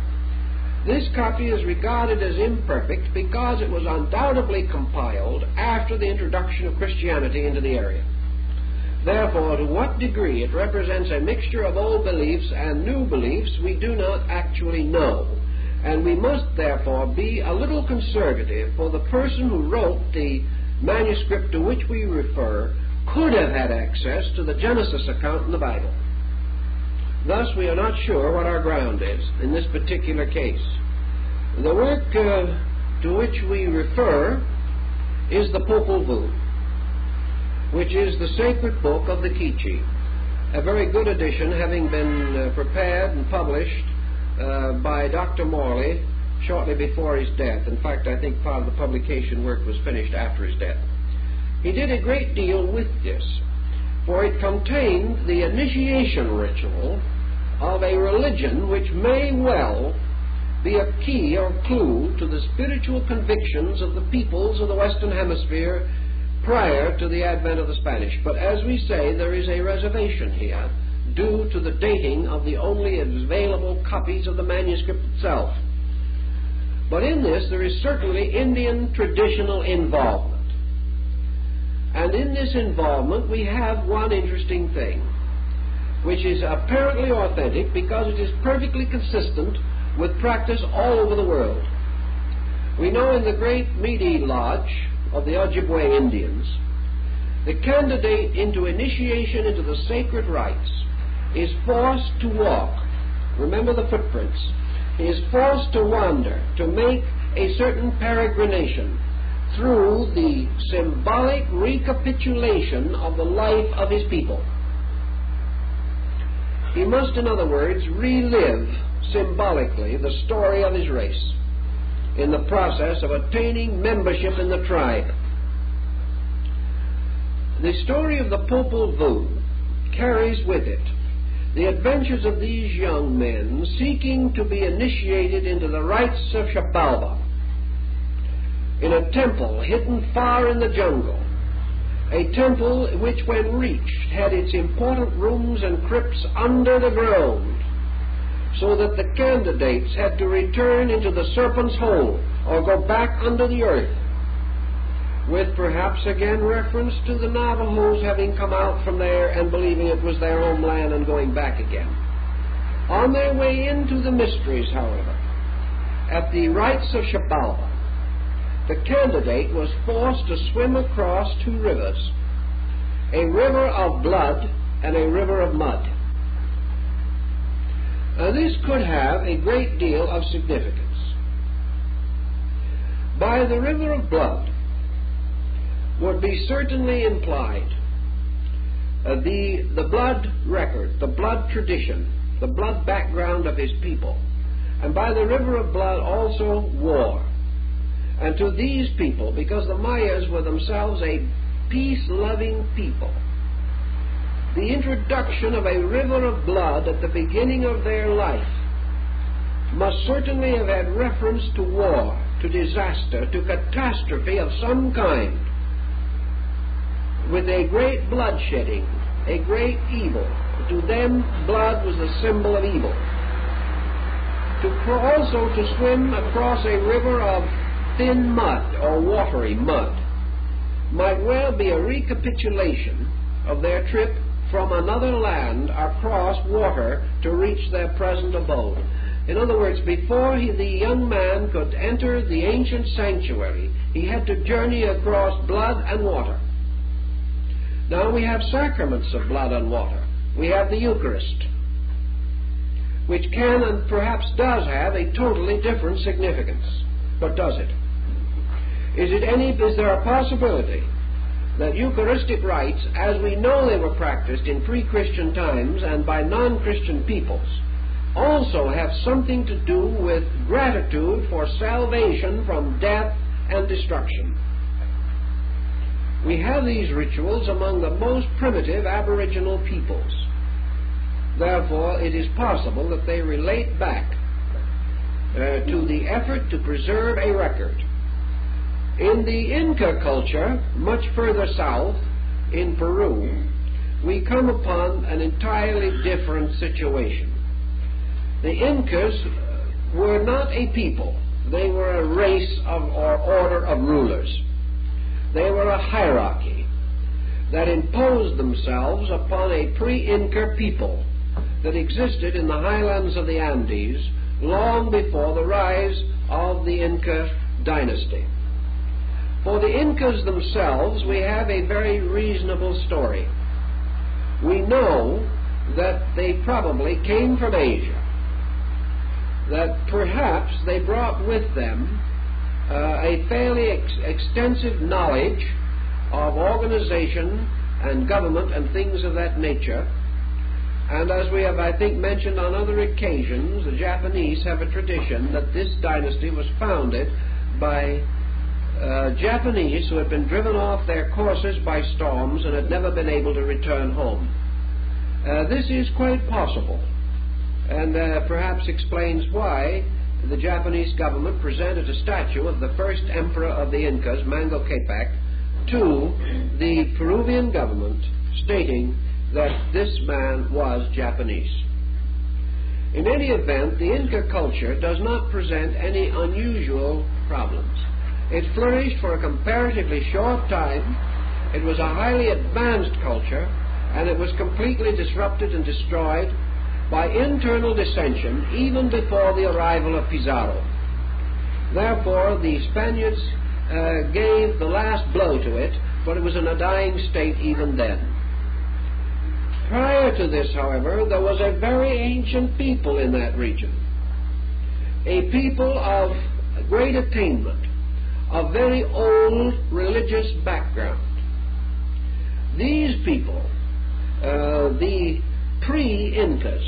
This copy is regarded as imperfect because it was undoubtedly compiled after the introduction of Christianity into the area. Therefore, to what degree it represents a mixture of old beliefs and new beliefs, we do not actually know. And we must therefore be a little conservative, for the person who wrote the manuscript to which we refer could have had access to the Genesis account in the Bible. Thus, we are not sure what our ground is in this particular case. The work to which we refer is the Popol Vuh, which is the sacred book of the Quiche, a very good edition having been prepared and published by Dr. Morley shortly before his death. In fact, I think part of the publication work was finished after his death. He did a great deal with this, for it contained the initiation ritual of a religion which may well be a key or clue to the spiritual convictions of the peoples of the Western Hemisphere prior to the advent of the Spanish. But as we say, there is a reservation here due to the dating of the only available copies of the manuscript itself. But in this there is certainly Indian traditional involvement. And in this involvement we have one interesting thing, which is apparently authentic because it is perfectly consistent with practice all over the world. We know in the great Meade Lodge of the Ojibwe Indians, the candidate into initiation into the sacred rites is forced to walk. Remember the footprints. He is forced to wander, to make a certain peregrination through the symbolic recapitulation of the life of his people. He must, in other words, relive symbolically the story of his race in the process of attaining membership in the tribe. The story of the Popol Vuh carries with it the adventures of these young men seeking to be initiated into the rites of Xibalba in a temple hidden far in the jungle, a temple which, when reached, had its important rooms and crypts under the ground, so that the candidates had to return into the serpent's hole or go back under the earth, with perhaps again reference to the Navajos having come out from there and believing it was their homeland and going back again. On their way into the mysteries, however, at the rites of Xibalba, the candidate was forced to swim across two rivers, a river of blood and a river of mud. Now, this could have a great deal of significance. By the river of blood would be certainly implied the blood record, the blood tradition, the blood background of his people. And by the river of blood also war. And to these people, because the Mayas were themselves a peace-loving people, the introduction of a river of blood at the beginning of their life must certainly have had reference to war, to disaster, to catastrophe of some kind, with a great bloodshedding, a great evil. To them, blood was a symbol of evil. Also to swim across a river of thin mud or watery mud might well be a recapitulation of their trip from another land across water to reach their present abode. In other words, before the young man could enter the ancient sanctuary, he had to journey across blood and water. Now we have sacraments of blood and water. We have the Eucharist, which can and perhaps does have a totally different significance. But does it? Is there a possibility that Eucharistic rites, as we know they were practiced in pre-Christian times and by non-Christian peoples, also have something to do with gratitude for salvation from death and destruction? We have these rituals among the most primitive aboriginal peoples. Therefore, it is possible that they relate back to the effort to preserve a record. In the Inca culture, much further south, in Peru, we come upon an entirely different situation. The Incas were not a people. They were a race or order of rulers. They were a hierarchy that imposed themselves upon a pre-Inca people that existed in the highlands of the Andes long before the rise of the Inca dynasty. For the Incas themselves, we have a very reasonable story. We know that they probably came from Asia, that perhaps they brought with them a fairly extensive knowledge of organization and government and things of that nature. And as we have, I think, mentioned on other occasions, the Japanese have a tradition that this dynasty was founded by Japanese who had been driven off their courses by storms and had never been able to return home. This is quite possible, and perhaps explains why the Japanese government presented a statue of the first emperor of the Incas, Manco Capac, to the Peruvian government, stating that this man was Japanese. In any event, the Inca culture does not present any unusual problems. It flourished for a comparatively short time. It was a highly advanced culture, and it was completely disrupted and destroyed by internal dissension even before the arrival of Pizarro. Therefore, the Spaniards gave the last blow to it, but it was in a dying state even then. Prior to this, however, there was a very ancient people in that region, a people of great attainment, of very old religious background. These people, the pre-Incas,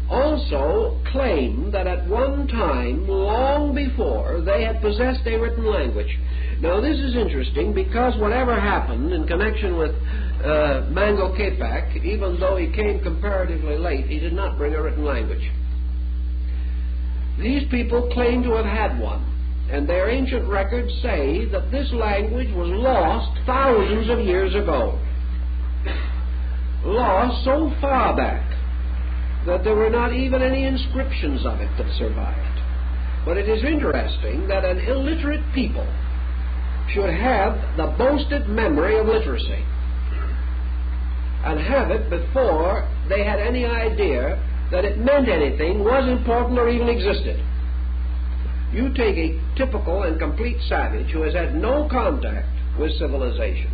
also claim that at one time, long before, they had possessed a written language. Now this is interesting because whatever happened in connection with Manco Capac, even though he came comparatively late, he did not bring a written language. These people claim to have had one, and their ancient records say that this language was lost thousands of years ago. Lost so far back that there were not even any inscriptions of it that survived. But it is interesting that an illiterate people should have the boasted memory of literacy, and have it before they had any idea that it meant anything, was important, or even existed. You take a typical and complete savage who has had no contact with civilization.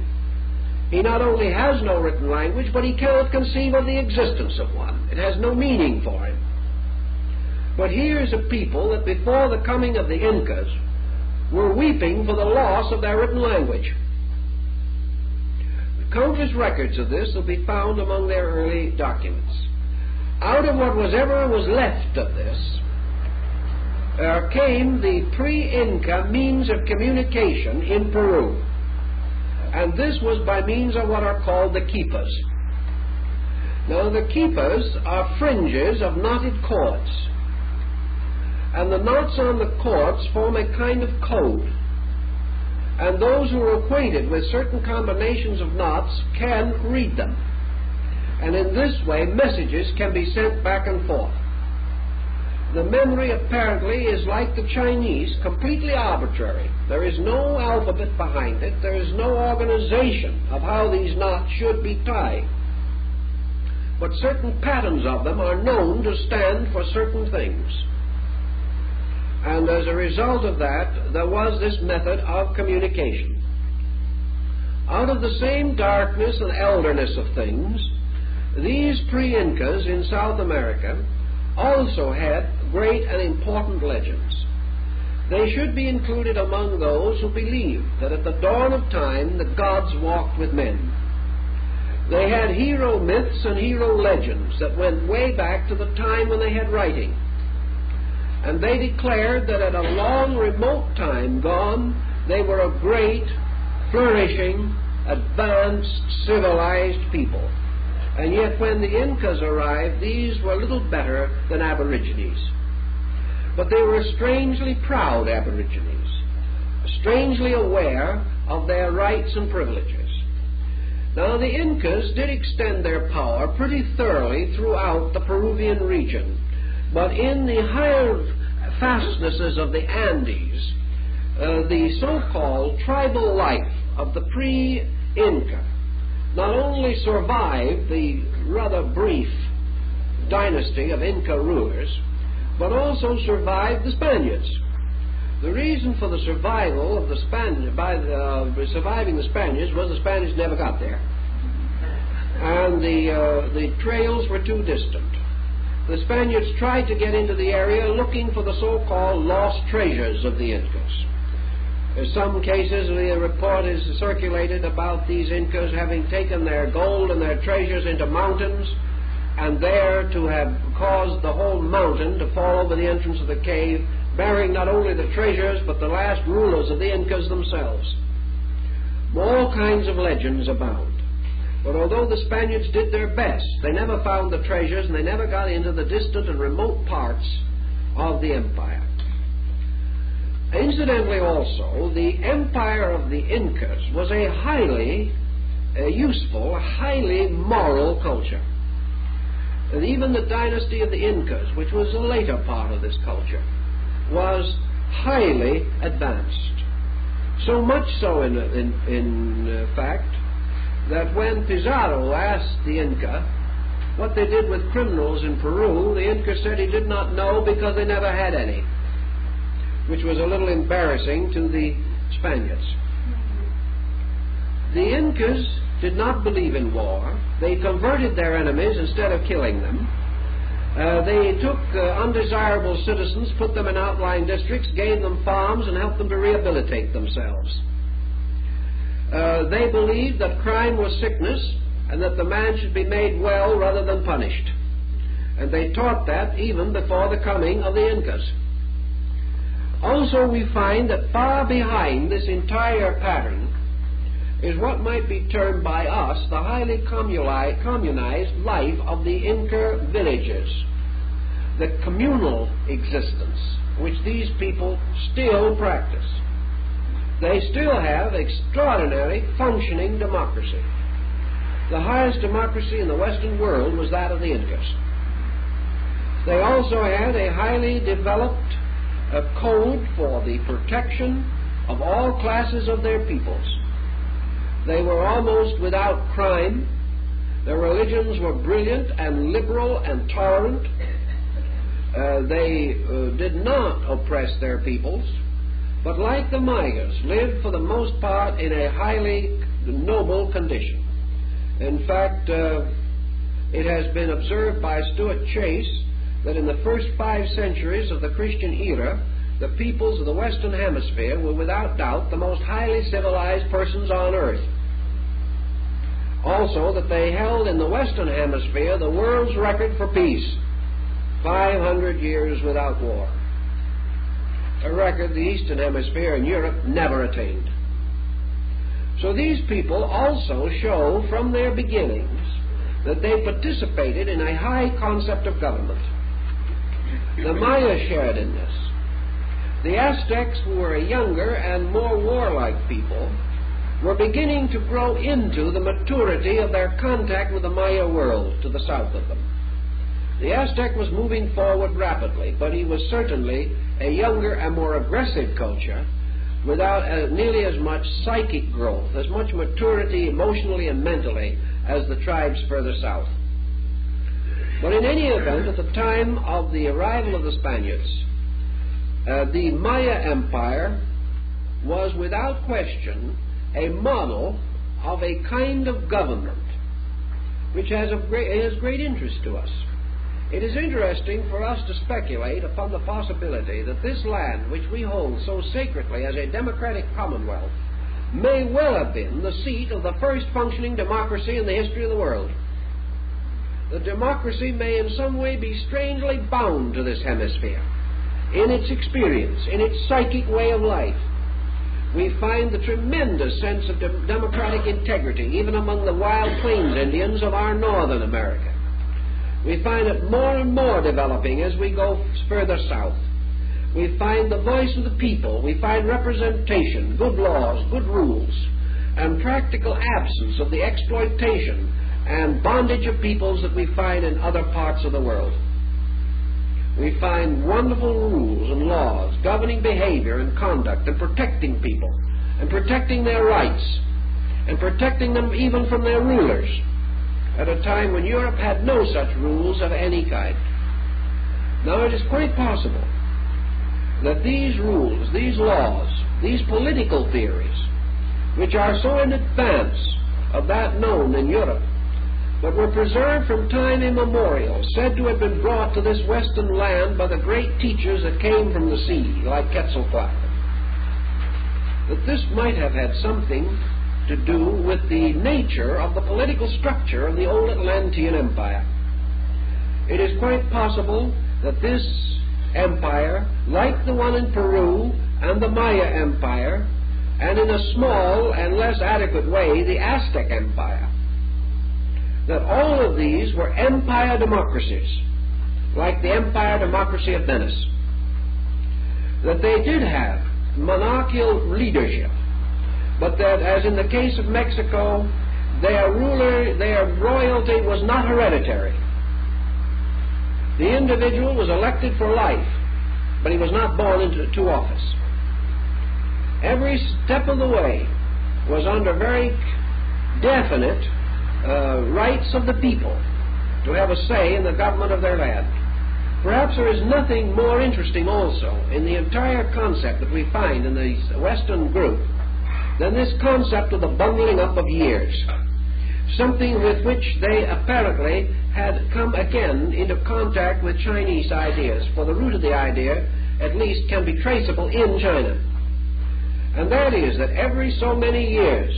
He not only has no written language, but he cannot conceive of the existence of one. It has no meaning for him. But here is a people that before the coming of the Incas were weeping for the loss of their written language. Countless records of this will be found among their early documents. Out of whatever was left of this came the pre-Inca means of communication in Peru. And this was by means of what are called the quipas. Now the quipas are fringes of knotted cords, and the knots on the cords form a kind of code. And those who are acquainted with certain combinations of knots can read them. And in this way, messages can be sent back and forth. The memory apparently is like the Chinese, completely arbitrary. There is no alphabet behind it. There is no organization of how these knots should be tied. But certain patterns of them are known to stand for certain things. And as a result of that, there was this method of communication. Out of the same darkness and elderness of things, these pre-Incas in South America also had great and important legends. They should be included among those who believed that at the dawn of time the gods walked with men. They had hero myths and hero legends that went way back to the time when they had writing. And they declared that at a long remote time gone, they were a great, flourishing, advanced, civilized people. And yet when the Incas arrived, these were little better than aborigines. But they were strangely proud aborigines, strangely aware of their rights and privileges. Now the Incas did extend their power pretty thoroughly throughout the Peruvian region, but in the higher fastnesses of the Andes, the so-called tribal life of the pre-Inca not only survived the rather brief dynasty of Inca rulers, but also survived the Spaniards. The reason for the survival of the surviving the Spaniards was the Spaniards never got there, and the trails were too distant. The Spaniards tried to get into the area looking for the so-called lost treasures of the Incas. In some cases, the report is circulated about these Incas having taken their gold and their treasures into mountains, and there to have caused the whole mountain to fall over the entrance of the cave, bearing not only the treasures, but the last rulers of the Incas themselves. All kinds of legends abound. But although the Spaniards did their best, they never found the treasures, and they never got into the distant and remote parts of the empire. Incidentally also, the empire of the Incas was a highly useful, highly moral culture. And even the dynasty of the Incas, which was the later part of this culture, was highly advanced. So much so, in fact, that when Pizarro asked the Inca what they did with criminals in Peru, the Inca said he did not know because they never had any, which was a little embarrassing to the Spaniards. The Incas did not believe in war. They converted their enemies instead of killing them. They took undesirable citizens, put them in outlying districts, gave them farms, and helped them to rehabilitate themselves. They believed that crime was sickness and that the man should be made well rather than punished. And they taught that even before the coming of the Incas. Also, we find that far behind this entire pattern is what might be termed by us the highly communized life of the Inca villages, the communal existence which these people still practice. They still have extraordinary functioning democracy. The highest democracy in the Western world was that of the Incas. They also had a highly developed code for the protection of all classes of their peoples. They were almost without crime. Their religions were brilliant and liberal and tolerant. They did not oppress their peoples, but like the Mayas, lived for the most part in a highly noble condition. In fact, it has been observed by Stuart Chase that in the first 5 centuries of the Christian era, the peoples of the Western Hemisphere were without doubt the most highly civilized persons on earth. Also, that they held in the Western Hemisphere the world's record for peace, 500 years without war. A record the Eastern Hemisphere and Europe never attained. So these people also show from their beginnings that they participated in a high concept of government. The Maya shared in this. The Aztecs, who were a younger and more warlike people, were beginning to grow into the maturity of their contact with the Maya world to the south of them. The Aztec was moving forward rapidly, but he was certainly a younger and more aggressive culture without nearly as much psychic growth, as much maturity emotionally and mentally as the tribes further south. But in any event, at the time of the arrival of the Spaniards, the Maya Empire was without question a model of a kind of government which has great interest to us. It is interesting for us to speculate upon the possibility that this land, which we hold so sacredly as a democratic commonwealth, may well have been the seat of the first functioning democracy in the history of the world. The democracy may in some way be strangely bound to this hemisphere, in its experience, in its psychic way of life. We find the tremendous sense of democratic integrity even among the wild plains Indians of our northern America. We find it more and more developing as we go further south. We find the voice of the people. We find representation, good laws, good rules, and practical absence of the exploitation and bondage of peoples that we find in other parts of the world. We find wonderful rules and laws governing behavior and conduct and protecting people and protecting their rights and protecting them even from their rulers at a time when Europe had no such rules of any kind. Now it is quite possible that these rules, these laws, these political theories, which are so in advance of that known in Europe, but were preserved from time immemorial, said to have been brought to this western land by the great teachers that came from the sea, like Quetzalcoatl, that this might have had something to do with the nature of the political structure of the old Atlantean Empire. It is quite possible that this empire, like the one in Peru and the Maya Empire, and in a small and less adequate way, the Aztec Empire, that all of these were empire democracies, like the empire democracy of Venice, that they did have monarchical leadership, but that, as in the case of Mexico, their royalty was not hereditary. The individual was elected for life, but he was not born into office. Every step of the way was under very definite rights of the people to have a say in the government of their land. Perhaps there is nothing more interesting also in the entire concept that we find in the Western group than this concept of the bundling up of years, something with which they apparently had come again into contact with Chinese ideas, for the root of the idea at least can be traceable in China. And that is that every so many years,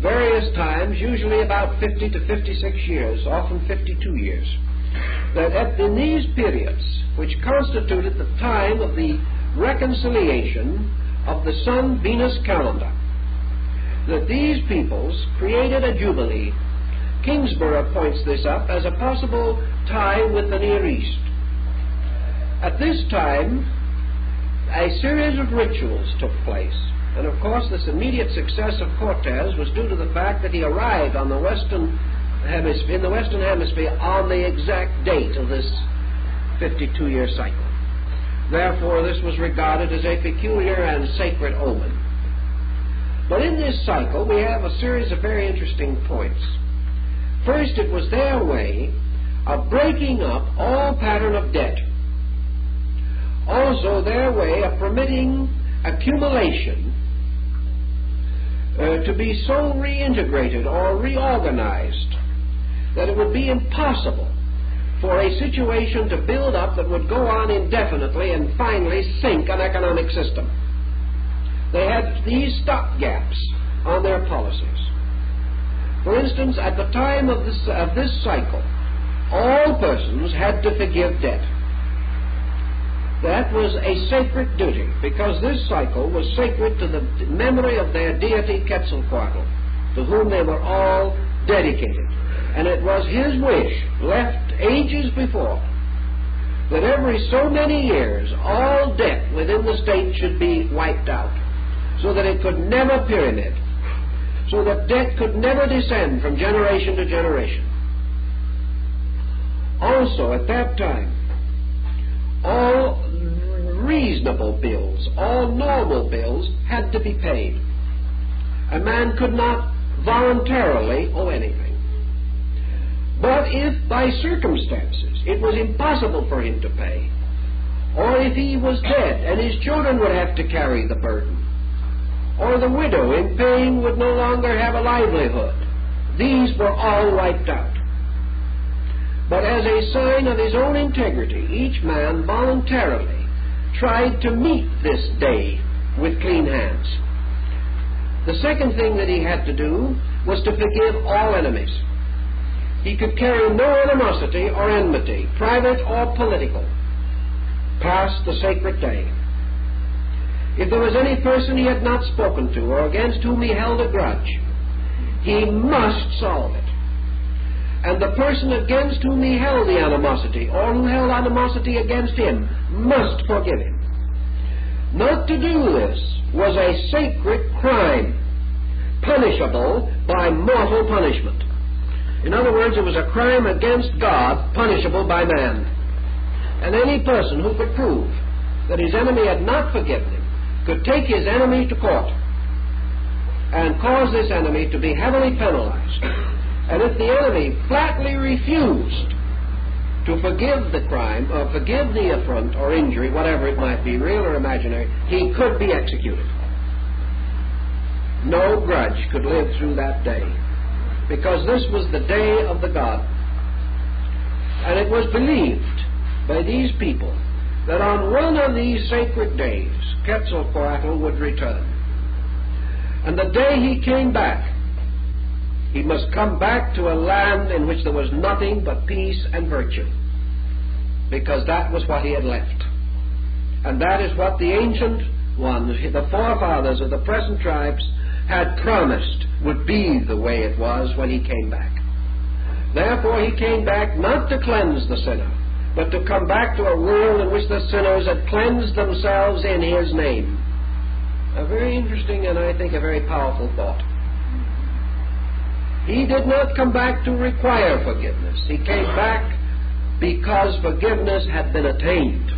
various times, usually about 50 to 56 years, often 52 years, that in these periods, which constituted the time of the reconciliation of the Sun-Venus calendar, that these peoples created a jubilee. Kingsborough points this up as a possible tie with the Near East. At this time, a series of rituals took place. And of course, this immediate success of Cortez was due to the fact that he arrived on the Western Hemisphere, in the Western Hemisphere, on the exact date of this 52-year cycle. Therefore, this was regarded as a peculiar and sacred omen. But in this cycle, we have a series of very interesting points. First, it was their way of breaking up all pattern of debt. Also, their way of permitting accumulation to be so reintegrated or reorganized that it would be impossible for a situation to build up that would go on indefinitely and finally sink an economic system. They had these stopgaps on their policies. For instance, at the time of this cycle, all persons had to forgive debt. That was a sacred duty, because this cycle was sacred to the memory of their deity Quetzalcoatl, to whom they were all dedicated. And it was his wish, left ages before, that every so many years all debt within the state should be wiped out, so that it could never pyramid, so that debt could never descend from generation to generation. Also, at that time, all reasonable bills, all normal bills had to be paid. A man could not voluntarily owe anything. But if by circumstances it was impossible for him to pay, or if he was dead and his children would have to carry the burden, or the widow in pain would no longer have a livelihood, these were all wiped out. But as a sign of his own integrity, each man voluntarily tried to meet this day with clean hands. The second thing that he had to do was to forgive all enemies. He could carry no animosity or enmity, private or political, past the sacred day. If there was any person he had not spoken to or against whom he held a grudge, he must solve it. And the person against whom he held the animosity, or who held animosity against him, must forgive him. Not to do this was a sacred crime, punishable by mortal punishment. In other words, it was a crime against God, punishable by man. And any person who could prove that his enemy had not forgiven him could take his enemy to court and cause this enemy to be heavily penalized. And if the enemy flatly refused to forgive the crime, or forgive the affront or injury, whatever it might be, real or imaginary, he could be executed. No grudge could live through that day, because this was the day of the god. And it was believed by these people that on one of these sacred days, Quetzalcoatl would return. And the day he came back, he must come back to a land in which there was nothing but peace and virtue, because that was what he had left. And that is what the ancient ones, the forefathers of the present tribes, had promised would be the way it was when he came back. Therefore he came back not to cleanse the sinner, but to come back to a world in which the sinners had cleansed themselves in his name. A very interesting and I think a very powerful thought. He did not come back to require forgiveness. He came back because forgiveness had been attained.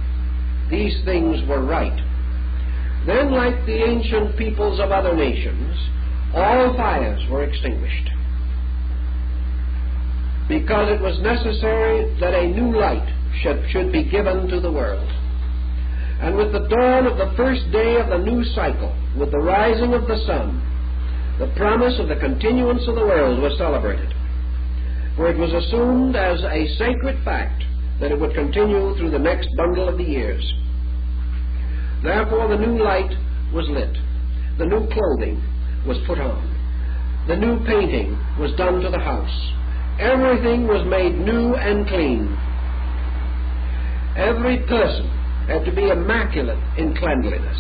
These things were right. Then, like the ancient peoples of other nations, all fires were extinguished, because it was necessary that a new light should be given to the world. And with the dawn of the first day of the new cycle, with the rising of the sun, the promise of the continuance of the world was celebrated, for it was assumed as a sacred fact that it would continue through the next bundle of the years. Therefore the new light was lit, the new clothing was put on, the new painting was done to the house, everything was made new and clean. Every person had to be immaculate in cleanliness.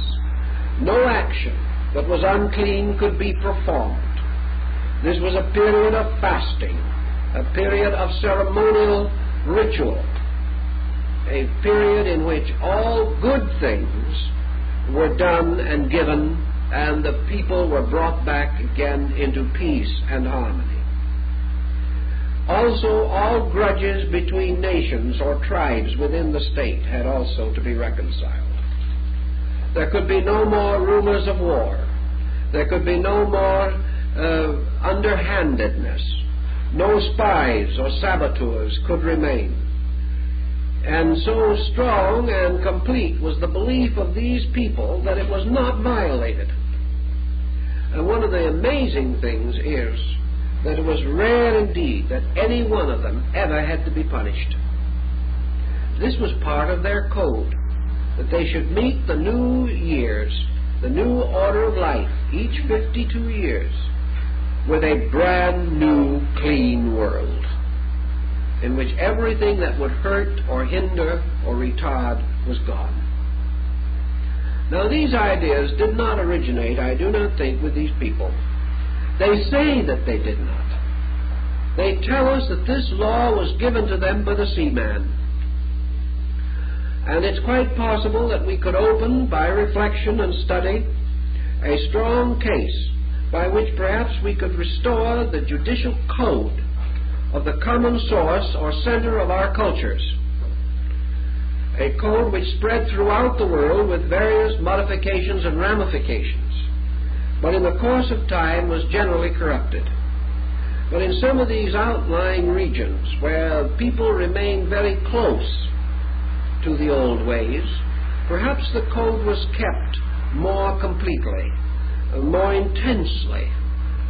No action that was unclean could be performed. This was a period of fasting, a period of ceremonial ritual, a period in which all good things were done and given, and the people were brought back again into peace and harmony. Also, all grudges between nations or tribes within the state had also to be reconciled. There could be no more rumors of war. There could be no more underhandedness. No spies or saboteurs could remain. And so strong and complete was the belief of these people that it was not violated. And one of the amazing things is that it was rare indeed that any one of them ever had to be punished. This was part of their code, that they should meet the new years, the new order of life, each 52 years, with a brand new clean world, in which everything that would hurt or hinder or retard was gone. Now, these ideas did not originate, I do not think, with these people. They say that they did not. They tell us that this law was given to them by the seaman. And it's quite possible that we could open, by reflection and study, a strong case by which perhaps we could restore the judicial code of the common source or center of our cultures, a code which spread throughout the world with various modifications and ramifications, but in the course of time was generally corrupted. But in some of these outlying regions where people remained very close to the old ways, perhaps the code was kept more completely, more intensely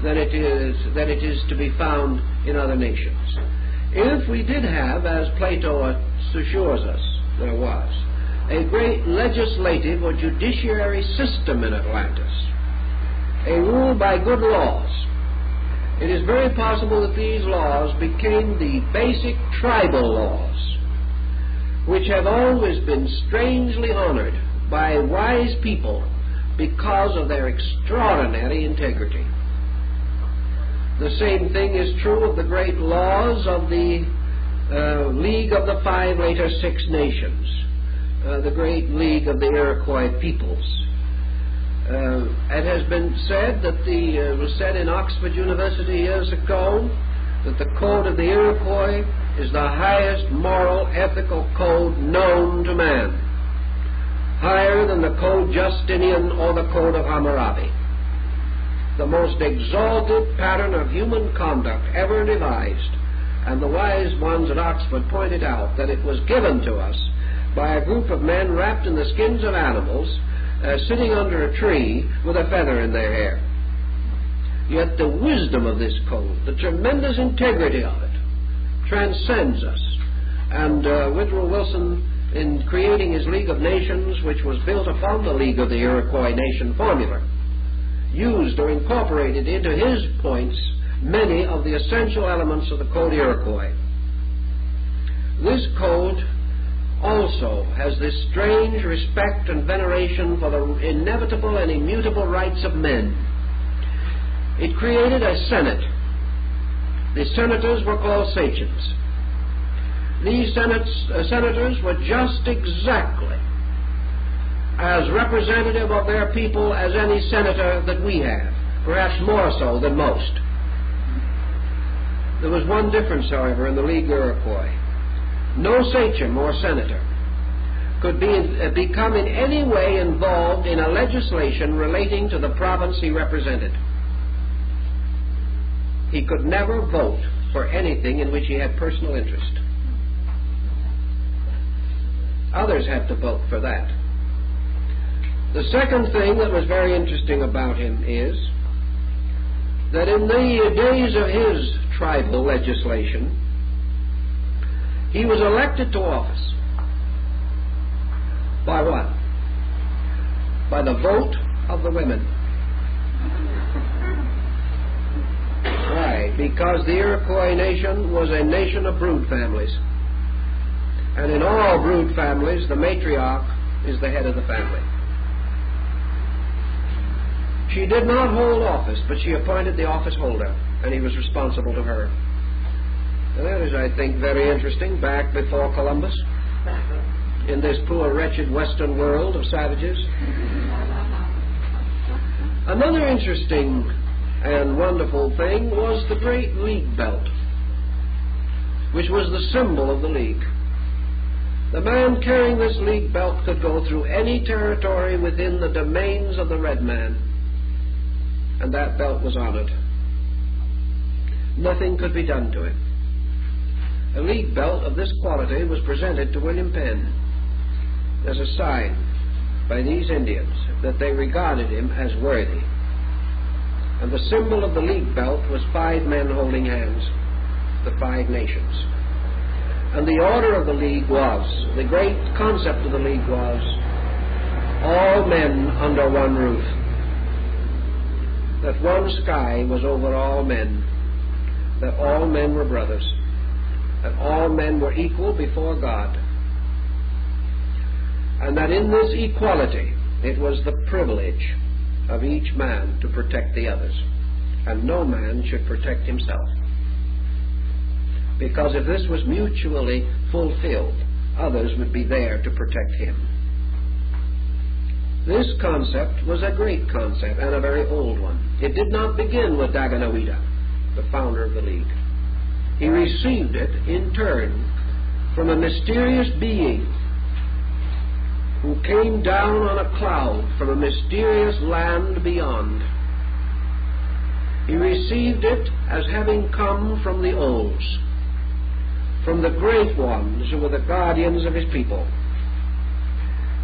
than it is to be found in other nations. If we did have, as Plato assures us there was, a great legislative or judiciary system in Atlantis, a rule by good laws, it is very possible that these laws became the basic tribal laws, which have always been strangely honored by wise people because of their extraordinary integrity. The same thing is true of the great laws of the League of the Five, later Six Nations, the great League of the Iroquois peoples. It has been said that it was said in Oxford University years ago that the code of the Iroquois is the highest moral, ethical code known to man, higher than the Code Justinian or the Code of Hammurabi, the most exalted pattern of human conduct ever devised. And the wise ones at Oxford pointed out that it was given to us by a group of men wrapped in the skins of animals, sitting under a tree with a feather in their hair. Yet the wisdom of this code, the tremendous integrity of it, transcends us. And Woodrow Wilson, in creating his League of Nations, which was built upon the League of the Iroquois Nation formula, used or incorporated into his points many of the essential elements of the Code Iroquois. This code also has this strange respect and veneration for the inevitable and immutable rights of men. It created a Senate. The senators were called sachems. These senators were just exactly as representative of their people as any senator that we have, perhaps more so than most. There was one difference, however, in the League Iroquois. No sachem or senator could become in any way involved in a legislation relating to the province he represented. He could never vote for anything in which he had personal interest. Others had to vote for that. The second thing that was very interesting about him is that in the days of his tribal legislation, he was elected to office. By what? By the vote of the women. Why? Because the Iroquois nation was a nation of brood families. And in all brood families, the matriarch is the head of the family. She did not hold office, but she appointed the office holder, and he was responsible to her. And that is, I think, very interesting, back before Columbus, in this poor, wretched Western world of savages. Another interesting and wonderful thing was the great League belt, which was the symbol of the League. The man carrying this League belt could go through any territory within the domains of the red man, and that belt was honored. Nothing could be done to it. A League belt of this quality was presented to William Penn as a sign by these Indians that they regarded him as worthy. And the symbol of the League belt was 5 men holding hands, the 5 nations. And the order of the League was, the great concept of the League was, all men under one roof. That one sky was over all men, that all men were brothers, that all men were equal before God, and that in this equality it was the privilege of each man to protect the others, and no man should protect himself. Because if this was mutually fulfilled, others would be there to protect him. This concept was a great concept and a very old one. It did not begin with Daganoweda, the founder of the League. He received it in turn from a mysterious being who came down on a cloud from a mysterious land beyond. He received it as having come from the olds, from the great ones who were the guardians of his people.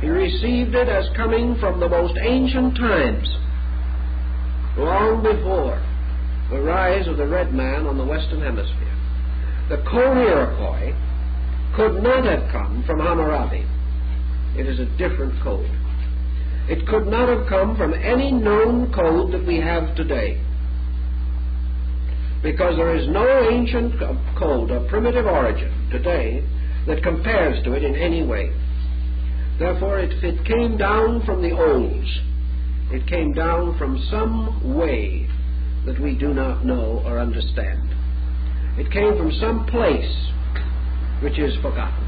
He received it as coming from the most ancient times, long before the rise of the red man on the Western Hemisphere. The code Iroquois could not have come from Hammurabi. It is a different code. It could not have come from any known code that we have today, because there is no ancient code of primitive origin today that compares to it in any way. Therefore, if it came down from the olds, it came down from some way that we do not know or understand. It came from some place which is forgotten.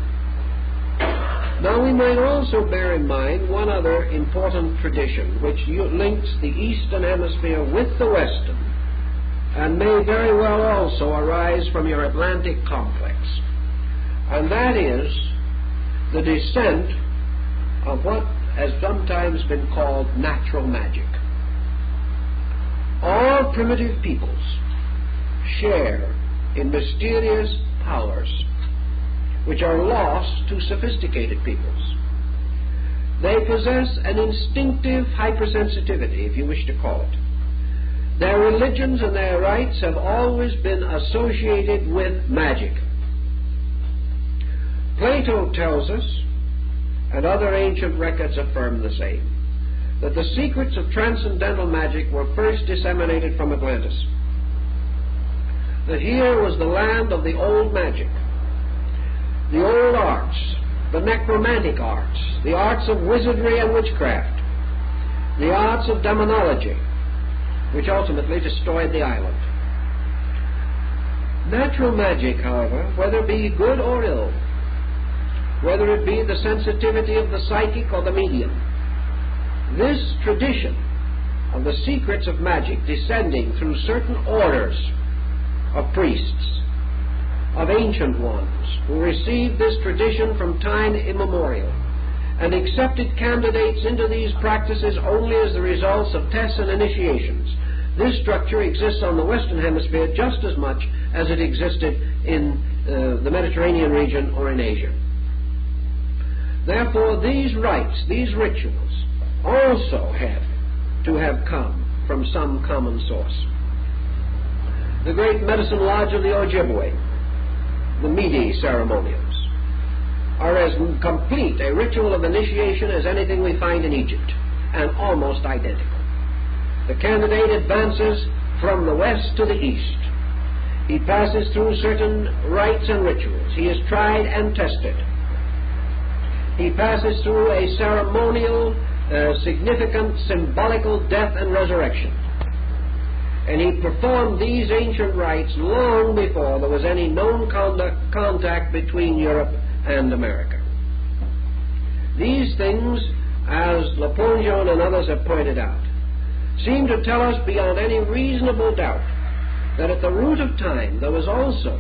Now, we might also bear in mind one other important tradition which links the Eastern Hemisphere with the Western, and may very well also arise from your Atlantic complex, and that is the descent of what has sometimes been called natural magic. All primitive peoples share in mysterious powers which are lost to sophisticated peoples. They possess an instinctive hypersensitivity, if you wish to call it. Their religions and their rites have always been associated with magic. Plato tells us, and other ancient records affirm the same, that the secrets of transcendental magic were first disseminated from Atlantis. That here was the land of the old magic, the old arts, the necromantic arts, the arts of wizardry and witchcraft, the arts of demonology, which ultimately destroyed the island. Natural magic, however, whether it be good or ill, whether it be the sensitivity of the psychic or the medium, this tradition of the secrets of magic descending through certain orders of priests, of ancient ones, who received this tradition from time immemorial and accepted candidates into these practices only as the results of tests and initiations. This structure exists on the Western Hemisphere just as much as it existed in the Mediterranean region or in Asia. Therefore, these rites, these rituals, also had to have come from some common source. The great medicine lodge of the Ojibwe, the Medes ceremonials, are as complete a ritual of initiation as anything we find in Egypt, and almost identical. The candidate advances from the west to the east. He passes through certain rites and rituals. He is tried and tested. He passes through a ceremonial, significant, symbolical death and resurrection. And he performed these ancient rites long before there was any known contact between Europe and America. These things, as Laponjon and others have pointed out, seem to tell us beyond any reasonable doubt that at the root of time there was also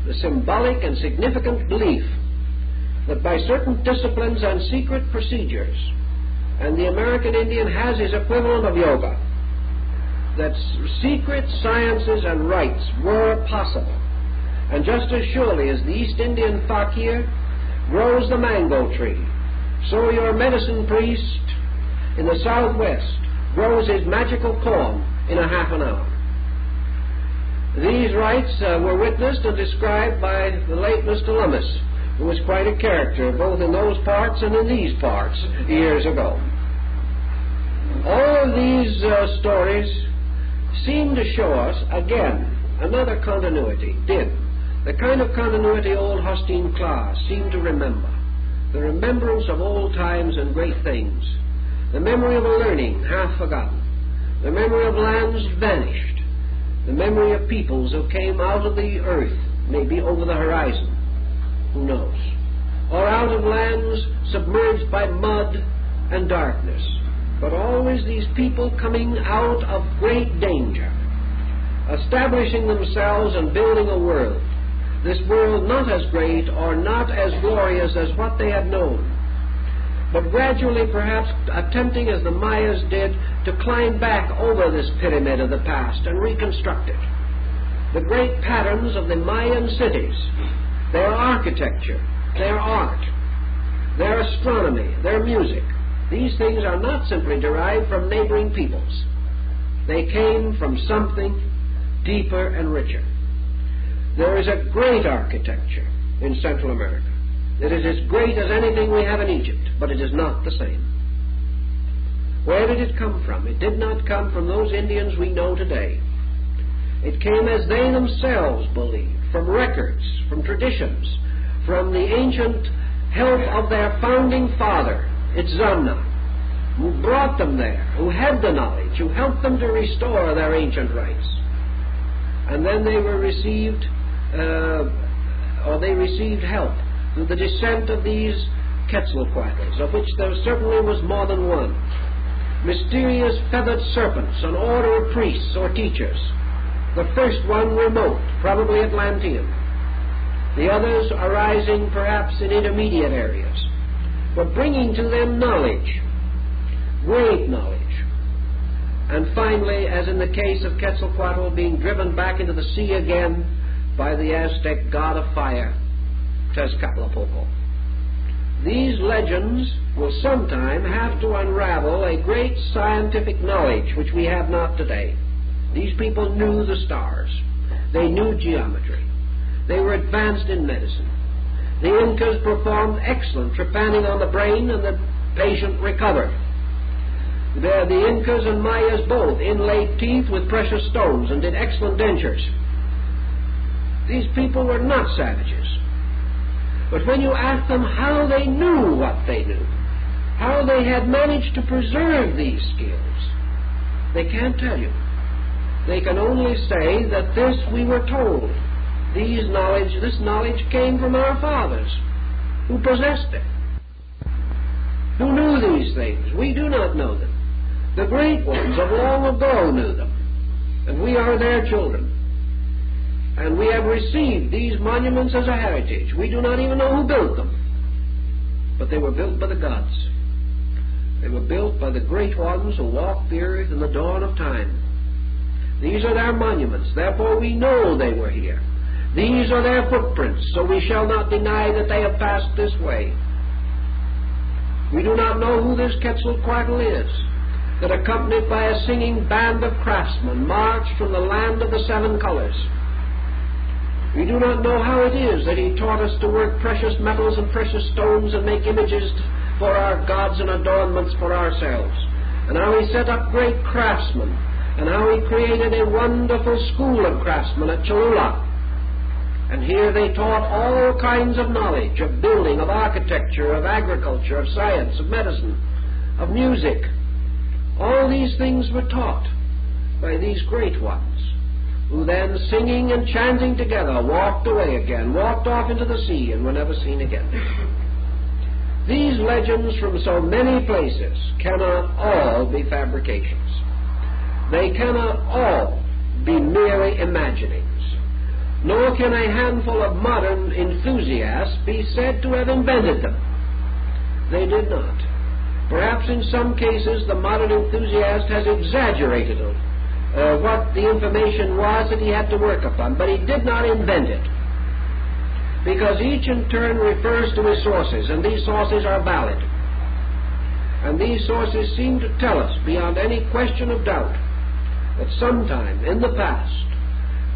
the symbolic and significant belief that by certain disciplines and secret procedures, and the American Indian has his equivalent of yoga, that secret sciences and rites were possible. And just as surely as the East Indian fakir grows the mango tree, so your medicine priest in the southwest grows his magical corn in a half an hour. These rites were witnessed and described by the late Mr. Lummis, who was quite a character both in those parts and in these parts years ago. All of these stories seem to show us, again, another continuity, the kind of continuity old Hostine Claas seemed to remember, the remembrance of old times and great things, the memory of a learning half forgotten, the memory of lands vanished, the memory of peoples who came out of the earth, maybe over the horizon, who knows, or out of lands submerged by mud and darkness, but always these people coming out of great danger, establishing themselves and building a world this world not as great or not as glorious as what they had known, but gradually perhaps attempting, as the Mayas did, to climb back over this pyramid of the past and reconstruct it. The great patterns of the Mayan cities, their architecture, their art, their astronomy, their music, these things are not simply derived from neighboring peoples. They came from something deeper and richer. There is a great architecture in Central America. It is as great as anything we have in Egypt, but it is not the same. Where did it come from? It did not come from those Indians we know today. It came, as they themselves believed, from records, from traditions, from the ancient help of their founding father, Itzamna, who brought them there, who had the knowledge, who helped them to restore their ancient rights. And then they were received help through the descent of these Quetzalcoatls, of which there certainly was more than one. Mysterious feathered serpents, an order of priests or teachers. The first one remote, probably Atlantean. The others arising perhaps in intermediate areas, but bringing to them knowledge, great knowledge. And finally, as in the case of Quetzalcoatl, being driven back into the sea again by the Aztec god of fire, Tezcatlipoca. These legends will sometime have to unravel a great scientific knowledge which we have not today. These people knew the stars. They knew geometry. They were advanced in medicine. The Incas performed excellent trepanning on the brain, and the patient recovered. The Incas and Mayas both inlaid teeth with precious stones and did excellent dentures. These people were not savages. But when you ask them how they knew what they knew, how they had managed to preserve these skills, they can't tell you. They can only say that this we were told. This knowledge came from our fathers, who possessed it, who knew these things. We do not know them. The great ones of long ago knew them, and we are their children. And we have received these monuments as a heritage. We do not even know who built them, but they were built by the gods. They were built by the great ones who walked the earth in the dawn of time. These are their monuments, therefore we know they were here. These are their footprints, so we shall not deny that they have passed this way. We do not know who this Quetzalcoatl is, that accompanied by a singing band of craftsmen marched from the land of the seven colors. We do not know how it is that he taught us to work precious metals and precious stones and make images for our gods and adornments for ourselves, and how he set up great craftsmen, and how he created a wonderful school of craftsmen at Cholula. And here they taught all kinds of knowledge, of building, of architecture, of agriculture, of science, of medicine, of music. All these things were taught by these great ones, who then, singing and chanting together, walked away again, walked off into the sea, and were never seen again. These legends from so many places cannot all be fabrications. They cannot all be merely imaginings. Nor can a handful of modern enthusiasts be said to have invented them. They did not. Perhaps in some cases the modern enthusiast has exaggerated what the information was that he had to work upon, but he did not invent it. Because each in turn refers to his sources, and these sources are valid. And these sources seem to tell us, beyond any question of doubt, that sometime in the past,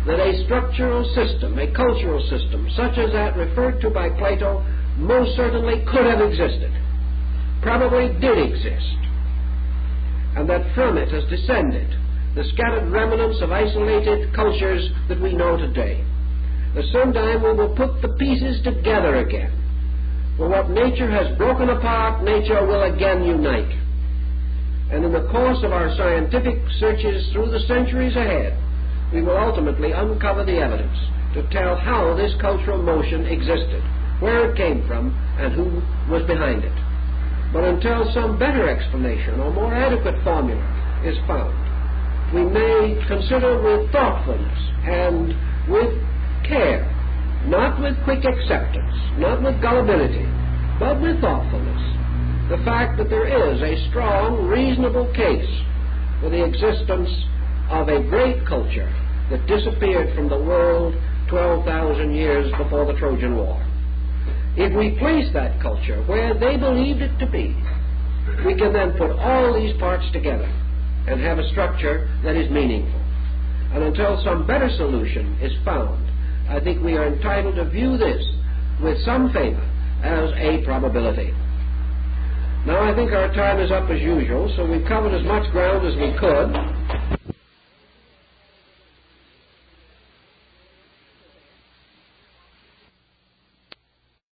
that a structural system, a cultural system, such as that referred to by Plato, most certainly could have existed, probably did exist, and that from it has descended the scattered remnants of isolated cultures that we know today. That sometime we will put the pieces together again. For what nature has broken apart, nature will again unite. And in the course of our scientific searches through the centuries ahead, we will ultimately uncover the evidence to tell how this cultural motion existed, where it came from, and who was behind it. But until some better explanation or more adequate formula is found, we may consider with thoughtfulness and with care not with quick acceptance, not with gullibility, but with thoughtfulness, the fact that there is a strong, reasonable case for the existence of a great culture that disappeared from the world 12,000 years before the Trojan War. If we place that culture where they believed it to be, we can then put all these parts together and have a structure that is meaningful. And until some better solution is found, I think we are entitled to view this with some favor as a probability. Now I think our time is up as usual, so we've covered as much ground as we could.